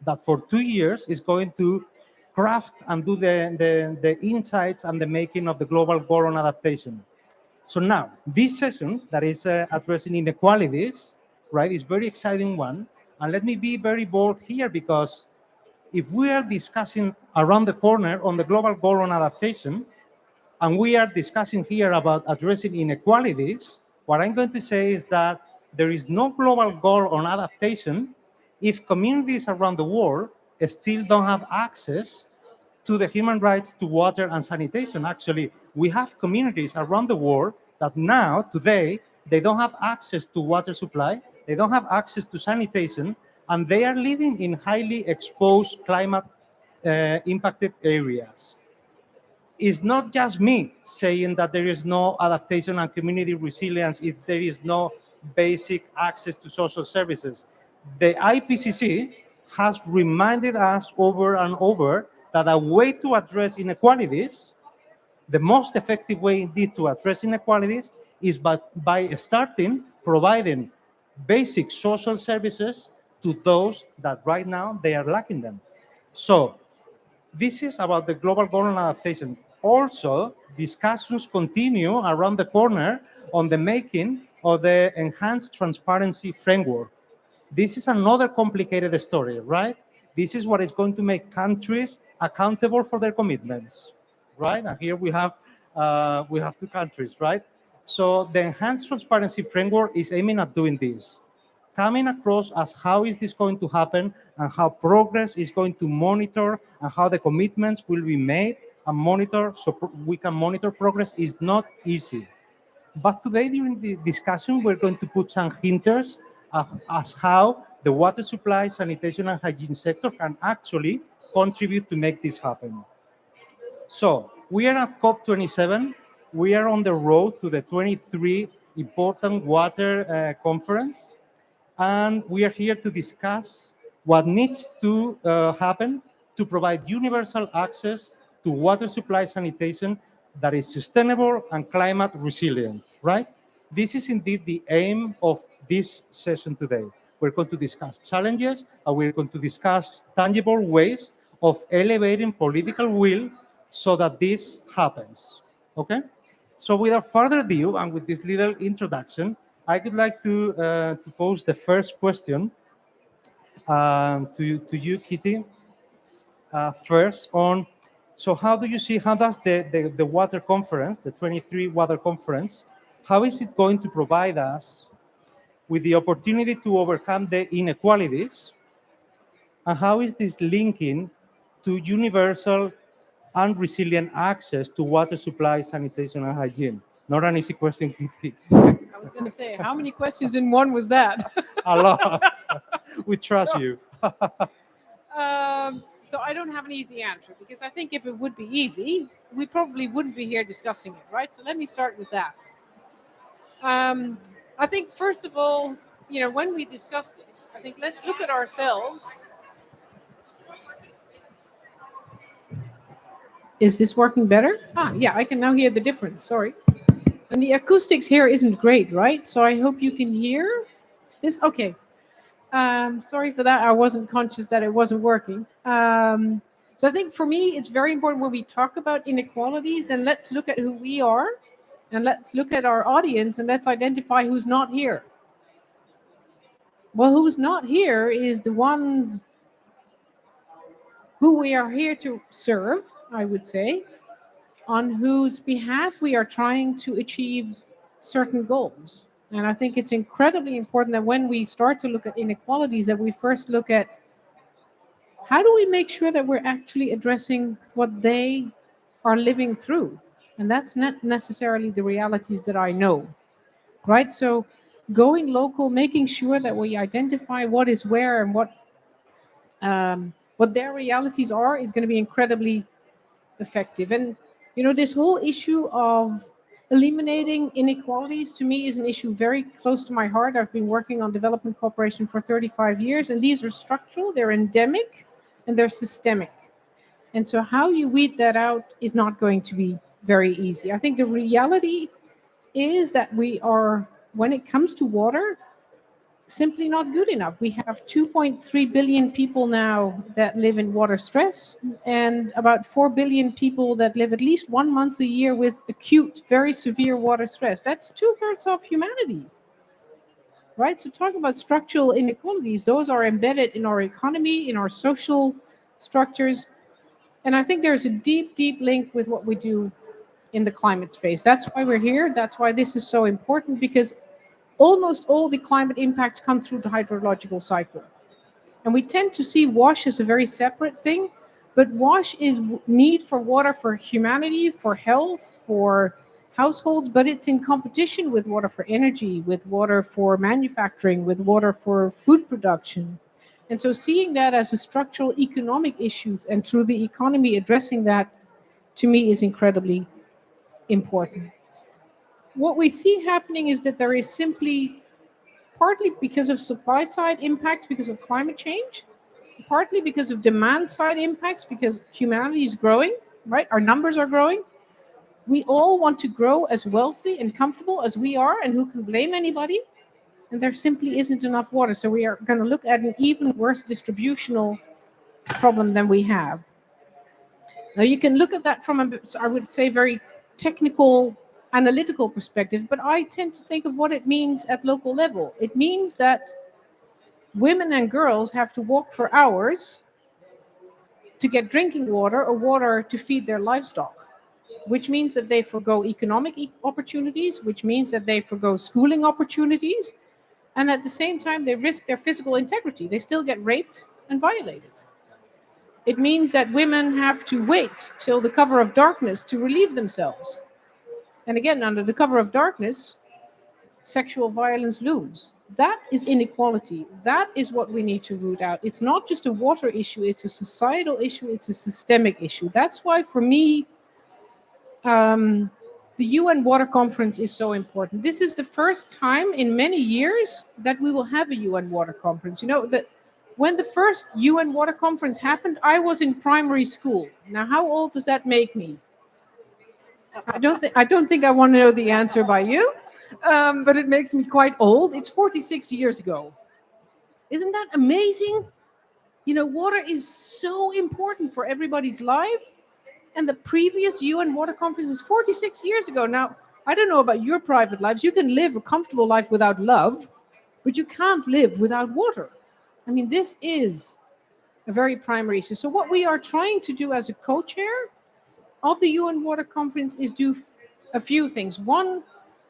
S17: that for 2 years is going to craft and do the insights and the making of the global goal on adaptation. So now, this session that is addressing inequalities, right, is very exciting one.
S2: And let me be very bold here, because if we are discussing around the corner on the global goal on adaptation, and we are discussing here about addressing inequalities, what I'm going to say is that there is no global goal on adaptation if communities around the world still don't have access to the human rights to water and sanitation. Actually, we have communities around the world that now, today, they don't have access to water supply, they don't have access to sanitation, and they are living in highly exposed climate impacted areas. It's not just me saying that there is no adaptation and community resilience if there is no basic access to social services. The IPCC has reminded us over and over that a way to address inequalities, the most effective way indeed to address inequalities, is by starting providing basic social services to those that right now they are lacking them. So this is about the global goal on adaptation. Also, discussions continue around the corner on the making of the enhanced transparency framework. This is another complicated story, right? This is what is going to make countries accountable for their commitments, right? And here we have two countries, right? So the enhanced transparency framework is aiming at doing this, coming across as how is this going to happen and how progress is going to monitor and how the commitments will be made and monitor so we can monitor progress is not easy. But today during the discussion, we're going to put some hinters as how the water supply, sanitation and hygiene sector can actually contribute to make this happen. So we are at COP27. We are on the road to the 23 important water conference. And we are here to discuss what needs to happen to provide universal access to water supply sanitation that is sustainable and climate resilient, right? This is indeed the aim of this session today. We're going to discuss challenges, and we're going to discuss tangible ways of elevating political will so that this happens, okay? So without further ado, and with this little introduction, I would like to pose the first question to you, Kitty, first on, so how do you see, how does the water conference, the 23 water conference, how is it going to provide us with the opportunity to overcome the inequalities, and how is this linking to universal and resilient access to water supply, sanitation, and hygiene? Not an easy question, Kitty.
S22: I was going to say, how many questions in one was that?
S2: A lot. We trust you.
S22: So I don't have an easy answer, because I think if it would be easy, we probably wouldn't be here discussing it, right? So let me start with that. I think, first of all, when we discuss this, I think let's look at ourselves. Is this working better? Yeah, I can now hear the difference. Sorry. And the acoustics here isn't great, right? So I hope you can hear this. Okay. Sorry for that. I wasn't conscious that it wasn't working. So I think for me, it's very important when we talk about inequalities, then let's look at who we are, and let's look at our audience, and let's identify who's not here. Well, who's not here is the ones who we are here to serve, I would say, on whose behalf we are trying to achieve certain goals. And I think it's incredibly important that when we start to look at inequalities, that we first look at how do we make sure that we're actually addressing what they are living through. And that's not necessarily the realities that I know, right? So going local, making sure that we identify what is where and what their realities are is going to be incredibly effective. And this whole issue of eliminating inequalities, to me, is an issue very close to my heart. I've been working on development cooperation for 35 years, and these are structural, they're endemic, and they're systemic. And so how you weed that out is not going to be very easy. I think the reality is that we are, when it comes to water, simply not good enough. We have 2.3 billion people now that live in water stress, and about 4 billion people that live at least 1 month a year with acute, very severe water stress. That's 2/3 of humanity. right? So talking about structural inequalities, those are embedded in our economy, in our social structures. And I think there's a deep, deep link with what we do in the climate space. That's why we're here. That's why this is so important, because almost all the climate impacts come through the hydrological cycle. And we tend to see WASH as a very separate thing, but WASH is need for water for humanity, for health, for households, but it's in competition with water for energy, with water for manufacturing, with water for food production. And so seeing that as a structural economic issue and through the economy addressing that, to me, is incredibly important. What we see happening is that there is simply, partly because of supply side impacts, because of climate change, partly because of demand side impacts, because humanity is growing, right? Our numbers are growing. We all want to grow as wealthy and comfortable as we are, and who can blame anybody? And there simply isn't enough water. So we are going to look at an even worse distributional problem than we have. Now you can look at that from a, I would say, very technical, analytical perspective, but I tend to think of what it means at local level. It means that women and girls have to walk for hours to get drinking water or water to feed their livestock, which means that they forgo economic opportunities, which means that they forgo schooling opportunities, and at the same time they risk their physical integrity. They still get raped and violated. It means that women have to wait till the cover of darkness to relieve themselves. And again, under the cover of darkness, sexual violence looms. That is inequality. That is what we need to root out. It's not just a water issue, it's a societal issue, it's a systemic issue. That's why, for me, the UN Water Conference is so important. This is the first time in many years that we will have a UN Water Conference. You know, that when the first UN Water Conference happened, I was in primary school. Now, how old does that make me? I don't think I want to know the answer by you, but it makes me quite old. It's 46 years ago. Isn't that amazing? You know, water is so important for everybody's life. And the previous UN Water Conference is 46 years ago. Now, I don't know about your private lives. You can live a comfortable life without love, but you can't live without water. I mean, this is a very primary issue. So what we are trying to do as a co-chair of the UN Water Conference is do a few things. One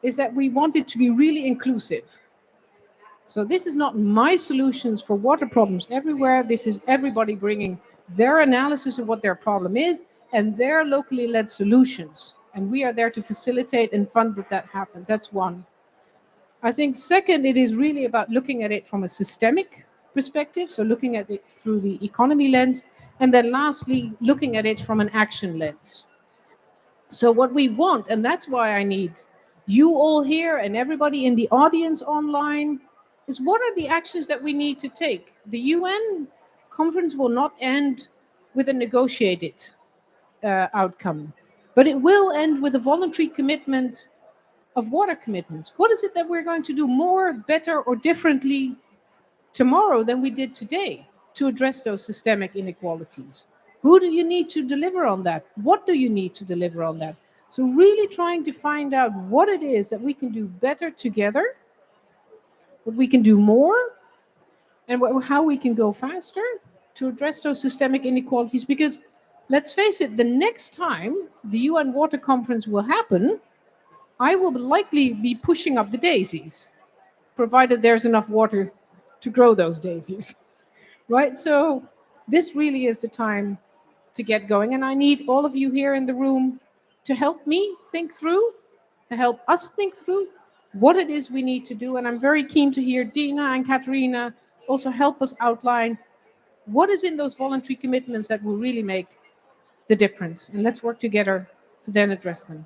S22: is that we want it to be really inclusive. So this is not my solutions for water problems everywhere. This is everybody bringing their analysis of what their problem is and their locally led solutions. And we are there to facilitate and fund that happens. That's one. I think second, it is really about looking at it from a systemic perspective. So looking at it through the economy lens. And then lastly, looking at it from an action lens. So what we want, and that's why I need you all here and everybody in the audience online, is what are the actions that we need to take? The UN conference will not end with a negotiated outcome, but it will end with a voluntary commitment of water commitments. What is it that we're going to do more, better, or differently tomorrow than we did today to address those systemic inequalities? Who do you need to deliver on that? What do you need to deliver on that? So really trying to find out what it is that we can do better together, what we can do more, and how we can go faster to address those systemic inequalities. Because let's face it, the next time the UN Water Conference will happen, I will likely be pushing up the daisies, provided there's enough water to grow those daisies, right? So this really is the time to get going. And I need all of you here in the room to help me think through, to help us think through what it is we need to do. And I'm very keen to hear Dina and Katerina also help us outline what is in those voluntary commitments that will really make the difference. And let's work together to then address them.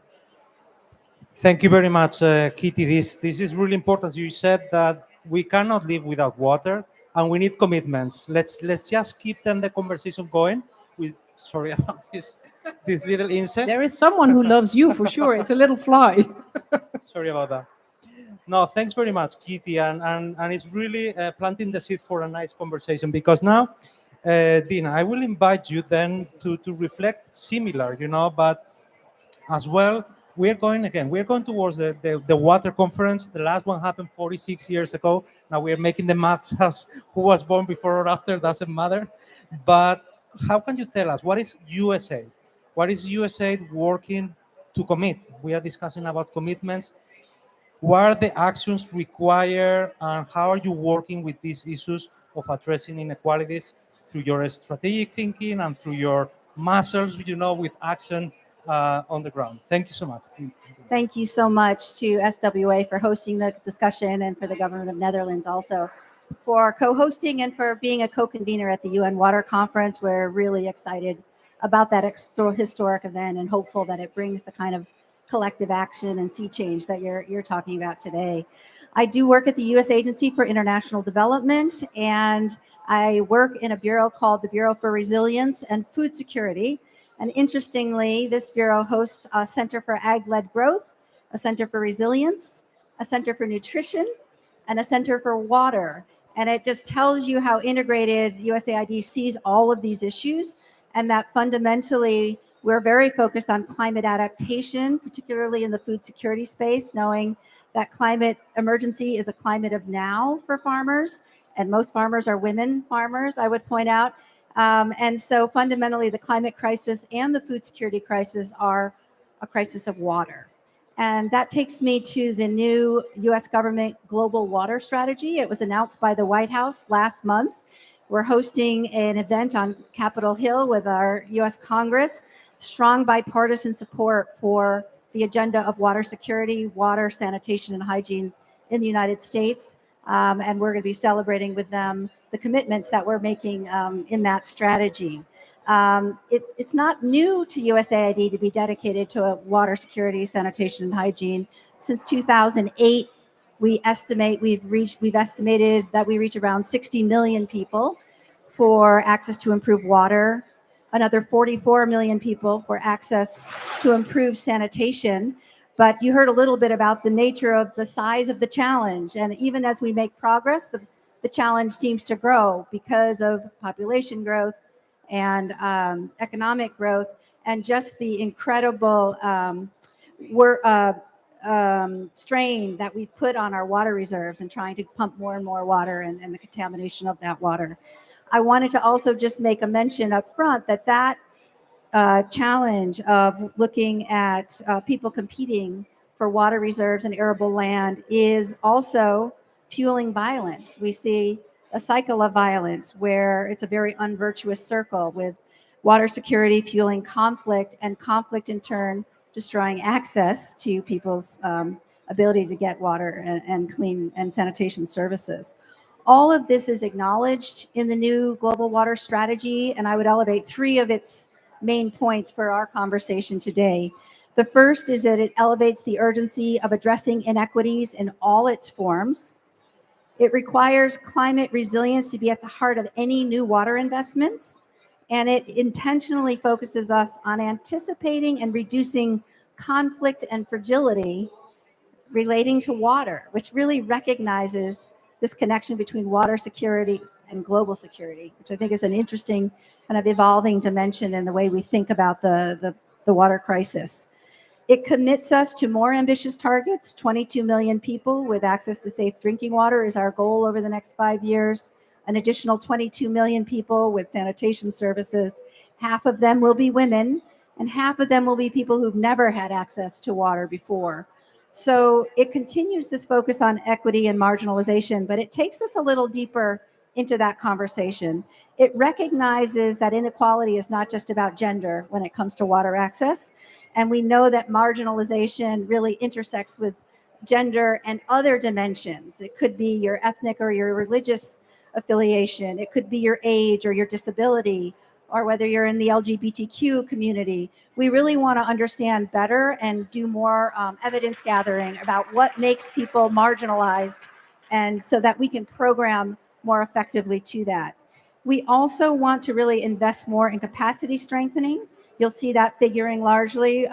S2: Thank you very much, Kitty. This is really important. You said that we cannot live without water, and we need commitments. Let's just keep then the conversation going. Sorry about this little insect.
S22: There is someone who loves you for sure. It's a little fly.
S2: Sorry about that. No, thanks very much, Kitty, and it's really planting the seed for a nice conversation, because now, Dina, I will invite you then to reflect similar, but as well we're going towards the water conference. The last one happened 46 years ago. Now we're making the maths as who was born before or after, doesn't matter. But how can you tell us what is USA? What is USA working to commit? We are discussing about commitments. What are the actions required, and how are you working with these issues of addressing inequalities through your strategic thinking and through your muscles, with action on the ground? Thank you so much.
S21: Thank you so much to SWA for hosting the discussion, and for the government of Netherlands also for co-hosting and for being a co-convener at the UN Water Conference. We're really excited about that historic event and hopeful that it brings the kind of collective action and sea change that you're talking about today. I do work at the U.S. Agency for International Development, and I work in a bureau called the Bureau for Resilience and Food Security. And interestingly, this bureau hosts a Center for Ag-led Growth, a Center for Resilience, a Center for Nutrition, and a Center for Water. And it just tells you how integrated USAID sees all of these issues, and that fundamentally we're very focused on climate adaptation, particularly in the food security space, knowing that climate emergency is a climate of now for farmers, and most farmers are women farmers, I would point out. And so fundamentally, the climate crisis and the food security crisis are a crisis of water. And that takes me to the new US government global water strategy. It was announced by the White House last month. We're hosting an event on Capitol Hill with our US Congress, strong bipartisan support for the agenda of water security, water, sanitation, and hygiene in the United States. And we're going to be celebrating with them the commitments that we're making in that strategy. It's not new to USAID to be dedicated to water security, sanitation, and hygiene. Since 2008, we've estimated that we reach around 60 million people for access to improved water, another 44 million people for access to improved sanitation. But you heard a little bit about the nature of the size of the challenge. And even as we make progress, the challenge seems to grow because of population growth and economic growth, and just the incredible strain that we've put on our water reserves and trying to pump more and more water, and the contamination of that water. I wanted to also just make a mention up front that challenge of looking at people competing for water reserves and arable land is also fueling violence. We see a cycle of violence where it's a very unvirtuous circle, with water security fueling conflict, and conflict in turn destroying access to people's ability to get water and clean and sanitation services. All of this is acknowledged in the new global water strategy, and I would elevate three of its main points for our conversation today. The first is that it elevates the urgency of addressing inequities in all its forms. It requires climate resilience to be at the heart of any new water investments, and it intentionally focuses us on anticipating and reducing conflict and fragility relating to water, which really recognizes this connection between water security and global security, which I think is an interesting kind of evolving dimension in the way we think about the water crisis. It commits us to more ambitious targets. 22 million people with access to safe drinking water is our goal over the next 5 years. An additional 22 million people with sanitation services. Half of them will be women, and half of them will be people who've never had access to water before. So it continues this focus on equity and marginalization, but it takes us a little deeper into that conversation. It recognizes that inequality is not just about gender when it comes to water access. And we know that marginalization really intersects with gender and other dimensions. It could be your ethnic or your religious affiliation. It could be your age or your disability, or whether you're in the LGBTQ community. We really want to understand better and do more evidence gathering about what makes people marginalized, and so that we can program more effectively to that. We also want to really invest more in capacity strengthening. You'll see that figuring largely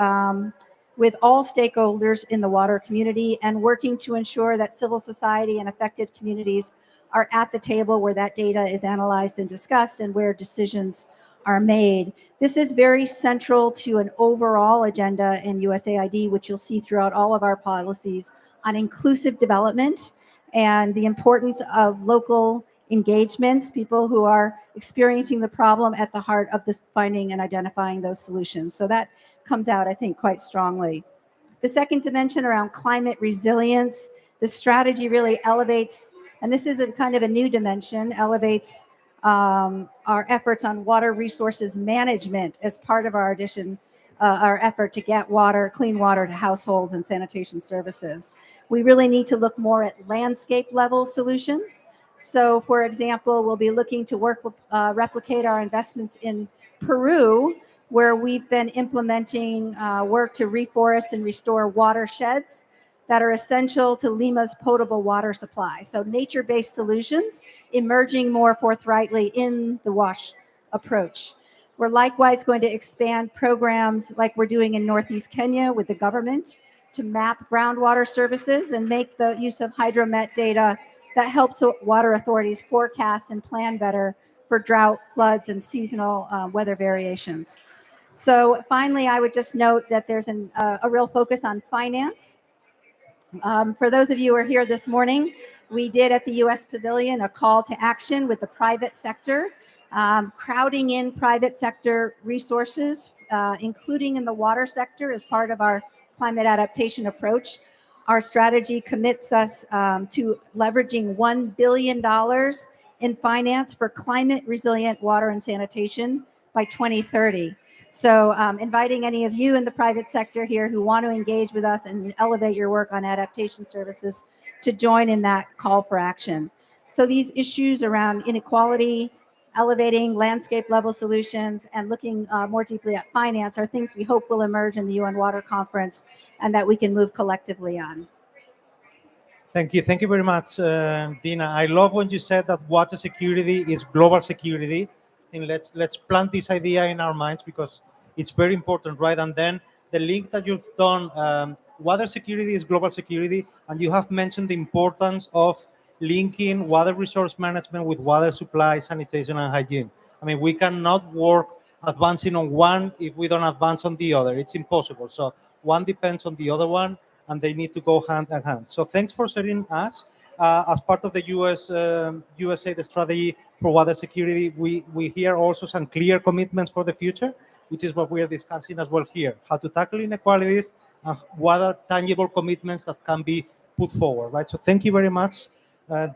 S21: with all stakeholders in the water community, and working to ensure that civil society and affected communities are at the table where that data is analyzed and discussed, and where decisions are made. This is very central to an overall agenda in USAID, which you'll see throughout all of our policies on inclusive development and the importance of local engagements, people who are experiencing the problem at the heart of this finding and identifying those solutions. So that comes out, I think, quite strongly. The second dimension around climate resilience, the strategy really elevates, and this is a kind of a new dimension, elevates our efforts on water resources management as part of our our effort to get water, clean water to households and sanitation services. We really need to look more at landscape level solutions. So for example, we'll be looking to replicate our investments in Peru, where we've been implementing work to reforest and restore watersheds that are essential to Lima's potable water supply. So nature-based solutions emerging more forthrightly in the WASH approach. We're likewise going to expand programs like we're doing in Northeast Kenya with the government to map groundwater services and make the use of hydromet data that helps water authorities forecast and plan better for drought, floods, and seasonal weather variations. So finally, I would just note that there's a real focus on finance. For those of you who are here this morning, we did at the US Pavilion a call to action with the private sector, crowding in private sector resources, including in the water sector as part of our climate adaptation approach. Our strategy commits us to leveraging $1 billion in finance for climate resilient water and sanitation by 2030. So inviting any of you in the private sector here who want to engage with us and elevate your work on adaptation services to join in that call for action. So these issues around inequality, elevating landscape level solutions, and looking more deeply at finance are things we hope will emerge in the UN Water Conference and that we can move collectively on.
S2: Thank you very much, Dina. I love when you said that water security is global security. And let's plant this idea in our minds because it's very important, right? And then the link that you've done, water security is global security, and you have mentioned the importance of linking water resource management with water supply, sanitation, and hygiene. I mean, we cannot work advancing on one if we don't advance on the other. It's impossible. So one depends on the other one, and they need to go hand in hand. So thanks for sharing us. As part of the USA strategy for water security, we hear also some clear commitments for the future, which is what we are discussing as well here, how to tackle inequalities and what are tangible commitments that can be put forward, right? So thank you very much,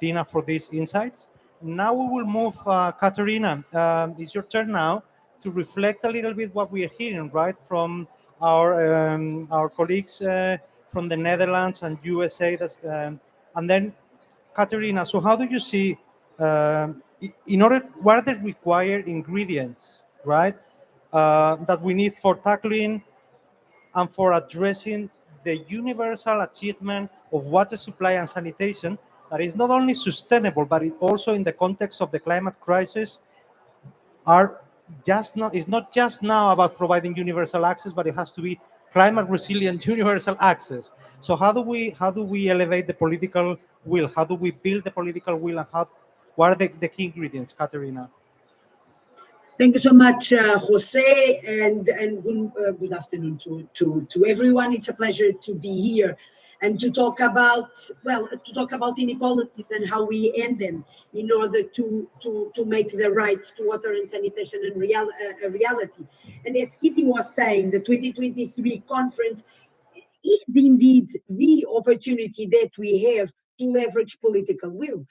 S2: Dina, for these insights. Now we will move, Katerina, it's your turn now to reflect a little bit what we are hearing, right, from our colleagues from the Netherlands and USA, and then Katerina, so how do you see, what are the required ingredients, right, that we need for tackling and for addressing the universal achievement of water supply and sanitation that is not only sustainable, but it also in the context of the climate crisis it's not just now about providing universal access, but it has to be climate resilient universal access. So how do we elevate the political will? How do we build the political will, and what are the key ingredients, Katerina?
S3: Thank you so much, Jose, and good afternoon to everyone. It's a pleasure to be here and to talk about inequalities and how we end them in order to make the rights to water and sanitation a reality. And as Kitty was saying, the 2023 conference is indeed the opportunity that we have to leverage political will,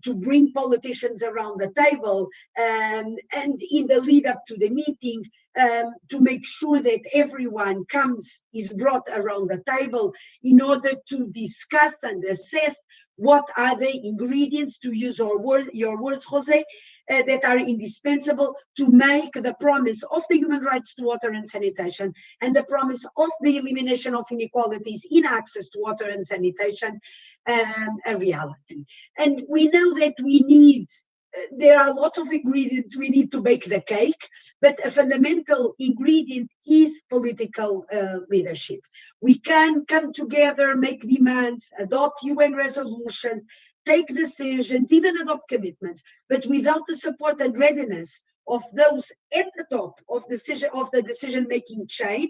S3: to bring politicians around the table, and in the lead up to the meeting, to make sure that everyone is brought around the table in order to discuss and assess what are the ingredients, to use your words, Jose, that are indispensable to make the promise of the human rights to water and sanitation and the promise of the elimination of inequalities in access to water and sanitation a reality. And we know that there are lots of ingredients we need to bake the cake, but a fundamental ingredient is political leadership. We can come together, make demands, adopt UN resolutions, take decisions, even adopt commitments, but without the support and readiness of those at the top of the decision-making chain,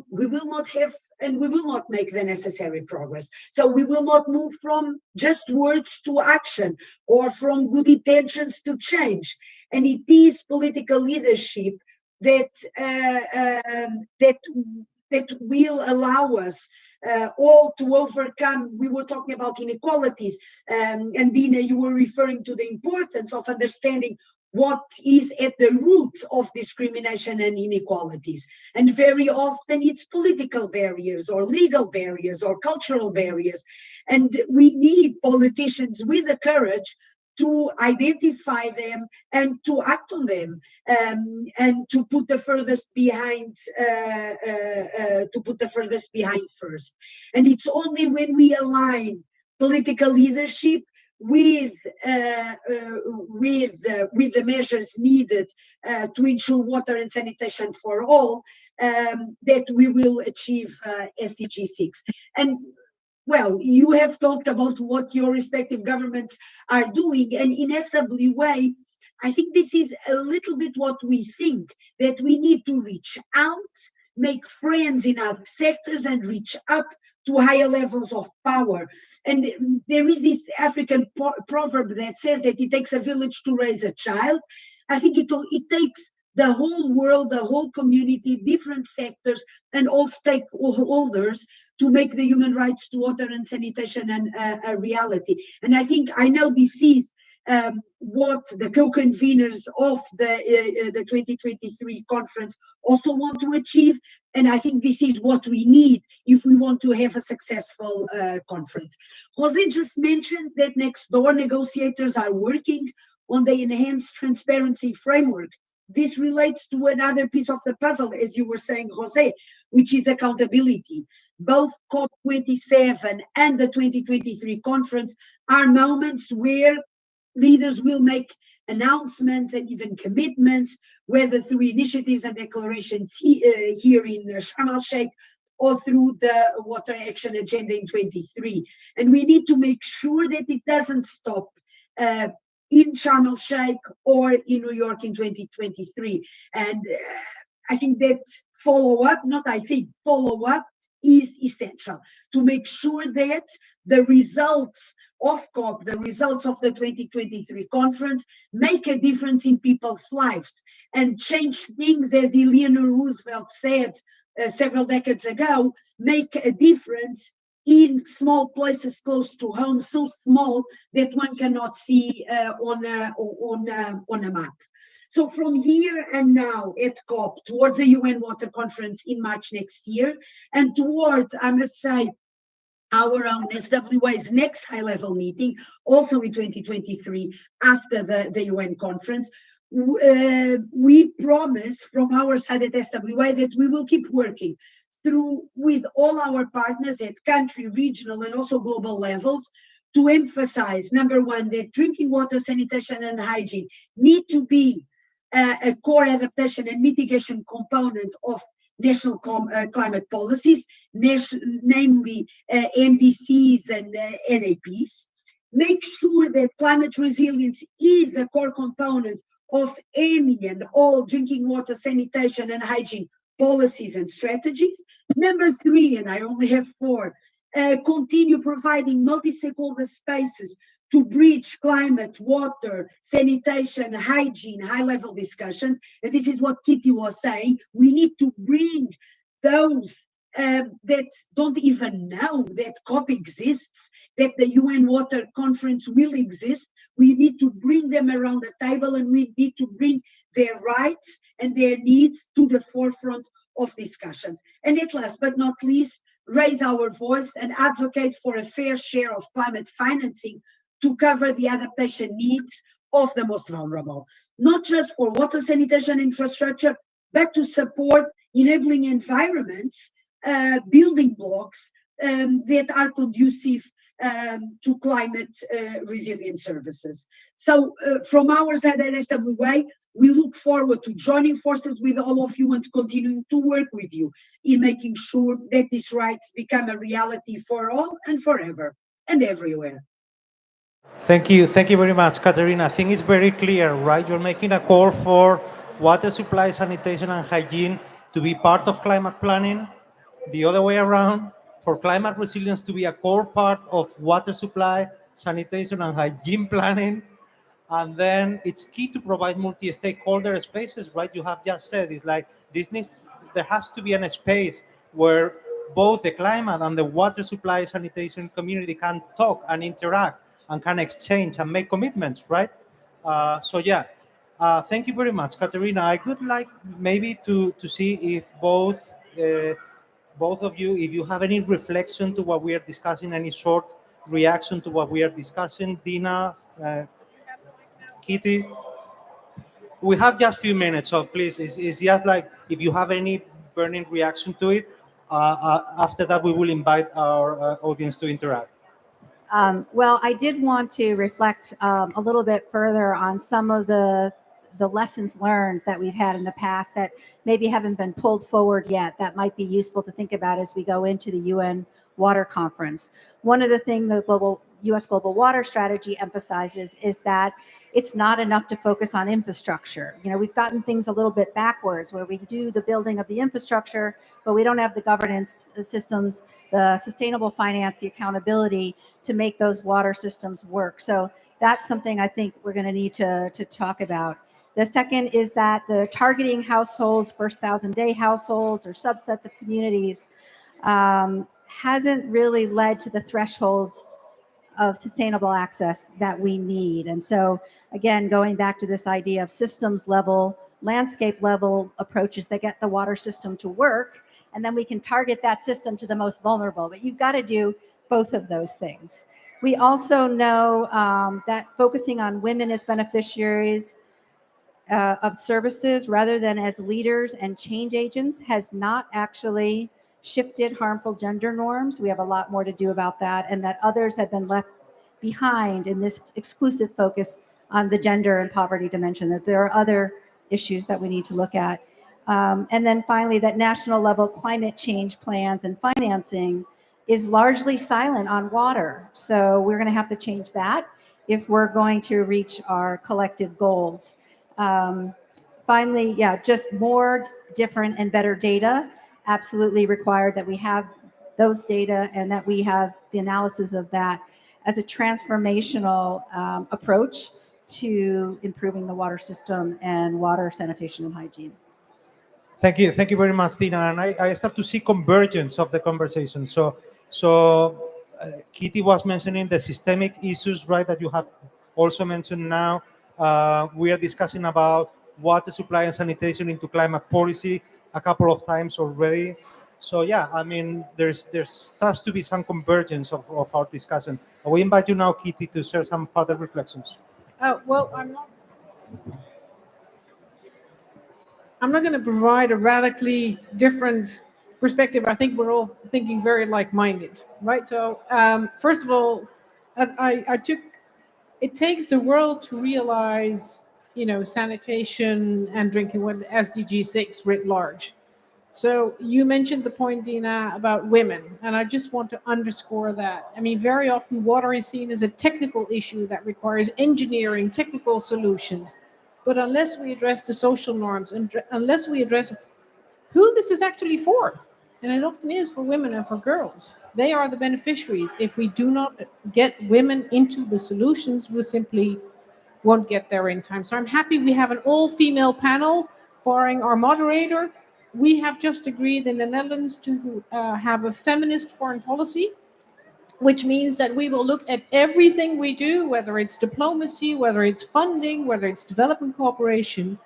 S3: we will not have and we will not make the necessary progress. So we will not move from just words to action or from good intentions to change. And it is political leadership that that will allow us all to overcome. We were talking about inequalities, and Dina, you were referring to the importance of understanding what is at the root of discrimination and inequalities. And very often it's political barriers or legal barriers or cultural barriers. And we need politicians with the courage to identify them and to act on them, and to put the furthest behind first. And it's only when we align political leadership with the measures needed to ensure water and sanitation for all, that we will achieve SDG 6. And well, you have talked about what your respective governments are doing, and in SWA, I think this is a little bit what we think, that we need to reach out, make friends in other sectors, and reach up to higher levels of power. And there is this African proverb that says that it takes a village to raise a child. I think it takes the whole world, the whole community, different sectors, and all stakeholders to make the human rights to water and sanitation a reality. And I know this is what the co-conveners of the 2023 conference also want to achieve. And I think this is what we need if we want to have a successful conference. Jose just mentioned that next door negotiators are working on the enhanced transparency framework. This relates to another piece of the puzzle, as you were saying, Jose, which is accountability. Both COP27 and the 2023 conference are moments where leaders will make announcements and even commitments, whether through initiatives and declarations here in Sharm el-Sheikh or through the Water Action Agenda in 23. And we need to make sure that it doesn't stop in Sharm el-Sheikh or in New York in 2023. And I think that follow-up is essential to make sure that the results of COP, the results of the 2023 conference, make a difference in people's lives and change things, as Eleanor Roosevelt said several decades ago, make a difference in small places close to home, so small that one cannot see on a map. So from here and now at COP, towards the UN Water Conference in March next year, and towards, I must say, our own SWA's next high-level meeting, also in 2023, after the UN conference, we promise from our side at SWA that we will keep working with all our partners at country, regional, and also global levels to emphasize, number one, that drinking water, sanitation, and hygiene need to be a core adaptation and mitigation component of national climate policies, namely NDCs and NAPs. Make sure that climate resilience is a core component of any and all drinking water, sanitation, and hygiene policies and strategies. Number three, and I only have four, continue providing multi-stakeholder spaces to bridge climate, water, sanitation, hygiene, high-level discussions. And this is what Kitty was saying. We need to bring those that don't even know that COP exists, that the UN Water Conference will exist. We need to bring them around the table, and we need to bring their rights and their needs to the forefront of discussions. And at last but not least, raise our voice and advocate for a fair share of climate financing to cover the adaptation needs of the most vulnerable, not just for water sanitation infrastructure, but to support enabling environments, building blocks that are conducive to climate resilient services. So from our side at SWA, we look forward to joining forces with all of you and continuing to work with you in making sure that these rights become a reality for all and forever and everywhere.
S2: Thank you very much, Katerina. I think it's very clear, right? You're making a call for water supply, sanitation, and hygiene to be part of climate planning. The other way around, for climate resilience to be a core part of water supply, sanitation, and hygiene planning. And then it's key to provide multi-stakeholder spaces, right? You have just said it's like there has to be a space where both the climate and the water supply sanitation community can talk and interact and can exchange and make commitments, right? So yeah, thank you very much, Katerina. I would like maybe to see if both of you, if you have any reflection to what we are discussing, any short reaction to what we are discussing. Dina, Kitty, we have just a few minutes, so please, it's just like if you have any burning reaction to it. After that, we will invite our audience to interact.
S21: Well, I did want to reflect a little bit further on some of the lessons learned that we've had in the past that maybe haven't been pulled forward yet that might be useful to think about as we go into the UN Water Conference. One of the things the U.S. Global Water Strategy emphasizes is that it's not enough to focus on infrastructure. You know, we've gotten things a little bit backwards where we do the building of the infrastructure, but we don't have the governance, the systems, the sustainable finance, the accountability to make those water systems work. So that's something I think we're going to need to talk about. The second is that the targeting households, first 1,000-day households or subsets of communities hasn't really led to the thresholds of sustainable access that we need. And so again, going back to this idea of systems level, landscape level approaches that get the water system to work, and then we can target that system to the most vulnerable. But you've got to do both of those things. We also know that focusing on women as beneficiaries of services rather than as leaders and change agents has not actually shifted harmful gender norms. We have a lot more to do about that, and that others have been left behind in this exclusive focus on the gender and poverty dimension, that there are other issues that we need to look at. And then finally, that national level climate change plans and financing is largely silent on water. So we're going to have to change that if we're going to reach our collective goals. Finally, yeah, just more different and better data, absolutely required that we have those data and that we have the analysis of that as a transformational approach to improving the water system and water sanitation and hygiene.
S2: Thank you very much, Dina. And I start to see convergence of the conversation. So Kitty was mentioning the systemic issues, right, that you have also mentioned now. We are discussing about water supply and sanitation into climate policy a couple of times already. So yeah, I mean, there starts to be some convergence of our discussion. We invite you now, Kitty, to share some further reflections.
S22: Well, I'm not going to provide a radically different perspective. I think we're all thinking very like-minded, right? So first of all, it takes the world to realize, you know, sanitation and drinking water, SDG 6 writ large. So you mentioned the point, Dina, about women, and I just want to underscore that. I mean, very often water is seen as a technical issue that requires engineering, technical solutions. But unless we address the social norms and unless we address who this is actually for, and it often is for women and for girls, they are the beneficiaries. If we do not get women into the solutions, we simply won't get there in time. So I'm happy we have an all-female panel, barring our moderator. We have just agreed in the Netherlands to have a feminist foreign policy, which means that we will look at everything we do, whether it's diplomacy, whether it's funding, whether it's development cooperation,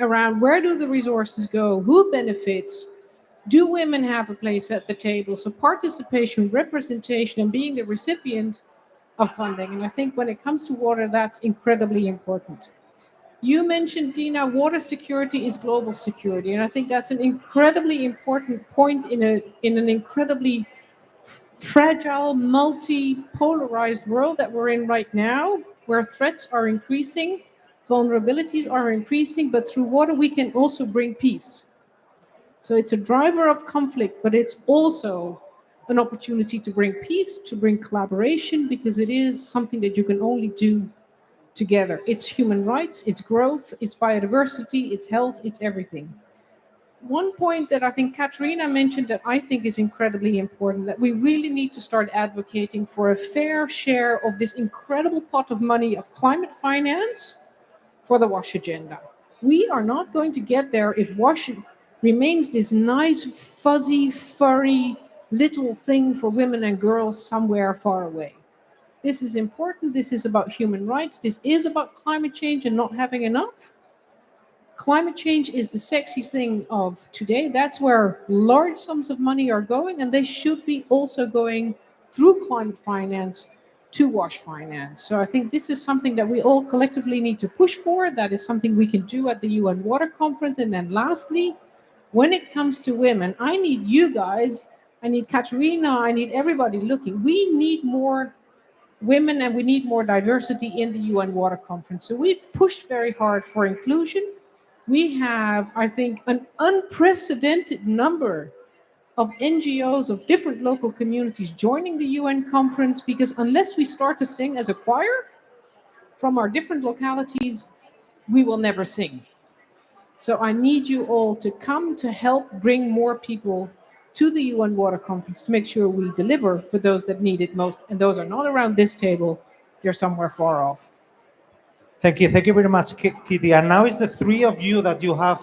S22: around where do the resources go, who benefits, do women have a place at the table? So participation, representation, and being the recipient of funding. And I think when it comes to water, that's incredibly important. You mentioned, Dina, water security is global security. And I think that's an incredibly important point in an incredibly fragile, multi-polarized world that we're in right now, where threats are increasing, vulnerabilities are increasing, but through water we can also bring peace. So it's a driver of conflict, but it's also an opportunity to bring peace, to bring collaboration, because it is something that you can only do together. It's human rights, it's growth, it's biodiversity, it's health, it's everything. One point that I think Katerina mentioned that I think is incredibly important, that we really need to start advocating for a fair share of this incredible pot of money of climate finance for the WASH agenda. We are not going to get there if WASH remains this nice, fuzzy, furry little thing for women and girls somewhere far away. This is important. This is about human rights. This is about climate change and not having enough. Climate change is the sexy thing of today. That's where large sums of money are going, and they should be also going through climate finance to WASH finance. So I think this is something that we all collectively need to push for. That is something we can do at the UN Water Conference. And then lastly, when it comes to women, I need you guys, I need Katerina, I need everybody looking. We need more women and we need more diversity in the UN Water Conference. So we've pushed very hard for inclusion. We have, I think, an unprecedented number of NGOs of different local communities joining the UN conference, because unless we start to sing as a choir from our different localities, we will never sing. So I need you all to come to help bring more people to the UN Water Conference to make sure we deliver for those that need it most. And those are not around this table, they're somewhere far off.
S2: Thank you very much, Kitty. And now it's the three of you that you have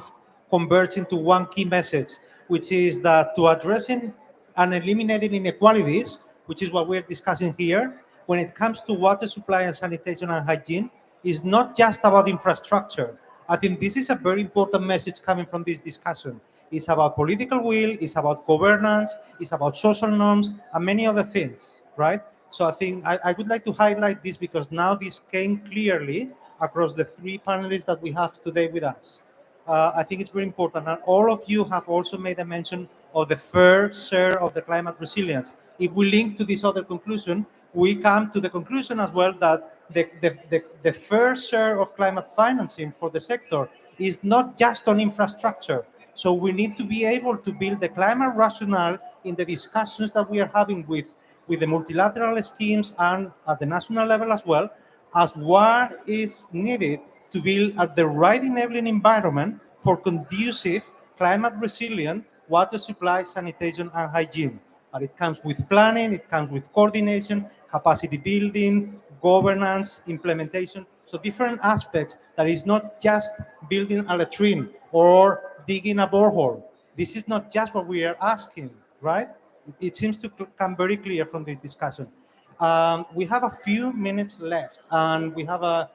S2: converged into one key message, which is that to addressing and eliminating inequalities, which is what we're discussing here, when it comes to water supply and sanitation and hygiene, is not just about infrastructure. I think this is a very important message coming from this discussion. It's about political will, it's about governance, it's about social norms, and many other things, right? So I think I would like to highlight this because now this came clearly across the three panelists that we have today with us. I think it's very important. And all of you have also made a mention of the fair share of the climate resilience. If we link to this other conclusion, we come to the conclusion as well that the fair share of climate financing for the sector is not just on infrastructure. So we need to be able to build the climate rationale in the discussions that we are having with the multilateral schemes and at the national level as well, as what is needed to build at the right enabling environment for conducive, climate resilient water supply, sanitation, and hygiene. And it comes with planning, it comes with coordination, capacity building, governance, implementation. So different aspects that is not just building a latrine or digging a borehole. This is not just what we are asking, right? It seems to come very clear from this discussion. We have a few minutes left, and we have a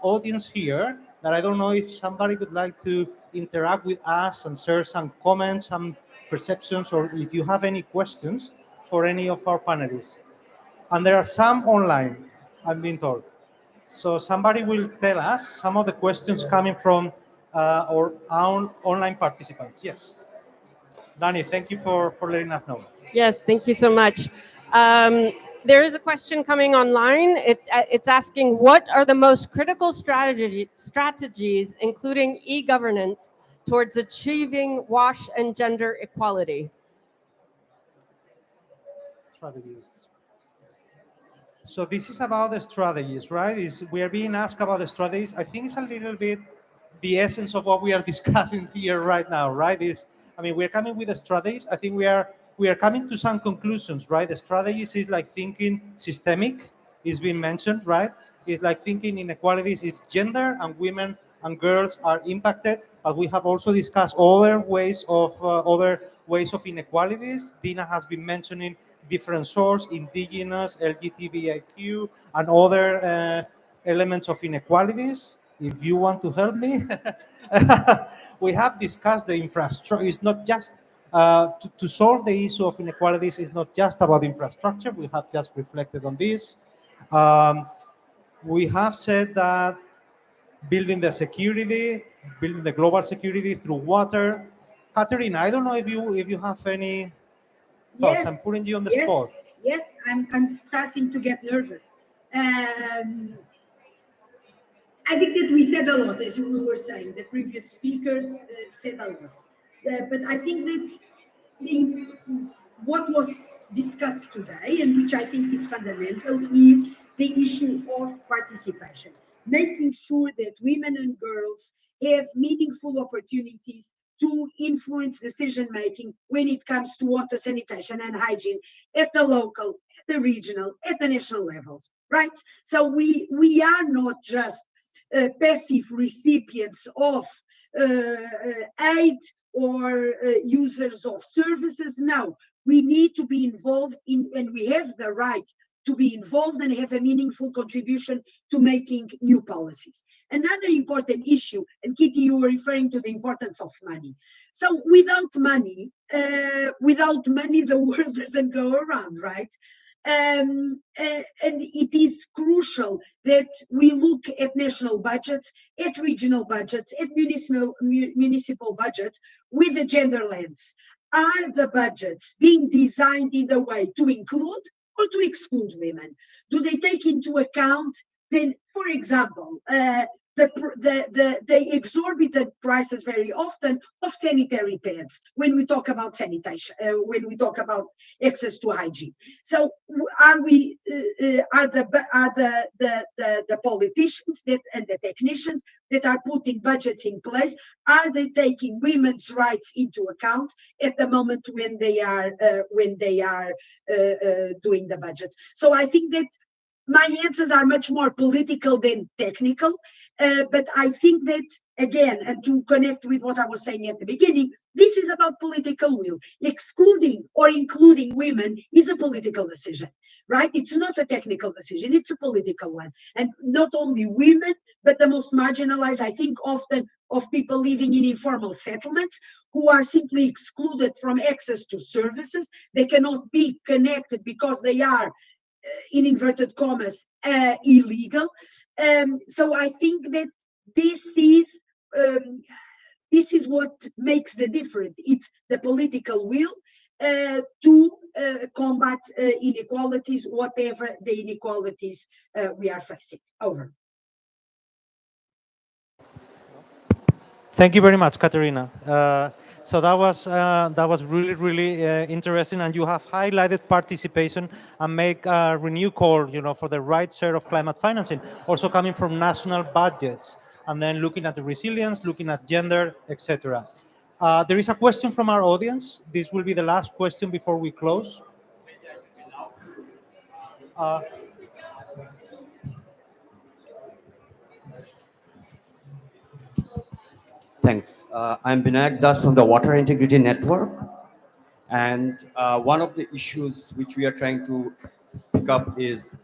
S2: audience here that I don't know if somebody would like to interact with us and share some comments, some perceptions, or if you have any questions for any of our panelists. And there are some online, I'm being told. So somebody will tell us some of the questions coming from our own online participants. Yes. Danny, thank you for letting us know.
S4: Yes, thank you so much. There is a question coming online. It's asking, what are the most critical strategies, including e-governance, towards achieving WASH and gender equality?
S2: Strategies. So this is about the strategies, right? We are being asked about the strategies. I think it's a little bit the essence of what we are discussing here right now, right? We're coming with the strategies. I think we are coming to some conclusions, right? The strategies is like thinking systemic, is being mentioned, right? It's like thinking inequalities is gender and women and girls are impacted, but we have also discussed other ways of inequalities. Dina has been mentioning different sources, indigenous, LGBTIQ, and other elements of inequalities. If you want to help me, we have discussed the infrastructure. It's not just to solve the issue of inequalities. It's not just about infrastructure. We have just reflected on this. We have said that building the security, building the global security through water. Katerina, I don't know if you have any thoughts.
S3: Yes,
S2: I'm putting you on the
S3: yes,
S2: spot.
S3: Yes, I'm starting to get nervous. I think that we said a lot, as we were saying. The previous speakers said a lot. But I think that what was discuss today, and which I think is fundamental, is the issue of participation, making sure that women and girls have meaningful opportunities to influence decision making when it comes to water sanitation and hygiene at the local, at the regional, at the national levels, right? So we are not just passive recipients of aid or users of services. No, we need to be involved in, and we have the right to be involved and have a meaningful contribution to making new policies. Another important issue, and Kitty, you were referring to the importance of money. So without money, the world doesn't go around, right? And it is crucial that we look at national budgets, at regional budgets, at municipal budgets with a gender lens. Are the budgets being designed in a way to include or to exclude women? Do they take into account, then, for example, the exorbitant prices very often of sanitary pads when we talk about sanitation, when we talk about access to hygiene? So are the politicians and the technicians that are putting budgets in place, are they taking women's rights into account at the moment when they are doing the budgets? So I think that my answers are much more political than technical, but I think that, again, and to connect with what I was saying at the beginning, this is about political will. Excluding or including women is a political decision, right? It's not a technical decision, it's a political one. And not only women, but the most marginalized, I think often of people living in informal settlements who are simply excluded from access to services. They cannot be connected because they are, in inverted commas, illegal. So I think that this is what makes the difference. It's the political will to combat inequalities, whatever the inequalities we are facing. Over.
S2: Thank you very much, Katerina. So that was really interesting, and you have highlighted participation and make a renewed call, for the right share of climate financing, also coming from national budgets, and then looking at the resilience, looking at gender, etc. There is a question from our audience. This will be the last question before we close.
S6: Thanks. I'm Binayak Das from the Water Integrity Network. And one of the issues which we are trying to pick up is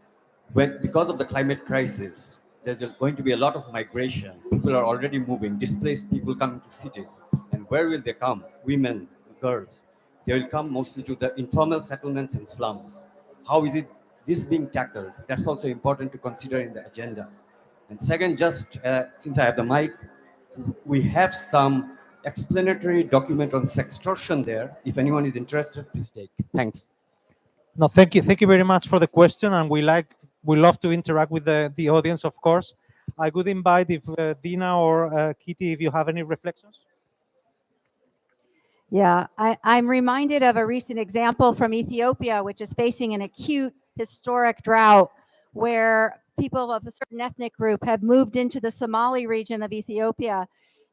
S6: because of the climate crisis, there's going to be a lot of migration. People are already moving, displaced people coming to cities. And where will they come? Women, girls. They will come mostly to the informal settlements and slums. How is this being tackled? That's also important to consider in the agenda. And second, just since I have the mic, we have some explanatory document on sextortion there. If anyone is interested, please take. Thanks.
S2: No, thank you. Thank you very much for the question, and we love to interact with the audience, of course. I would invite if Dina or Kitty, if you have any reflections.
S21: Yeah, I'm reminded of a recent example from Ethiopia, which is facing an acute historic drought where people of a certain ethnic group have moved into the Somali region of Ethiopia.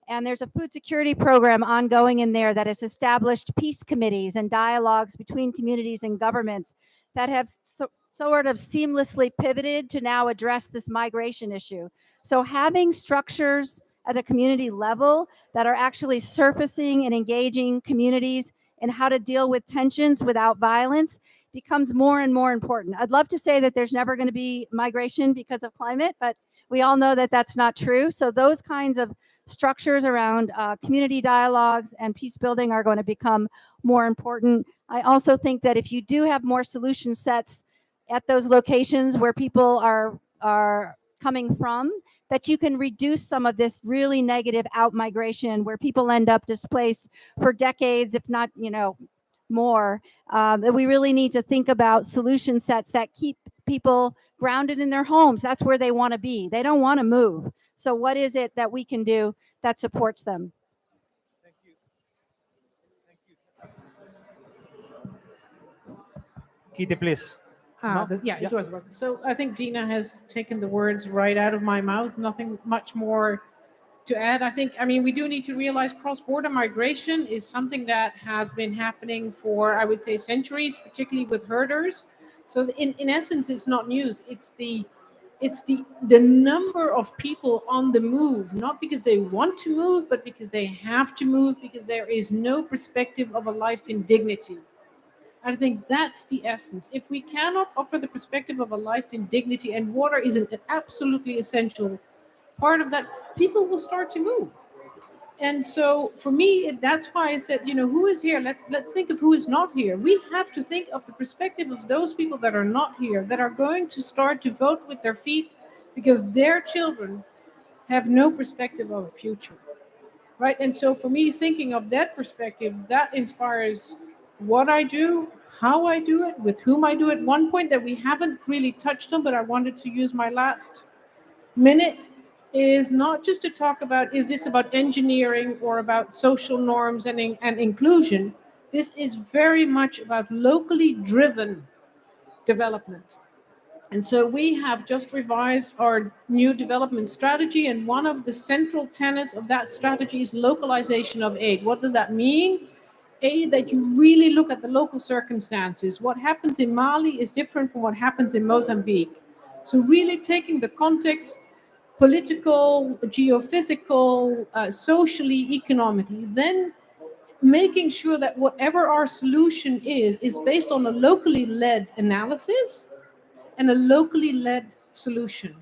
S21: And there's a food security program ongoing in there that has established peace committees and dialogues between communities and governments that have sort of seamlessly pivoted to now address this migration issue. So having structures at a community level that are actually surfacing and engaging communities in how to deal with tensions without violence becomes more and more important. I'd love to say that there's never going to be migration because of climate, but we all know that that's not true. So those kinds of structures around community dialogues and peace building are going to become more important. I also think that if you do have more solution sets at those locations where people are coming from, that you can reduce some of this really negative out-migration where people end up displaced for decades, if not, more. That we really need to think about solution sets that keep people grounded in their homes. That's where they want to be. They don't want to move. So what is it that we can do that supports them?
S2: Kitty, please. No?
S22: It was working. So I think Dina has taken the words right out of my mouth. Nothing much more to add. I mean, we do need to realize cross-border migration is something that has been happening for, I would say, centuries, particularly with herders. So in essence, it's not news. It's the number of people on the move, not because they want to move, but because they have to move, because there is no perspective of a life in dignity. I think that's the essence. If we cannot offer the perspective of a life in dignity, and water is an absolutely essential part of that, people will start to move. And so for me, that's why I said, who is here? Let's think of who is not here. We have to think of the perspective of those people that are not here, that are going to start to vote with their feet because their children have no perspective of a future. Right? And so for me, thinking of that perspective, that inspires what I do, how I do it, with whom I do it. One point that we haven't really touched on, but I wanted to use my last minute, is not just to talk about, is this about engineering or about social norms and inclusion? This is very much about locally driven development. And so we have just revised our new development strategy, and one of the central tenets of that strategy is localization of aid. What does that mean? Aid that you really look at the local circumstances. What happens in Mali is different from what happens in Mozambique. So really taking the context, political, geophysical, socially, economically, then making sure that whatever our solution is based on a locally led analysis and a locally led solution.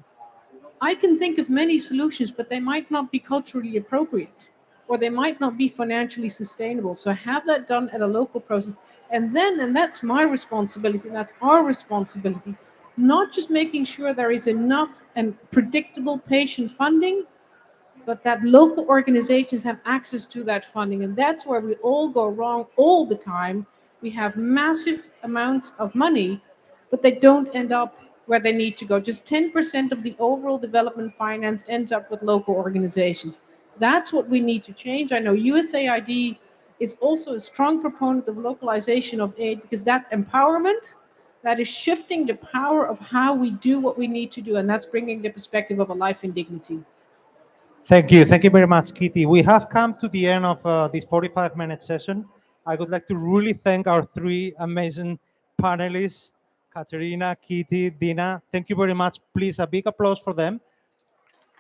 S22: I can think of many solutions, but they might not be culturally appropriate, or they might not be financially sustainable. So have that done at a local process. And that's my responsibility, that's our responsibility, not just making sure there is enough and predictable patient funding, but that local organizations have access to that funding. And that's where we all go wrong all the time. We have massive amounts of money, but they don't end up where they need to go. Just 10% of the overall development finance ends up with local organizations. That's what we need to change. I know USAID is also a strong proponent of localization of aid, because that's empowerment. That is shifting the power of how we do what we need to do, and that's bringing the perspective of a life in dignity.
S2: Thank you. Thank you very much, Kitty. We have come to the end of this 45-minute session. I would like to really thank our three amazing panelists, Katerina, Kitty, Dina. Thank you very much. Please, a big applause for them.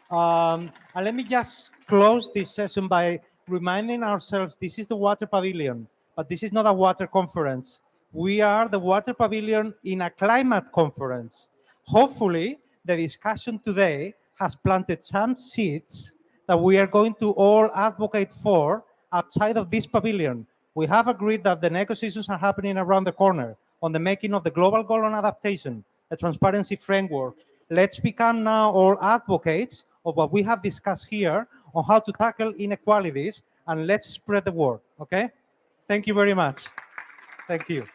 S2: And let me just close this session by reminding ourselves this is the Water Pavilion, but this is not a water conference. We are the Water Pavilion in a climate conference. Hopefully, the discussion today has planted some seeds that we are going to all advocate for outside of this pavilion. We have agreed that the negotiations are happening around the corner on the making of the global goal on adaptation, a transparency framework. Let's become now all advocates of what we have discussed here on how to tackle inequalities, and let's spread the word, okay? Thank you very much. Thank you.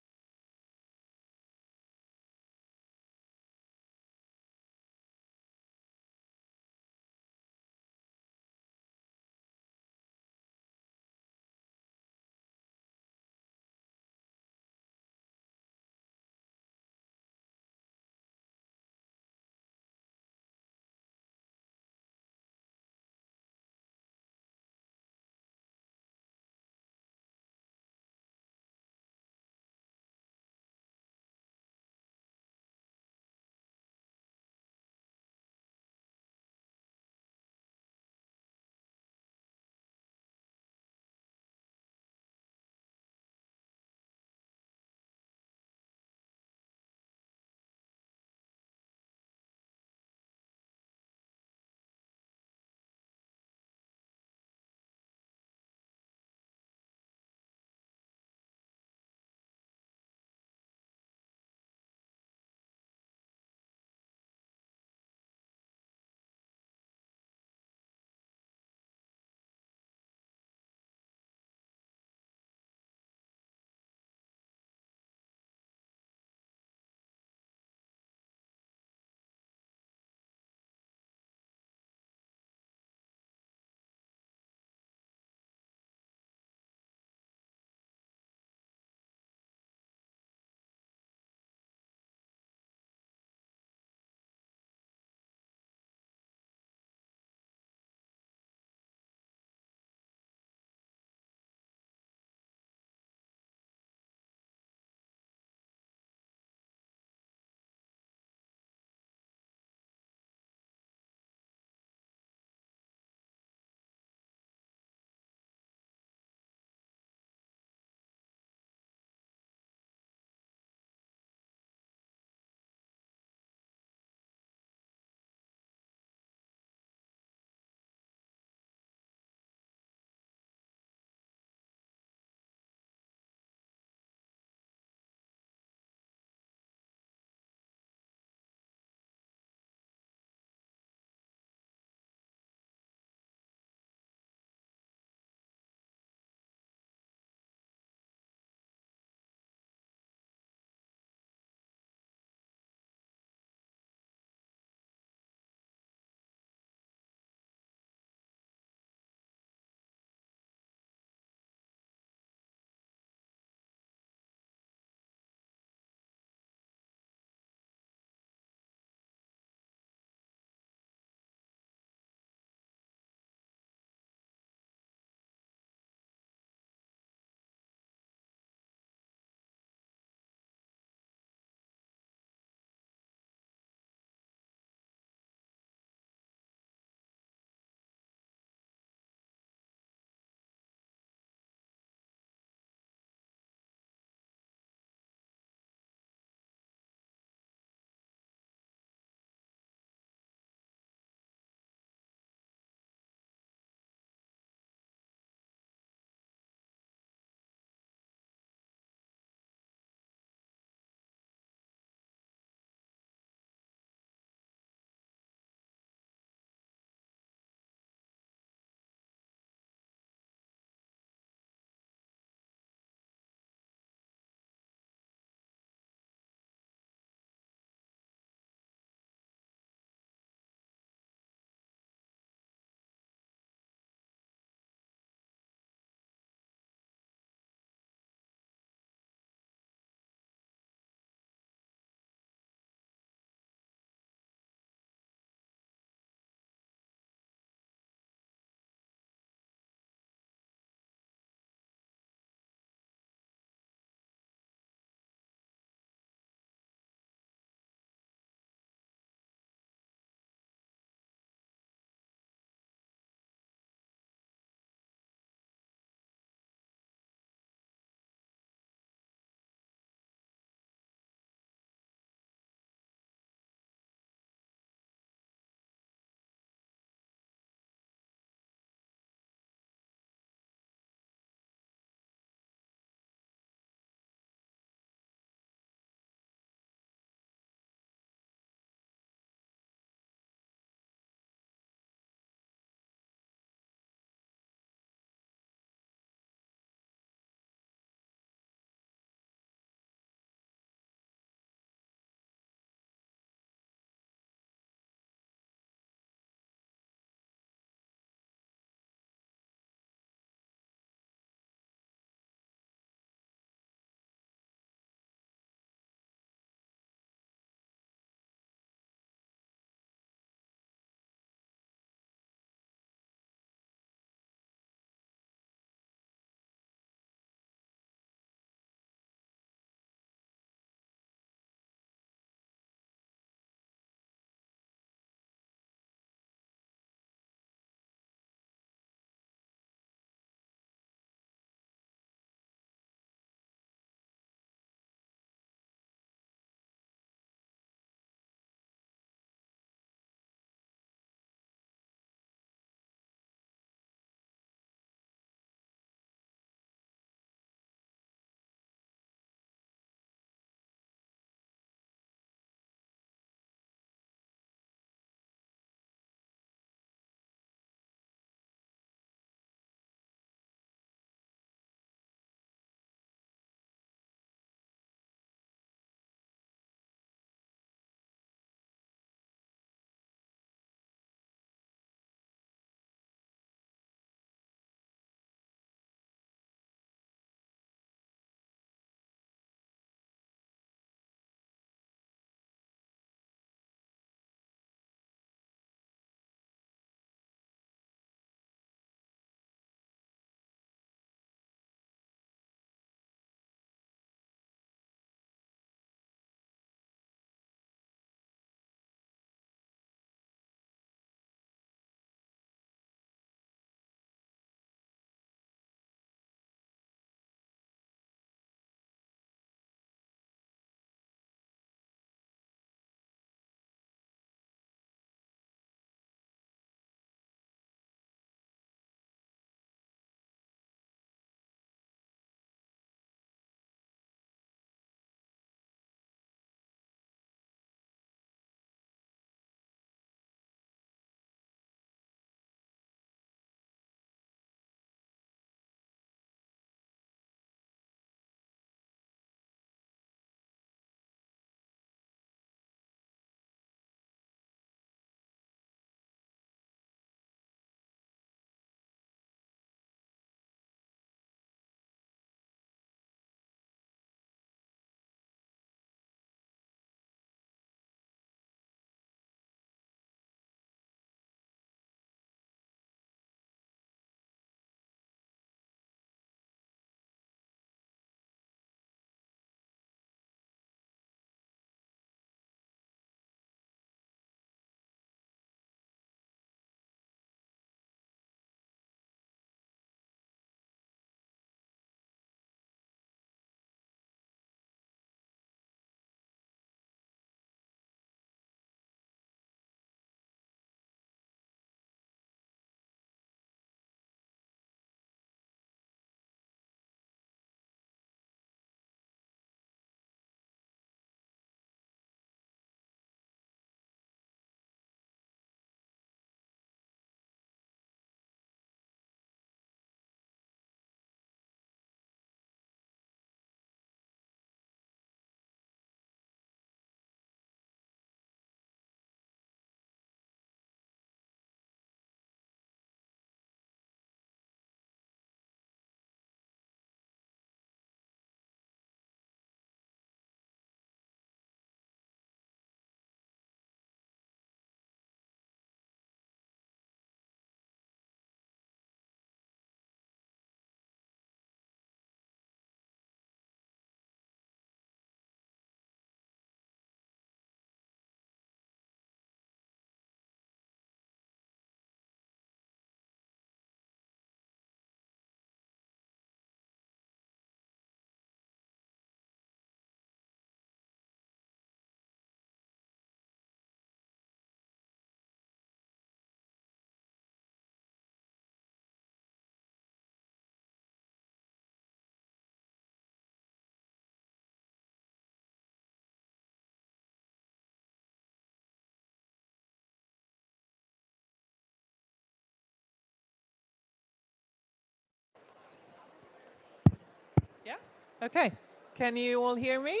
S12: Okay, can you all hear me?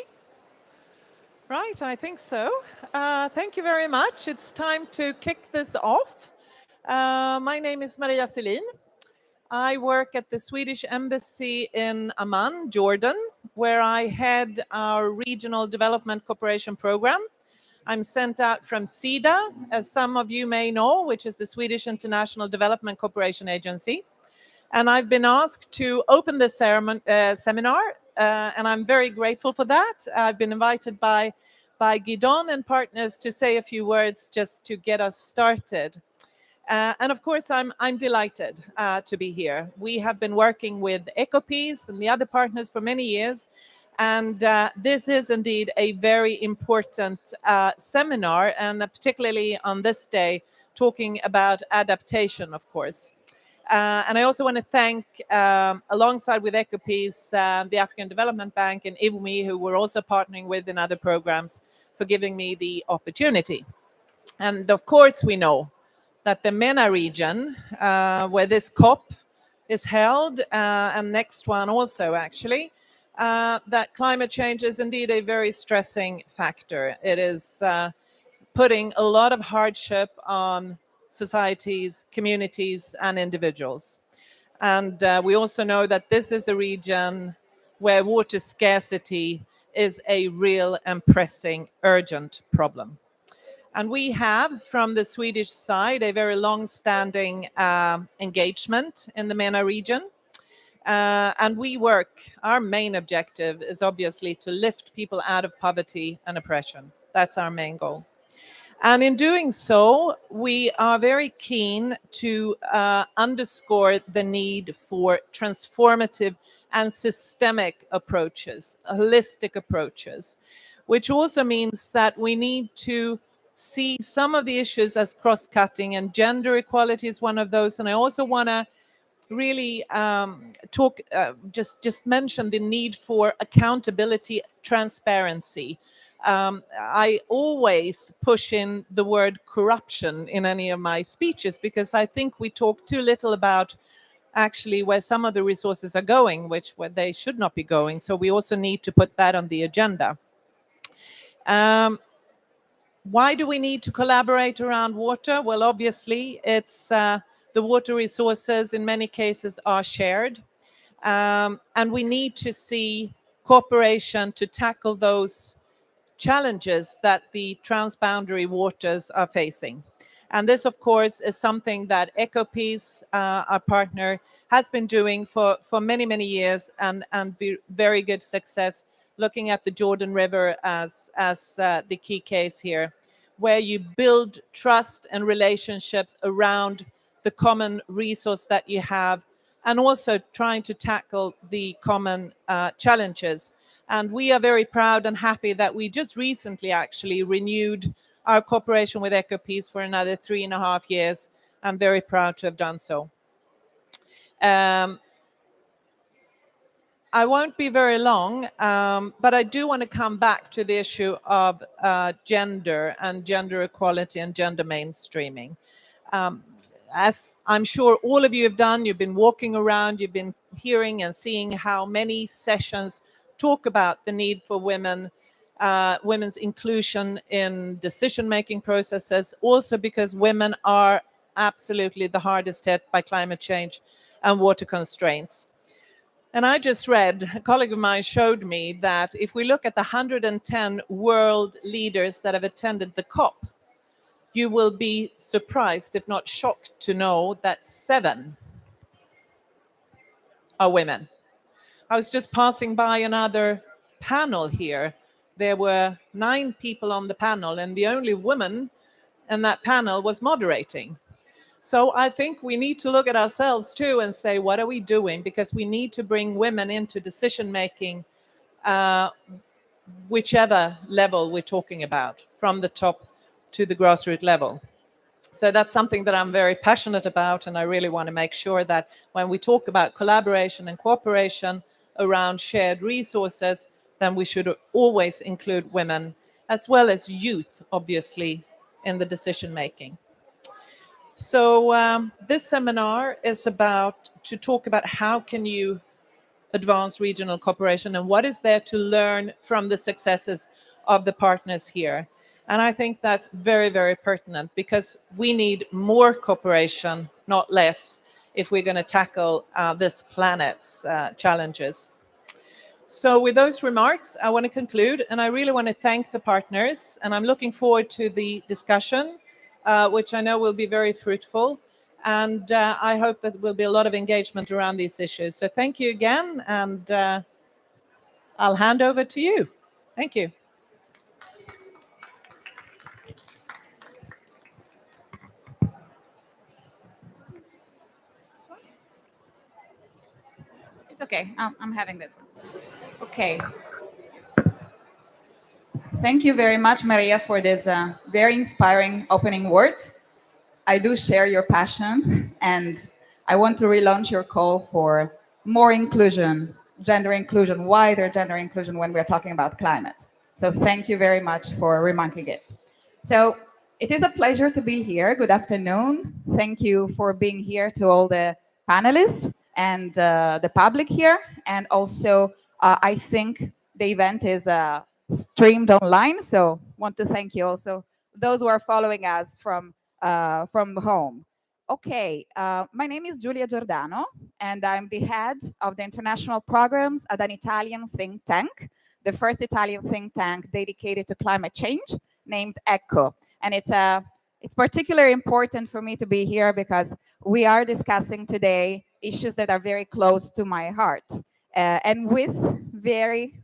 S12: Right, I think so. Thank you very much. It's time to kick this off. My name is Maria Selin. I work at the Swedish Embassy in Amman, Jordan, where I head our Regional Development Cooperation Program. I'm sent out from CRIDA, as some of you may know, which is the Swedish International Development Cooperation Agency. And I've been asked to open this seminar, and I'm very grateful for that. I've been invited by Guidon and partners to say a few words just to get us started. And of course, I'm delighted to be here. We have been working with EcoPeace and the other partners for many years, and this is indeed a very important seminar, and particularly on this day, talking about adaptation, of course. And I also want to thank, alongside with EcoPeace, the African Development Bank and IWMI, who we're also partnering with in other programs, for giving me the opportunity. And of course, we know that the MENA region, where this COP is held, and next one also actually, that climate change is indeed a very stressing factor. It is putting a lot of hardship on societies, communities, and individuals. And we also know that this is a region where water scarcity is a real and pressing, urgent problem. And we have, from the Swedish side, a very long-standing engagement in the MENA region. And we work, our main objective is obviously to lift people out of poverty and oppression. That's our main goal. And in doing so, we are very keen to underscore the need for transformative and systemic approaches, holistic approaches, which also means that we need to see some of the issues as cross-cutting, and gender equality is one of those. And I also want to really just mention the need for accountability, transparency. I always push in the word corruption in any of my speeches, because I think we talk too little about actually where some of the resources are going, where they should not be going. So we also need to put that on the agenda. Why do we need to collaborate around water? Well, obviously, it's the water resources in many cases are shared. And we need to see cooperation to tackle those challenges that the transboundary waters are facing. And this, of course, is something that EcoPeace, our partner, has been doing for many, many years, and very good success, looking at the Jordan River as the key case here, where you build trust and relationships around the common resource that you have, and also trying to tackle the common challenges. And we are very proud and happy that we just recently actually renewed our cooperation with EcoPeace for another 3.5 years. I'm very proud to have done so. I won't be very long, but I do want to come back to the issue of gender and gender equality and gender mainstreaming. As I'm sure all of you have done, you've been walking around, you've been hearing and seeing how many sessions talk about the need for women's inclusion in decision-making processes, also because women are absolutely the hardest hit by climate change and water constraints. And I just read, a colleague of mine showed me that if we look at the 110 world leaders that have attended the COP, you will be surprised, if not shocked, to know that 7 are women. I was just passing by another panel here. There were 9 people on the panel, and the only woman in that panel was moderating. So I think we need to look at ourselves too and say, what are we doing? Because we need to bring women into decision-making, whichever level we're talking about, from the top to the grassroots level. So that's something that I'm very passionate about, and I really want to make sure that when we talk about collaboration and cooperation around shared resources, then we should always include women, as well as youth, obviously, in the decision-making. So this seminar is to talk about how can you advance regional cooperation and what is there to learn from the successes of the partners here. And I think that's very, very pertinent because we need more cooperation, not less, if we're going to tackle this planet's challenges. So with those remarks, I want to conclude, and I really want to thank the partners, and I'm looking forward to the discussion, which I know will be very fruitful, and I hope that there will be a lot of engagement around these issues. So thank you again, and I'll hand over to you. Thank you.
S9: It's okay. I'm having this one. Okay. Thank you very much, Maria, for this very inspiring opening words. I do share your passion, and I want to relaunch your call for more inclusion, wider gender inclusion when we're talking about climate. So thank you very much for remarking it. So it is a pleasure to be here. Good afternoon. Thank you for being here to all the panelists and the public here. And also, I think the event is streamed online. So want to thank you also those who are following us from home. Okay, my name is Giulia Giordano, and I'm the head of the international programs at an Italian think tank, the first Italian think tank dedicated to climate change, named ECHO. And it's particularly important for me to be here because we are discussing today issues that are very close to my heart, and with very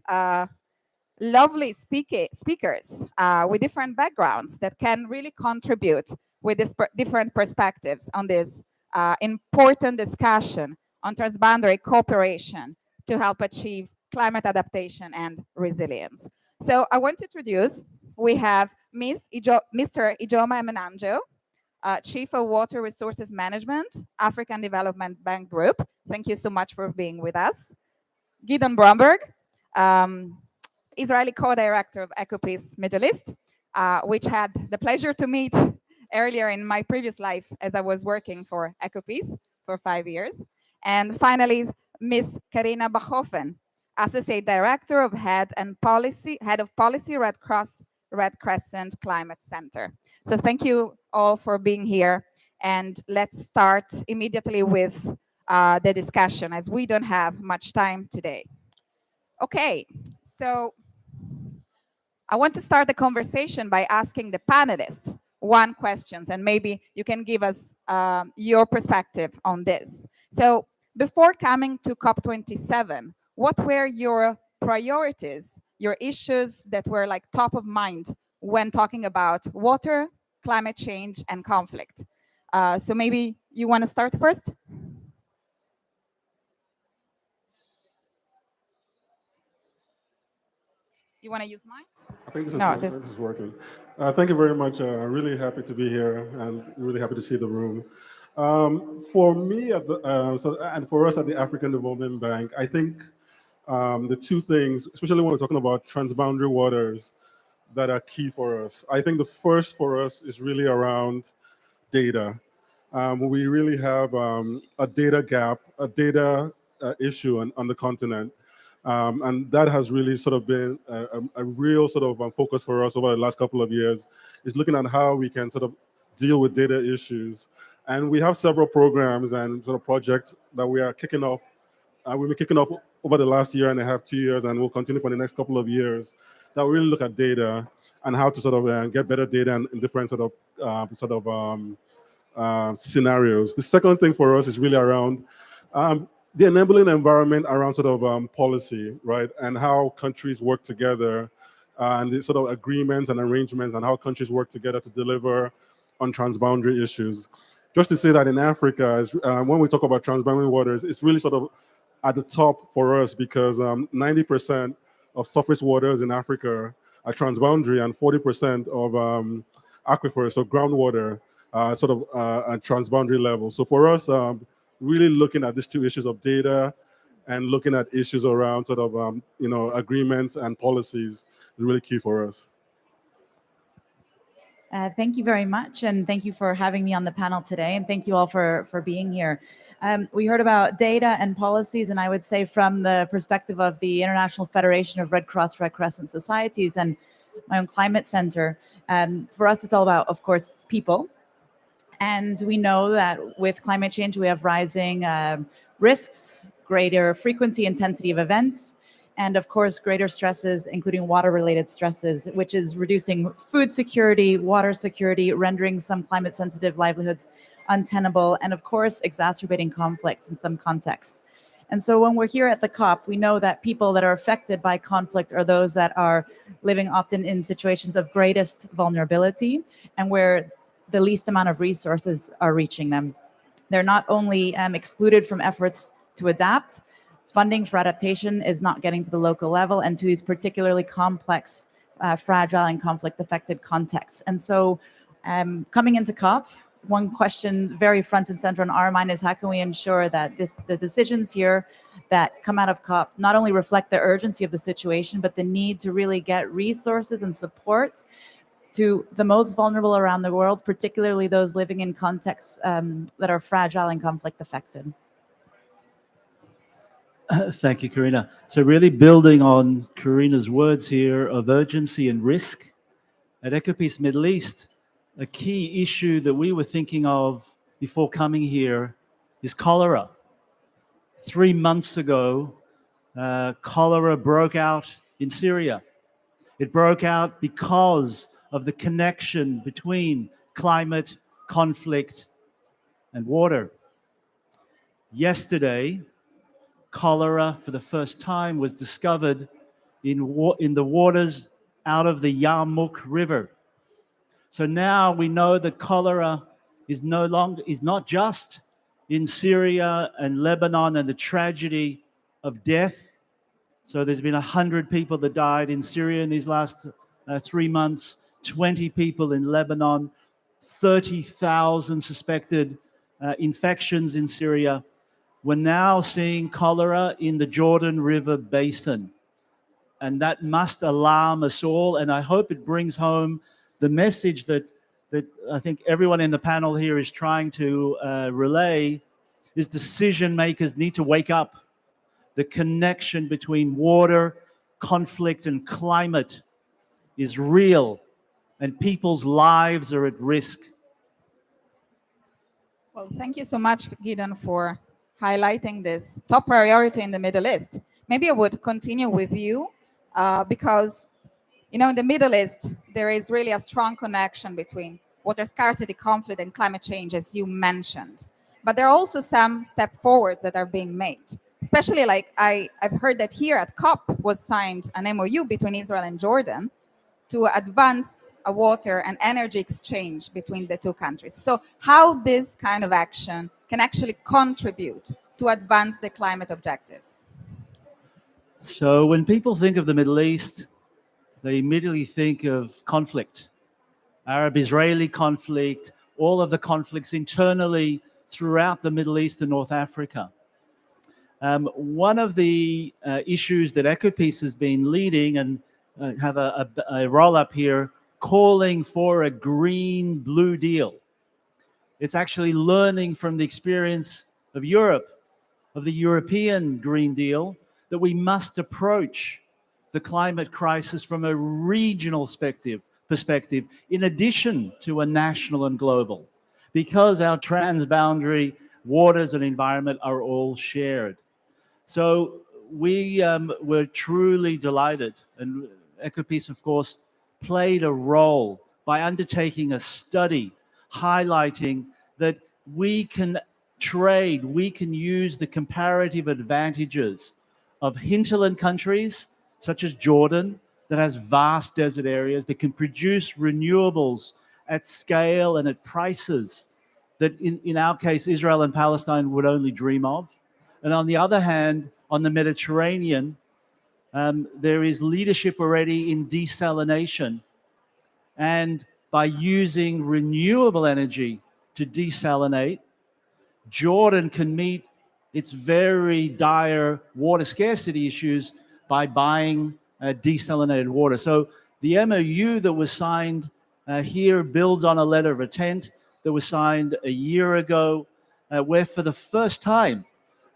S9: lovely speakers with different backgrounds that can really contribute with this different perspectives on this important discussion on transboundary cooperation to help achieve climate adaptation and resilience. So I want to introduce, we have Mr. Ijoma Emenamjo, Chief of Water Resources Management, African Development Bank Group. Thank you so much for being with us. Gideon Bromberg, Israeli co-director of EcoPeace Middle East, which had the pleasure to meet earlier in my previous life as I was working for EcoPeace for 5 years. And finally, Ms. Karina Bachhofen, Associate Director of Head of Policy, Red Cross, Red Crescent Climate Center. So thank you all for being here. And let's start immediately with the discussion as we don't have much time today. Okay, so I want to start the conversation by asking the panelists one question, and maybe you can give us your perspective on this. So before coming to COP27, what were your priorities, your issues that were like top of mind when talking about water, climate change, and conflict? So maybe you want to start first? You want to use mine?
S14: I think this is working. Thank you very much. I'm really happy to be here and really happy to see the room. For me, and for us at the African Development Bank, I think the two things, especially when we're talking about transboundary waters, that are key for us. I think the first for us is really around data. We really have a data gap, a data issue on the continent. And that has really sort of been a real sort of focus for us over the last couple of years, is looking at how we can sort of deal with data issues. And we have several programs and sort of projects that we are kicking off. We've been kicking off over the last year and a half, 2 years, and we'll continue for the next couple of years, that will really look at data and how to sort of get better data in different sort of scenarios. The second thing for us is really around the enabling environment around sort of policy, right? And how countries work together and the sort of agreements and arrangements and how countries work together to deliver on transboundary issues. Just to say that in Africa, when we talk about transboundary waters, it's really sort of at the top for us because 90% of surface waters in Africa are transboundary and 40% of aquifers, so groundwater, sort of at transboundary level. So for us, really looking at these two issues of data and looking at issues around sort of agreements and policies is really key for us.
S5: Thank you very much, and thank you for having me on the panel today, and thank you all for being here. We heard about data and policies, and I would say from the perspective of the International Federation of Red Cross Red Crescent Societies and my own climate center, for us it's all about, of course, people. And we know that with climate change, we have rising risks, greater frequency, intensity of events, and of course, greater stresses, including water-related stresses, which is reducing food security, water security, rendering some climate-sensitive livelihoods untenable, and of course, exacerbating conflicts in some contexts. And so when we're here at the COP, we know that people that are affected by conflict are those that are living often in situations of greatest vulnerability and where the least amount of resources are reaching them. They're not only excluded from efforts to adapt, funding for adaptation is not getting to the local level and to these particularly complex, fragile and conflict-affected contexts. And so coming into COP, one question very front and center on our mind is how can we ensure that the decisions here that come out of COP not only reflect the urgency of the situation, but the need to really get resources and support to the most vulnerable around the world, particularly those living in contexts that are fragile and conflict affected.
S15: Thank you, Karina. So really building on Karina's words here of urgency and risk, at EcoPeace Middle East, a key issue that we were thinking of before coming here is cholera. 3 months ago, cholera broke out in Syria. It broke out because of the connection between climate, conflict, and water. Yesterday, cholera for the first time was discovered in the waters out of the Yarmouk River. So now we know that cholera is not just in Syria and Lebanon and the tragedy of death. So there's been 100 people that died in Syria in these last 3 months, 20 people in Lebanon, 30,000 suspected infections in Syria. We're now seeing cholera in the Jordan River Basin. And that must alarm us all. And I hope it brings home the message that I think everyone in the panel here is trying to relay is decision makers need to wake up. The connection between water, conflict, and climate is real, and people's lives are at risk.
S9: Well, thank you so much, Gideon, for highlighting this top priority in the Middle East. Maybe I would continue with you because, you know, in the Middle East, there is really a strong connection between water scarcity, conflict, and climate change, as you mentioned. But there are also some step forwards that are being made. Especially like I've heard that here at COP was signed an MOU between Israel and Jordan to advance a water and energy exchange between the two countries. So how this kind of action can actually contribute to advance the climate objectives?
S15: So when people think of the Middle East, they immediately think of conflict, Arab-Israeli conflict, all of the conflicts internally throughout the Middle East and North Africa. One of the issues that EcoPeace has been leading and have a roll-up here calling for a green-blue deal. It's actually learning from the experience of Europe, of the European Green Deal, that we must approach the climate crisis from a regional perspective in addition to a national and global, because our transboundary waters and environment are all shared. So we were truly delighted, and EcoPeace, of course, played a role by undertaking a study highlighting that we can trade, we can use the comparative advantages of hinterland countries such as Jordan that has vast desert areas that can produce renewables at scale and at prices that in our case, Israel and Palestine would only dream of. And on the other hand, on the Mediterranean, there is leadership already in desalination. And by using renewable energy to desalinate, Jordan can meet its very dire water scarcity issues by buying desalinated water. So the MOU that was signed here builds on a letter of intent that was signed a year ago, where for the first time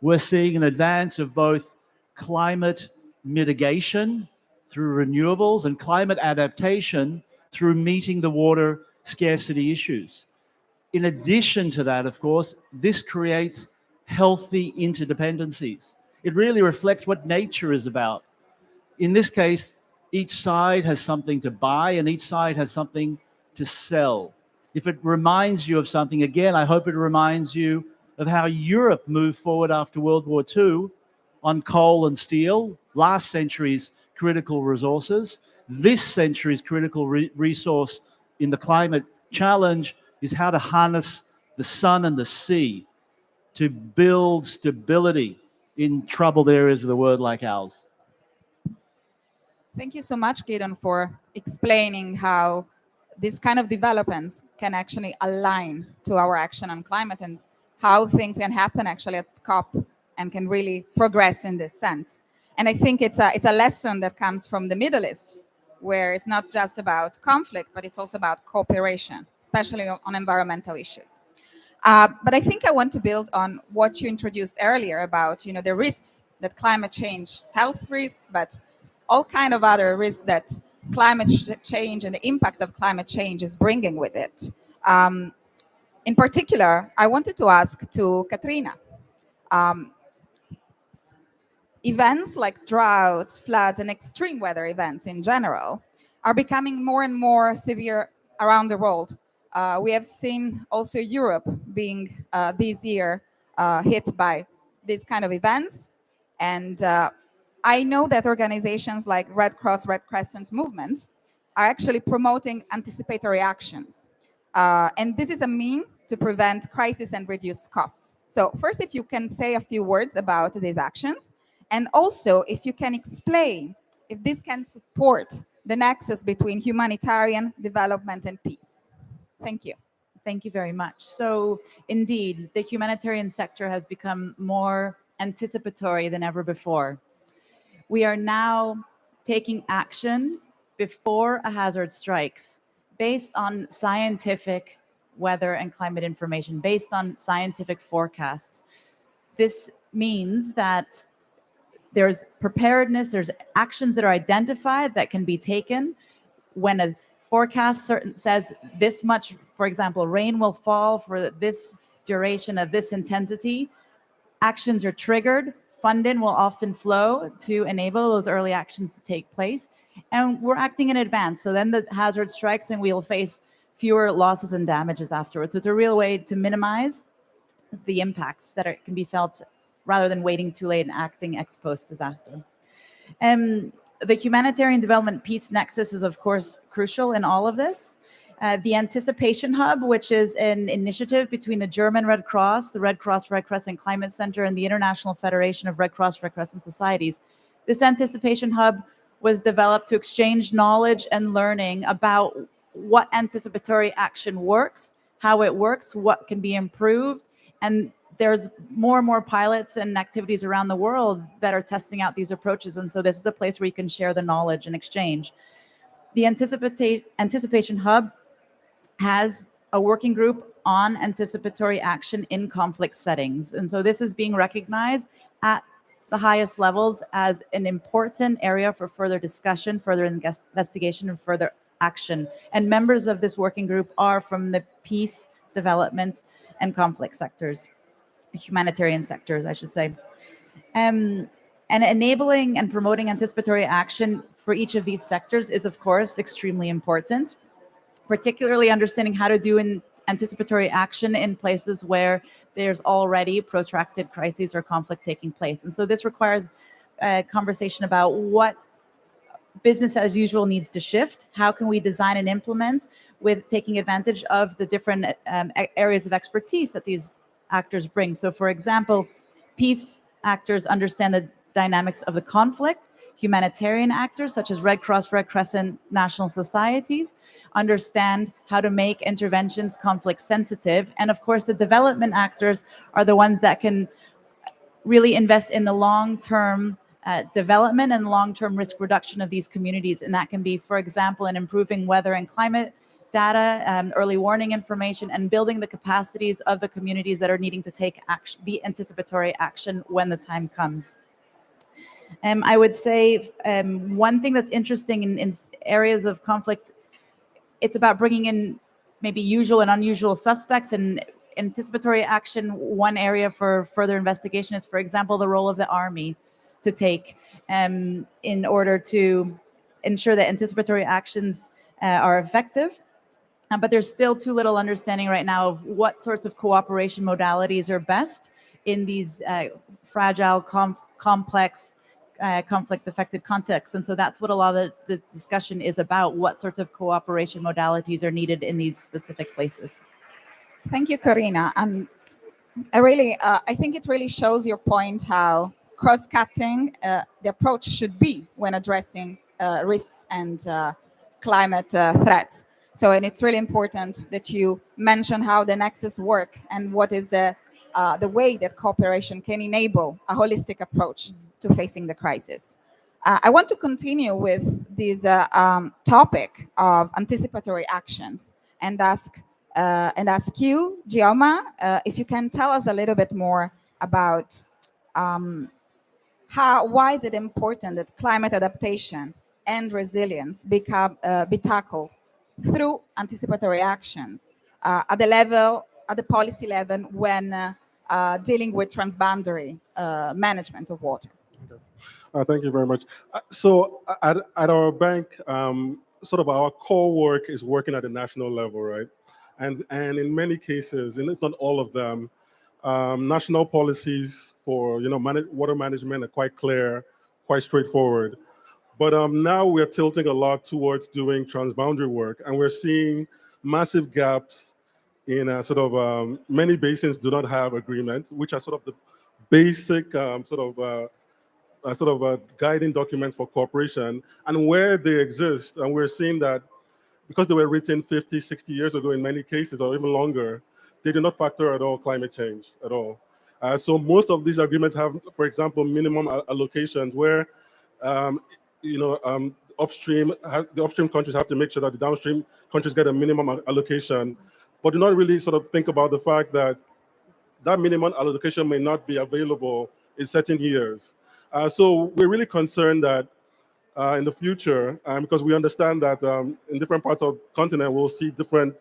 S15: we're seeing an advance of both climate mitigation through renewables and climate adaptation through meeting the water scarcity issues. In addition to that, of course, this creates healthy interdependencies. It really reflects what nature is about. In this case, each side has something to buy and each side has something to sell. If it reminds you of something, again, I hope it reminds you of how Europe moved forward after World War II on coal and steel, last century's critical resources. This century's critical resource in the climate challenge is how to harness the sun and the sea to build stability in troubled areas of the world like ours.
S9: Thank you so much, Gideon, for explaining how these kind of developments can actually align to our action on climate and how things can happen actually at COP and can really progress in this sense. And I think it's a lesson that comes from the Middle East, where it's not just about conflict, but it's also about cooperation, especially on environmental issues. But I think I want to build on what you introduced earlier about the risks that climate change, health risks, but all kind of other risks that climate change and the impact of climate change is bringing with it. In particular, I wanted to ask to Katrina, events like droughts, floods, and extreme weather events in general are becoming more and more severe around the world. We have seen also Europe being this year hit by these kind of events. And I know that organizations like Red Cross, Red Crescent movement are actually promoting anticipatory actions. And this is a mean to prevent crisis and reduce costs. So first, if you can say a few words about these actions, and also if you can explain if this can support the nexus between humanitarian development and peace. Thank you.
S5: Thank you very much. So indeed, the humanitarian sector has become more anticipatory than ever before. We are now taking action before a hazard strikes based on scientific weather and climate information, based on scientific forecasts. This means that there's preparedness, there's actions that are identified that can be taken when a forecast says this much, for example, rain will fall for this duration of this intensity. Actions are triggered. Funding will often flow to enable those early actions to take place. And we're acting in advance. So then the hazard strikes and we'll face fewer losses and damages afterwards. So it's a real way to minimize the impacts that can be felt rather than waiting too late and acting ex post disaster. The humanitarian development peace nexus is, of course, crucial in all of this. The Anticipation Hub, which is an initiative between the German Red Cross, the Red Cross Red Crescent Climate Center, and the International Federation of Red Cross Red Crescent Societies. This Anticipation Hub was developed to exchange knowledge and learning about what anticipatory action works, how it works, what can be improved, and there's more and more pilots and activities around the world that are testing out these approaches, and so this is a place where you can share the knowledge and exchange. The Anticipation Hub has a working group on anticipatory action in conflict settings. And so this is being recognized at the highest levels as an important area for further discussion, further investigation, and further action. And members of this working group are from the peace, development, and conflict sectors, humanitarian sectors, I should say. And enabling and promoting anticipatory action for each of these sectors is, of course, extremely important, particularly understanding how to do anticipatory action in places where there's already protracted crises or conflict taking place. And so this requires a conversation about what business as usual needs to shift. How can we design and implement with taking advantage of the different areas of expertise that these actors bring? So for example, peace actors understand the dynamics of the conflict. Humanitarian actors such as Red Cross, Red Crescent, national societies understand how to make interventions conflict sensitive. And of course, the development actors are the ones that can really invest in the long-term development and long-term risk reduction of these communities. And that can be, for example, in improving weather and climate data, early warning information, and building the capacities of the communities that are needing to take action, the anticipatory action when the time comes. I would say one thing that's interesting in areas of conflict, it's about bringing in maybe usual and unusual suspects and anticipatory action. One area for further investigation is, for example, the role of the army to take in order to ensure that anticipatory actions are effective. But there's still too little understanding right now of what sorts of cooperation modalities are best in these fragile, complex, conflict-affected contexts. And so that's what a lot of the discussion is about, what sorts of cooperation modalities are needed in these specific places.
S9: Thank you, Karina. And I think it really shows your point how cross-cutting the approach should be when addressing risks and climate threats. So, and it's really important that you mention how the NEXUS work and what is the way that cooperation can enable a holistic approach to facing the crisis. I want to continue with this topic of anticipatory actions and ask you, Gioma, if you can tell us a little bit more about why is it important that climate adaptation and resilience be tackled through anticipatory actions at the policy level when dealing with transboundary management of water.
S14: Thank you very much. So at our bank, sort of our core work is working at the national level, right? And in many cases, and it's not all of them, national policies for water management are quite clear, quite straightforward. But now we're tilting a lot towards doing transboundary work, and we're seeing massive gaps in many basins do not have agreements, which are sort of the basic guiding documents for cooperation, and where they exist. And we're seeing that because they were written 50, 60 years ago in many cases, or even longer, they do not factor at all climate change at all. So most of these agreements have, for example, minimum allocations where the upstream countries have to make sure that the downstream countries get a minimum allocation, but do not really sort of think about the fact that that minimum allocation may not be available in certain years. So we're really concerned that in the future, because we understand that in different parts of the continent, we'll see different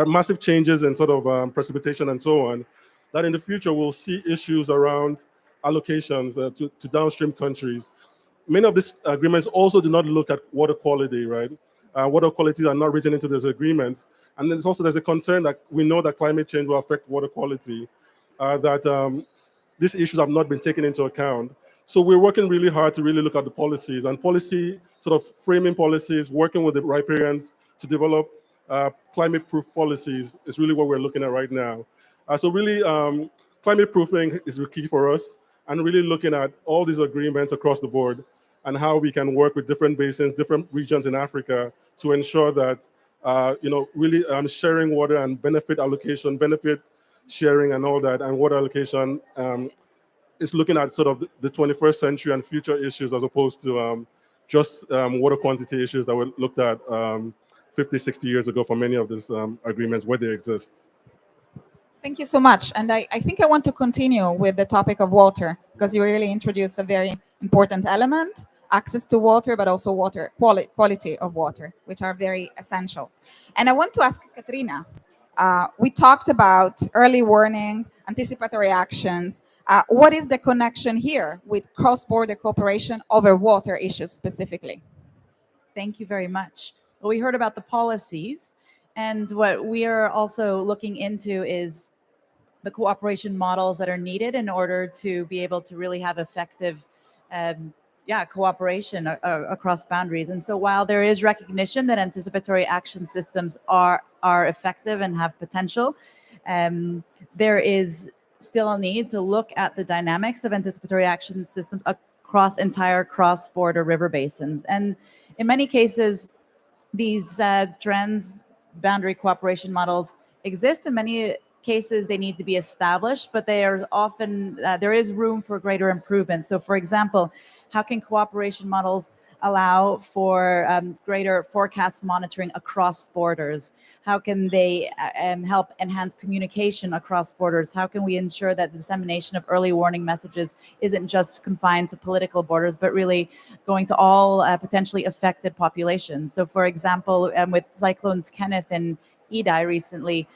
S14: massive changes in sort of precipitation and so on, that in the future we'll see issues around allocations to downstream countries. Many of these agreements also do not look at water quality, right? Water qualities are not written into these agreements. And then there's a concern that we know that climate change will affect water quality, that these issues have not been taken into account. So we're working really hard to really look at the policies and framing policies, working with the riparians to develop climate-proof policies is really what we're looking at right now. So really, climate proofing is the key for us, and really looking at all these agreements across the board and how we can work with different basins, different regions in Africa to ensure that, really sharing water and benefit allocation, benefit sharing and all that, and water allocation is looking at sort of the 21st century and future issues as opposed to just water quantity issues that were looked at 50, 60 years ago for many of these agreements where they exist.
S9: Thank you so much. And I think I want to continue with the topic of water, because you really introduced a very important element, access to water, but also water quality of water, which are very essential. And I want to ask Katrina, we talked about early warning, anticipatory actions. What is the connection here with cross-border cooperation over water issues specifically?
S5: Thank you very much. Well, we heard about the policies, and what we are also looking into is the cooperation models that are needed in order to be able to really have effective cooperation across boundaries. And so while there is recognition that anticipatory action systems are effective and have potential, there is still a need to look at the dynamics of anticipatory action systems across entire cross-border river basins. And in many cases, these transboundary cooperation models exist. In many cases, they need to be established, but there is room for greater improvement. So for example, how can cooperation models allow for greater forecast monitoring across borders? How can they help enhance communication across borders? How can we ensure that the dissemination of early warning messages isn't just confined to political borders, but really going to all potentially affected populations? So for example, with cyclones Kenneth and Idai recently,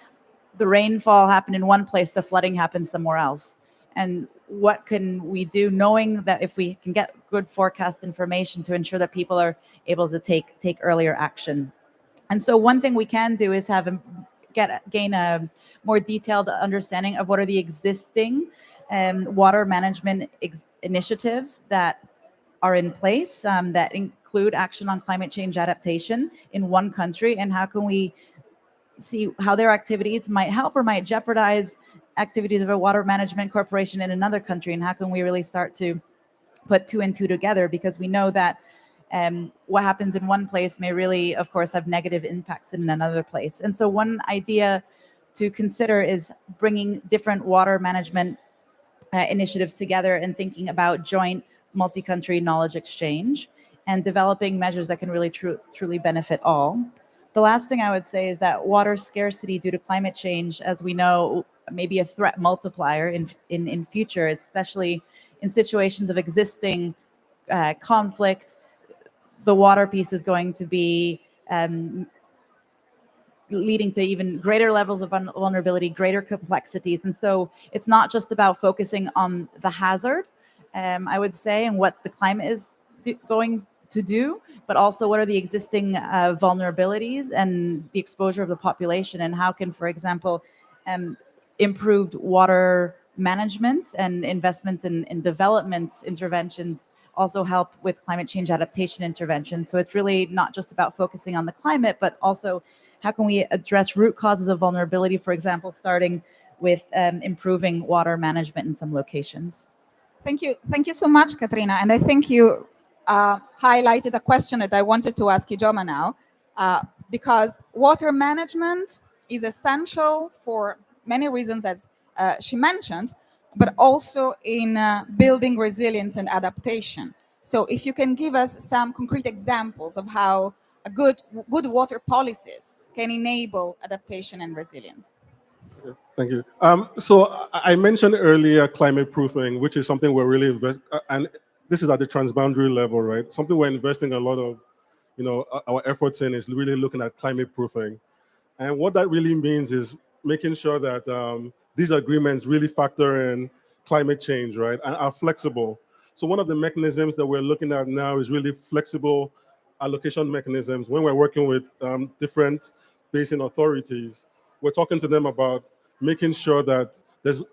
S5: the rainfall happened in one place, the flooding happened somewhere else. And what can we do, knowing that if we can get good forecast information to ensure that people are able to take earlier action? And so one thing we can do is gain a more detailed understanding of what are the existing water management initiatives that are in place that include action on climate change adaptation in one country, and how can we see how their activities might help or might jeopardize activities of a water management corporation in another country, and how can we really start to put two and two together, because we know that what happens in one place may really, of course, have negative impacts in another place. And so one idea to consider is bringing different water management initiatives together and thinking about joint multi-country knowledge exchange and developing measures that can really truly benefit all. The last thing I would say is that water scarcity due to climate change, as we know, may be a threat multiplier in future, especially in situations of existing conflict. The water piece is going to be leading to even greater levels of vulnerability, greater complexities. And so it's not just about focusing on the hazard, I would say, and what the climate is going to do, but also what are the existing vulnerabilities and the exposure of the population, and how can, for example, improved water management and investments in development interventions also help with climate change adaptation interventions. So it's really not just about focusing on the climate, but also how can we address root causes of vulnerability, for example, starting with improving water management in some locations.
S9: Thank you so much, Katrina. And I think you highlighted a question that I wanted to ask Ijoma now, because water management is essential for many reasons, as she mentioned, but also in building resilience and adaptation. So if you can give us some concrete examples of how a good water policies can enable adaptation and resilience.
S14: Okay, thank you. So I mentioned earlier climate proofing, which is something we're really and this is at the transboundary level, right? Something we're investing a lot of, our efforts in is really looking at climate proofing. And what that really means is making sure that these agreements really factor in climate change, right, and are flexible. So one of the mechanisms that we're looking at now is really flexible allocation mechanisms. When we're working with different basin authorities, we're talking to them about making sure that there's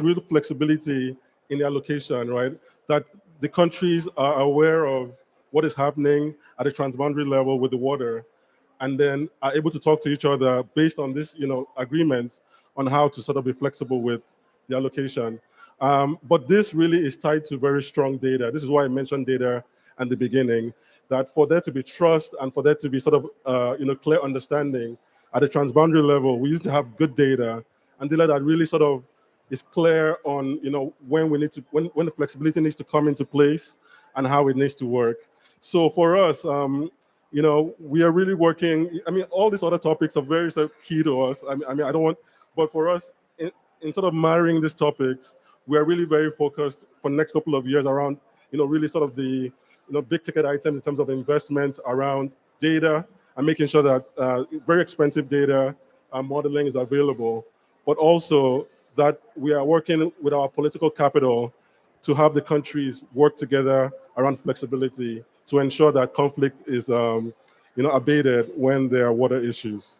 S14: real flexibility in the allocation, right? That the countries are aware of what is happening at the transboundary level with the water, and then are able to talk to each other based on this, agreements on how to sort of be flexible with the allocation. But this really is tied to very strong data. This is why I mentioned data at the beginning, that for there to be trust and for there to be sort of, clear understanding at the transboundary level, we need to have good data and data that really sort of is clear on, when we need to, when the flexibility needs to come into place and how it needs to work. So for us, we are really working. I mean, all these other topics are very key to us. I mean, I don't want, but for us, in sort of marrying these topics, we are really very focused for the next couple of years around, really sort of the, big ticket items in terms of investments around data and making sure that very expensive data modeling is available, but also that we are working with our political capital to have the countries work together around flexibility to ensure that conflict is, abated when there are water issues.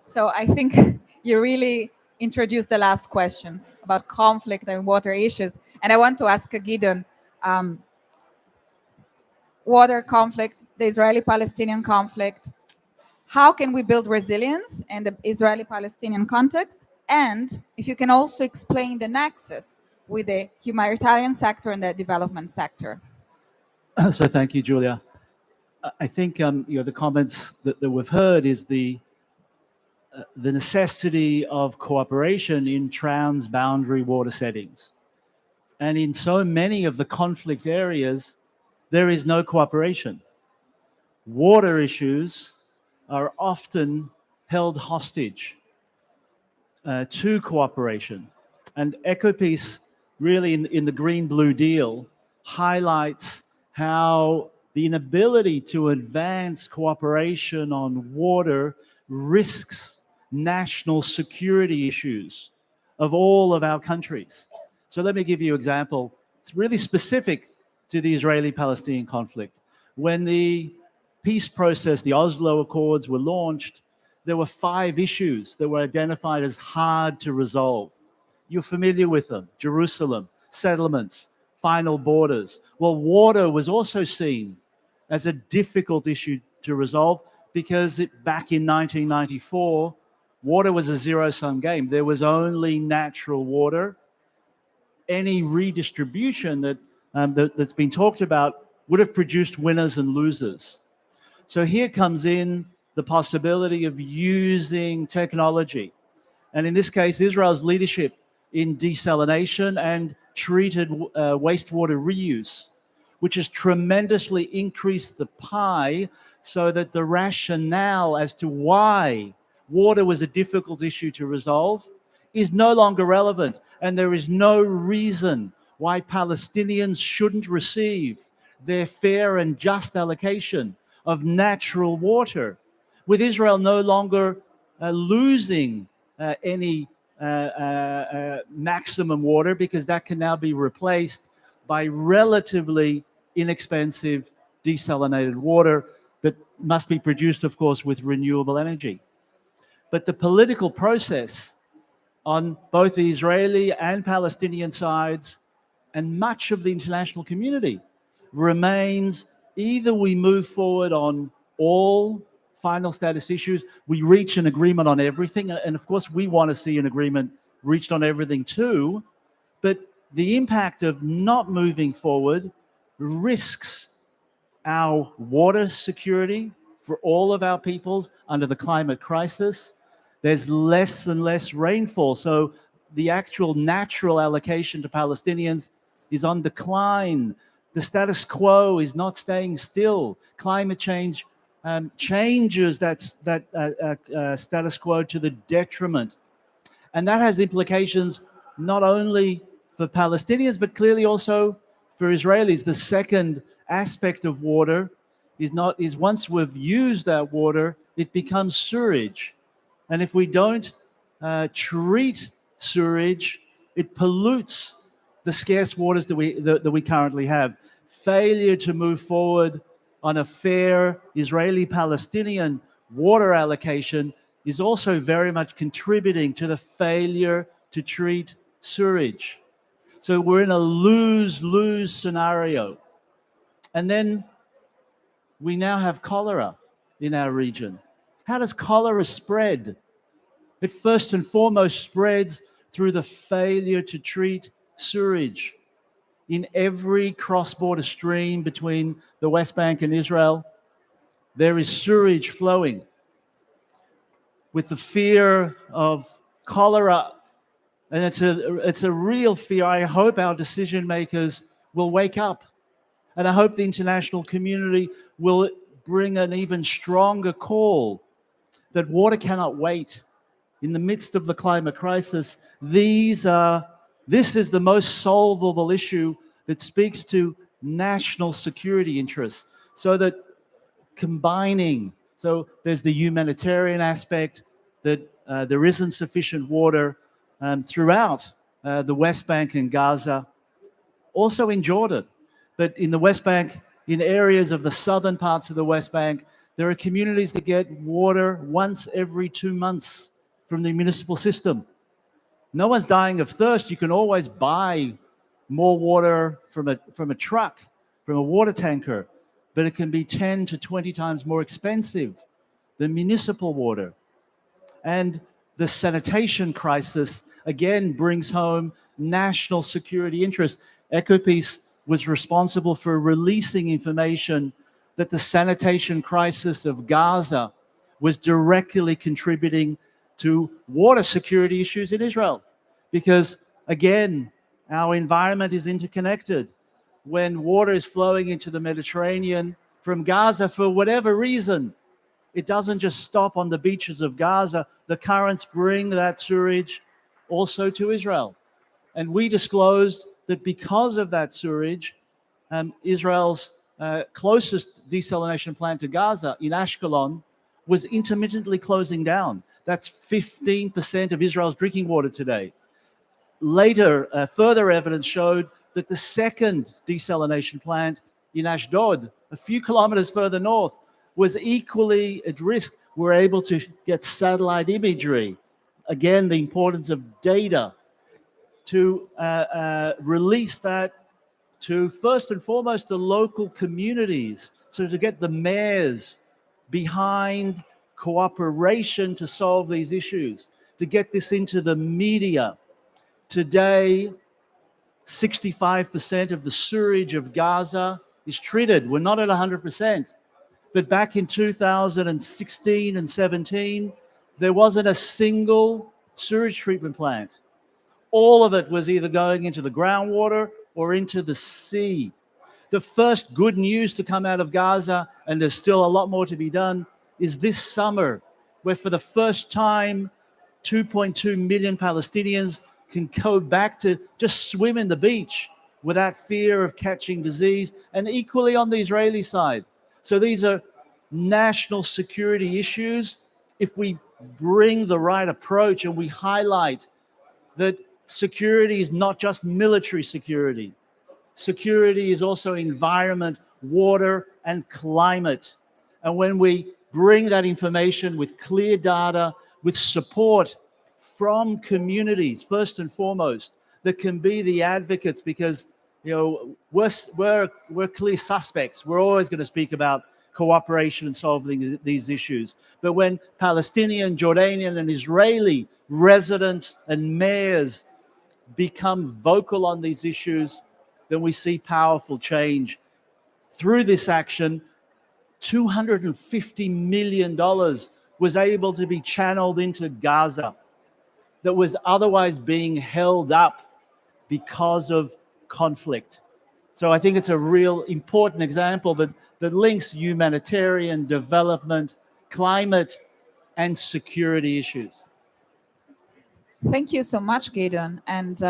S9: So I think you really introduced the last questions about conflict and water issues. And I want to ask Gideon, water conflict, the Israeli-Palestinian conflict, how can we build resilience in the Israeli-Palestinian context? And if you can also explain the nexus with the humanitarian sector and the development sector.
S15: So thank you, Julia. I think the comments that we've heard is the necessity of cooperation in transboundary water settings. And in so many of the conflict areas, there is no cooperation. Water issues are often held hostage to cooperation. And EcoPeace really in the Green-Blue deal highlights how the inability to advance cooperation on water risks national security issues of all of our countries. So let me give you an example. It's really specific to the Israeli-Palestinian conflict. When the peace process, the Oslo Accords were launched, there were 5 issues that were identified as hard to resolve. You're familiar with them: Jerusalem, settlements, final borders. Well, water was also seen as a difficult issue to resolve because back in 1994, water was a zero-sum game. There was only natural water. Any redistribution that's been talked about would have produced winners and losers. So here comes in the possibility of using technology. And in this case, Israel's leadership in desalination and treated wastewater reuse, which has tremendously increased the pie so that the rationale as to why water was a difficult issue to resolve is no longer relevant. And there is no reason why Palestinians shouldn't receive their fair and just allocation of natural water, with Israel no longer losing any maximum water, because that can now be replaced by relatively inexpensive desalinated water that must be produced, of course, with renewable energy. But the political process on both the Israeli and Palestinian sides and much of the international community remains: either we move forward on all final status issues, we reach an agreement on everything, and of course we want to see an agreement reached on everything too, but the impact of not moving forward risks our water security for all of our peoples under the climate crisis. There's less and less rainfall, so the actual natural allocation to Palestinians is on decline. The status quo is not staying still. Climate change changes that status quo to the detriment. And that has implications not only for Palestinians, but clearly also for Israelis. The second aspect of water is once we've used that water, it becomes sewage. And if we don't treat sewage, it pollutes the scarce waters that we currently have. Failure to move forward on a fair Israeli-Palestinian water allocation is also very much contributing to the failure to treat sewage. So we're in a lose-lose scenario. And then we now have cholera in our region. How does cholera spread? It first and foremost spreads through the failure to treat sewage. In every cross-border stream between the West Bank and Israel, there is sewage flowing. With the fear of cholera, and it's a real fear, I hope our decision makers will wake up. And I hope the international community will bring an even stronger call that water cannot wait. In the midst of the climate crisis, this is the most solvable issue that speaks to national security interests, so that combining, so there's the humanitarian aspect, that there isn't sufficient water throughout the West Bank and Gaza, also in Jordan. But in the West Bank, in areas of the southern parts of the West Bank, there are communities that get water once every 2 months from the municipal system. No one's dying of thirst. You can always buy more water from a truck, from a water tanker, but it can be 10 to 20 times more expensive than municipal water. And the sanitation crisis, again, brings home national security interests. EcoPeace was responsible for releasing information that the sanitation crisis of Gaza was directly contributing to water security issues in Israel. Because, again, our environment is interconnected. when water is flowing into the Mediterranean from Gaza for whatever reason, it doesn't just stop on the beaches of Gaza. The currents bring that sewage also to Israel. And we disclosed that because of that sewage, Israel's closest desalination plant to Gaza in Ashkelon was intermittently closing down. That's 15% of Israel's drinking water today. Later, further evidence showed that the second desalination plant in Ashdod, a few kilometers further north, was equally at risk. We're able to get satellite imagery. Again, the importance of data to release that to, first and foremost, the local communities. So to get the mayors behind cooperation to solve these issues, to get this into the media. Today, 65% of the sewage of Gaza is treated. We're not at 100%. But back in 2016 and 17, there wasn't a single sewage treatment plant. All of it was either going into the groundwater or into the sea. The first good news to come out of Gaza, and there's still a lot more to be done, is this summer, where for the first time, 2.2 million Palestinians can go back to just swim in the beach without fear of catching disease, and equally on the Israeli side. So these are national security issues. If we bring the right approach and we highlight that security is not just military security. Security is also environment, water, and climate. And when we bring that information with clear data, with support from communities, first and foremost, that can be the advocates, because we're clear suspects. We're always going to speak about cooperation and solving these issues. But when Palestinian, Jordanian, and Israeli residents and mayors become vocal on these issues, then we see powerful change. Through this action, $250 million was able to be channeled into Gaza that was otherwise being held up because of conflict. So I think it's a real important example that links humanitarian development, climate, and security issues.
S9: Thank you so much, Gideon. And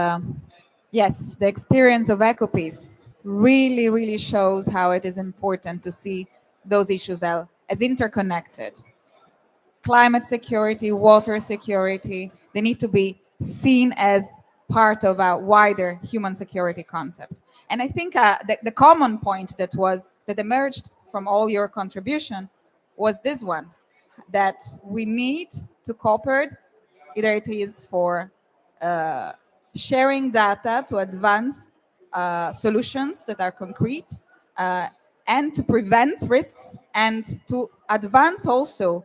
S9: yes, the experience of EcoPeace really, really shows how it is important to see those issues as interconnected. Climate security, water security, they need to be seen as part of a wider human security concept. And I think the common point that emerged from all your contribution was this one, that we need to cooperate. Either it is for sharing data to advance solutions that are concrete and to prevent risks, and to advance also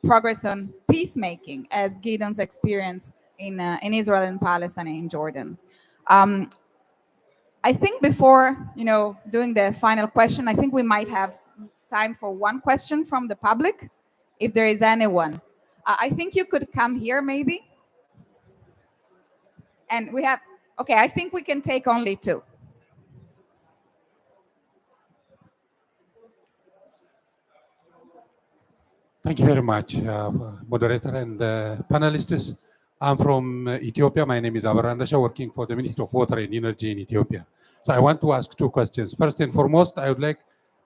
S9: progress on peacemaking, as Gideon's experience in Israel and Palestine and in Jordan. I think before doing the final question, I think we might have time for one question from the public, if there is anyone. I think you could come here maybe. And we have, okay, I think we can take only two.
S10: Thank you very much, moderator and panelists. I'm from Ethiopia. My name is Abarandasha, working for the Ministry of Water and Energy in Ethiopia. So I want to ask two questions. First and foremost, I would like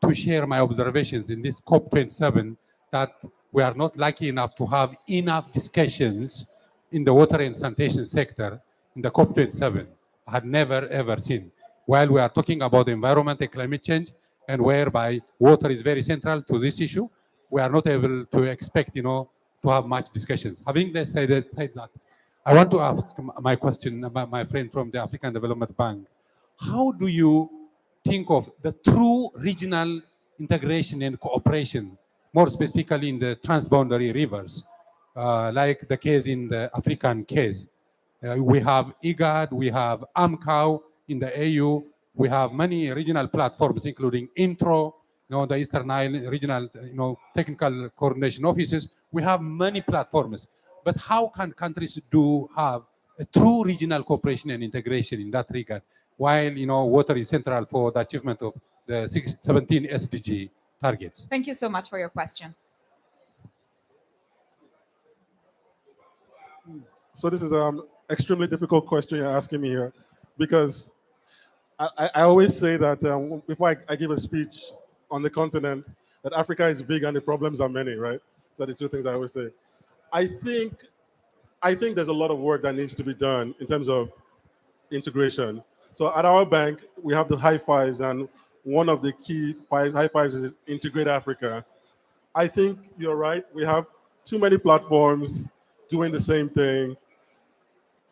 S10: to share my observations in this COP27 that we are not lucky enough to have enough discussions in the water and sanitation sector in the COP27. I had never, ever seen. While we are talking about environment and climate change, and whereby water is very central to this issue, we are not able to expect, to have much discussions. Having said that, I want to ask my question, my friend from the African Development Bank. How do you think of the true regional integration and cooperation, more specifically in the transboundary rivers, like the case in the African case? We have IGAD, we have AMCAO in the AU, we have many regional platforms, including INTRO, the Eastern Nile Regional, Technical Coordination Offices. We have many platforms. But how can countries have a true regional cooperation and integration in that regard? while water is central for the achievement of the 17 SDG targets?
S9: Thank you so much for your question.
S14: So this is an extremely difficult question you're asking me here, because I always say that before I give a speech on the continent, that Africa is big and the problems are many, right? So the two things I always say. I think there's a lot of work that needs to be done in terms of integration. So at our bank, we have the high fives, and one of the key high fives is Integrate Africa. I think you're right. We have too many platforms doing the same thing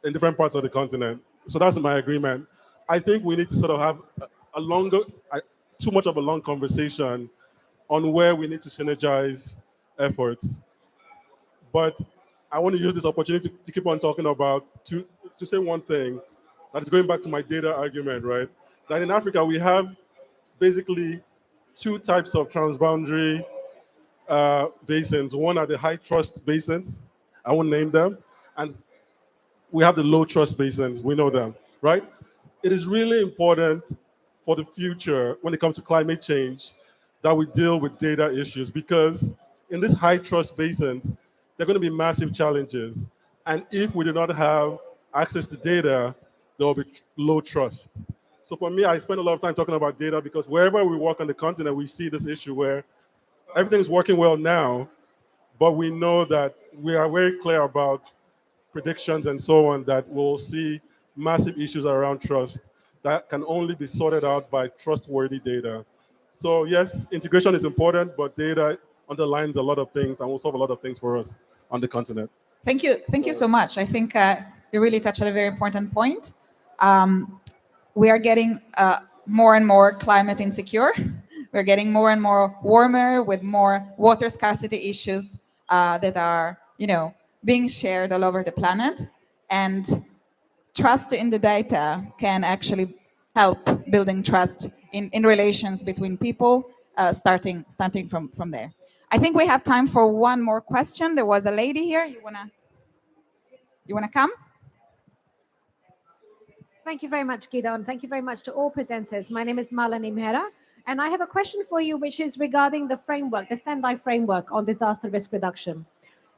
S14: in different parts of the continent. So that's my agreement. I think we need to sort of have a longer, too much of a long conversation on where we need to synergize efforts. But I want to use this opportunity to keep on talking about, to say one thing, that is going back to my data argument, right? That in Africa, we have basically two types of transboundary basins. One are the high trust basins, I won't name them, and we have the low trust basins, we know them, right? It is really important for the future when it comes to climate change that we deal with data issues, because in these high trust basins, there are going to be massive challenges. And if we do not have access to data, there will be low trust. So for me, I spend a lot of time talking about data because wherever we work on the continent, we see this issue where everything's working well now, but we know that we are very clear about predictions and so on, that we'll see massive issues around trust that can only be sorted out by trustworthy data. So yes, integration is important, but data underlines a lot of things and will solve a lot of things for us on the continent.
S9: Thank you so much. I think you really touched on a very important point. We are getting more and more climate insecure. We're getting more and more warmer with more water scarcity issues that are, being shared all over the planet. And trust in the data can actually help building trust in relations between people, starting from there. I think we have time for one more question. There was a lady here. You wanna come?
S13: Thank you very much, Gideon. Thank you very much to all presenters. My name is Malani Mehra, and I have a question for you, which is regarding the framework, the Sendai framework on disaster risk reduction.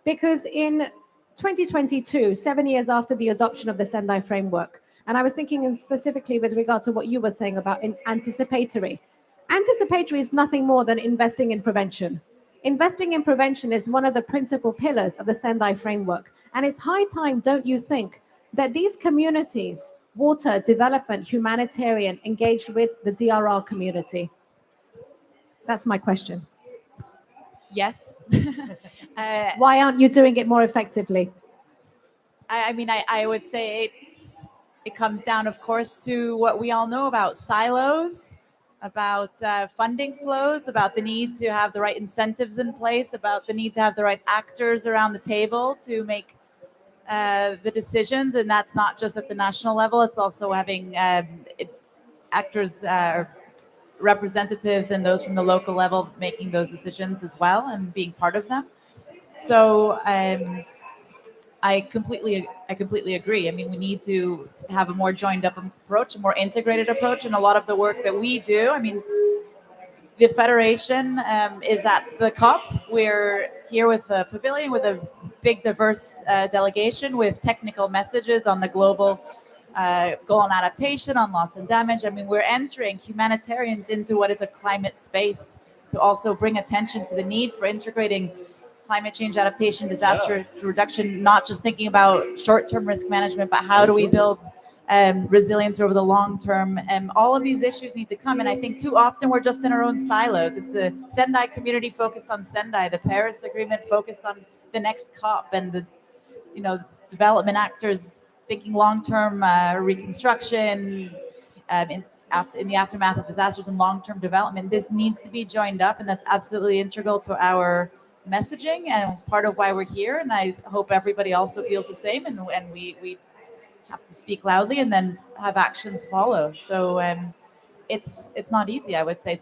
S13: Because in 2022, 7 years after the adoption of the Sendai framework, and I was thinking specifically with regard to what you were saying about anticipatory. Anticipatory is nothing more than investing in prevention. Investing in prevention is one of the principal pillars of the Sendai framework. And it's high time, don't you think, that these communities, water, development, humanitarian, engaged with the DRR community? That's my question.
S5: Yes.
S13: Why aren't you doing it more effectively?
S5: I mean, I would say it comes down, of course, to what we all know about silos, about funding flows, about the need to have the right incentives in place, about the need to have the right actors around the table to make the decisions. And that's not just at the national level, it's also having actors, representatives and those from the local level making those decisions as well and being part of them. So I completely agree. I mean, we need to have a more joined up approach, a more integrated approach, and a lot of the work that we do. I mean, the Federation is at the COP. We're here with the pavilion with a big, diverse delegation with technical messages on the global goal on adaptation, on loss and damage. I mean, we're entering humanitarians into what is a climate space to also bring attention to the need for integrating climate change adaptation, disaster reduction, not just thinking about short-term risk management, but how do we build resilience over the long term. All of these issues need to come. And I think too often we're just in our own silo. This is the Sendai community focused on Sendai, the Paris Agreement focused on the next COP, and the development actors thinking long-term reconstruction in the aftermath of disasters and long-term development. This needs to be joined up, and that's absolutely integral to our messaging and part of why we're here. And I hope everybody also feels the same, and we have to speak loudly and then have actions follow. So it's not easy, I would say.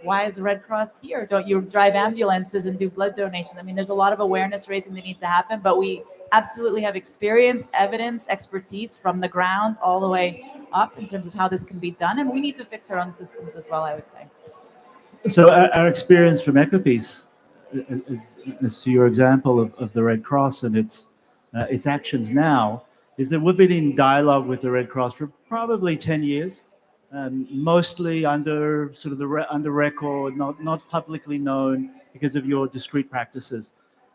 S5: Why is the Red Cross here? Don't you drive ambulances and do blood donations? I mean, there's a lot of awareness raising that needs to happen, but we absolutely have experience, evidence, expertise from the ground all the way up in terms of how this can be done. And we need to fix our own systems as well, I would say.
S15: So our experience from Ecopeace, as to your example of the Red Cross and its actions now, is that we've been in dialogue with the Red Cross for probably 10 years, mostly under sort of under record, not publicly known because of your discrete practices.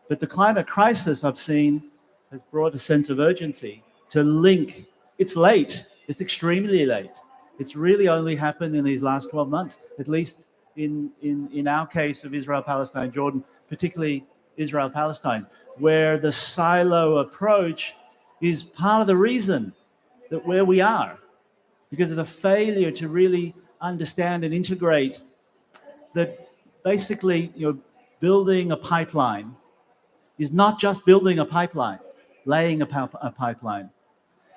S15: But the climate crisis I've seen has brought a sense of urgency to link. It's late. It's extremely late. It's really only happened in these last 12 months, at least in our case of Israel, Palestine, Jordan, particularly Israel, Palestine, where the silo approach is part of the reason that where we are, because of the failure to really understand and integrate that basically, building a pipeline is not just building a pipeline, laying a pipeline.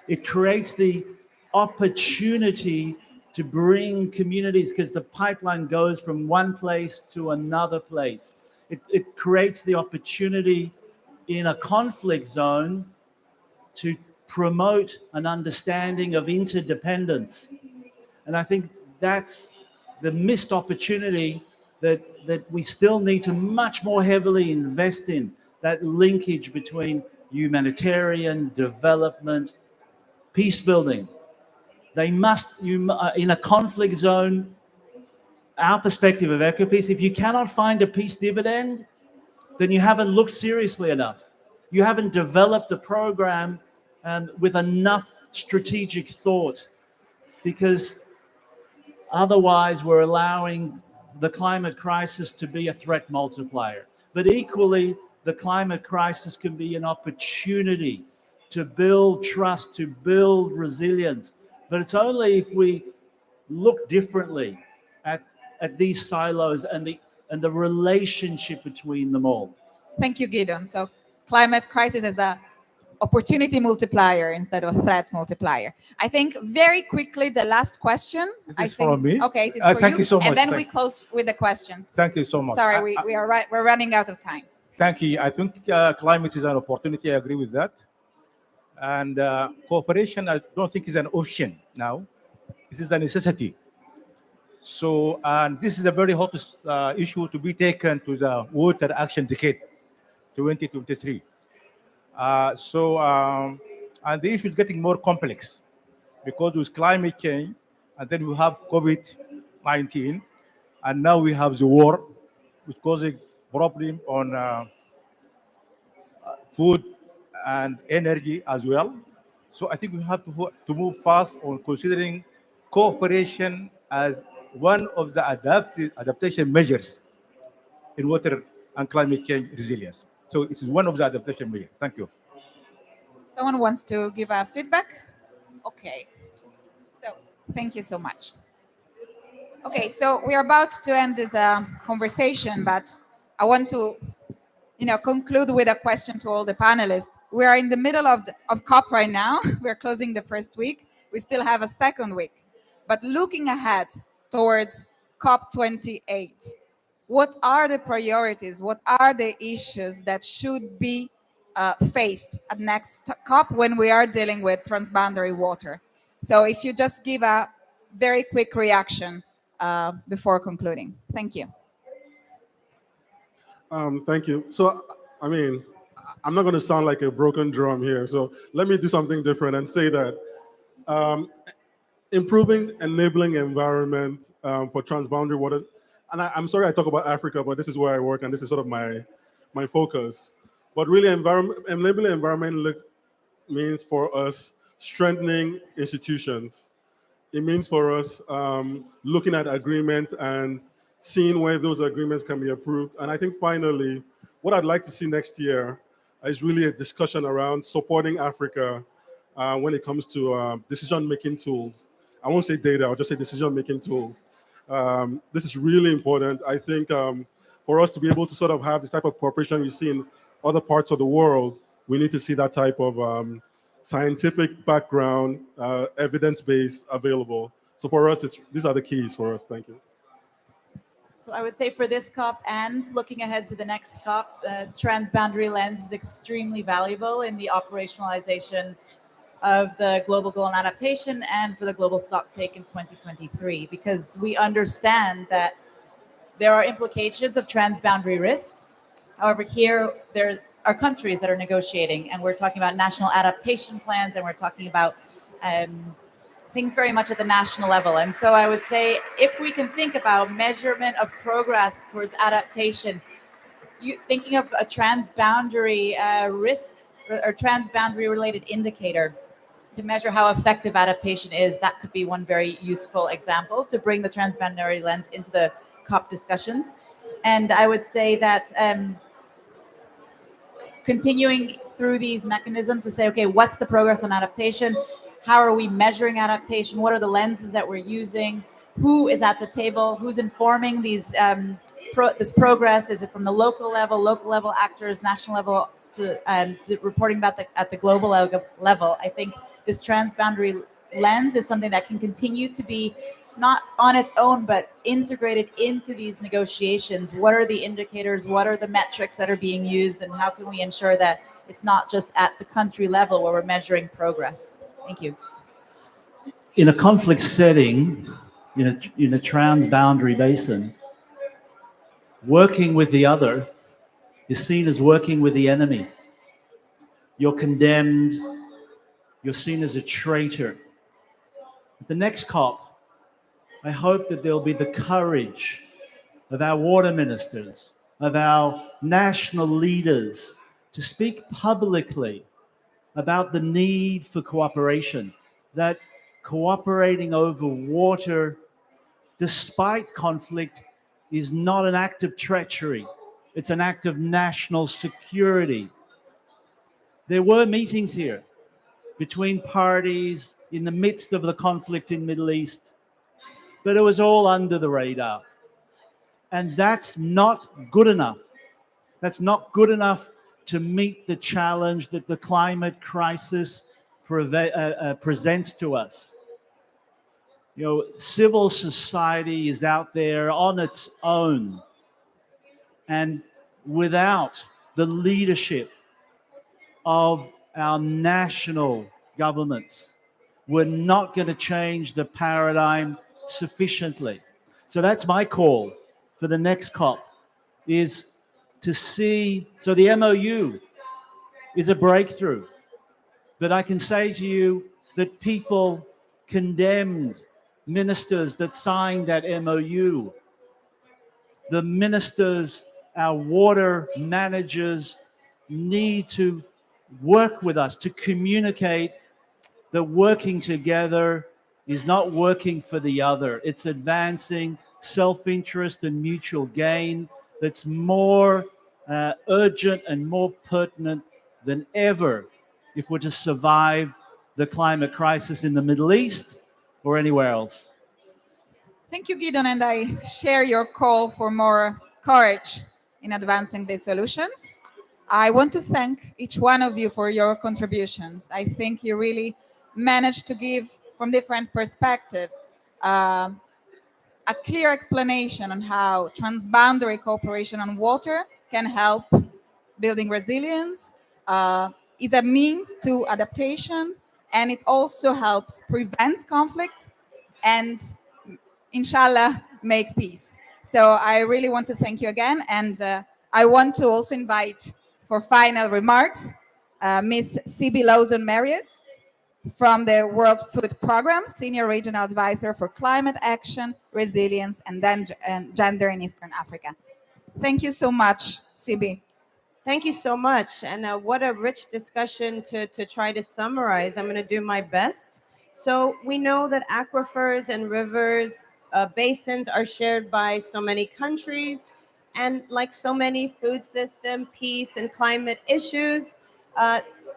S15: It creates the opportunity to bring communities, because the pipeline goes from one place to another place. It creates the opportunity in a conflict zone to promote an understanding of interdependence. And I think that's the missed opportunity that we still need to much more heavily invest in, that linkage between humanitarian development, peace building. They must, in a conflict zone, our perspective of Ecopeace, if you cannot find a peace dividend, then you haven't looked seriously enough. You haven't developed a program with enough strategic thought, because otherwise we're allowing the climate crisis to be a threat multiplier. But equally, the climate crisis can be an opportunity to build trust, to build resilience. But it's only if we look differently at these silos and the relationship between them all.
S9: Thank you, Gideon. So climate crisis is a opportunity multiplier instead of a threat multiplier. I think very quickly, the last question.
S8: It is for me?
S9: Okay, it is for
S8: thank you so much.
S9: And then we close with the questions.
S8: Thank you so much.
S9: Sorry, we're running out of time.
S8: Thank you. I think climate is an opportunity. I agree with that. And cooperation, I don't think is an option now. It is a necessity. So, and this is a very hot issue to be taken to the Water Action Decade 2023. And the issue is getting more complex because with climate change, and then we have COVID-19, and now we have the war, which causes problem on food and energy as well. So I think we have to move fast on considering cooperation as one of the adaptation measures in water and climate change resilience. So it is one of the adaptation measures. Thank you.
S9: Someone wants to give a feedback? Okay. So thank you so much. Okay, so we are about to end this conversation, but I want to conclude with a question to all the panelists. We are in the middle of COP right now. We're closing the first week. We still have a second week. But looking ahead towards COP28, what are the priorities? What are the issues that should be faced at next COP when we are dealing with transboundary water? So if you just give a very quick reaction before concluding. Thank you.
S14: Thank you. So, I mean, I'm not going to sound like a broken drum here. So let me do something different and say that improving enabling environment for transboundary water. And I'm sorry I talk about Africa, but this is where I work and this is sort of my focus. But really, enabling environment means for us strengthening institutions. It means for us looking at agreements and seeing where those agreements can be approved. And I think finally, what I'd like to see next year is really a discussion around supporting Africa when it comes to decision-making tools. I won't say data, I'll just say decision-making tools. This is really important. I think for us to be able to sort of have this type of cooperation you see in other parts of the world, we need to see that type of scientific background, evidence base available. So for us, these are the keys for us. Thank you.
S5: So I would say for this COP and looking ahead to the next COP, the transboundary lens is extremely valuable in the operationalization of the global goal on adaptation and for the global stocktake in 2023, because we understand that there are implications of transboundary risks. However, here there are countries that are negotiating, and we're talking about national adaptation plans, and we're talking about things very much at the national level. And so I would say if we can think about measurement of progress towards adaptation, thinking of a transboundary risk or transboundary related indicator to measure how effective adaptation is, that could be one very useful example to bring the transboundary lens into the COP discussions. And I would say that continuing through these mechanisms to say, okay, what's the progress on adaptation? How are we measuring adaptation? What are the lenses that we're using? Who is at the table? Who's informing these this progress? Is it from the local level actors, national level, to reporting about at the global level? I think this transboundary lens is something that can continue to be not on its own, but integrated into these negotiations. What are the indicators? What are the metrics that are being used? And how can we ensure that it's not just at the country level where we're measuring progress? Thank you.
S15: In a conflict setting, in a transboundary basin, working with the other is seen as working with the enemy. You're condemned. You're seen as a traitor. At the next COP, I hope that there'll be the courage of our water ministers, of our national leaders to speak publicly about the need for cooperation, that cooperating over water, despite conflict, is not an act of treachery. It's an act of national security. There were meetings here between parties in the midst of the conflict in the Middle East, but it was all under the radar. And that's not good enough. That's not good enough to meet the challenge that the climate crisis presents to us. You know, civil society is out there on its own, and without the leadership of our national governments, we're not going to change the paradigm sufficiently. So that's my call for the next COP, is to see, so the MOU is a breakthrough, but I can say to you that people condemned ministers that signed that MOU. The ministers, our water managers, need to work with us to communicate that working together is not working for the other. It's advancing self-interest and mutual gain that's more urgent and more pertinent than ever if we're to survive the climate crisis in the Middle East or anywhere else.
S9: Thank you, Gideon, and I share your call for more courage in advancing these solutions. I want to thank each one of you for your contributions. I think you really managed to give, from different perspectives, a clear explanation on how transboundary cooperation on water can help building resilience, is a means to adaptation, and it also helps prevent conflict and, inshallah, make peace. So I really want to thank you again, and I want to also invite for final remarks Ms. Sibi Lawson-Marriott from the World Food Programme, Senior Regional Advisor for Climate Action, Resilience, and Gender in Eastern Africa. Thank you so much, Sibi.
S4: Thank you so much. And what a rich discussion to try to summarize. I'm going to do my best. So we know that aquifers and rivers, basins are shared by so many countries. And like so many food system, peace, and climate issues,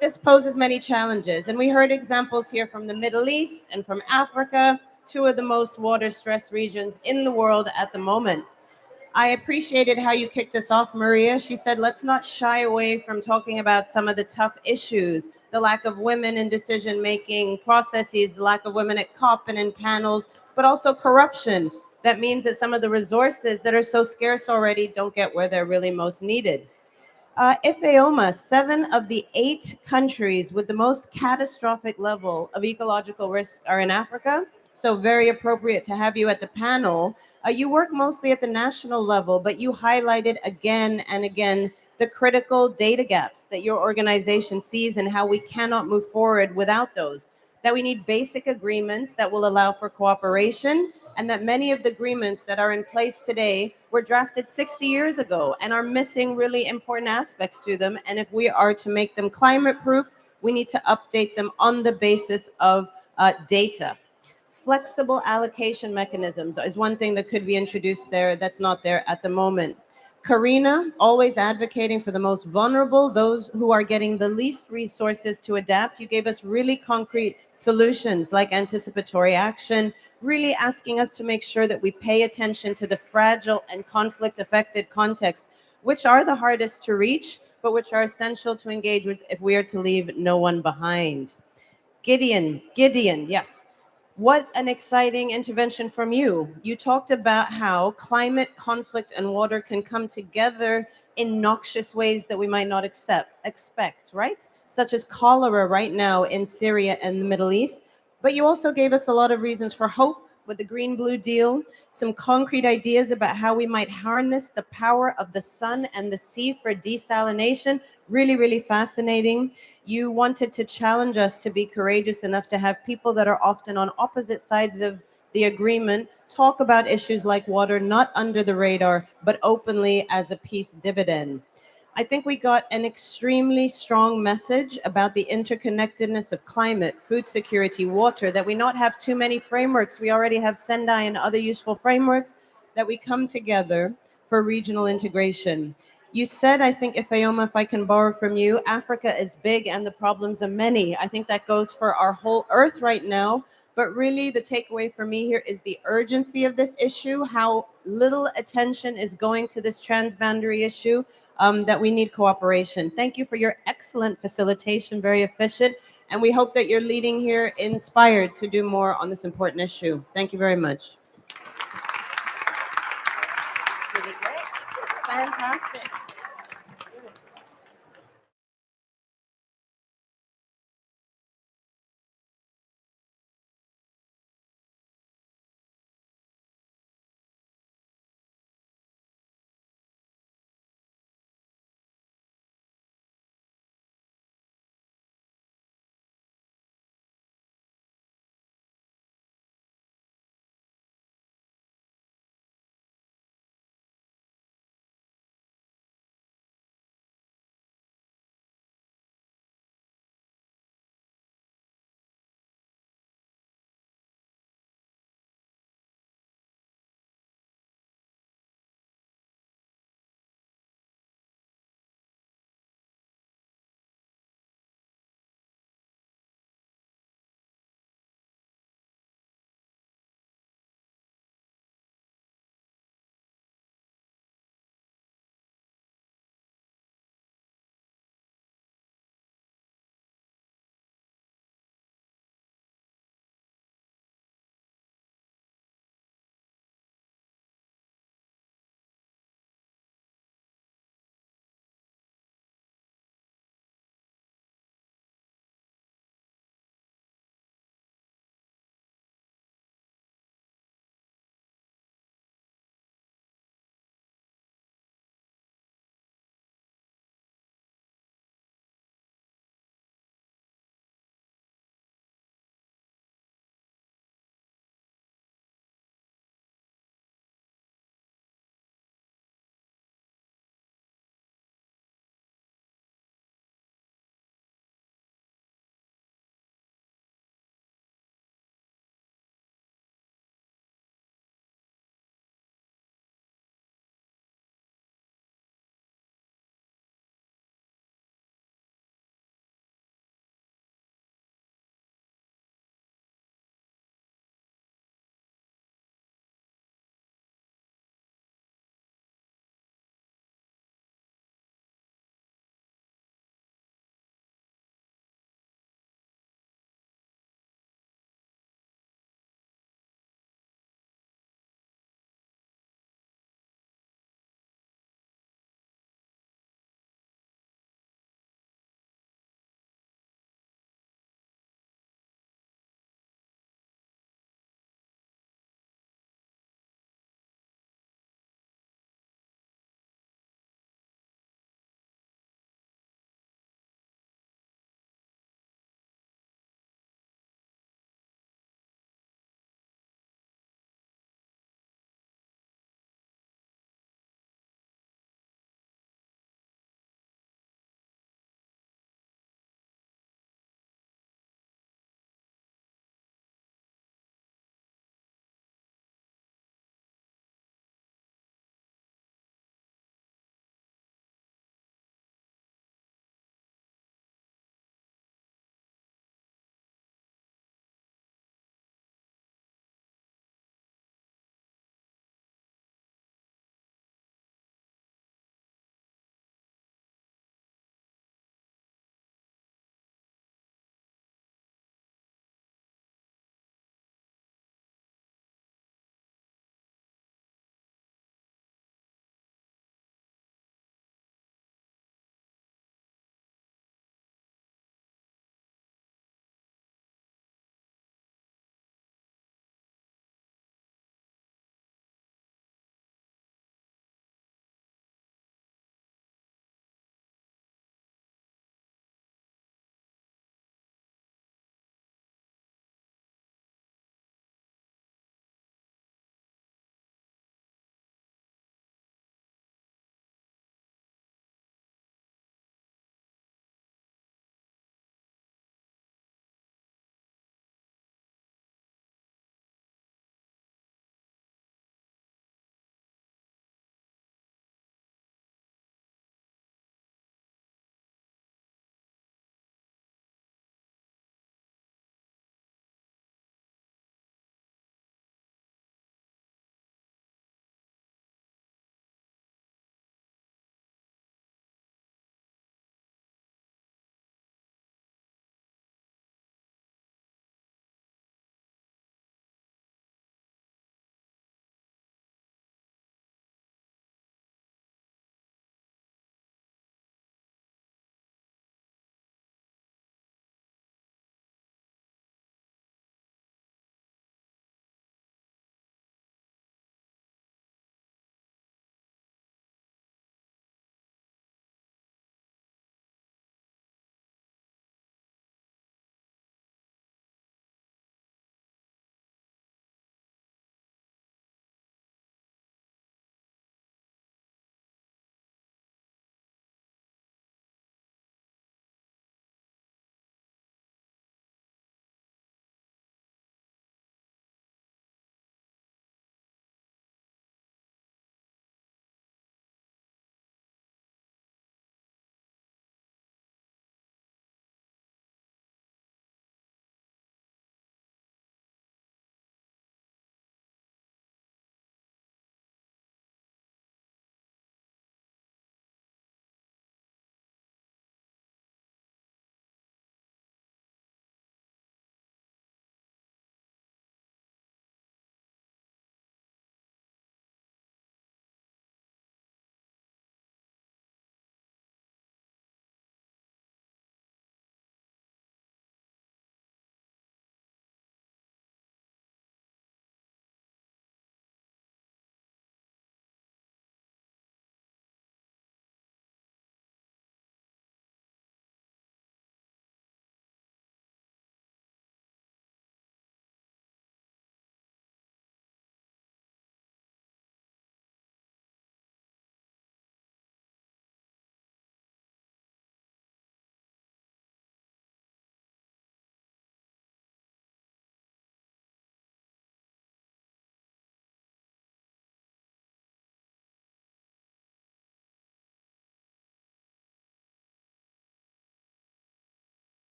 S4: this poses many challenges. And we heard examples here from the Middle East and from Africa, two of the most water-stressed regions in the world at the moment. I appreciated how you kicked us off, Maria. She said, let's not shy away from talking about some of the tough issues, the lack of women in decision-making processes, the lack of women at COP and in panels, but also corruption,
S16: that means that some of the resources that are so scarce already don't get where they're really most needed. IFEOMA, 7 of the 8 countries with the most catastrophic level of ecological risk are in Africa. So very appropriate to have you at the panel. You work mostly at the national level, but you highlighted again and again the critical data gaps that your organization sees and how we cannot move forward without those. That we need basic agreements that will allow for cooperation, and that many of the agreements that are in place today were drafted 60 years ago and are missing really important aspects to them. And if we are to make them climate proof, we need to update them on the basis of data. Flexible allocation mechanisms is one thing that could be introduced there that's not there at the moment. Karina, always advocating for the most vulnerable, those who are getting the least resources to adapt. You gave us really concrete solutions like anticipatory action, really asking us to make sure that we pay attention to the fragile and conflict-affected contexts, which are the hardest to reach, but which are essential to engage with if we are to leave no one behind. Gideon, yes. What an exciting intervention from you. You talked about how climate, conflict, and water can come together in noxious ways that we might not expect, right? Such as cholera right now in Syria and the Middle East. But you also gave us a lot of reasons for hope with the Green-Blue deal, some concrete ideas about how we might harness the power of the sun and the sea for desalination. Really, really fascinating. You wanted to challenge us to be courageous enough to have people that are often on opposite sides of the agreement talk about issues like water, not under the radar, but openly as a peace dividend. I think we got an extremely strong message about the interconnectedness of climate, food security, water, that we not have too many frameworks. We already have Sendai and other useful frameworks, that we come together for regional integration. You said, I think, Ifeoma, if I can borrow from you, Africa is big and the problems are many. I think that goes for our whole earth right now. But really, the takeaway for me here is the urgency of this issue, how little attention is going to this transboundary issue, that we need cooperation. Thank you for your excellent facilitation, very efficient. And we hope that you're leading here inspired to do more on this important issue. Thank you very much. Fantastic.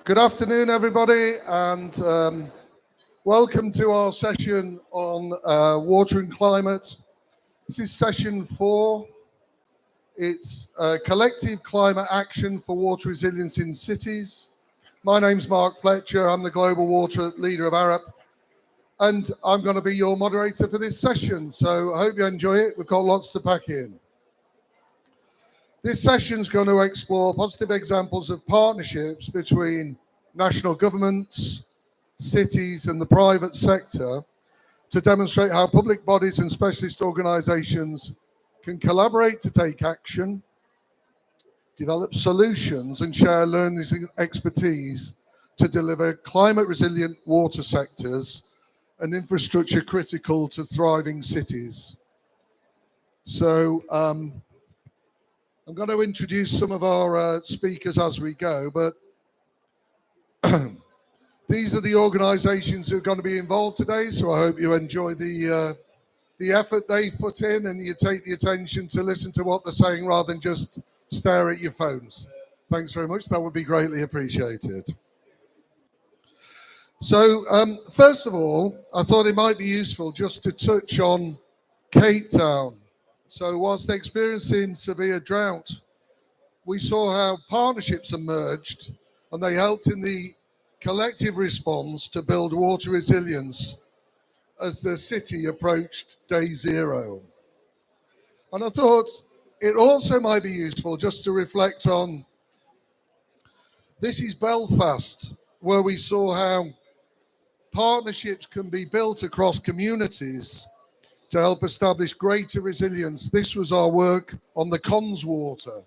S7: Good afternoon, everybody, and welcome to our session on water and climate. This is session 4. It's collective climate action for water resilience in cities. My name's Mark Fletcher. I'm the global water leader of ARUP, and I'm going to be your moderator for this session. So I hope you enjoy it. We've got lots to pack in. This session is going to explore positive examples of partnerships between national governments, cities, and the private sector to demonstrate how public bodies and specialist organisations can collaborate to take action, develop solutions, and share learnings and expertise to deliver climate-resilient water sectors and infrastructure critical to thriving cities. So, I'm going to introduce some of our speakers as we go, but these are the organisations who are going to be involved today, so I hope you enjoy the effort they've put in and you take the attention to listen to what they're saying rather than just stare at your phones. Thanks very much, that would be greatly appreciated. So, first of all, I thought it might be useful just to touch on Cape Town. So whilst experiencing severe drought, we saw how partnerships emerged and they helped in the collective response to build water resilience as the city approached day zero. And I thought it also might be useful just to reflect on, this is Belfast, where we saw how partnerships can be built across communities to help establish greater resilience. This was our work on the Connswater,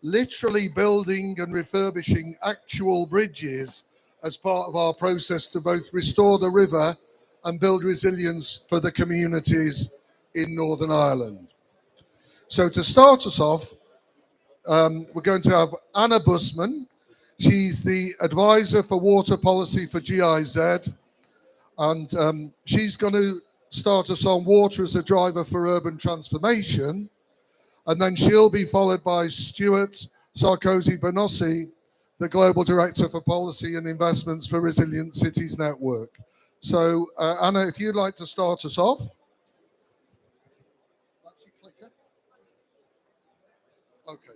S7: literally building and refurbishing actual bridges as part of our process to both restore the river and build resilience for the communities in Northern Ireland. So to start us off, we're going to have Anna Busman. She's the advisor for water policy for GIZ, and she's going to start us on water as a driver for urban transformation, and then she'll be followed by Stuart Sarkozy-Bonossi, the Global Director for Policy and Investments for Resilient Cities Network. So Anna, if you'd like to start us off. Okay.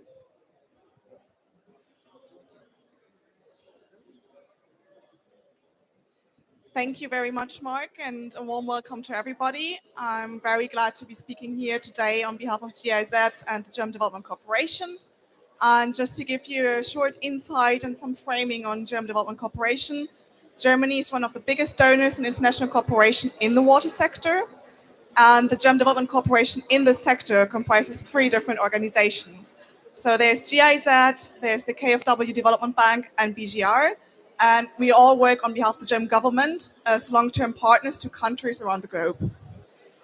S18: Thank you very much, Mark, and a warm welcome to everybody. I'm very glad to be speaking here today on behalf of GIZ and the German Development Corporation. And just to give you a short insight and some framing on German Development Corporation, Germany is one of the biggest donors in international cooperation in the water sector. And the German Development Corporation in this sector comprises 3 different organizations. So there's GIZ, there's the KfW Development Bank, and BGR. And we all work on behalf of the German government as long-term partners to countries around the globe.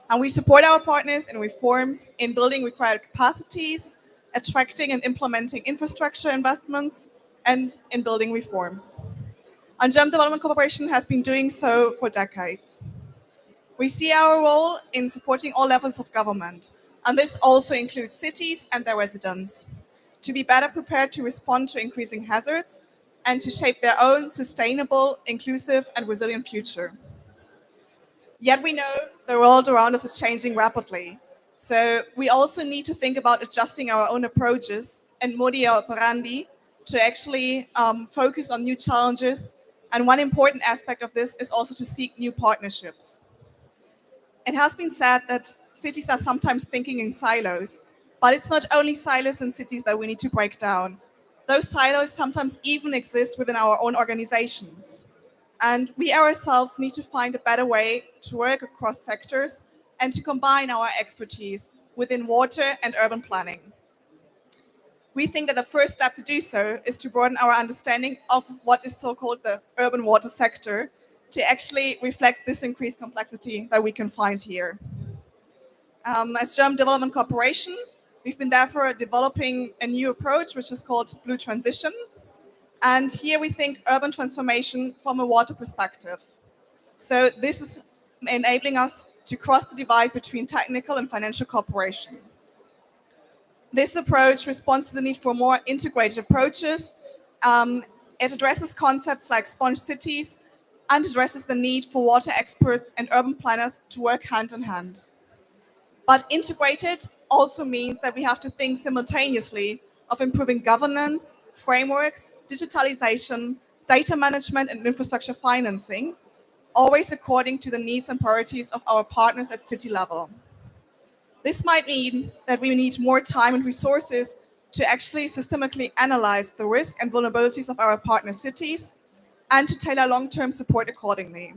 S18: And we support our partners in reforms, in building required capacities, attracting and implementing infrastructure investments, and in building reforms. And German Development Corporation has been doing so for decades. We see our role in supporting all levels of government, and this also includes cities and their residents, to be better prepared to respond to increasing hazards and to shape their own sustainable, inclusive, and resilient future. Yet we know the world around us is changing rapidly. So we also need to think about adjusting our own approaches and modus operandi to actually focus on new challenges. And one important aspect of this is also to seek new partnerships. It has been said that cities are sometimes thinking in silos, but it's not only silos in cities that we need to break down. Those silos sometimes even exist within our own organizations. And we ourselves need to find a better way to work across sectors and to combine our expertise within water and urban planning. We think that the first step to do so is to broaden our understanding of what is so-called the urban water sector to actually reflect this increased complexity that we can find here. As German Development Corporation, we've been therefore developing a new approach, which is called Blue Transition. And here we think urban transformation from a water perspective. So this is enabling us to cross the divide between technical and financial cooperation. This approach responds to the need for more integrated approaches. It addresses concepts like sponge cities and addresses the need for water experts and urban planners to work hand in hand. But integrated also means that we have to think simultaneously of improving governance, frameworks, digitalization, data management, and infrastructure financing, always according to the needs and priorities of our partners at city level. This might mean that we need more time and resources to actually systematically analyze the risk and vulnerabilities of our partner cities and to tailor long-term support accordingly.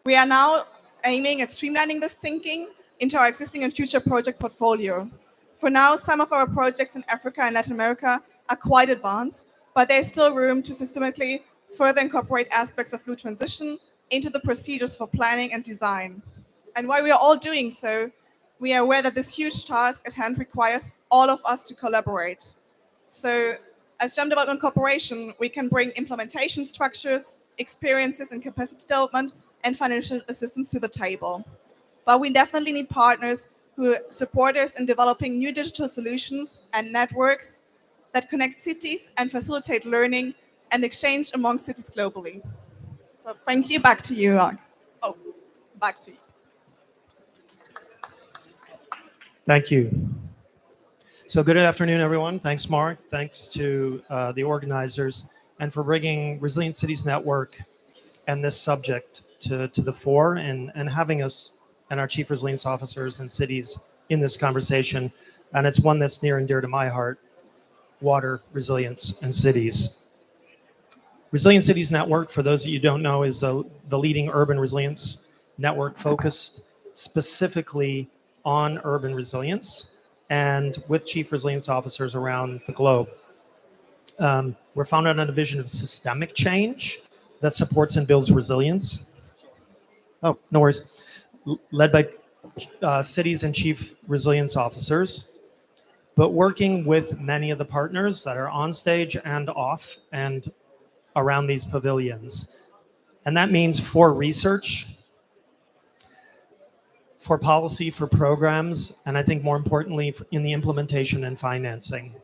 S18: We are now aiming at streamlining this thinking into our existing and future project portfolio. For now, some of our projects in Africa and Latin America are quite advanced, but there's still room to systematically further incorporate aspects of blue transition into the procedures for planning and design. And while we are all doing so, we are aware that this huge task at hand requires all of us to collaborate. So as Gem Development Corporation, we can bring implementation structures, experiences and capacity development and financial assistance to the table. But we definitely need partners who support us in developing new digital solutions and networks that connect cities and facilitate learning and exchange among cities globally. So thank you, back to you. Back to you.
S1: Thank you. So good afternoon, everyone. Thanks, Mark. Thanks to the organizers and for bringing Resilient Cities Network and this subject to the fore and having us and our chief resilience officers and cities in this conversation. And it's one that's near and dear to my heart, water, resilience, and cities. Resilient Cities Network, for those of you who don't know, is the leading urban resilience network focused specifically on urban resilience and with chief resilience officers around the globe. We're founded on a vision of systemic change that supports and builds resilience. Oh, no worries. Led by cities and chief resilience officers, but working with many of the partners that are on stage and off and around these pavilions. And that means for research, for policy, for programs, and I think more importantly, in the implementation and financing.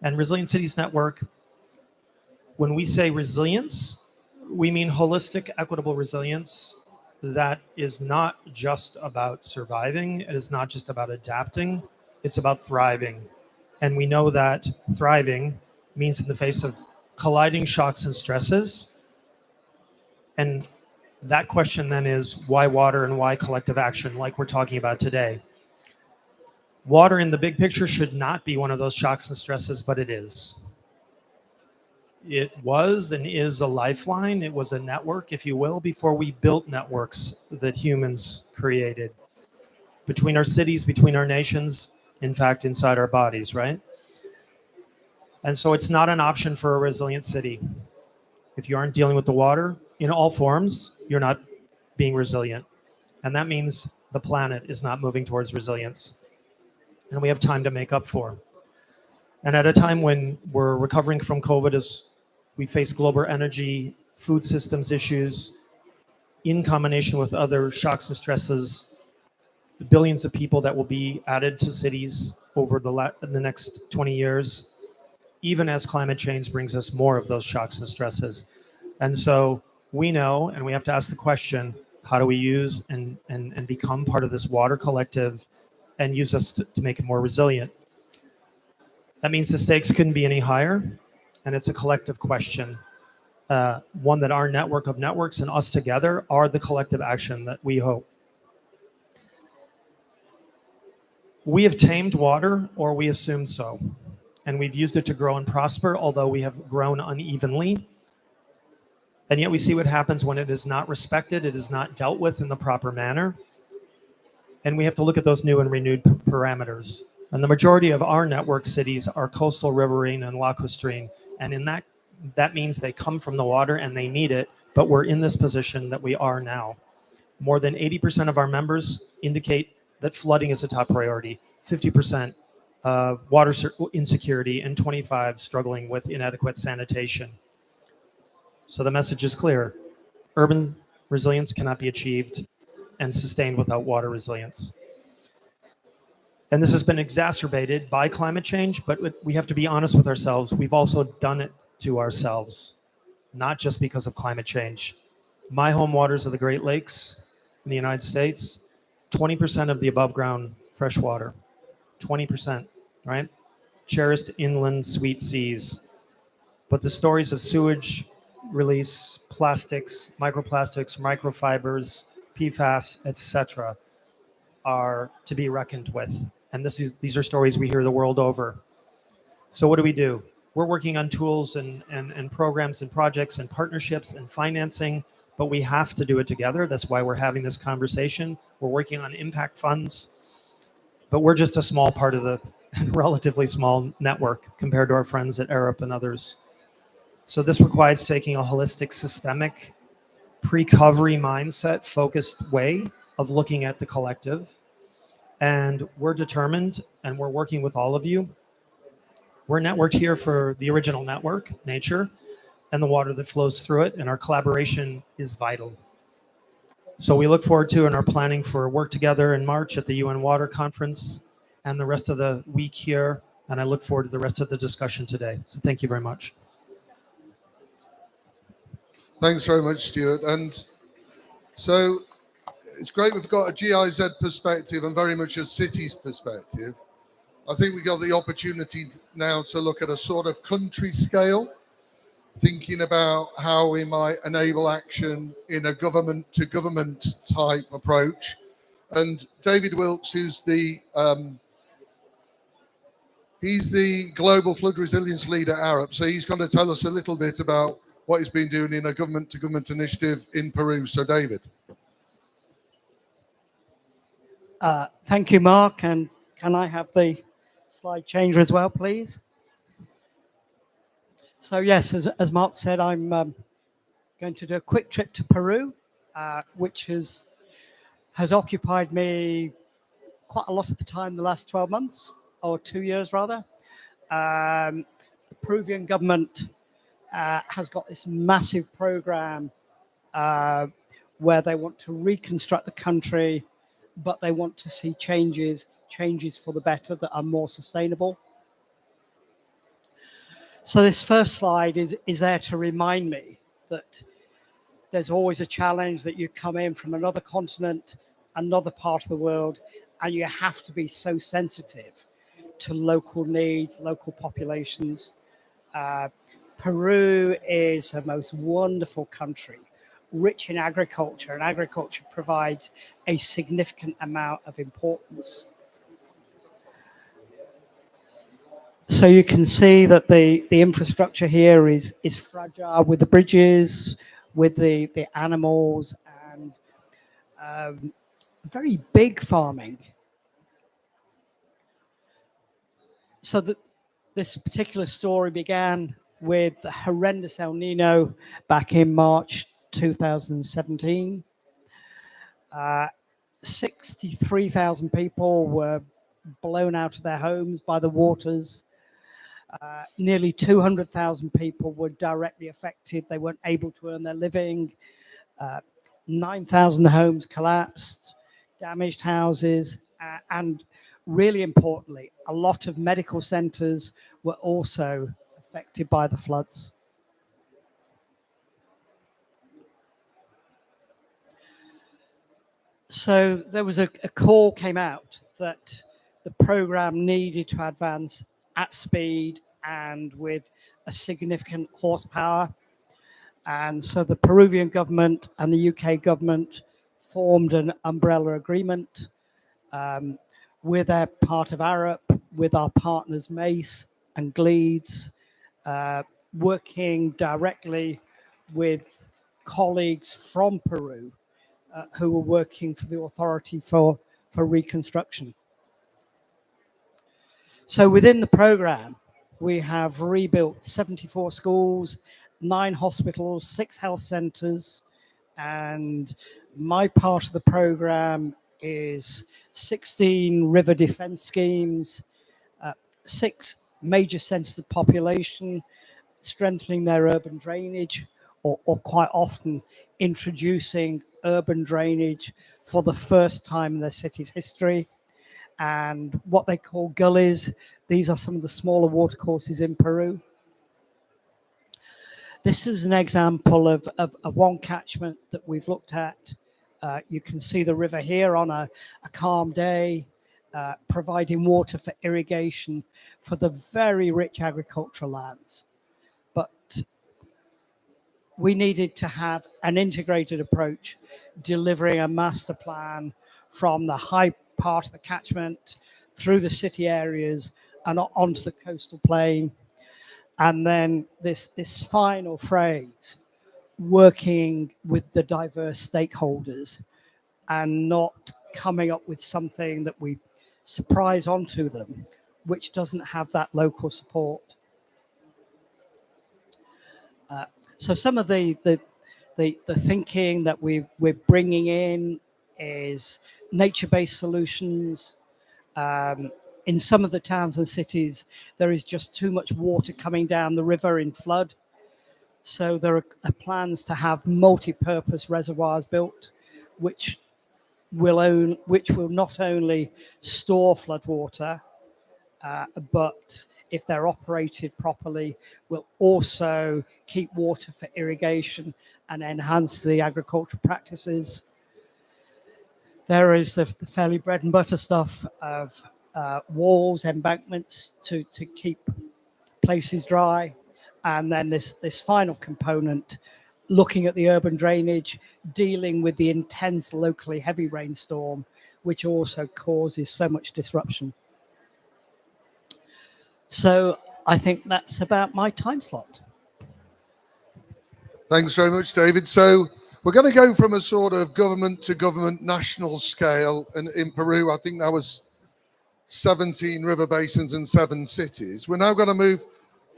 S1: And Resilient Cities Network, when we say resilience, we mean holistic, equitable resilience that is not just about surviving, it is not just about adapting, it's about thriving. And we know that thriving means in the face of colliding shocks and stresses. And that question then is why water and why collective action, like we're talking about today? Water in the big picture should not be one of those shocks and stresses, but it is. It was and is a lifeline. It was a network, if you will, before we built networks that humans created between our cities, between our nations, in fact, inside our bodies, right? And so it's not an option for a resilient city. If you aren't dealing with the water in all forms, you're not being resilient. And that means the planet is not moving towards resilience. And we have time to make up for. And at a time when we're recovering from COVID as we face global energy, food systems issues, in combination with other shocks and stresses, the billions of people that will be added to cities over the next 20 years, even as climate change brings us more of those shocks and stresses. And so we know, and we have to ask the question, how do we use and become part of this water collective and use us to make it more resilient? That means the stakes couldn't be any higher, and it's a collective question, one that our network of networks and us together are the collective action that we hope. We have tamed water, or we assumed so, and we've used it to grow and prosper, although we have grown unevenly. And yet we see what happens when it is not respected, it is not dealt with in the proper manner. And we have to look at those new and renewed parameters. And the majority of our network cities are coastal, riverine, and lacustrine. And in that means they come from the water and they need it, but we're in this position that we are now. More than 80% of our members indicate that flooding is a top priority, 50% water insecurity, and 25% struggling with inadequate sanitation. So the message is clear. Urban resilience cannot be achieved and sustained without water resilience. And this has been exacerbated by climate change, but we have to be honest with ourselves. We've also done it to ourselves, not just because of climate change. My home waters are the Great Lakes in the United States, 20% of the above ground fresh water, 20%, right? Cherished inland sweet seas. But the stories of sewage release, plastics, microplastics, microfibers, PFAS, etc., are to be reckoned with. And these are stories we hear the world over. So what do? We're working on tools and programs and projects and partnerships and financing, but we have to do it together. That's why we're having this conversation. We're working on impact funds, but we're just a small part of the relatively small network compared to our friends at Arup and others. So this requires taking a holistic, systemic, pre-covery mindset, focused way of looking at the collective. And we're determined, and we're working with all of you. We're networked here for the original network, nature, and the water that flows through it, and our collaboration is vital. So we look forward to and are planning for work together in March at the UN Water Conference and the rest of the week here, and I look forward to the rest of the discussion today. So thank you very much.
S7: Thanks very much, Stuart. And so it's great we've got a GIZ perspective and very much a city's perspective. I think we got the opportunity now to look at a sort of country scale, thinking about how we might enable action in a government to government type approach. And David Wilkes, who's he's the global flood resilience leader at Arup. So he's going to tell us a little bit about what he's been doing in a government to government initiative in Peru. So David.
S11: Thank you, Mark. And can I have the slide changer as well, please? So yes, as Mark said, I'm going to do a quick trip to Peru, which has occupied me quite a lot of the time the last 12 months, or 2 years rather. The Peruvian government has got this massive program where they want to reconstruct the country, but they want to see changes for the better that are more sustainable. So this first slide is there to remind me that there's always a challenge, that you come in from another continent, another part of the world, and you have to be so sensitive to local needs, local populations. Peru is a most wonderful country, rich in agriculture, and agriculture provides a significant amount of importance. So you can see that the infrastructure here is fragile, with the bridges, with the animals, and very big farming. So this particular story began with the horrendous El Nino back in March 2017. 63,000 people were blown out of their homes by the waters. Nearly 200,000 people were directly affected. They weren't able to earn their living. 9,000 homes collapsed, damaged houses, and really importantly, a lot of medical centers were also affected by the floods. So there was a call came out that the program needed to advance at speed and with a significant horsepower. And so the Peruvian government and the UK government formed an umbrella agreement. We're there part of Arup with our partners MACE and GLEADS, working directly with colleagues from Peru who were working for the authority for reconstruction. So within the program, we have rebuilt 74 schools, 9 hospitals, 6 health centers, and my part of the program is 16 river defense schemes, 6 major centers of population, strengthening their urban drainage, or quite often introducing urban drainage for the first time in their city's history. And what they call gullies, these are some of the smaller watercourses in Peru. This is an example of one catchment that we've looked at. You can see the river here on a calm day, providing water for irrigation for the very rich agricultural lands. But we needed to have an integrated approach, delivering a master plan from the high part of the catchment through the city areas and onto the coastal plain. And then this final phrase, working with the diverse stakeholders and not coming up with something that we surprise onto them, which doesn't have that local support. So some of the thinking that we're bringing in is nature-based solutions. In some of the towns and cities, there is just too much water coming down the river in flood. So there are plans to have multi-purpose reservoirs built, which will not only store floodwater, but if they're operated properly, will also keep water for irrigation and enhance the agricultural practices. There is the fairly bread and butter stuff of walls, embankments to keep places dry. And then this final component, looking at the urban drainage, dealing with the intense locally heavy rainstorm, which also causes so much disruption. So I think that's about my time slot.
S7: Thanks very much, David. So we're going to go from a sort of government to government national scale. And in Peru, I think that was 17 river basins and 7 cities. We're now going to move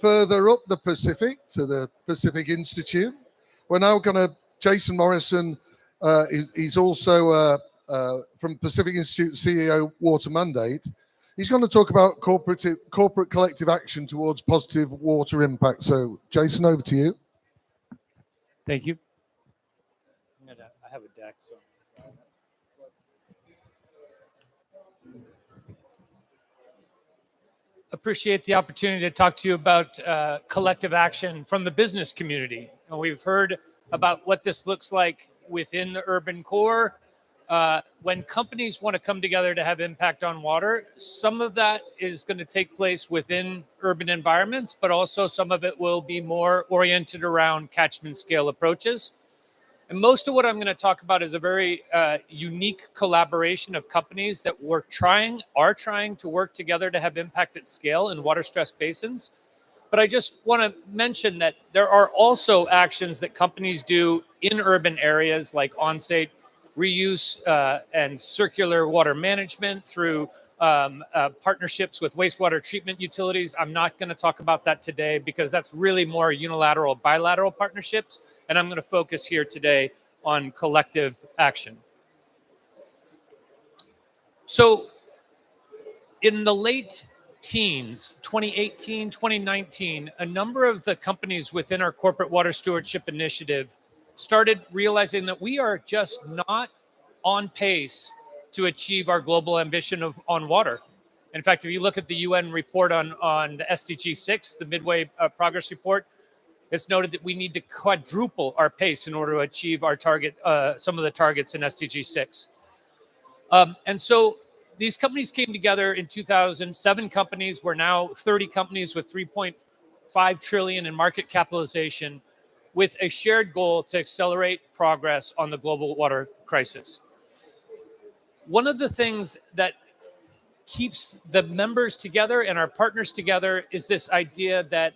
S7: further up the Pacific to the Pacific Institute. We're now going to, Jason Morrison, he's also from Pacific Institute, CEO Water Mandate. He's going to talk about corporate collective action towards positive water impact. So, Jason, over to you.
S19: Thank you. I have a deck. So. Appreciate the opportunity to talk to you about collective action from the business community. And we've heard about what this looks like within the urban core. When companies want to come together to have impact on water, some of that is going to take place within urban environments, but also some of it will be more oriented around catchment scale approaches. And most of what I'm going to talk about is a very unique collaboration of companies that are trying to work together to have impact at scale in water-stressed basins. But I just want to mention that there are also actions that companies do in urban areas like on-site reuse and circular water management through partnerships with wastewater treatment utilities. I'm not going to talk about that today because that's really more unilateral, bilateral partnerships. And I'm going to focus here today on collective action. So in the late teens, 2018, 2019, a number of the companies within our corporate water stewardship initiative started realizing that we are just not on pace to achieve our global ambition on water. In fact, if you look at the UN report on the SDG 6, the Midway Progress Report, it's noted that we need to quadruple our pace in order to achieve our target, some of the targets in SDG 6. And so these companies came together in 2007 companies. We're now 30 companies with 3.5 trillion in market capitalization with a shared goal to accelerate progress on the global water crisis. One of the things that keeps the members together and our partners together is this idea that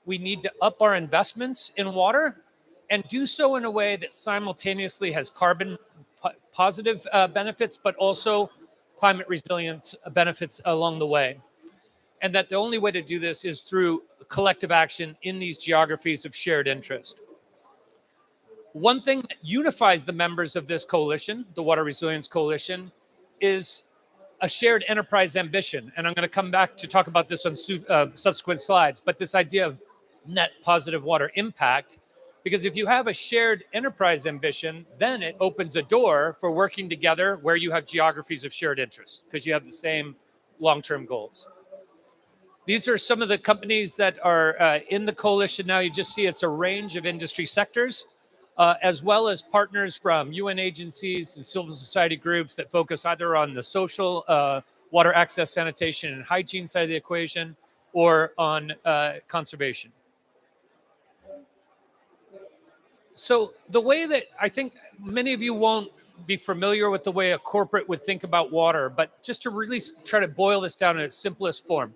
S19: we need to up our investments in water and do so in a way that simultaneously has carbon positive benefits, but also climate resilient benefits along the way. And that the only way to do this is through collective action in these geographies of shared interest. One thing that unifies the members of this coalition, the Water Resilience Coalition, is a shared enterprise ambition. And I'm going to come back to talk about this on subsequent slides, but this idea of net positive water impact, because if you have a shared enterprise ambition, then it opens a door for working together where you have geographies of shared interest, because you have the same long-term goals. These are some of the companies that are in the coalition now. You just see it's a range of industry sectors, as well as partners from UN agencies and civil society groups that focus either on the social, water access, sanitation, and hygiene side of the equation, or on conservation. So the way that I think many of you won't be familiar with the way a corporate would think about water, but just to really try to boil this down in its simplest form,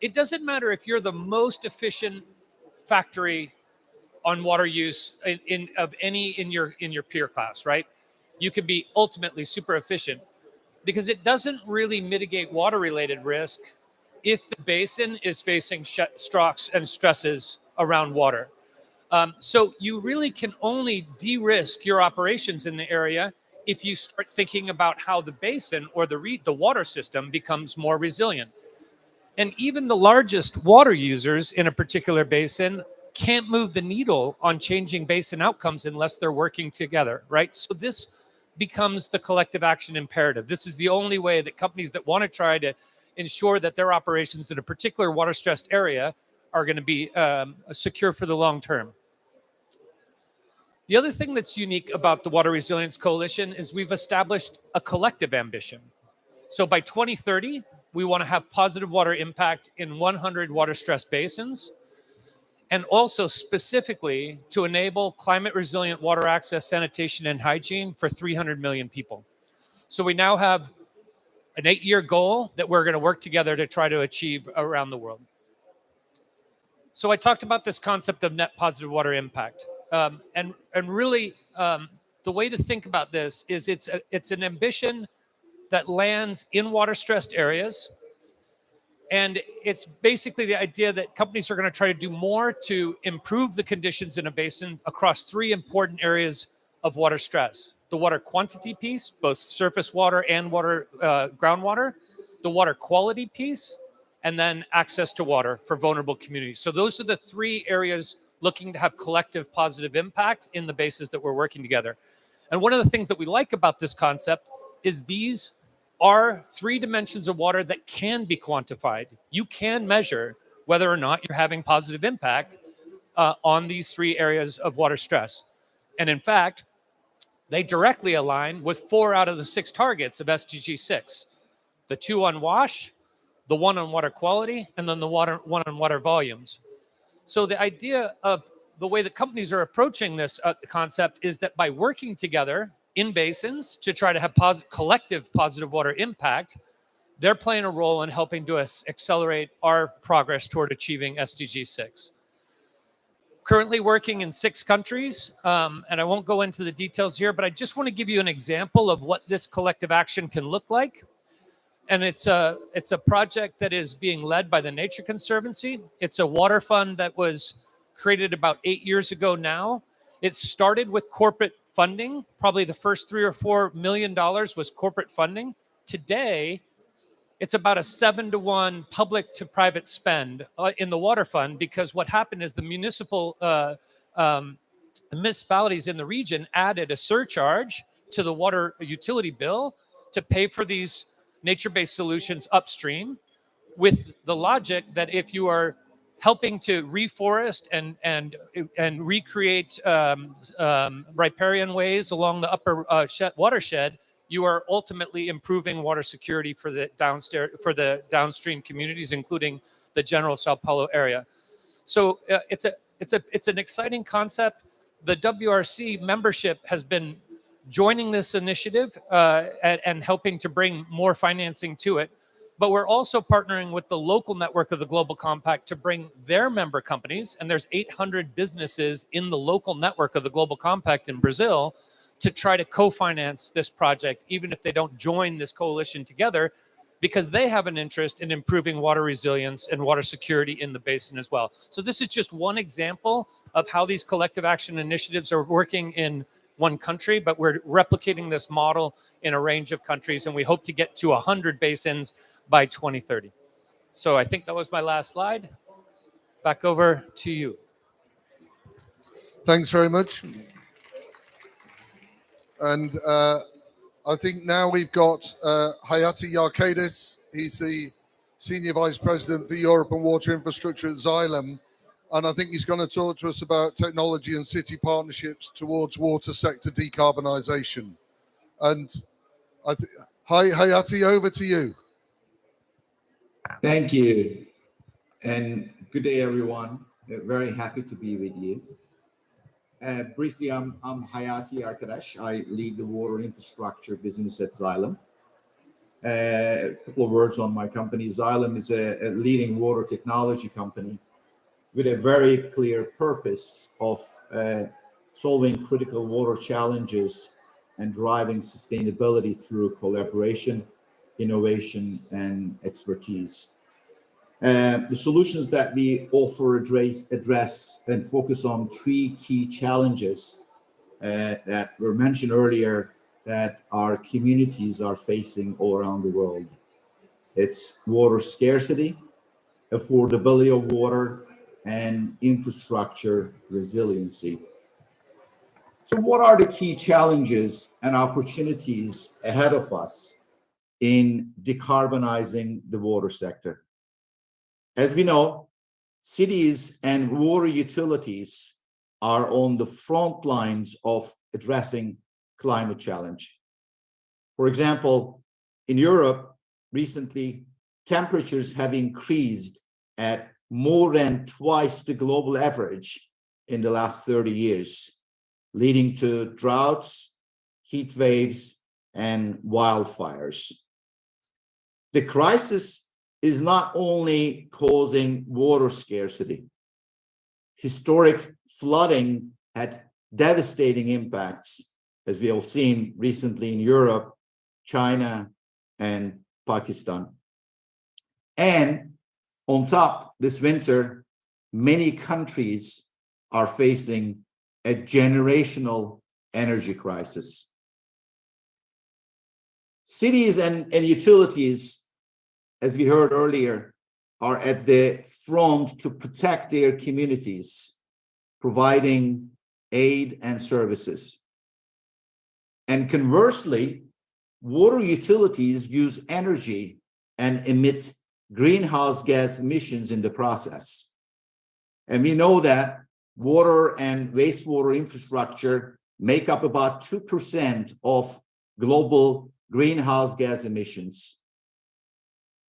S19: it doesn't matter if you're the most efficient factory on water use in your peer class, right? You could be ultimately super efficient because it doesn't really mitigate water-related risk if the basin is facing shocks and stresses around water. So you really can only de-risk your operations in the area if you start thinking about how the basin or the water system becomes more resilient. And even the largest water users in a particular basin can't move the needle on changing basin outcomes unless they're working together, right? So this becomes the collective action imperative. This is the only way that companies that want to try to ensure that their operations in a particular water-stressed area are going to be secure for the long term. The other thing that's unique about the Water Resilience Coalition is we've established a collective ambition. So by 2030, we want to have positive water impact in 100 water-stressed basins, and also specifically to enable climate-resilient water access, sanitation, and hygiene for 300 million people. So we now have an 8-year goal that we're going to work together to try to achieve around the world. So I talked about this concept of net positive water impact. And really, the way to think about this is it's an ambition that lands in water-stressed areas. And it's basically the idea that companies are going to try to do more to improve the conditions in a basin across 3 important areas of water stress. The water quantity piece, both surface water and water, groundwater, the water quality piece, and then access to water for vulnerable communities. So those are the 3 areas looking to have collective positive impact in the bases that we're working together. And one of the things that we like about this concept is these are 3 dimensions of water that can be quantified. You can measure whether or not you're having positive impact on these 3 areas of water stress. And in fact, they directly align with 4 out of the 6 targets of SDG 6. The 2 on WASH, the 1 on water quality, and then the 1 on water volumes. So the idea of the way that companies are approaching this concept is that by working together in basins to try to have collective positive water impact, they're playing a role in helping to accelerate our progress toward achieving SDG 6. Currently working in 6 countries, and I won't go into the details here, but I just want to give you an example of what this collective action can look like. And it's a project that is being led by the Nature Conservancy. It's a water fund that was created about 8 years ago now. It started with corporate funding. Probably the first $3 or $4 million was corporate funding. Today, it's about a 7-to-1 public to private spend in the water fund, because what happened is the municipalities in the region added a surcharge to the water utility bill to pay for these nature-based solutions upstream, with the logic that if you are helping to reforest and recreate riparian ways along the upper watershed, you are ultimately improving water security for the downstream communities, including the general Sao Paulo area. So it's an exciting concept. The WRC membership has been joining this initiative and helping to bring more financing to it. But we're also partnering with the local network of the Global Compact to bring their member companies, and there's 800 businesses in the local network of the Global Compact in Brazil, to try to co-finance this project, even if they don't join this coalition together, because they have an interest in improving water resilience and water security in the basin as well. So this is just one example of how these collective action initiatives are working in one country, but we're replicating this model in a range of countries, and we hope to get to 100 basins by 2030. So I think that was my last slide. Back over to you.
S7: Thanks very much. And I think now we've got Hayati Yarkadis. He's the Senior Vice President for Europe and Water Infrastructure at Xylem. And I think he's going to talk to us about technology and city partnerships towards water sector decarbonisation. And Hayati, over to you.
S17: Thank you. And good day, everyone. Very happy to be with you. Briefly, I'm Hayati Arkadash. I lead the water infrastructure business at Xylem. A couple of words on my company. Xylem is a leading water technology company with a very clear purpose of solving critical water challenges and driving sustainability through collaboration, innovation, and expertise. The solutions that we offer address and focus on three key challenges that were mentioned earlier that our communities are facing all around the world. It's water scarcity, affordability of water, and infrastructure resiliency. So what are the key challenges and opportunities ahead of us in decarbonizing the water sector? As we know, cities and water utilities are on the front lines of addressing climate challenge. For example, in Europe, recently, temperatures have increased at more than twice the global average in the last 30 years, leading to droughts, heat waves, and wildfires. The crisis is not only causing water scarcity. Historic flooding had devastating impacts, as we have seen recently in Europe, China, and Pakistan. And on top, this winter, many countries are facing a generational energy crisis. Cities and utilities, as we heard earlier, are at the front to protect their communities, providing aid and services. And conversely, water utilities use energy and emit greenhouse gas emissions in the process. And we know that water and wastewater infrastructure make up about 2% of global greenhouse gas emissions,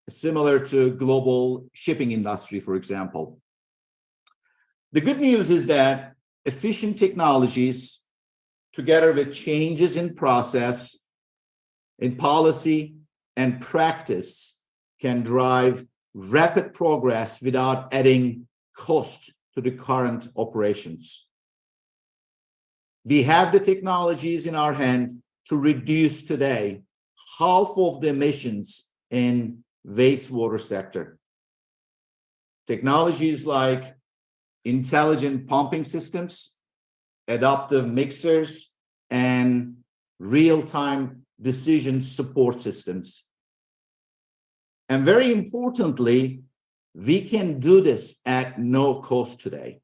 S17: similar to global shipping industry, for example. The good news is that efficient technologies, together with changes in process, in policy, and practice, can drive rapid progress without adding cost to the current operations. We have the technologies in our hand to reduce today half of the emissions in wastewater sector. Technologies like intelligent pumping systems, adaptive mixers, and real-time decision support systems. And very importantly, we can do this at no cost today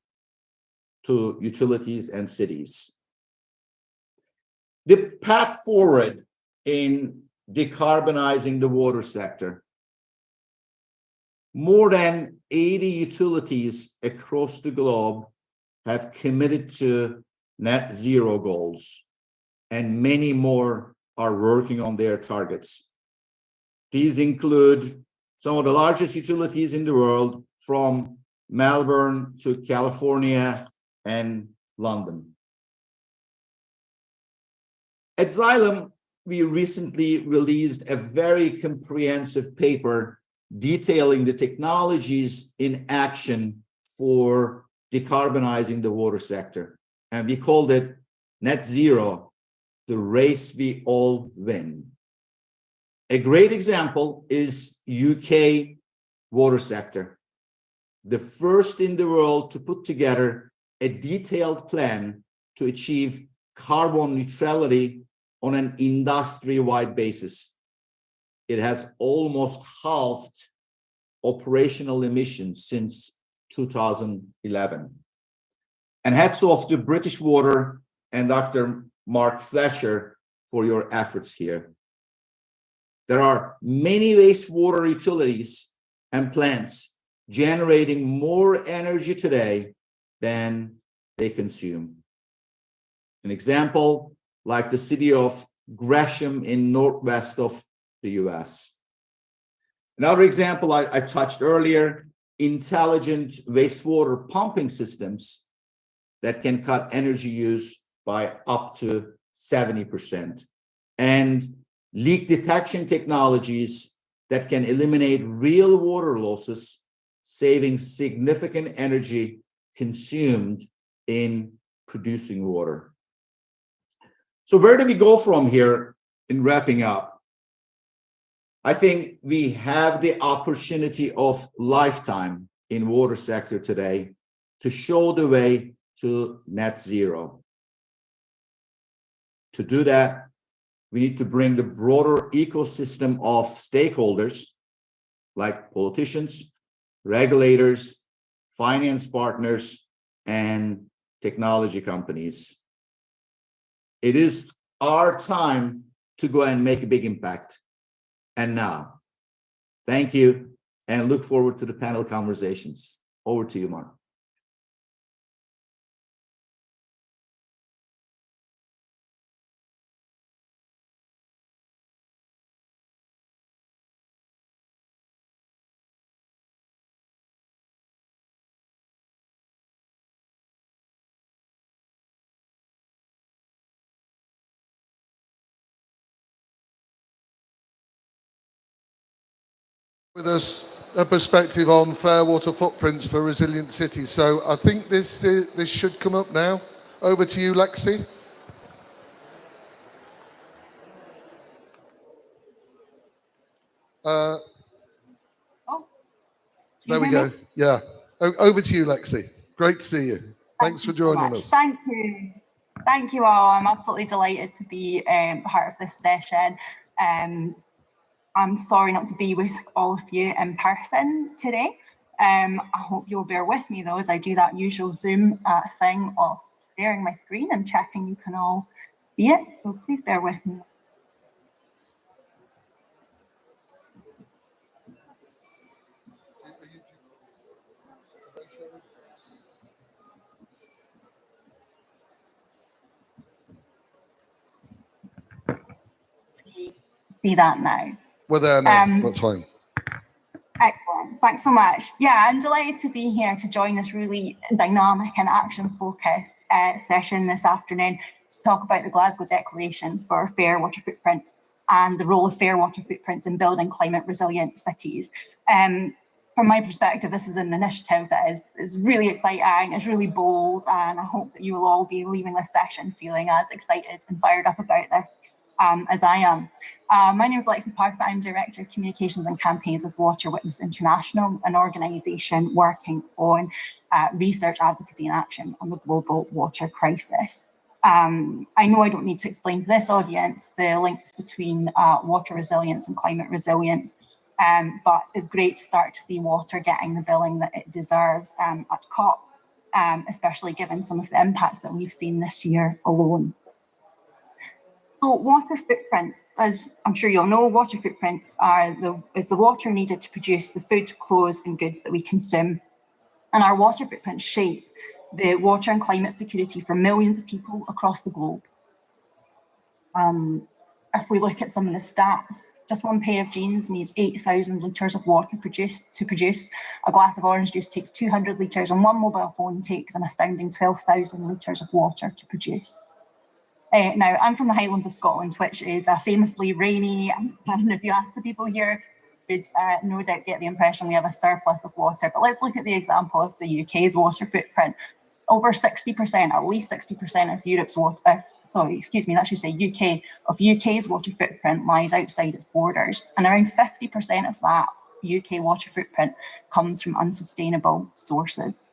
S17: to utilities and cities. The path forward in decarbonizing the water sector. More than 80 utilities across the globe have committed to net zero goals, and many more are working on their targets. These include some of the largest utilities in the world, from Melbourne to California and London. At Xylem, we recently released a very comprehensive paper detailing the technologies in action for decarbonizing the water sector. And we called it Net Zero, the race we all win. A great example is UK water sector, the first in the world to put together a detailed plan to achieve carbon neutrality on an industry-wide basis. It has almost halved operational emissions since 2011. And hats off to British Water and Dr. Mark Fletcher for your efforts here. There are many wastewater utilities and plants generating more energy today than they consume. An example, like the city of Gresham in northwest of the US. Another example I touched earlier, intelligent wastewater pumping systems that can cut energy use by up to 70%. And leak detection technologies that can eliminate real water losses, saving significant energy consumed in producing water. So where do we go from here in wrapping up? I think we have the opportunity of lifetime in water sector today to show the way to net zero. To do that, we need to bring the broader ecosystem of stakeholders like politicians, regulators, finance partners, and technology companies. It is our time to go and make a big impact. And now, thank you, and look forward to the panel conversations. Over to you, Mark.
S7: With us a perspective on fair water footprints for resilient cities. So I think this should come up now. Over to you, Lexi. There we go. Yeah. Over to you, Lexi. Great to see you. Thanks for joining us.
S3: Thank you. Thank you all. I'm absolutely delighted to be part of this session. I'm sorry not to be with all of you in person today. I hope you'll bear with me though, as I do that usual Zoom thing of sharing my screen and checking you can all see it. So please bear with me. See that now.
S7: We're there now. That's fine.
S3: Excellent. Thanks so much. Yeah, I'm delighted to be here to join this really dynamic and action-focused session this afternoon to talk about the Glasgow Declaration for Fair Water Footprints and the role of fair water footprints in building climate-resilient cities. From my perspective, this is an initiative that is really exciting, it's really bold, and I hope that you will all be leaving this session feeling as excited and fired up about this as I am. My name is Lexi Parker. I'm Director of Communications and Campaigns of Water Witness International, an organisation working on research, advocacy and action on the global water crisis. I know I don't need to explain to this audience the links between water resilience and climate resilience, but it's great to start to see water getting the billing that it deserves at COP, especially given some of the impacts that we've seen this year alone. So water footprints, as I'm sure you'll know, water footprints is the water needed to produce the food, clothes and goods that we consume. And our water footprints shape the water and climate security for millions of people across the globe. If we look at some of the stats, just one pair of jeans needs 8,000 litres of water to produce. A glass of orange juice takes 200 litres and one mobile phone takes an astounding 12,000 litres of water to produce. Now, I'm from the Highlands of Scotland, which is famously rainy, and if you ask the people here, you'd no doubt get the impression we have a surplus of water. But let's look at the example of the UK's water footprint. Over 60%, at least 60% of Europe's water, UK, of UK's water footprint lies outside its borders, and around 50% of that UK water footprint comes from unsustainable sources.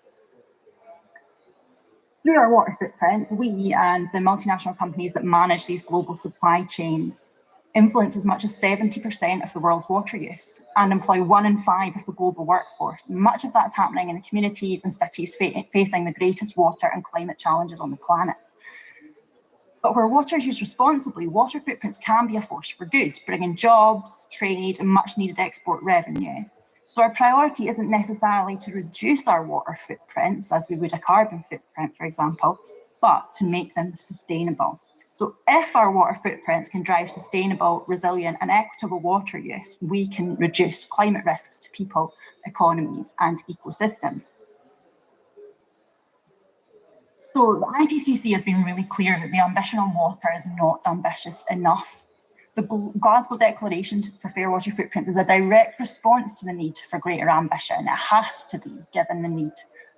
S3: Through our water footprints, we and the multinational companies that manage these global supply chains influence as much as 70% of the world's water use and employ 1 in 5 of the global workforce. Much of that's happening in the communities and cities facing the greatest water and climate challenges on the planet. But where water is used responsibly, water footprints can be a force for good, bringing jobs, trade, and much needed export revenue. So our priority isn't necessarily to reduce our water footprints as we would a carbon footprint, for example, but to make them sustainable. So if our water footprints can drive sustainable, resilient and equitable water use, we can reduce climate risks to people, economies and ecosystems. So the IPCC has been really clear that the ambition on water is not ambitious enough. The Glasgow Declaration for Fair Water Footprints is a direct response to the need for greater ambition. It has to be, given the need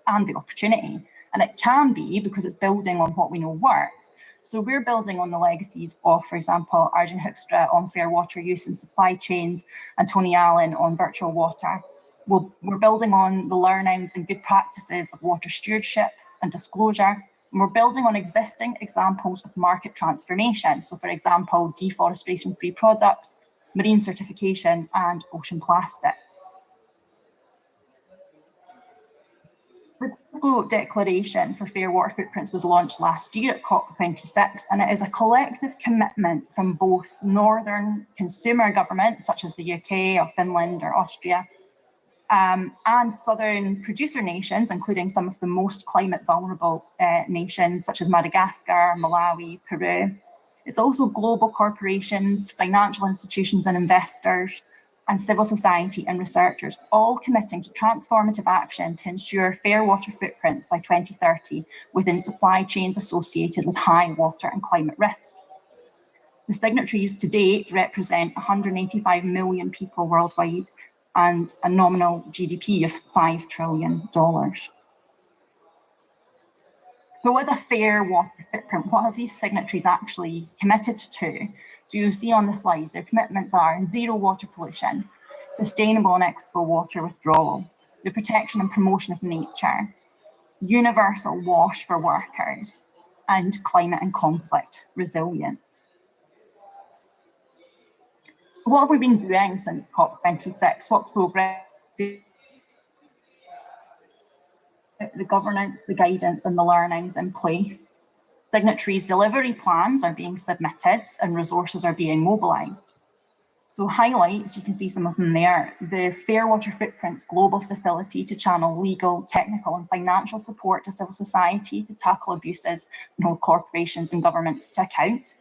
S3: and the opportunity. And it can be because it's building on what we know works. So we're building on the legacies of, for example, Arjun Hoekstra on fair water use and supply chains, and Tony Allen on virtual water. We're building on the learnings and good practices of water stewardship and disclosure. And we're building on existing examples of market transformation. So for example, deforestation-free products, marine certification, and ocean plastics. The Glasgow Declaration for Fair Water Footprints was launched last year at COP26, and it is a collective commitment from both northern consumer governments, such as the UK or Finland or Austria, and southern producer nations, including some of the most climate vulnerable nations, such as Madagascar, Malawi, Peru. It's also global corporations, financial institutions and investors, and civil society and researchers, all committing to transformative action to ensure fair water footprints by 2030 within supply chains associated with high water and climate risk. The signatories to date represent 185 million people worldwide and a nominal GDP of $5 trillion. But what is a fair water footprint? What have these signatories actually committed to? So you'll see on the slide, their commitments are zero water pollution, sustainable and equitable water withdrawal, the protection and promotion of nature, universal wash for workers, and climate and conflict resilience. So what have we been doing since COP26? What progress? The governance, the guidance and the learnings in place. Signatories' delivery plans are being submitted and resources are being mobilised. So highlights, you can see some of them there. The Fair Water Footprints Global Facility to channel legal, technical and financial support to civil society to tackle abuses and hold corporations and governments to account.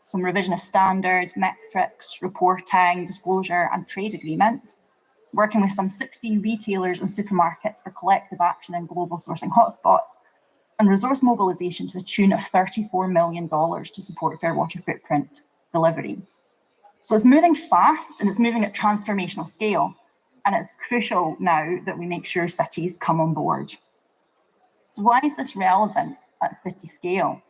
S3: Some revision of standards, metrics, reporting, disclosure and trade agreements. Working with some 60 retailers and supermarkets for collective action in global sourcing hotspots, and resource mobilisation to the tune of $34 million to support fair water footprint delivery. So it's moving fast and it's moving at transformational scale. And it's crucial now that we make sure cities come on board. So why is this relevant at city scale?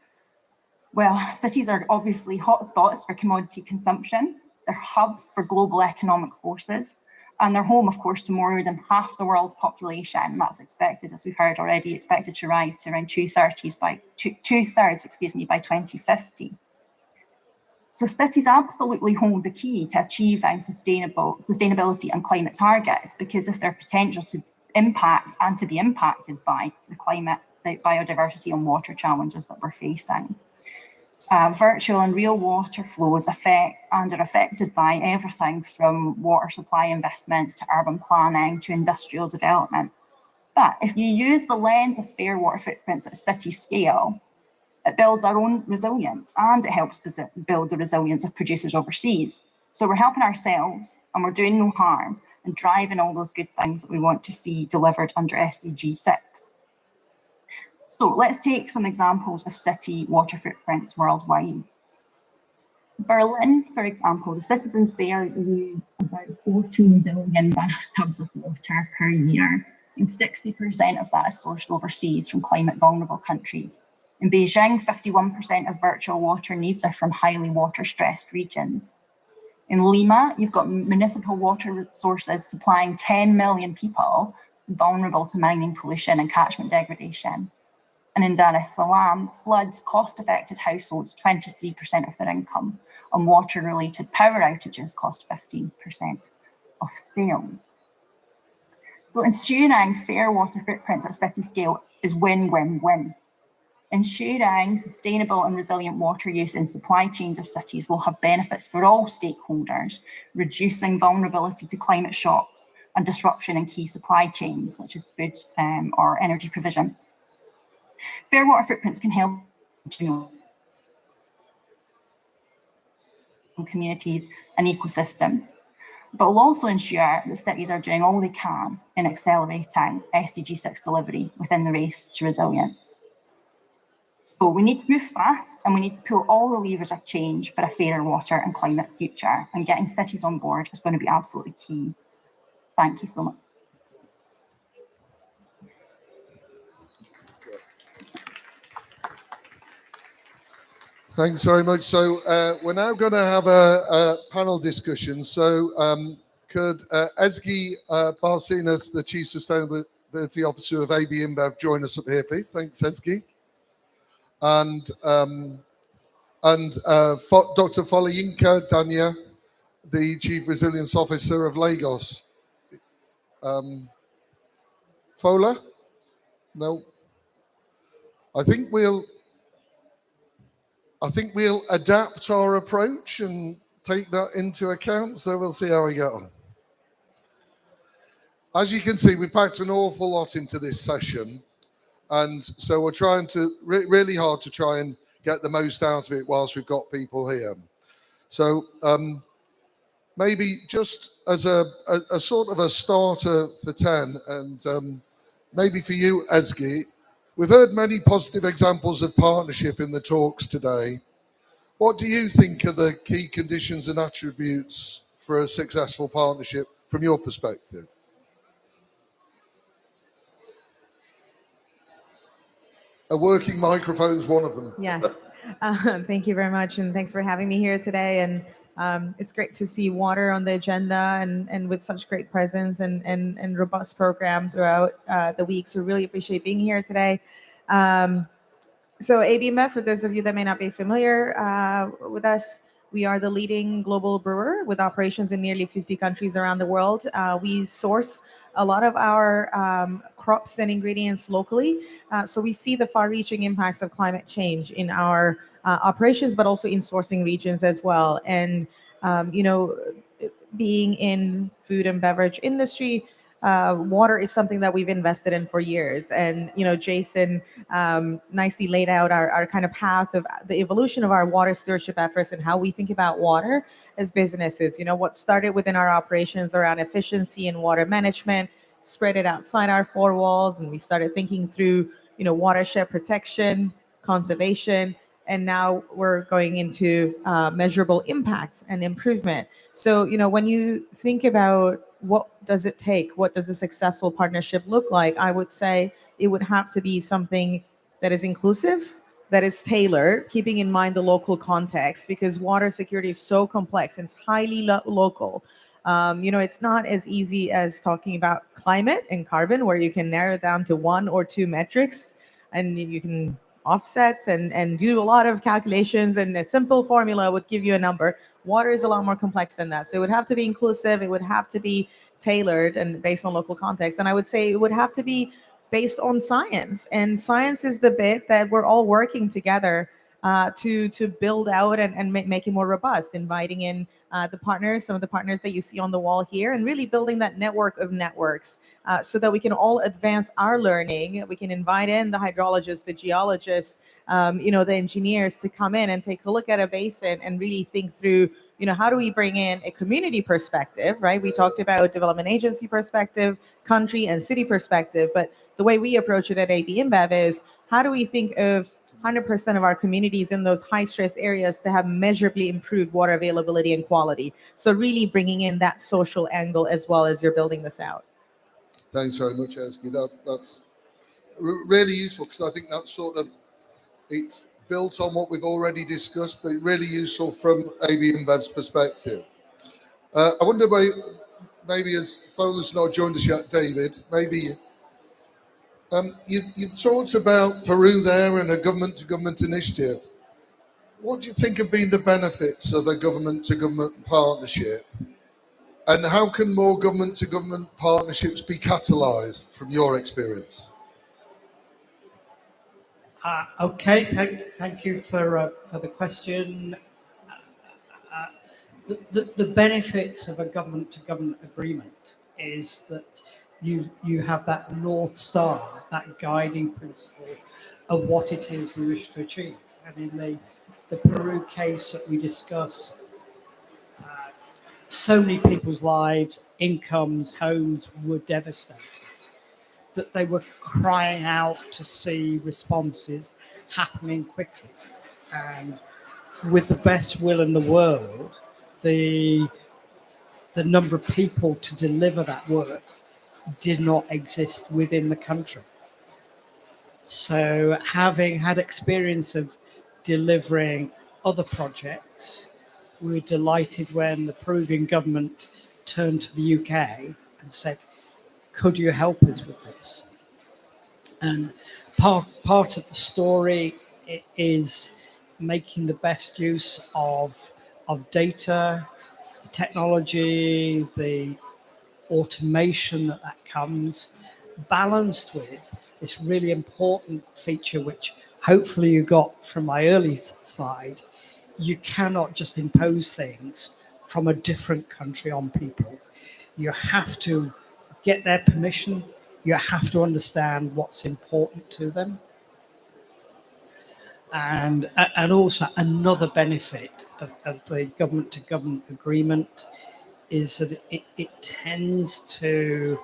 S3: Well, cities are obviously hotspots for commodity consumption. They're hubs for global economic forces. And they're home, of course, to more than half the world's population. That's expected, as we've heard already, expected to rise to around two-thirds by 2050. So cities absolutely hold the key to achieving sustainability and climate targets, because of their potential to impact and to be impacted by the climate, the biodiversity and water challenges that we're facing. Virtual and real water flows affect and are affected by everything from water supply investments to urban planning to industrial development. But if you use the lens of fair water footprints at a city scale, it builds our own resilience and it helps build the resilience of producers overseas. So we're helping ourselves and we're doing no harm and driving all those good things that we want to see delivered under SDG 6. So let's take some examples of city water footprints worldwide. Berlin, for example, the citizens there use about 14 billion bathtubs of water per year, and 60% of that is sourced overseas from climate vulnerable countries. In Beijing, 51% of virtual water needs are from highly water stressed regions. In Lima, you've got municipal water sources supplying 10 million people vulnerable to mining pollution and catchment degradation. And in Dar es Salaam, floods cost affected households 23% of their income, and water-related power outages cost 15% of sales. So ensuring fair water footprints at city scale is win-win-win. Ensuring sustainable and resilient water use in supply chains of cities will have benefits for all stakeholders, reducing vulnerability to climate shocks, and disruption in key supply chains, such as food or energy provision. Fair water footprints can help communities and ecosystems, but will also ensure that cities are doing all they can in accelerating SDG 6 delivery within the race to resilience. So we need to move fast, and we need to pull all the levers of change for a fairer water and climate future, and getting cities on board is going to be absolutely key. Thank you so much.
S7: Thanks very much. So we're now going to have a panel discussion. So could Ezgi Barcinas, the Chief Sustainability Officer of AB InBev, join us up here, please? Thanks, Ezgi. And Dr. Folayinka Danya, the Chief Resilience Officer of Lagos. Fola? No. I think we'll adapt our approach and take that into account, so we'll see how we get on. As you can see, we packed an awful lot into this session, and so we're trying to really hard to try and get the most out of it whilst we've got people here. So maybe just as a sort of a starter for 10, and maybe for you, Ezgi, we've heard many positive examples of partnership in the talks today. What do you think are the key conditions and attributes for a successful partnership from your perspective? A working microphone is one of them.
S5: Yes. Thank you very much, and thanks for having me here today. And it's great to see water on the agenda and with such great presence and robust program throughout the week. So really appreciate being here today. So AB InBev, for those of you that may not be familiar with us, we are the leading global brewer with operations in nearly 50 countries around the world. We source a lot of our crops and ingredients locally. So we see the far-reaching impacts of climate change in our operations, but also in sourcing regions as well. And, you know, being in food and beverage industry, water is something that we've invested in for years. And, you know, Jason nicely laid out our kind of path of the evolution of our water stewardship efforts and how we think about water as businesses. You know, what started within our operations around efficiency and water management, spread it outside our four walls, and we started thinking through, you know, watershed protection, conservation, and now we're going into measurable impact and improvement. So, you know, when you think about what does it take, what does a successful partnership look like, I would say it would have to be something that is inclusive, that is tailored, keeping in mind the local context, because water security is so complex and it's highly local. You know, it's not as easy as talking about climate and carbon, where you can narrow it down to 1 or 2 metrics and you can offset and do a lot of calculations, and a simple formula would give you a number. Water is a lot more complex than that. So it would have to be inclusive, it would have to be tailored and based on local context. And I would say it would have to be based on science. And science is the bit that we're all working together to build out and make it more robust, inviting in the partners, some of the partners that you see on the wall here, and really building that network of networks so that we can all advance our learning. We can invite in the hydrologists, the geologists, you know, the engineers to come in and take a look at a basin and really think through, you know, how do we bring in a community perspective, right? We talked about development agency perspective, country and city perspective, but the way we approach it at AB InBev is, how do we think of 100% of our communities in those high stress areas to have measurably improved water availability and quality? So really bringing in that social angle as well as you're building this out.
S7: Thanks very much, Ezgi. That's really useful, because I think that's sort of, it's built on what we've already discussed, but really useful from AB InBev's perspective. I wonder, maybe as Fola's not joined us yet, David, maybe you talked about Peru there and a government-to-government initiative. What do you think have been the benefits of a government-to-government partnership? And how can more government-to-government partnerships be catalyzed from your experience?
S11: Okay, thank you for the question. The benefits of a government-to-government agreement is that you have that North Star, that guiding principle of what it is we wish to achieve. And in the Peru case that we discussed, so many people's lives, incomes, homes were devastated that they were crying out to see responses happening quickly. And with the best will in the world, the number of people to deliver that work did not exist within the country. So having had experience of delivering other projects, we were delighted when the Peruvian government turned to the UK and said, could you help us with this? And part of the story is making the best use of data, technology, the automation that comes, balanced with this really important feature, which hopefully you got from my early slide. You cannot just impose things from a different country on people. You have to get their permission. You have to understand what's important to them. And also another benefit of the government-to-government agreement is that it tends to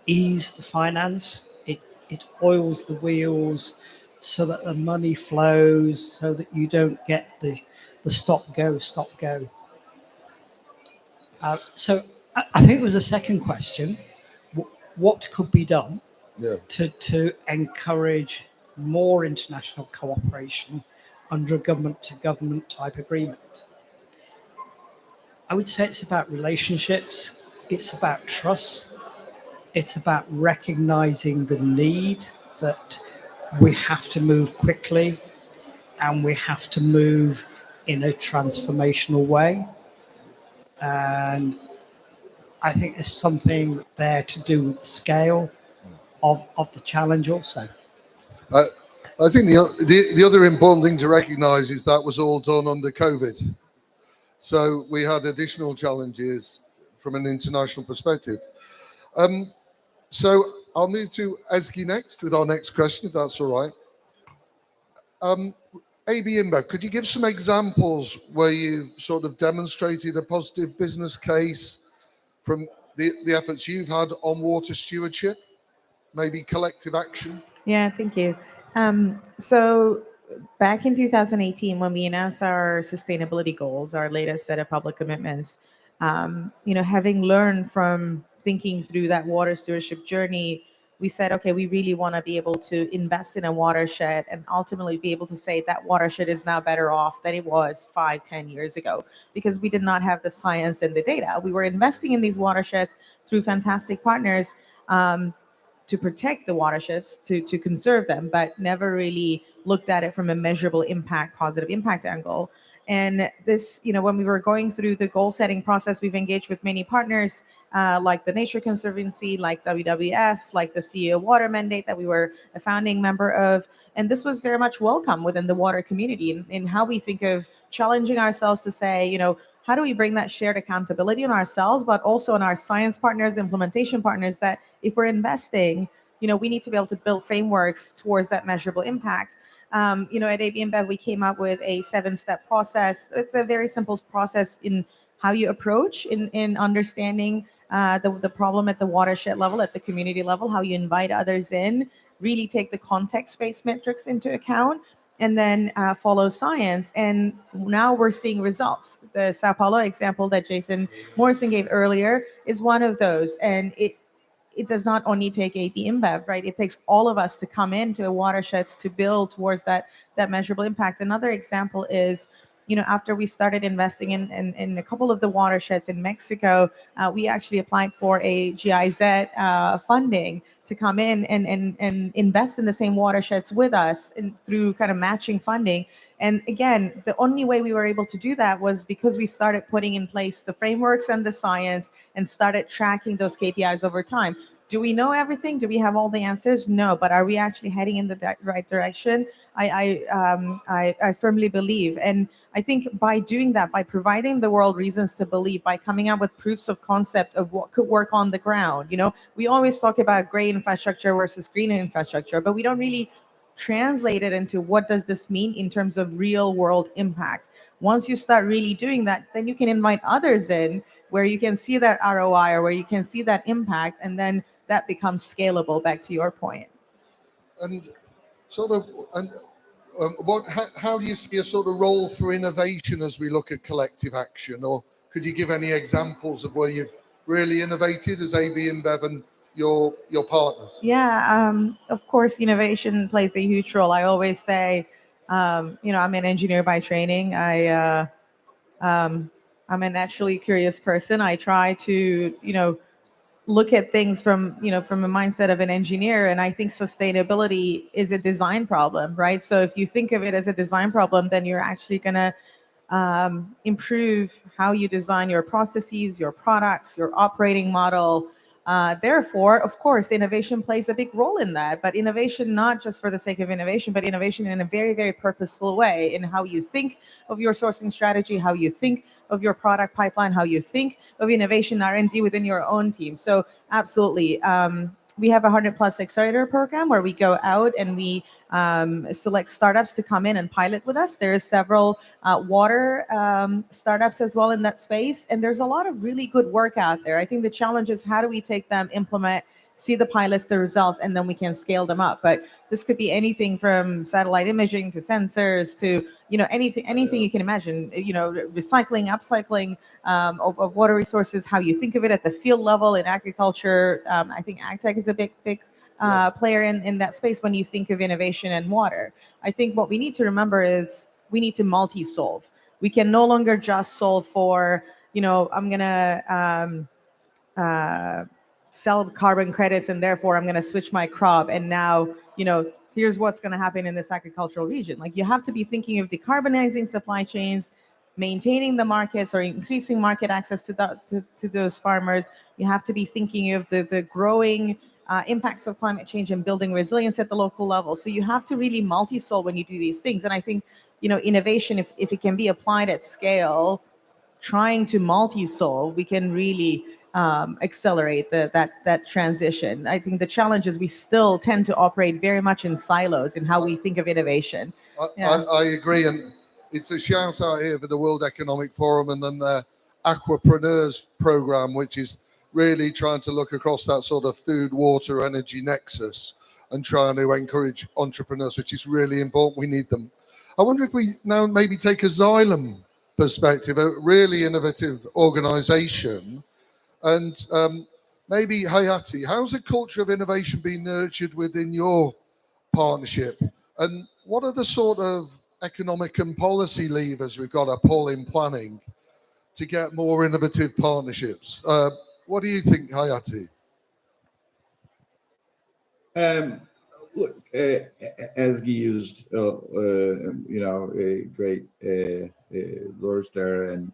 S11: ease the finance. It oils the wheels so that the money flows, so that you don't get the stop go. So I think there was a second question. What could be done to encourage more international cooperation under a government-to-government type agreement? I would say it's about relationships, it's about trust, it's about recognizing the need that we have to move quickly and we have to move in a transformational way. And I think there's something there to do with the scale of the challenge also.
S7: I think the other important thing to recognise is that was all done under COVID. So we had additional challenges from an international perspective. So I'll move to Ezgi next with our next question, if that's all right. AB InBev, could you give some examples where you've sort of demonstrated a positive business case from the efforts you've had on water stewardship, maybe collective action?
S6: Yeah, thank you. So back in 2018, when we announced our sustainability goals, our latest set of public commitments, having learned from thinking through that water stewardship journey, we said, okay, we really want to be able to invest in a watershed and ultimately be able to say that watershed is now better off than it was 5-10 years ago, because we did not have the science and the data. We were investing in these watersheds through fantastic partners to protect the watersheds, to conserve them, but never really looked at it from a measurable impact, positive impact angle. And this, when we were going through the goal setting process, we've engaged with many partners like the Nature Conservancy, like WWF, like the CEO Water Mandate that we were a founding member of. And this was very much welcome within the water community in how we think of challenging ourselves to say, how do we bring that shared accountability on ourselves, but also on our science partners, implementation partners, that if we're investing, we need to be able to build frameworks towards that measurable impact. At AB InBev, we came up with a 7-step process. It's a very simple process in how you approach in understanding the problem at the watershed level, at the community level, how you invite others in, really take the context-based metrics into account, and then follow science. And now we're seeing results. The Sao Paulo example that Jason Morrison gave earlier is one of those. And it does not only take AB InBev, right? It takes all of us to come into watersheds to build towards that measurable impact. Another example is, after we started investing in a couple of the watersheds in Mexico, we actually applied for a GIZ funding to come in and invest in the same watersheds with us through kind of matching funding. And again, the only way we were able to do that was because we started putting in place the frameworks and the science and started tracking those KPIs over time. Do we know everything? Do we have all the answers? No, but are we actually heading in the right direction? I firmly believe, and I think by doing that, by providing the world reasons to believe, by coming up with proofs of concept of what could work on the ground. We always talk about gray infrastructure versus green infrastructure, but we don't really translate it into what does this mean in terms of real world impact. Once you start really doing that, then you can invite others in where you can see that ROI or where you can see that impact, and then that becomes scalable, back to your point.
S7: And how do you see a sort of role for innovation as we look at collective action? Or could you give any examples of where you've really innovated as AB InBev and your partners?
S6: Yeah, of course, innovation plays a huge role. I always say, I'm an engineer by training. I'm a naturally curious person. I try to, look at things from a mindset of an engineer, and I think sustainability is a design problem, right? So if you think of it as a design problem, then you're actually going to improve how you design your processes, your products, your operating model. Therefore, of course, innovation plays a big role in that, but innovation not just for the sake of innovation, but innovation in a very, very purposeful way in how you think of your sourcing strategy, how you think of your product pipeline, how you think of innovation R&D within your own team. So absolutely. We have a 100+ accelerator program where we go out and we select startups to come in and pilot with us. There is several water startups as well in that space, and there's a lot of really good work out there. I think the challenge is how do we take them, implement, see the pilots, the results, and then we can scale them up. But this could be anything from satellite imaging to sensors to anything you can imagine. Recycling, upcycling of water resources, how you think of it at the field level in agriculture. I think agtech is a big player in that space when you think of innovation and water. I think what we need to remember is we need to multi-solve. We can no longer just solve for, I'm gonna sell carbon credits and therefore I'm going to switch my crop, and now here's what's going to happen in this agricultural region. Like, you have to be thinking of decarbonizing supply chains, maintaining the markets or increasing market access to those farmers. You have to be thinking of the growing impacts of climate change and building resilience at the local level. So you have to really multi-solve when you do these things. And I think innovation, if it can be applied at scale, trying to multi-solve, we can really accelerate that transition. I think the challenge is we still tend to operate very much in silos in how we think of innovation.
S7: I agree, and it's a shout out here for the World Economic Forum and then the Aquapreneurs program, which is really trying to look across that sort of food, water, energy nexus and trying to encourage entrepreneurs, which is really important. We need them. I wonder if we now maybe take a Xylem perspective, a really innovative organization. And maybe Hayati, how's a culture of innovation being nurtured within your partnership? And what are the sort of economic and policy levers we've got to pull in planning to get more innovative partnerships? What do you think, Hayati?
S17: Look, Ezgi used, a great words there, and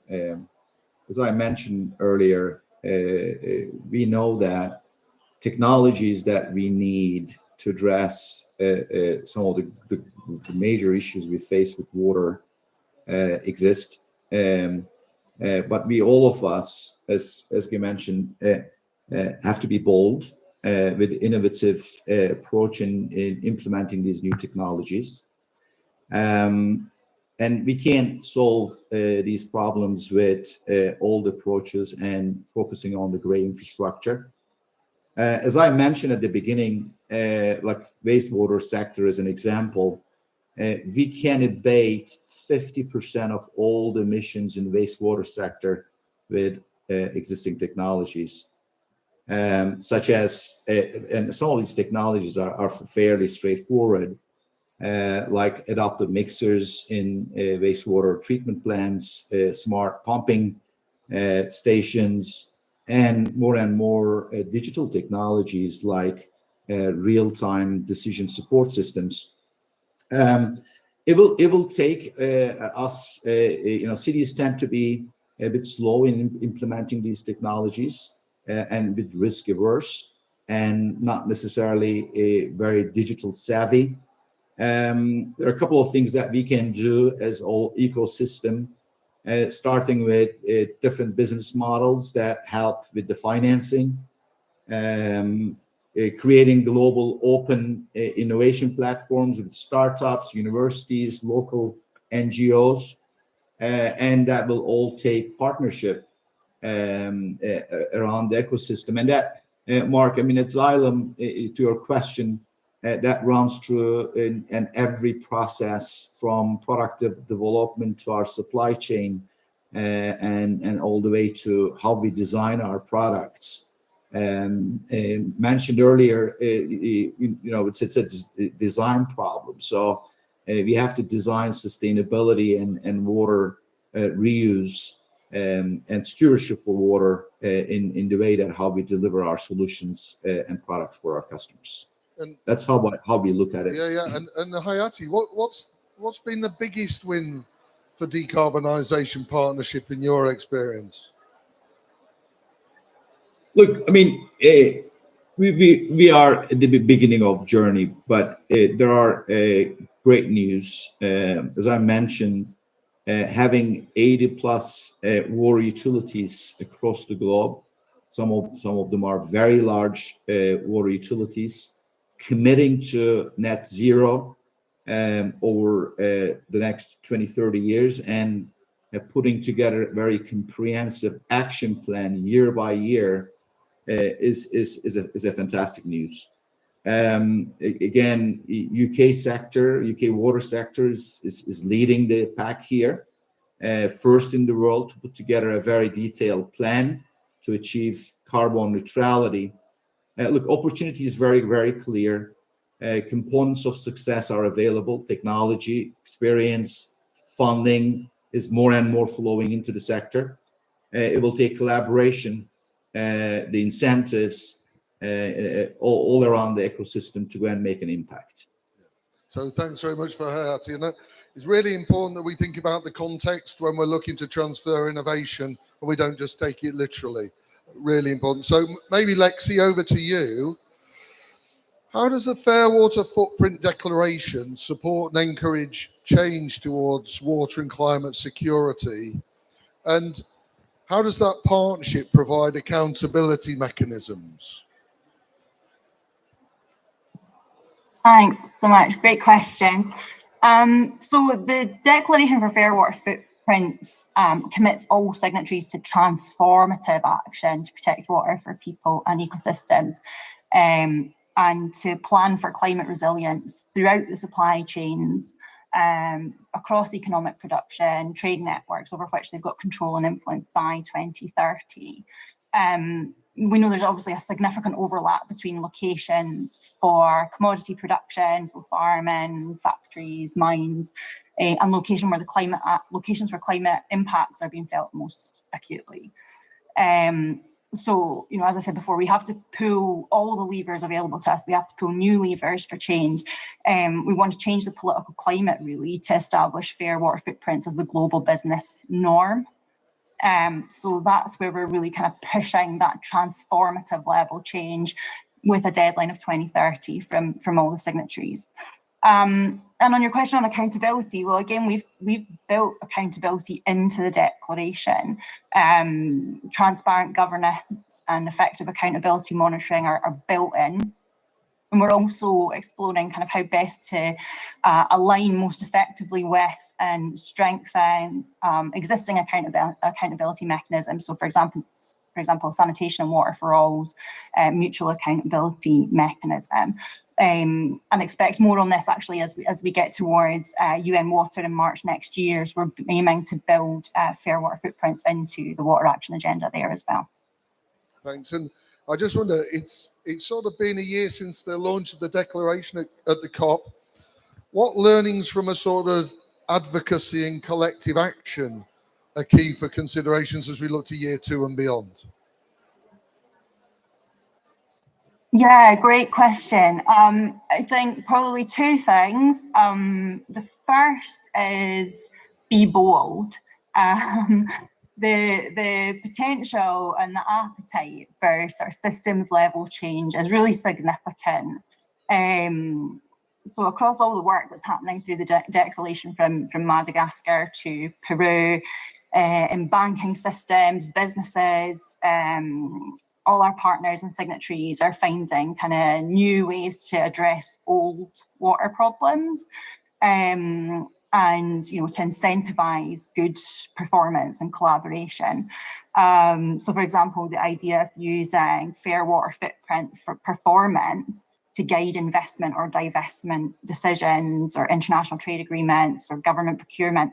S17: as I mentioned earlier, we know that technologies that we need to address some of the major issues we face with water exist, but all of us, as you mentioned, have to be bold with innovative approach in implementing these new technologies. And we can't solve these problems with old approaches and focusing on the gray infrastructure. As I mentioned at the beginning, like wastewater sector as an example, we can abate 50% of all the emissions in wastewater sector with existing technologies, such as, and some of these technologies are fairly straightforward, like adaptive mixers in wastewater treatment plants, smart pumping stations, and more digital technologies like real-time decision support systems. It will take us, cities tend to be a bit slow in implementing these technologies and a bit risk averse. and not necessarily very digital savvy. There are a couple of things that we can do as all ecosystem, starting with different business models that help with the financing, creating global open innovation platforms with startups, universities, local NGOs, and that will all take partnership around the ecosystem. And that, Mark, I mean, at Xylem, to your question, that runs through in every process from product development to our supply chain, and all the way to how we design our products. Mentioned earlier, it's a design problem. So we have to design sustainability and water reuse and stewardship for water in the way that how we deliver our solutions and products for our customers. And that's how we look at it.
S7: Yeah. And Hayati, what's been the biggest win for decarbonisation partnership in your experience?
S17: Look, I mean, we are at the beginning of the journey, but there are great news. As I mentioned, having 80 plus water utilities across the globe. Some of them are very large water utilities, committing to net zero over the next 20-30 years, and putting together a very comprehensive action plan year by year is a fantastic news. Again, UK water sector is leading the pack here, first in the world to put together a very detailed plan to achieve carbon neutrality. Look, opportunity is very, very clear. Components of success are available. Technology, experience, funding is more and more flowing into the sector. It will take collaboration, the incentives, all around the ecosystem to go and make an impact.
S7: So thanks very much for Hayati. And it's really important that we think about the context when we're looking to transfer innovation and we don't just take it literally. Really important. So maybe Lexi, over to you. How does the Fair Water Footprint Declaration support and encourage change towards water and climate security? And how does that partnership provide accountability mechanisms?
S3: Thanks so much. Great question. So the Declaration for Fair Water Footprints commits all signatories to transformative action to protect water for people and ecosystems, and to plan for climate resilience throughout the supply chains, across economic production, trade networks over which they've got control and influence by 2030. We know there's obviously a significant overlap between locations for commodity production, so farming, factories, mines, and locations where climate impacts are being felt most acutely. So, as I said before, we have to pull all the levers available to us. We have to pull new levers for change. We want to change the political climate, really, to establish fair water footprints as the global business norm. So that's where we're really kind of pushing that transformative level change with a deadline of 2030 from all the signatories. And on your question on accountability, well, again, we've built accountability into the declaration. Transparent governance and effective accountability monitoring are built in. And we're also exploring kind of how best to align most effectively with and strengthen existing accountability mechanisms. So, for example, sanitation and water for all's mutual accountability mechanism. And expect more on this actually as we get towards UN Water in March next year. So we're aiming to build fair water footprints into the water action agenda there as well.
S7: Thanks. And I just wonder, it's sort of been a year since the launch of the declaration at the COP. What learnings from a sort of advocacy and collective action are key for considerations as we look to year 2 and beyond?
S3: Yeah, great question. I think probably 2 things. The first is be bold. the potential and the appetite for sort of systems level change is really significant. So across all the work that's happening through the declaration from Madagascar to Peru, in banking systems, businesses, all our partners and signatories are finding kind of new ways to address old water problems. And to incentivize good performance and collaboration. So for example, the idea of using fair water footprint for performance to guide investment or divestment decisions or international trade agreements or government procurement,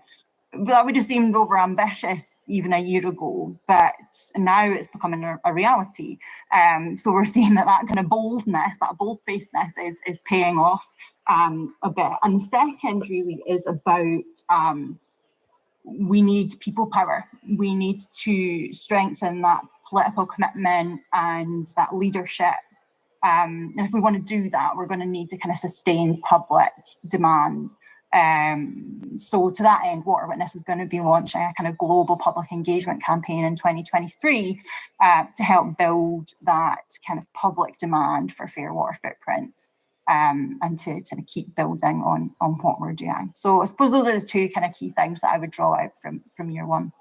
S3: that would have seemed over ambitious even a year ago, but now it's becoming a reality. So we're seeing that kind of boldness, that bold-facedness is paying off a bit. And the second really is about we need people power. We need to strengthen that political commitment and that leadership. And if we want to do that, we're going to need to kind of sustain public demand. So to that end, Water Witness is going to be launching a kind of global public engagement campaign in 2023 to help build that kind of public demand for fair water footprints and to keep building on what we're doing. So I suppose those are the two kind of key things that I would draw out from year one.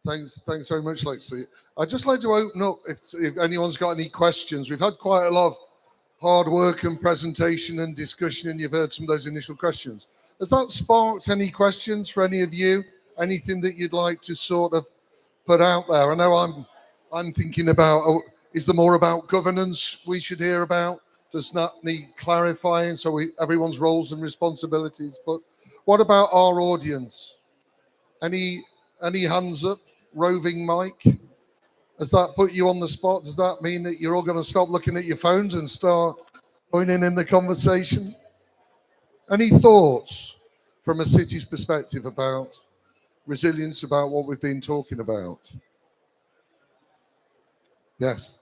S7: Thanks very much, Lexi. I'd just like to open up if anyone's got any questions. We've had quite a lot of hard work and presentation and discussion, and you've heard some of those initial questions. Has that sparked any questions for any of you? Anything that you'd like to sort of put out there? I know I'm thinking about, is there more about governance we should hear about? Does that need clarifying so everyone's roles and responsibilities? But what about our audience? Any hands up? Roving mic? Has that put you on the spot? Does that mean that you're all going to stop looking at your phones and start joining in the conversation? Any thoughts from a city's perspective about resilience, about what we've been talking about? Yes.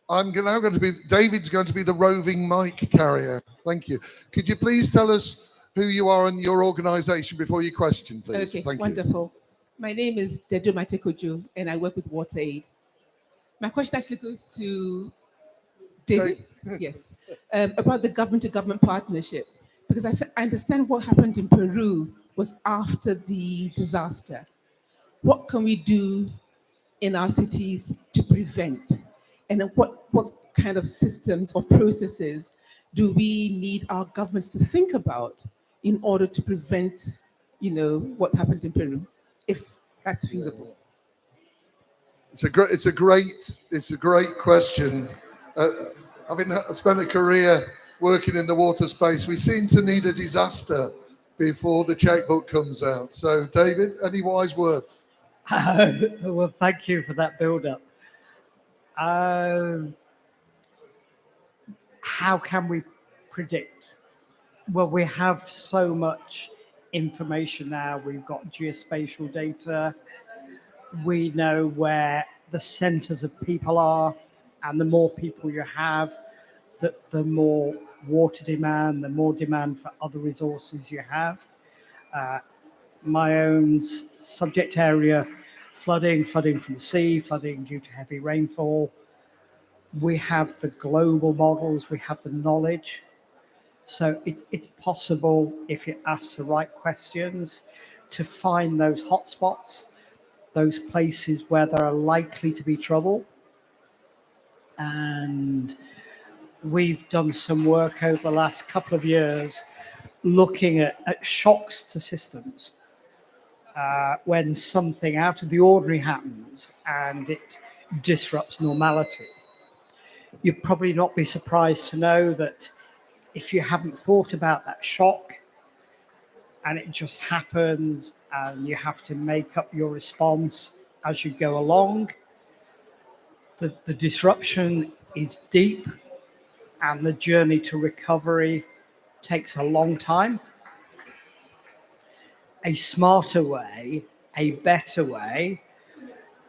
S7: David's going to be the roving mic carrier. Thank you. Could you please tell us who you are and your organization before your question, please?
S20: Okay,
S7: Thank
S20: wonderful. My name is Dedo Matekojo, and I work with WaterAid. My question actually goes to David, yes, about the government-to-government partnership, because I understand what happened in Peru was after the disaster. What can we do in our cities to prevent? And what kind of systems or processes do we need our governments to think about in order to prevent, what happened in Peru, if that's feasible?
S7: It's a great question. Having spent a career working in the water space, we seem to need a disaster before the checkbook comes out. So, David, any wise words?
S11: Well, thank you for that build-up. How can we predict? Well, we have so much information now. We've got geospatial data. We know where the centers of people are, and the more people you have, the more water demand, the more demand for other resources you have. My own subject area, flooding from the sea, flooding due to heavy rainfall. We have the global models, we have the knowledge. So it's possible, if you ask the right questions, to find those hotspots, those places where there are likely to be trouble. And we've done some work over the last couple of years looking at shocks to systems. When something out of the ordinary happens and it disrupts normality. You'd probably not be surprised to know that if you haven't thought about that shock and it just happens and you have to make up your response as you go along, the disruption is deep and the journey to recovery takes a long time. A smarter way, a better way,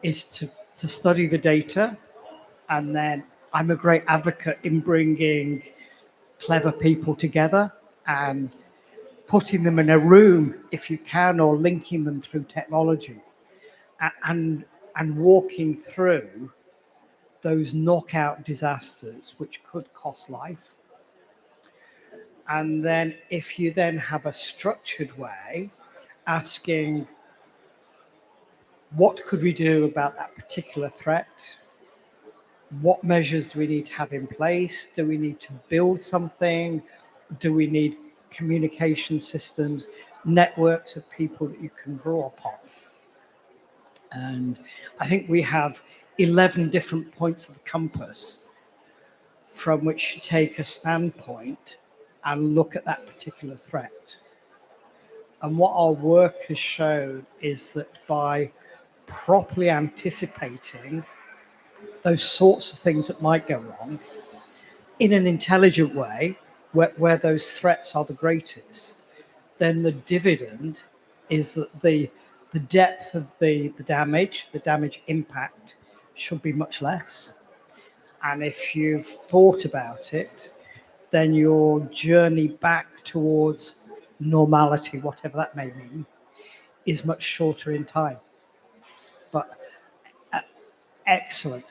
S11: is to study the data. And then I'm a great advocate in bringing clever people together and putting them in a room, if you can, or linking them through technology and walking through those knockout disasters which could cost life. And then if you then have a structured way asking, what could we do about that particular threat? What measures do we need to have in place? Do we need to build something? Do we need communication systems, networks of people that you can draw upon? And I think we have 11 different points of the compass from which to take a standpoint and look at that particular threat. And what our work has shown is that by properly anticipating those sorts of things that might go wrong in an intelligent way, where those threats are the greatest, then the dividend is that the depth of the damage impact should be much less. And if you've thought about it, then your journey back towards normality, whatever that may mean, is much shorter in time. But excellent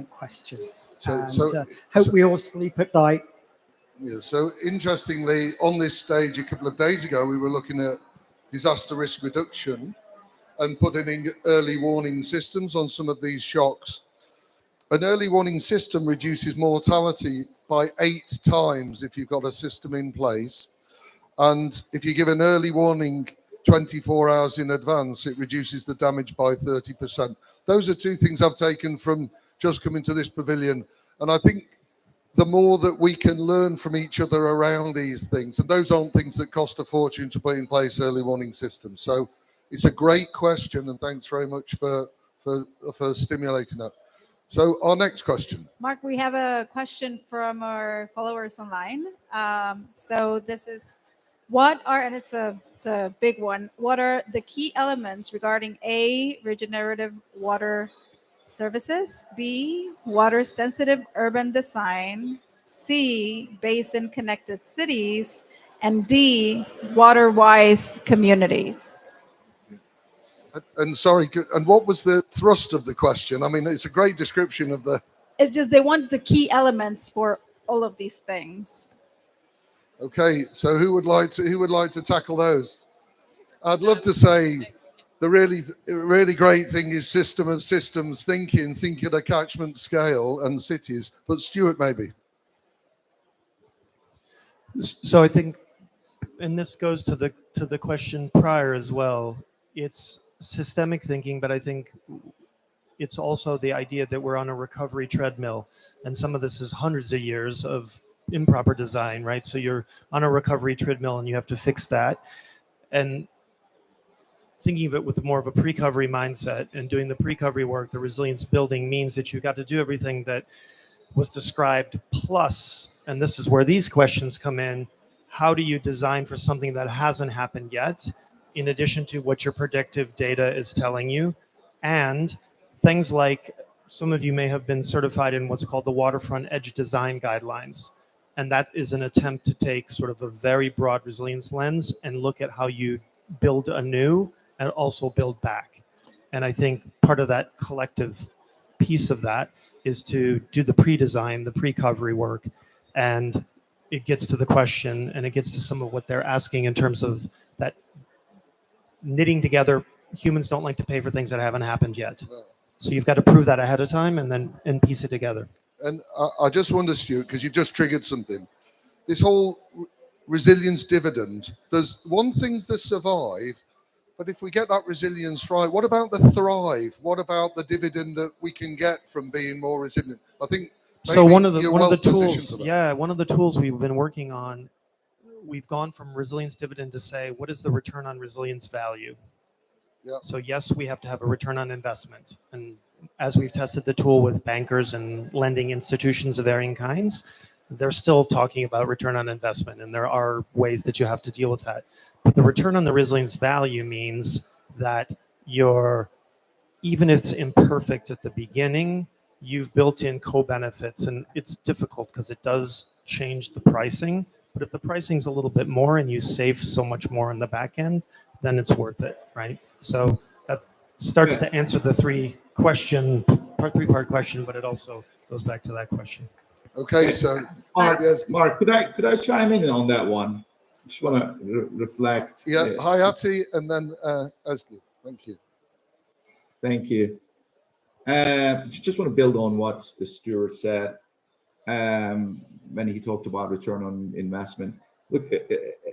S11: question. Hope we all sleep at night.
S7: Yeah, so interestingly, on this stage a couple of days ago, we were looking at disaster risk reduction and putting in early warning systems on some of these shocks. An early warning system reduces mortality by 8 times if you've got a system in place. And if you give an early warning 24 hours in advance, it reduces the damage by 30%. Those are 2 things I've taken from just coming to this pavilion. And I think the more that we can learn from each other around these things, and those aren't things that cost a fortune to put in place early warning systems. So it's a great question, and thanks very much for stimulating that. So our next question.
S21: Mark, we have a question from our followers online. So this is, and it's a big one, what are the key elements regarding A, regenerative water services, B, water sensitive urban design, C, basin connected cities, and D, water wise communities?
S7: And sorry, and what was the thrust of the question? I mean, it's a great description of the...
S21: It's just they want the key elements for all of these things.
S7: Okay, so who would like to tackle those? I'd love to say the really great thing is system of systems thinking at a catchment scale and cities, but Stuart maybe.
S1: So I think, and this goes to the question prior as well, it's systemic thinking, but I think it's also the idea that we're on a recovery treadmill, and some of this is hundreds of years of improper design, right? So you're on a recovery treadmill and you have to fix that. And thinking of it with more of a pre-recovery mindset and doing the pre-recovery work, the resilience building means that you've got to do everything that was described plus, and this is where these questions come in, how do you design for something that hasn't happened yet, in addition to what your predictive data is telling you? And things like, some of you may have been certified in what's called the Waterfront Edge Design Guidelines. And that is an attempt to take sort of a very broad resilience lens and look at how you build anew and also build back. And I think part of that collective piece of that is to do the pre-design, the pre-recovery work. And it gets to the question, and it gets to some of what they're asking in terms of that knitting together. Humans don't like to pay for things that haven't happened yet. So you've got to prove that ahead of time and piece it together.
S7: And I just wonder, Stuart, because you just triggered something. This whole resilience dividend, there's one thing's the survive, but if we get that resilience right, what about the thrive? What about the dividend that we can get from being more resilient? I think
S1: so one of the tools, one of the tools we've been working on, we've gone from resilience dividend to say, what is the return on resilience value?
S7: Yeah.
S1: So yes, we have to have a return on investment. And as we've tested the tool with bankers and lending institutions of varying kinds, they're still talking about return on investment. And there are ways that you have to deal with that. But the return on the resilience value means that even if it's imperfect at the beginning, you've built in co-benefits. And it's difficult because it does change the pricing. But if the pricing's a little bit more and you save so much more on the back end, then it's worth it, right? So starts to answer the three-part question, but it also goes back to that question.
S7: Okay, so
S17: Mark, could I chime in on that one? Just want to reflect.
S7: Yeah, Hayati, and then Ezgi. Thank you.
S17: Thank you. Just want to build on what the steward said when he talked about return on investment. Look,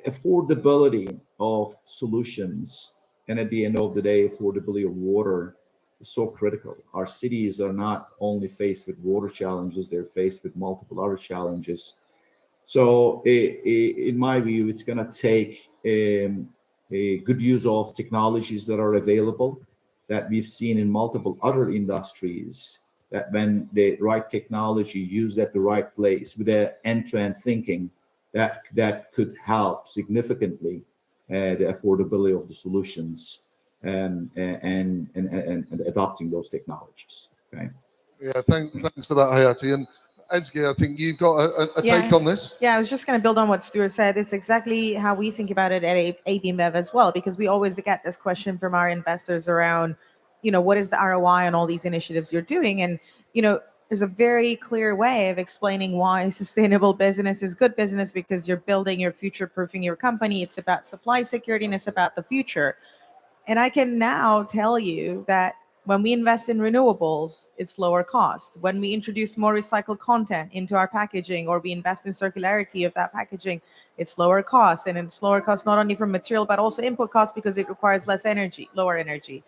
S17: affordability of solutions, and at the end of the day, affordability of water is so critical. Our cities are not only faced with water challenges, they're faced with multiple other challenges. So in my view, it's going to take a good use of technologies that are available, that we've seen in multiple other industries, that when the right technology used at the right place with the end-to-end thinking, that could help significantly the affordability of the solutions and adopting those technologies. Okay.
S7: Yeah, thanks for that, Hayati. And Ezgi, I think you've got a take on this.
S6: Yeah, I was just going to build on what Stuart said. It's exactly how we think about it at ABMEV as well, because we always get this question from our investors around, what is the ROI on all these initiatives you're doing? And, there's a very clear way of explaining why sustainable business is good business, because you're building, you're future-proofing your company. It's about supply security and it's about the future. And I can now tell you that when we invest in renewables, it's lower cost. When we introduce more recycled content into our packaging, or we invest in circularity of that packaging, it's lower cost. And it's lower cost not only from material, but also input cost, because it requires less energy, lower energy.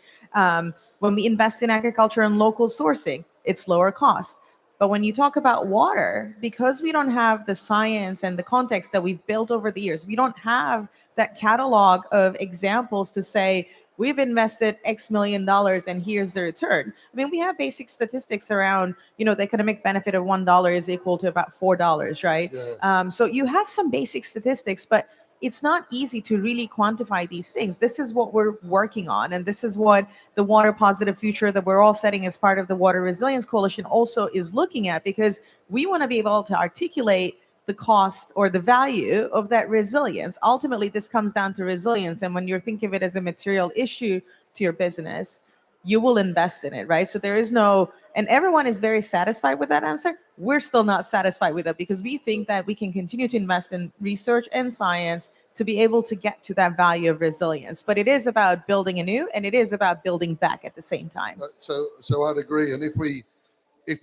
S6: When we invest in agriculture and local sourcing, it's lower cost. But when you talk about water, because we don't have the science and the context that we've built over the years, we don't have that catalog of examples to say, we've invested X million dollars and here's the return. I mean, we have basic statistics around, the economic benefit of $1 is equal to about $4, right?
S7: Yeah.
S6: So you have some basic statistics, but it's not easy to really quantify these things. This is what we're working on. And this is what the Water Positive Future that we're all setting as part of the Water Resilience Coalition also is looking at, because we want to be able to articulate the cost or the value of that resilience. Ultimately, this comes down to resilience. And when you're thinking of it as a material issue to your business, you will invest in it, right? So there is no, and everyone is very satisfied with that answer. We're still not satisfied with it, because we think that we can continue to invest in research and science to be able to get to that value of resilience. But it is about building anew, and it is about building back at the same time.
S7: So I'd agree. And if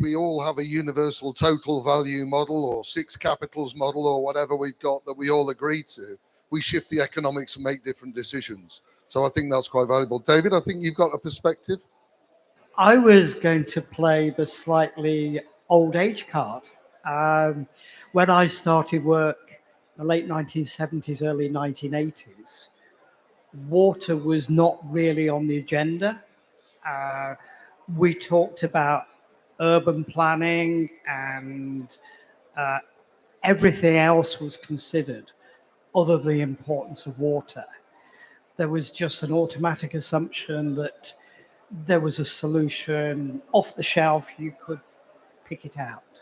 S7: we all have a universal total value model or 6 capitals model or whatever we've got that we all agree to, we shift the economics and make different decisions. So I think that's quite valuable. David, I think you've got a perspective.
S11: I was going to play the slightly old age card. When I started work in the late 1970s, early 1980s, water was not really on the agenda. We talked about urban planning, and everything else was considered other than the importance of water. There was just an automatic assumption that there was a solution off the shelf, you could pick it out.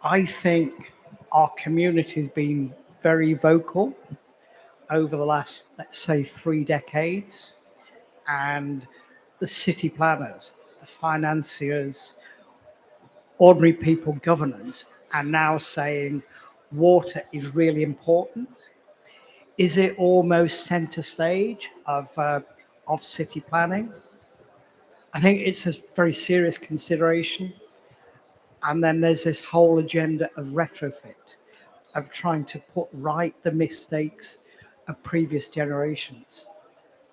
S11: I think our community has been very vocal over the last, let's say, 3 decades, and the city planners, the financiers, ordinary people, governors are now saying water is really important. Is it almost center stage of city planning? I think it's a very serious consideration. And then there's this whole agenda of retrofit, of trying to put right the mistakes of previous generations.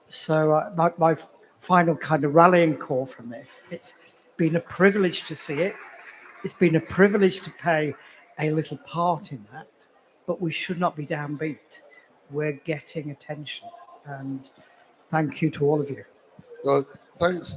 S11: So my final kind of rallying call from this, it's been a privilege to see it. It's been a privilege to play a little part in that, but we should not be downbeat. We're getting attention, and thank you to all of you.
S7: Well, thanks.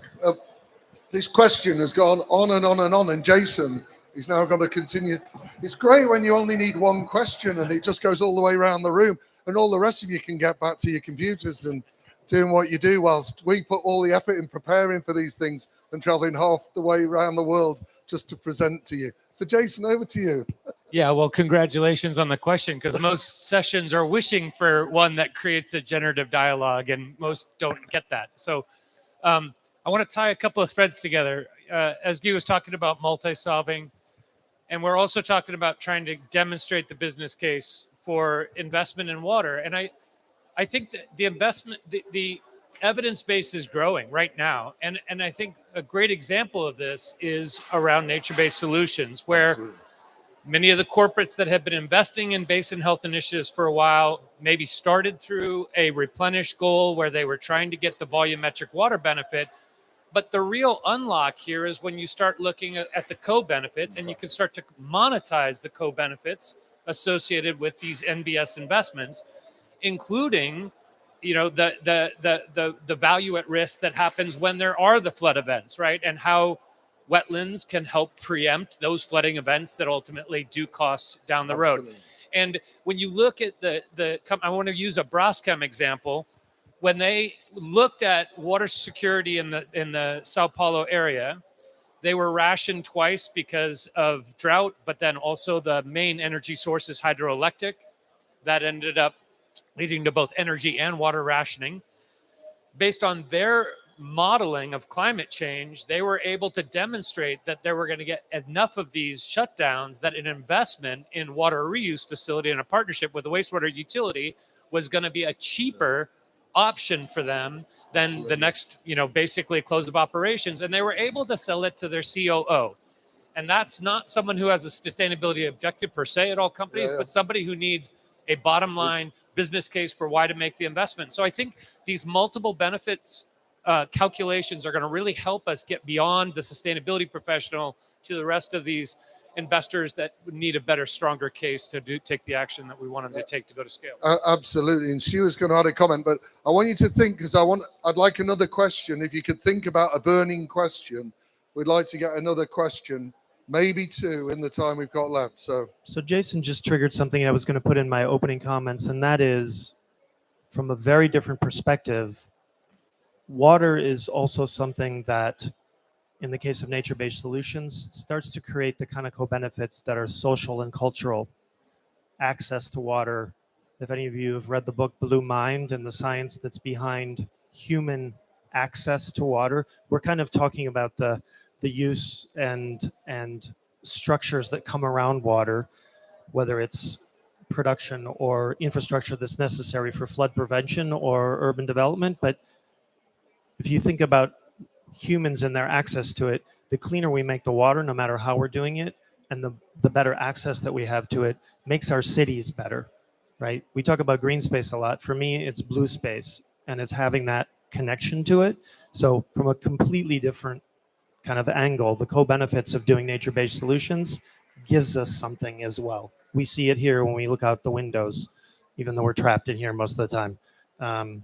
S7: This question has gone on and on and on, and Jason is now going to continue. It's great when you only need one question and it just goes all the way around the room, and all the rest of you can get back to your computers and doing what you do, whilst we put all the effort in preparing for these things and traveling half the way around the world just to present to you. So Jason, over to you.
S19: Yeah, well, congratulations on the question, because most sessions are wishing for one that creates a generative dialogue, and most don't get that. So I want to tie a couple of threads together. As Guy was talking about multi-solving, and we're also talking about trying to demonstrate the business case for investment in water. And I think that the investment, the evidence base is growing right now. And I think a great example of this is around nature-based solutions, where many of the corporates that have been investing in basin health initiatives for a while maybe started through a replenish goal where they were trying to get the volumetric water benefit. But the real unlock here is when you start looking at the co-benefits, and you can start to monetize the co-benefits associated with these NBS investments, including, you know, the value at risk that happens when there are the flood events, right? And how wetlands can help preempt those flooding events that ultimately do cost down the road. And when you look at I want to use a Braskem example. When they looked at water security in the Sao Paulo area, they were rationed twice because of drought, but then also the main energy source is hydroelectric. That ended up leading to both energy and water rationing. Based on their modeling of climate change, they were able to demonstrate that they were going to get enough of these shutdowns that an investment in water reuse facility and a partnership with a wastewater utility was going to be a cheaper option for them than the next, you know, basically close of operations. And they were able to sell it to their COO. And that's not someone who has a sustainability objective per se at all companies, but somebody who needs a bottom line business case for why to make the investment. So I think these multiple benefits calculations are going to really help us get beyond the sustainability professional to the rest of these investors that need a better, stronger case to take the action that we want them to take to go to scale.
S7: Absolutely. And Stuart's going to add a comment, but I want you to think, because I'd like another question. If you could think about a burning question, we'd like to get another question, maybe two in the time we've got left. So
S1: Jason just triggered something I was going to put in my opening comments, and that is, from a very different perspective, water is also something that, in the case of nature-based solutions, starts to create the kind of co-benefits that are social and cultural. Access to water. If any of you have read the book Blue Mind and the science that's behind human access to water, we're kind of talking about the use and structures that come around water, whether it's production or infrastructure that's necessary for flood prevention or urban development. But if you think about humans and their access to it, the cleaner we make the water, no matter how we're doing it, and the better access that we have to it, makes our cities better, right? We talk about green space a lot. For me, it's blue space, and it's having that connection to it. So from a completely different kind of angle, the co-benefits of doing nature-based solutions gives us something as well. We see it here when we look out the windows, even though we're trapped in here most of the time.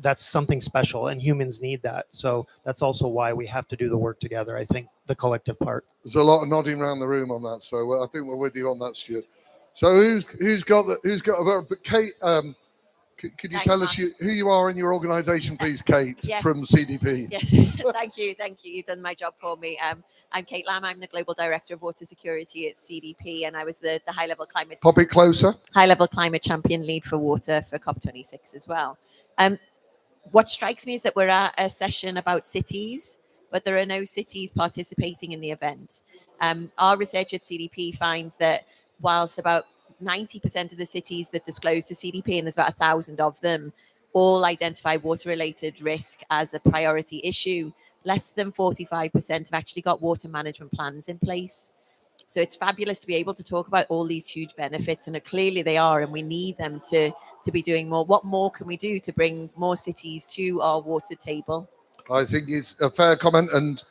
S1: That's something special, and humans need that. So that's also why we have to do the work together. I think the collective part.
S7: There's a lot of nodding around the room on that, so I think we're with you on that, Stuart. So who's got Kate? Could you tell us who you are in your organisation, please, Kate, from CDP?
S2: Yes, thank you. You've done my job for me. I'm Kate Lamb. I'm the Global Director of Water Security at CDP, and I was the high-level climate.
S7: Pop it closer.
S2: High-level climate champion lead for water for COP26 as well. What strikes me is that we're at a session about cities, but there are no cities participating in the event. Our research at CDP finds that whilst about 90% of the cities that disclose to CDP, and there's about 1,000 of them, all identify water-related risk as a priority issue, less than 45% have actually got water management plans in place. So it's fabulous to be able to talk about all these huge benefits, and clearly they are, and we need them to be doing more. What more can we do to bring more cities to our water table?
S7: I think it's a fair comment, and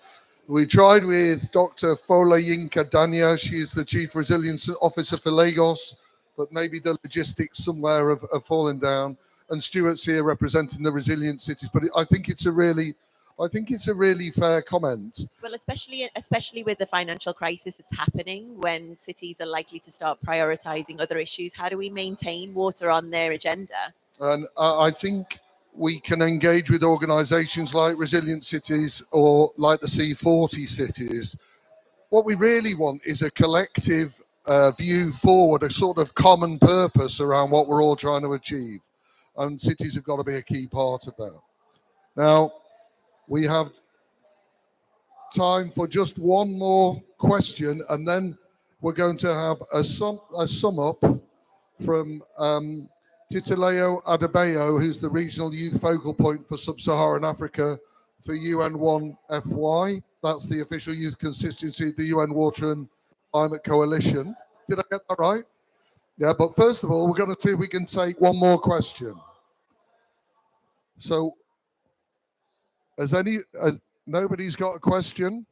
S7: we tried with Dr. Folayinka Danya. She's the Chief Resilience Officer for Lagos, but maybe the logistics somewhere have fallen down. And Stuart's here representing the resilient cities. But I think it's a really fair comment.
S2: Well, especially with the financial crisis that's happening, when cities are likely to start prioritizing other issues, how do we maintain water on their agenda?
S7: And I think we can engage with organizations like Resilient Cities or like the C40 cities. What we really want is a collective view forward, a sort of common purpose around what we're all trying to achieve. And cities have got to be a key part of that. Now, We have time for just one more question, and then we're going to have a sum up from Titileo Adebayo, who's the Regional Youth Focal Point for Sub-Saharan Africa for UN1FY. That's the official youth constituency of the UN Water and Climate Coalition. Did I get that right? Yeah, but first of all, we're going to see if we can take one more question. So, nobody's got a question?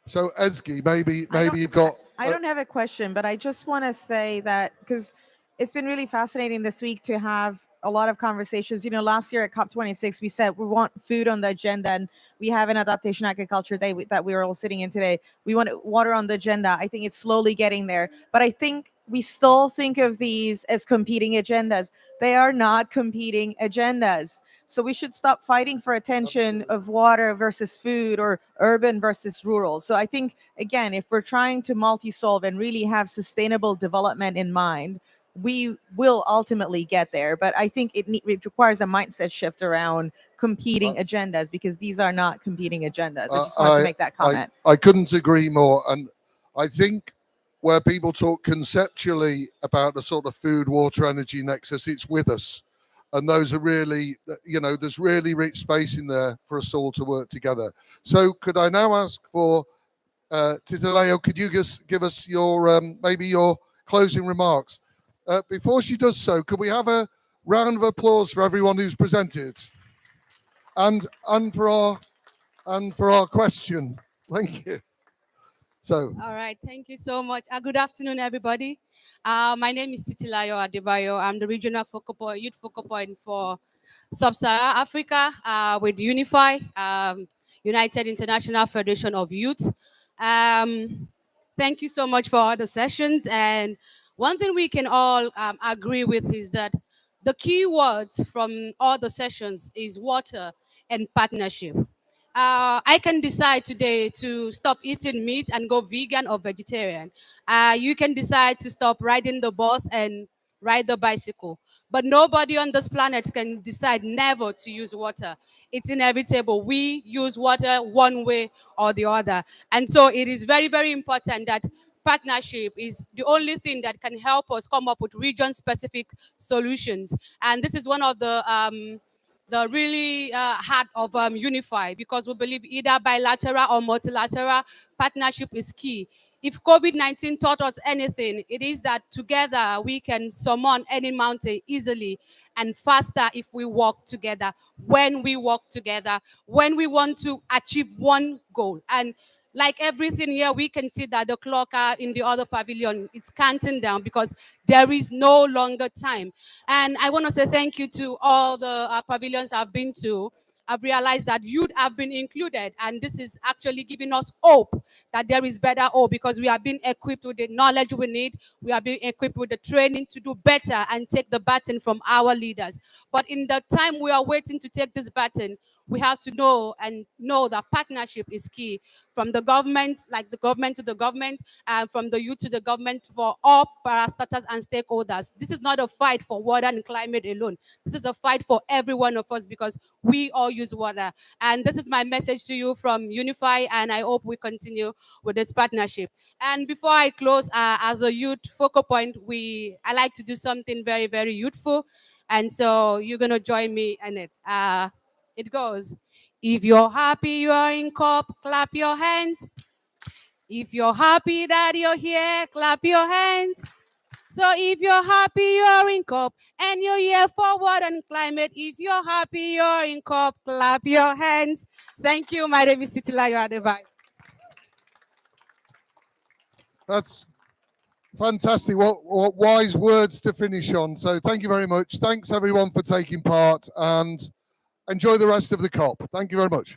S7: So, Ezgi, maybe you've got...
S6: I don't have a question, but I just want to say that because it's been really fascinating this week to have a lot of conversations. You know, last year at COP26, we said we want food on the agenda, and we have an Adaptation Agriculture Day that we are all sitting in today. We want water on the agenda. I think it's slowly getting there, but I think we still think of these as competing agendas. They are not competing agendas. So we should stop fighting for attention of water versus food or urban versus rural. So I think, again, if we're trying to multi-solve and really have sustainable development in mind, we will ultimately get there. But I think it requires a mindset shift around competing agendas, because these are not competing agendas. I just wanted to make that comment.
S7: I couldn't agree more. And I think where people talk conceptually about the sort of food, water, energy nexus, it's with us. And those are really, you know, there's really rich space in there for us all to work together. So could I now ask for Titileo, could you just give us your maybe your closing remarks? Before she does so, could we have a round of applause for everyone who's presented, and for our question? Thank you. So.
S12: All right, thank you so much. Good afternoon, everybody. My name is Titileo Adebayo. I'm the regional focal point, youth focal point for Sub-Saharan Africa with Unify, United International Federation of Youth. Thank you so much for all the sessions. And one thing we can all agree with is that the key words from all the sessions is water and partnership. I can decide today to stop eating meat and go vegan or vegetarian. You can decide to stop riding the bus and ride the bicycle. But nobody on this planet can decide never to use water. It's inevitable. We use water one way or the other. And so it is very, very important that partnership is the only thing that can help us come up with region-specific solutions. And this is one of the really heart of Unify, because we believe either bilateral or multilateral partnership is key. If COVID-19 taught us anything, it is that together we can summon any mountain easily and faster if we work together, when we work together, when we want to achieve one goal. And like everything here, we can see that the clock in the other pavilion, it's counting down because there is no longer time. And I want to say thank you to all the pavilions I've been to. I've realized that youth have been included, and this is actually giving us hope that there is better hope, because we are being equipped with the knowledge we need. We are being equipped with the training to do better and take the baton from our leaders. But in the time we are waiting to take this baton, we have to know that partnership is key, from the government, like the government to the government, and from the youth to the government, for all parastatals and stakeholders. This is not a fight for water and climate alone. This is a fight for every one of us, because we all use water. And this is my message to you from Unify, and I hope we continue with this partnership. And before I close, as a youth focal point, I like to do something very, very youthful. And so you're going to join me in it. It goes, if you're happy you are in COP, clap your hands. If you're happy that you're here, clap your hands. So if you're happy you're in COP and you're here for water and climate, if you're happy you're in COP, clap your hands. Thank you. My name is Titileo Adebayo.
S7: That's fantastic. What wise words to finish on. So thank you very much. Thanks everyone for taking part, and enjoy the rest of the COP. Thank you very much.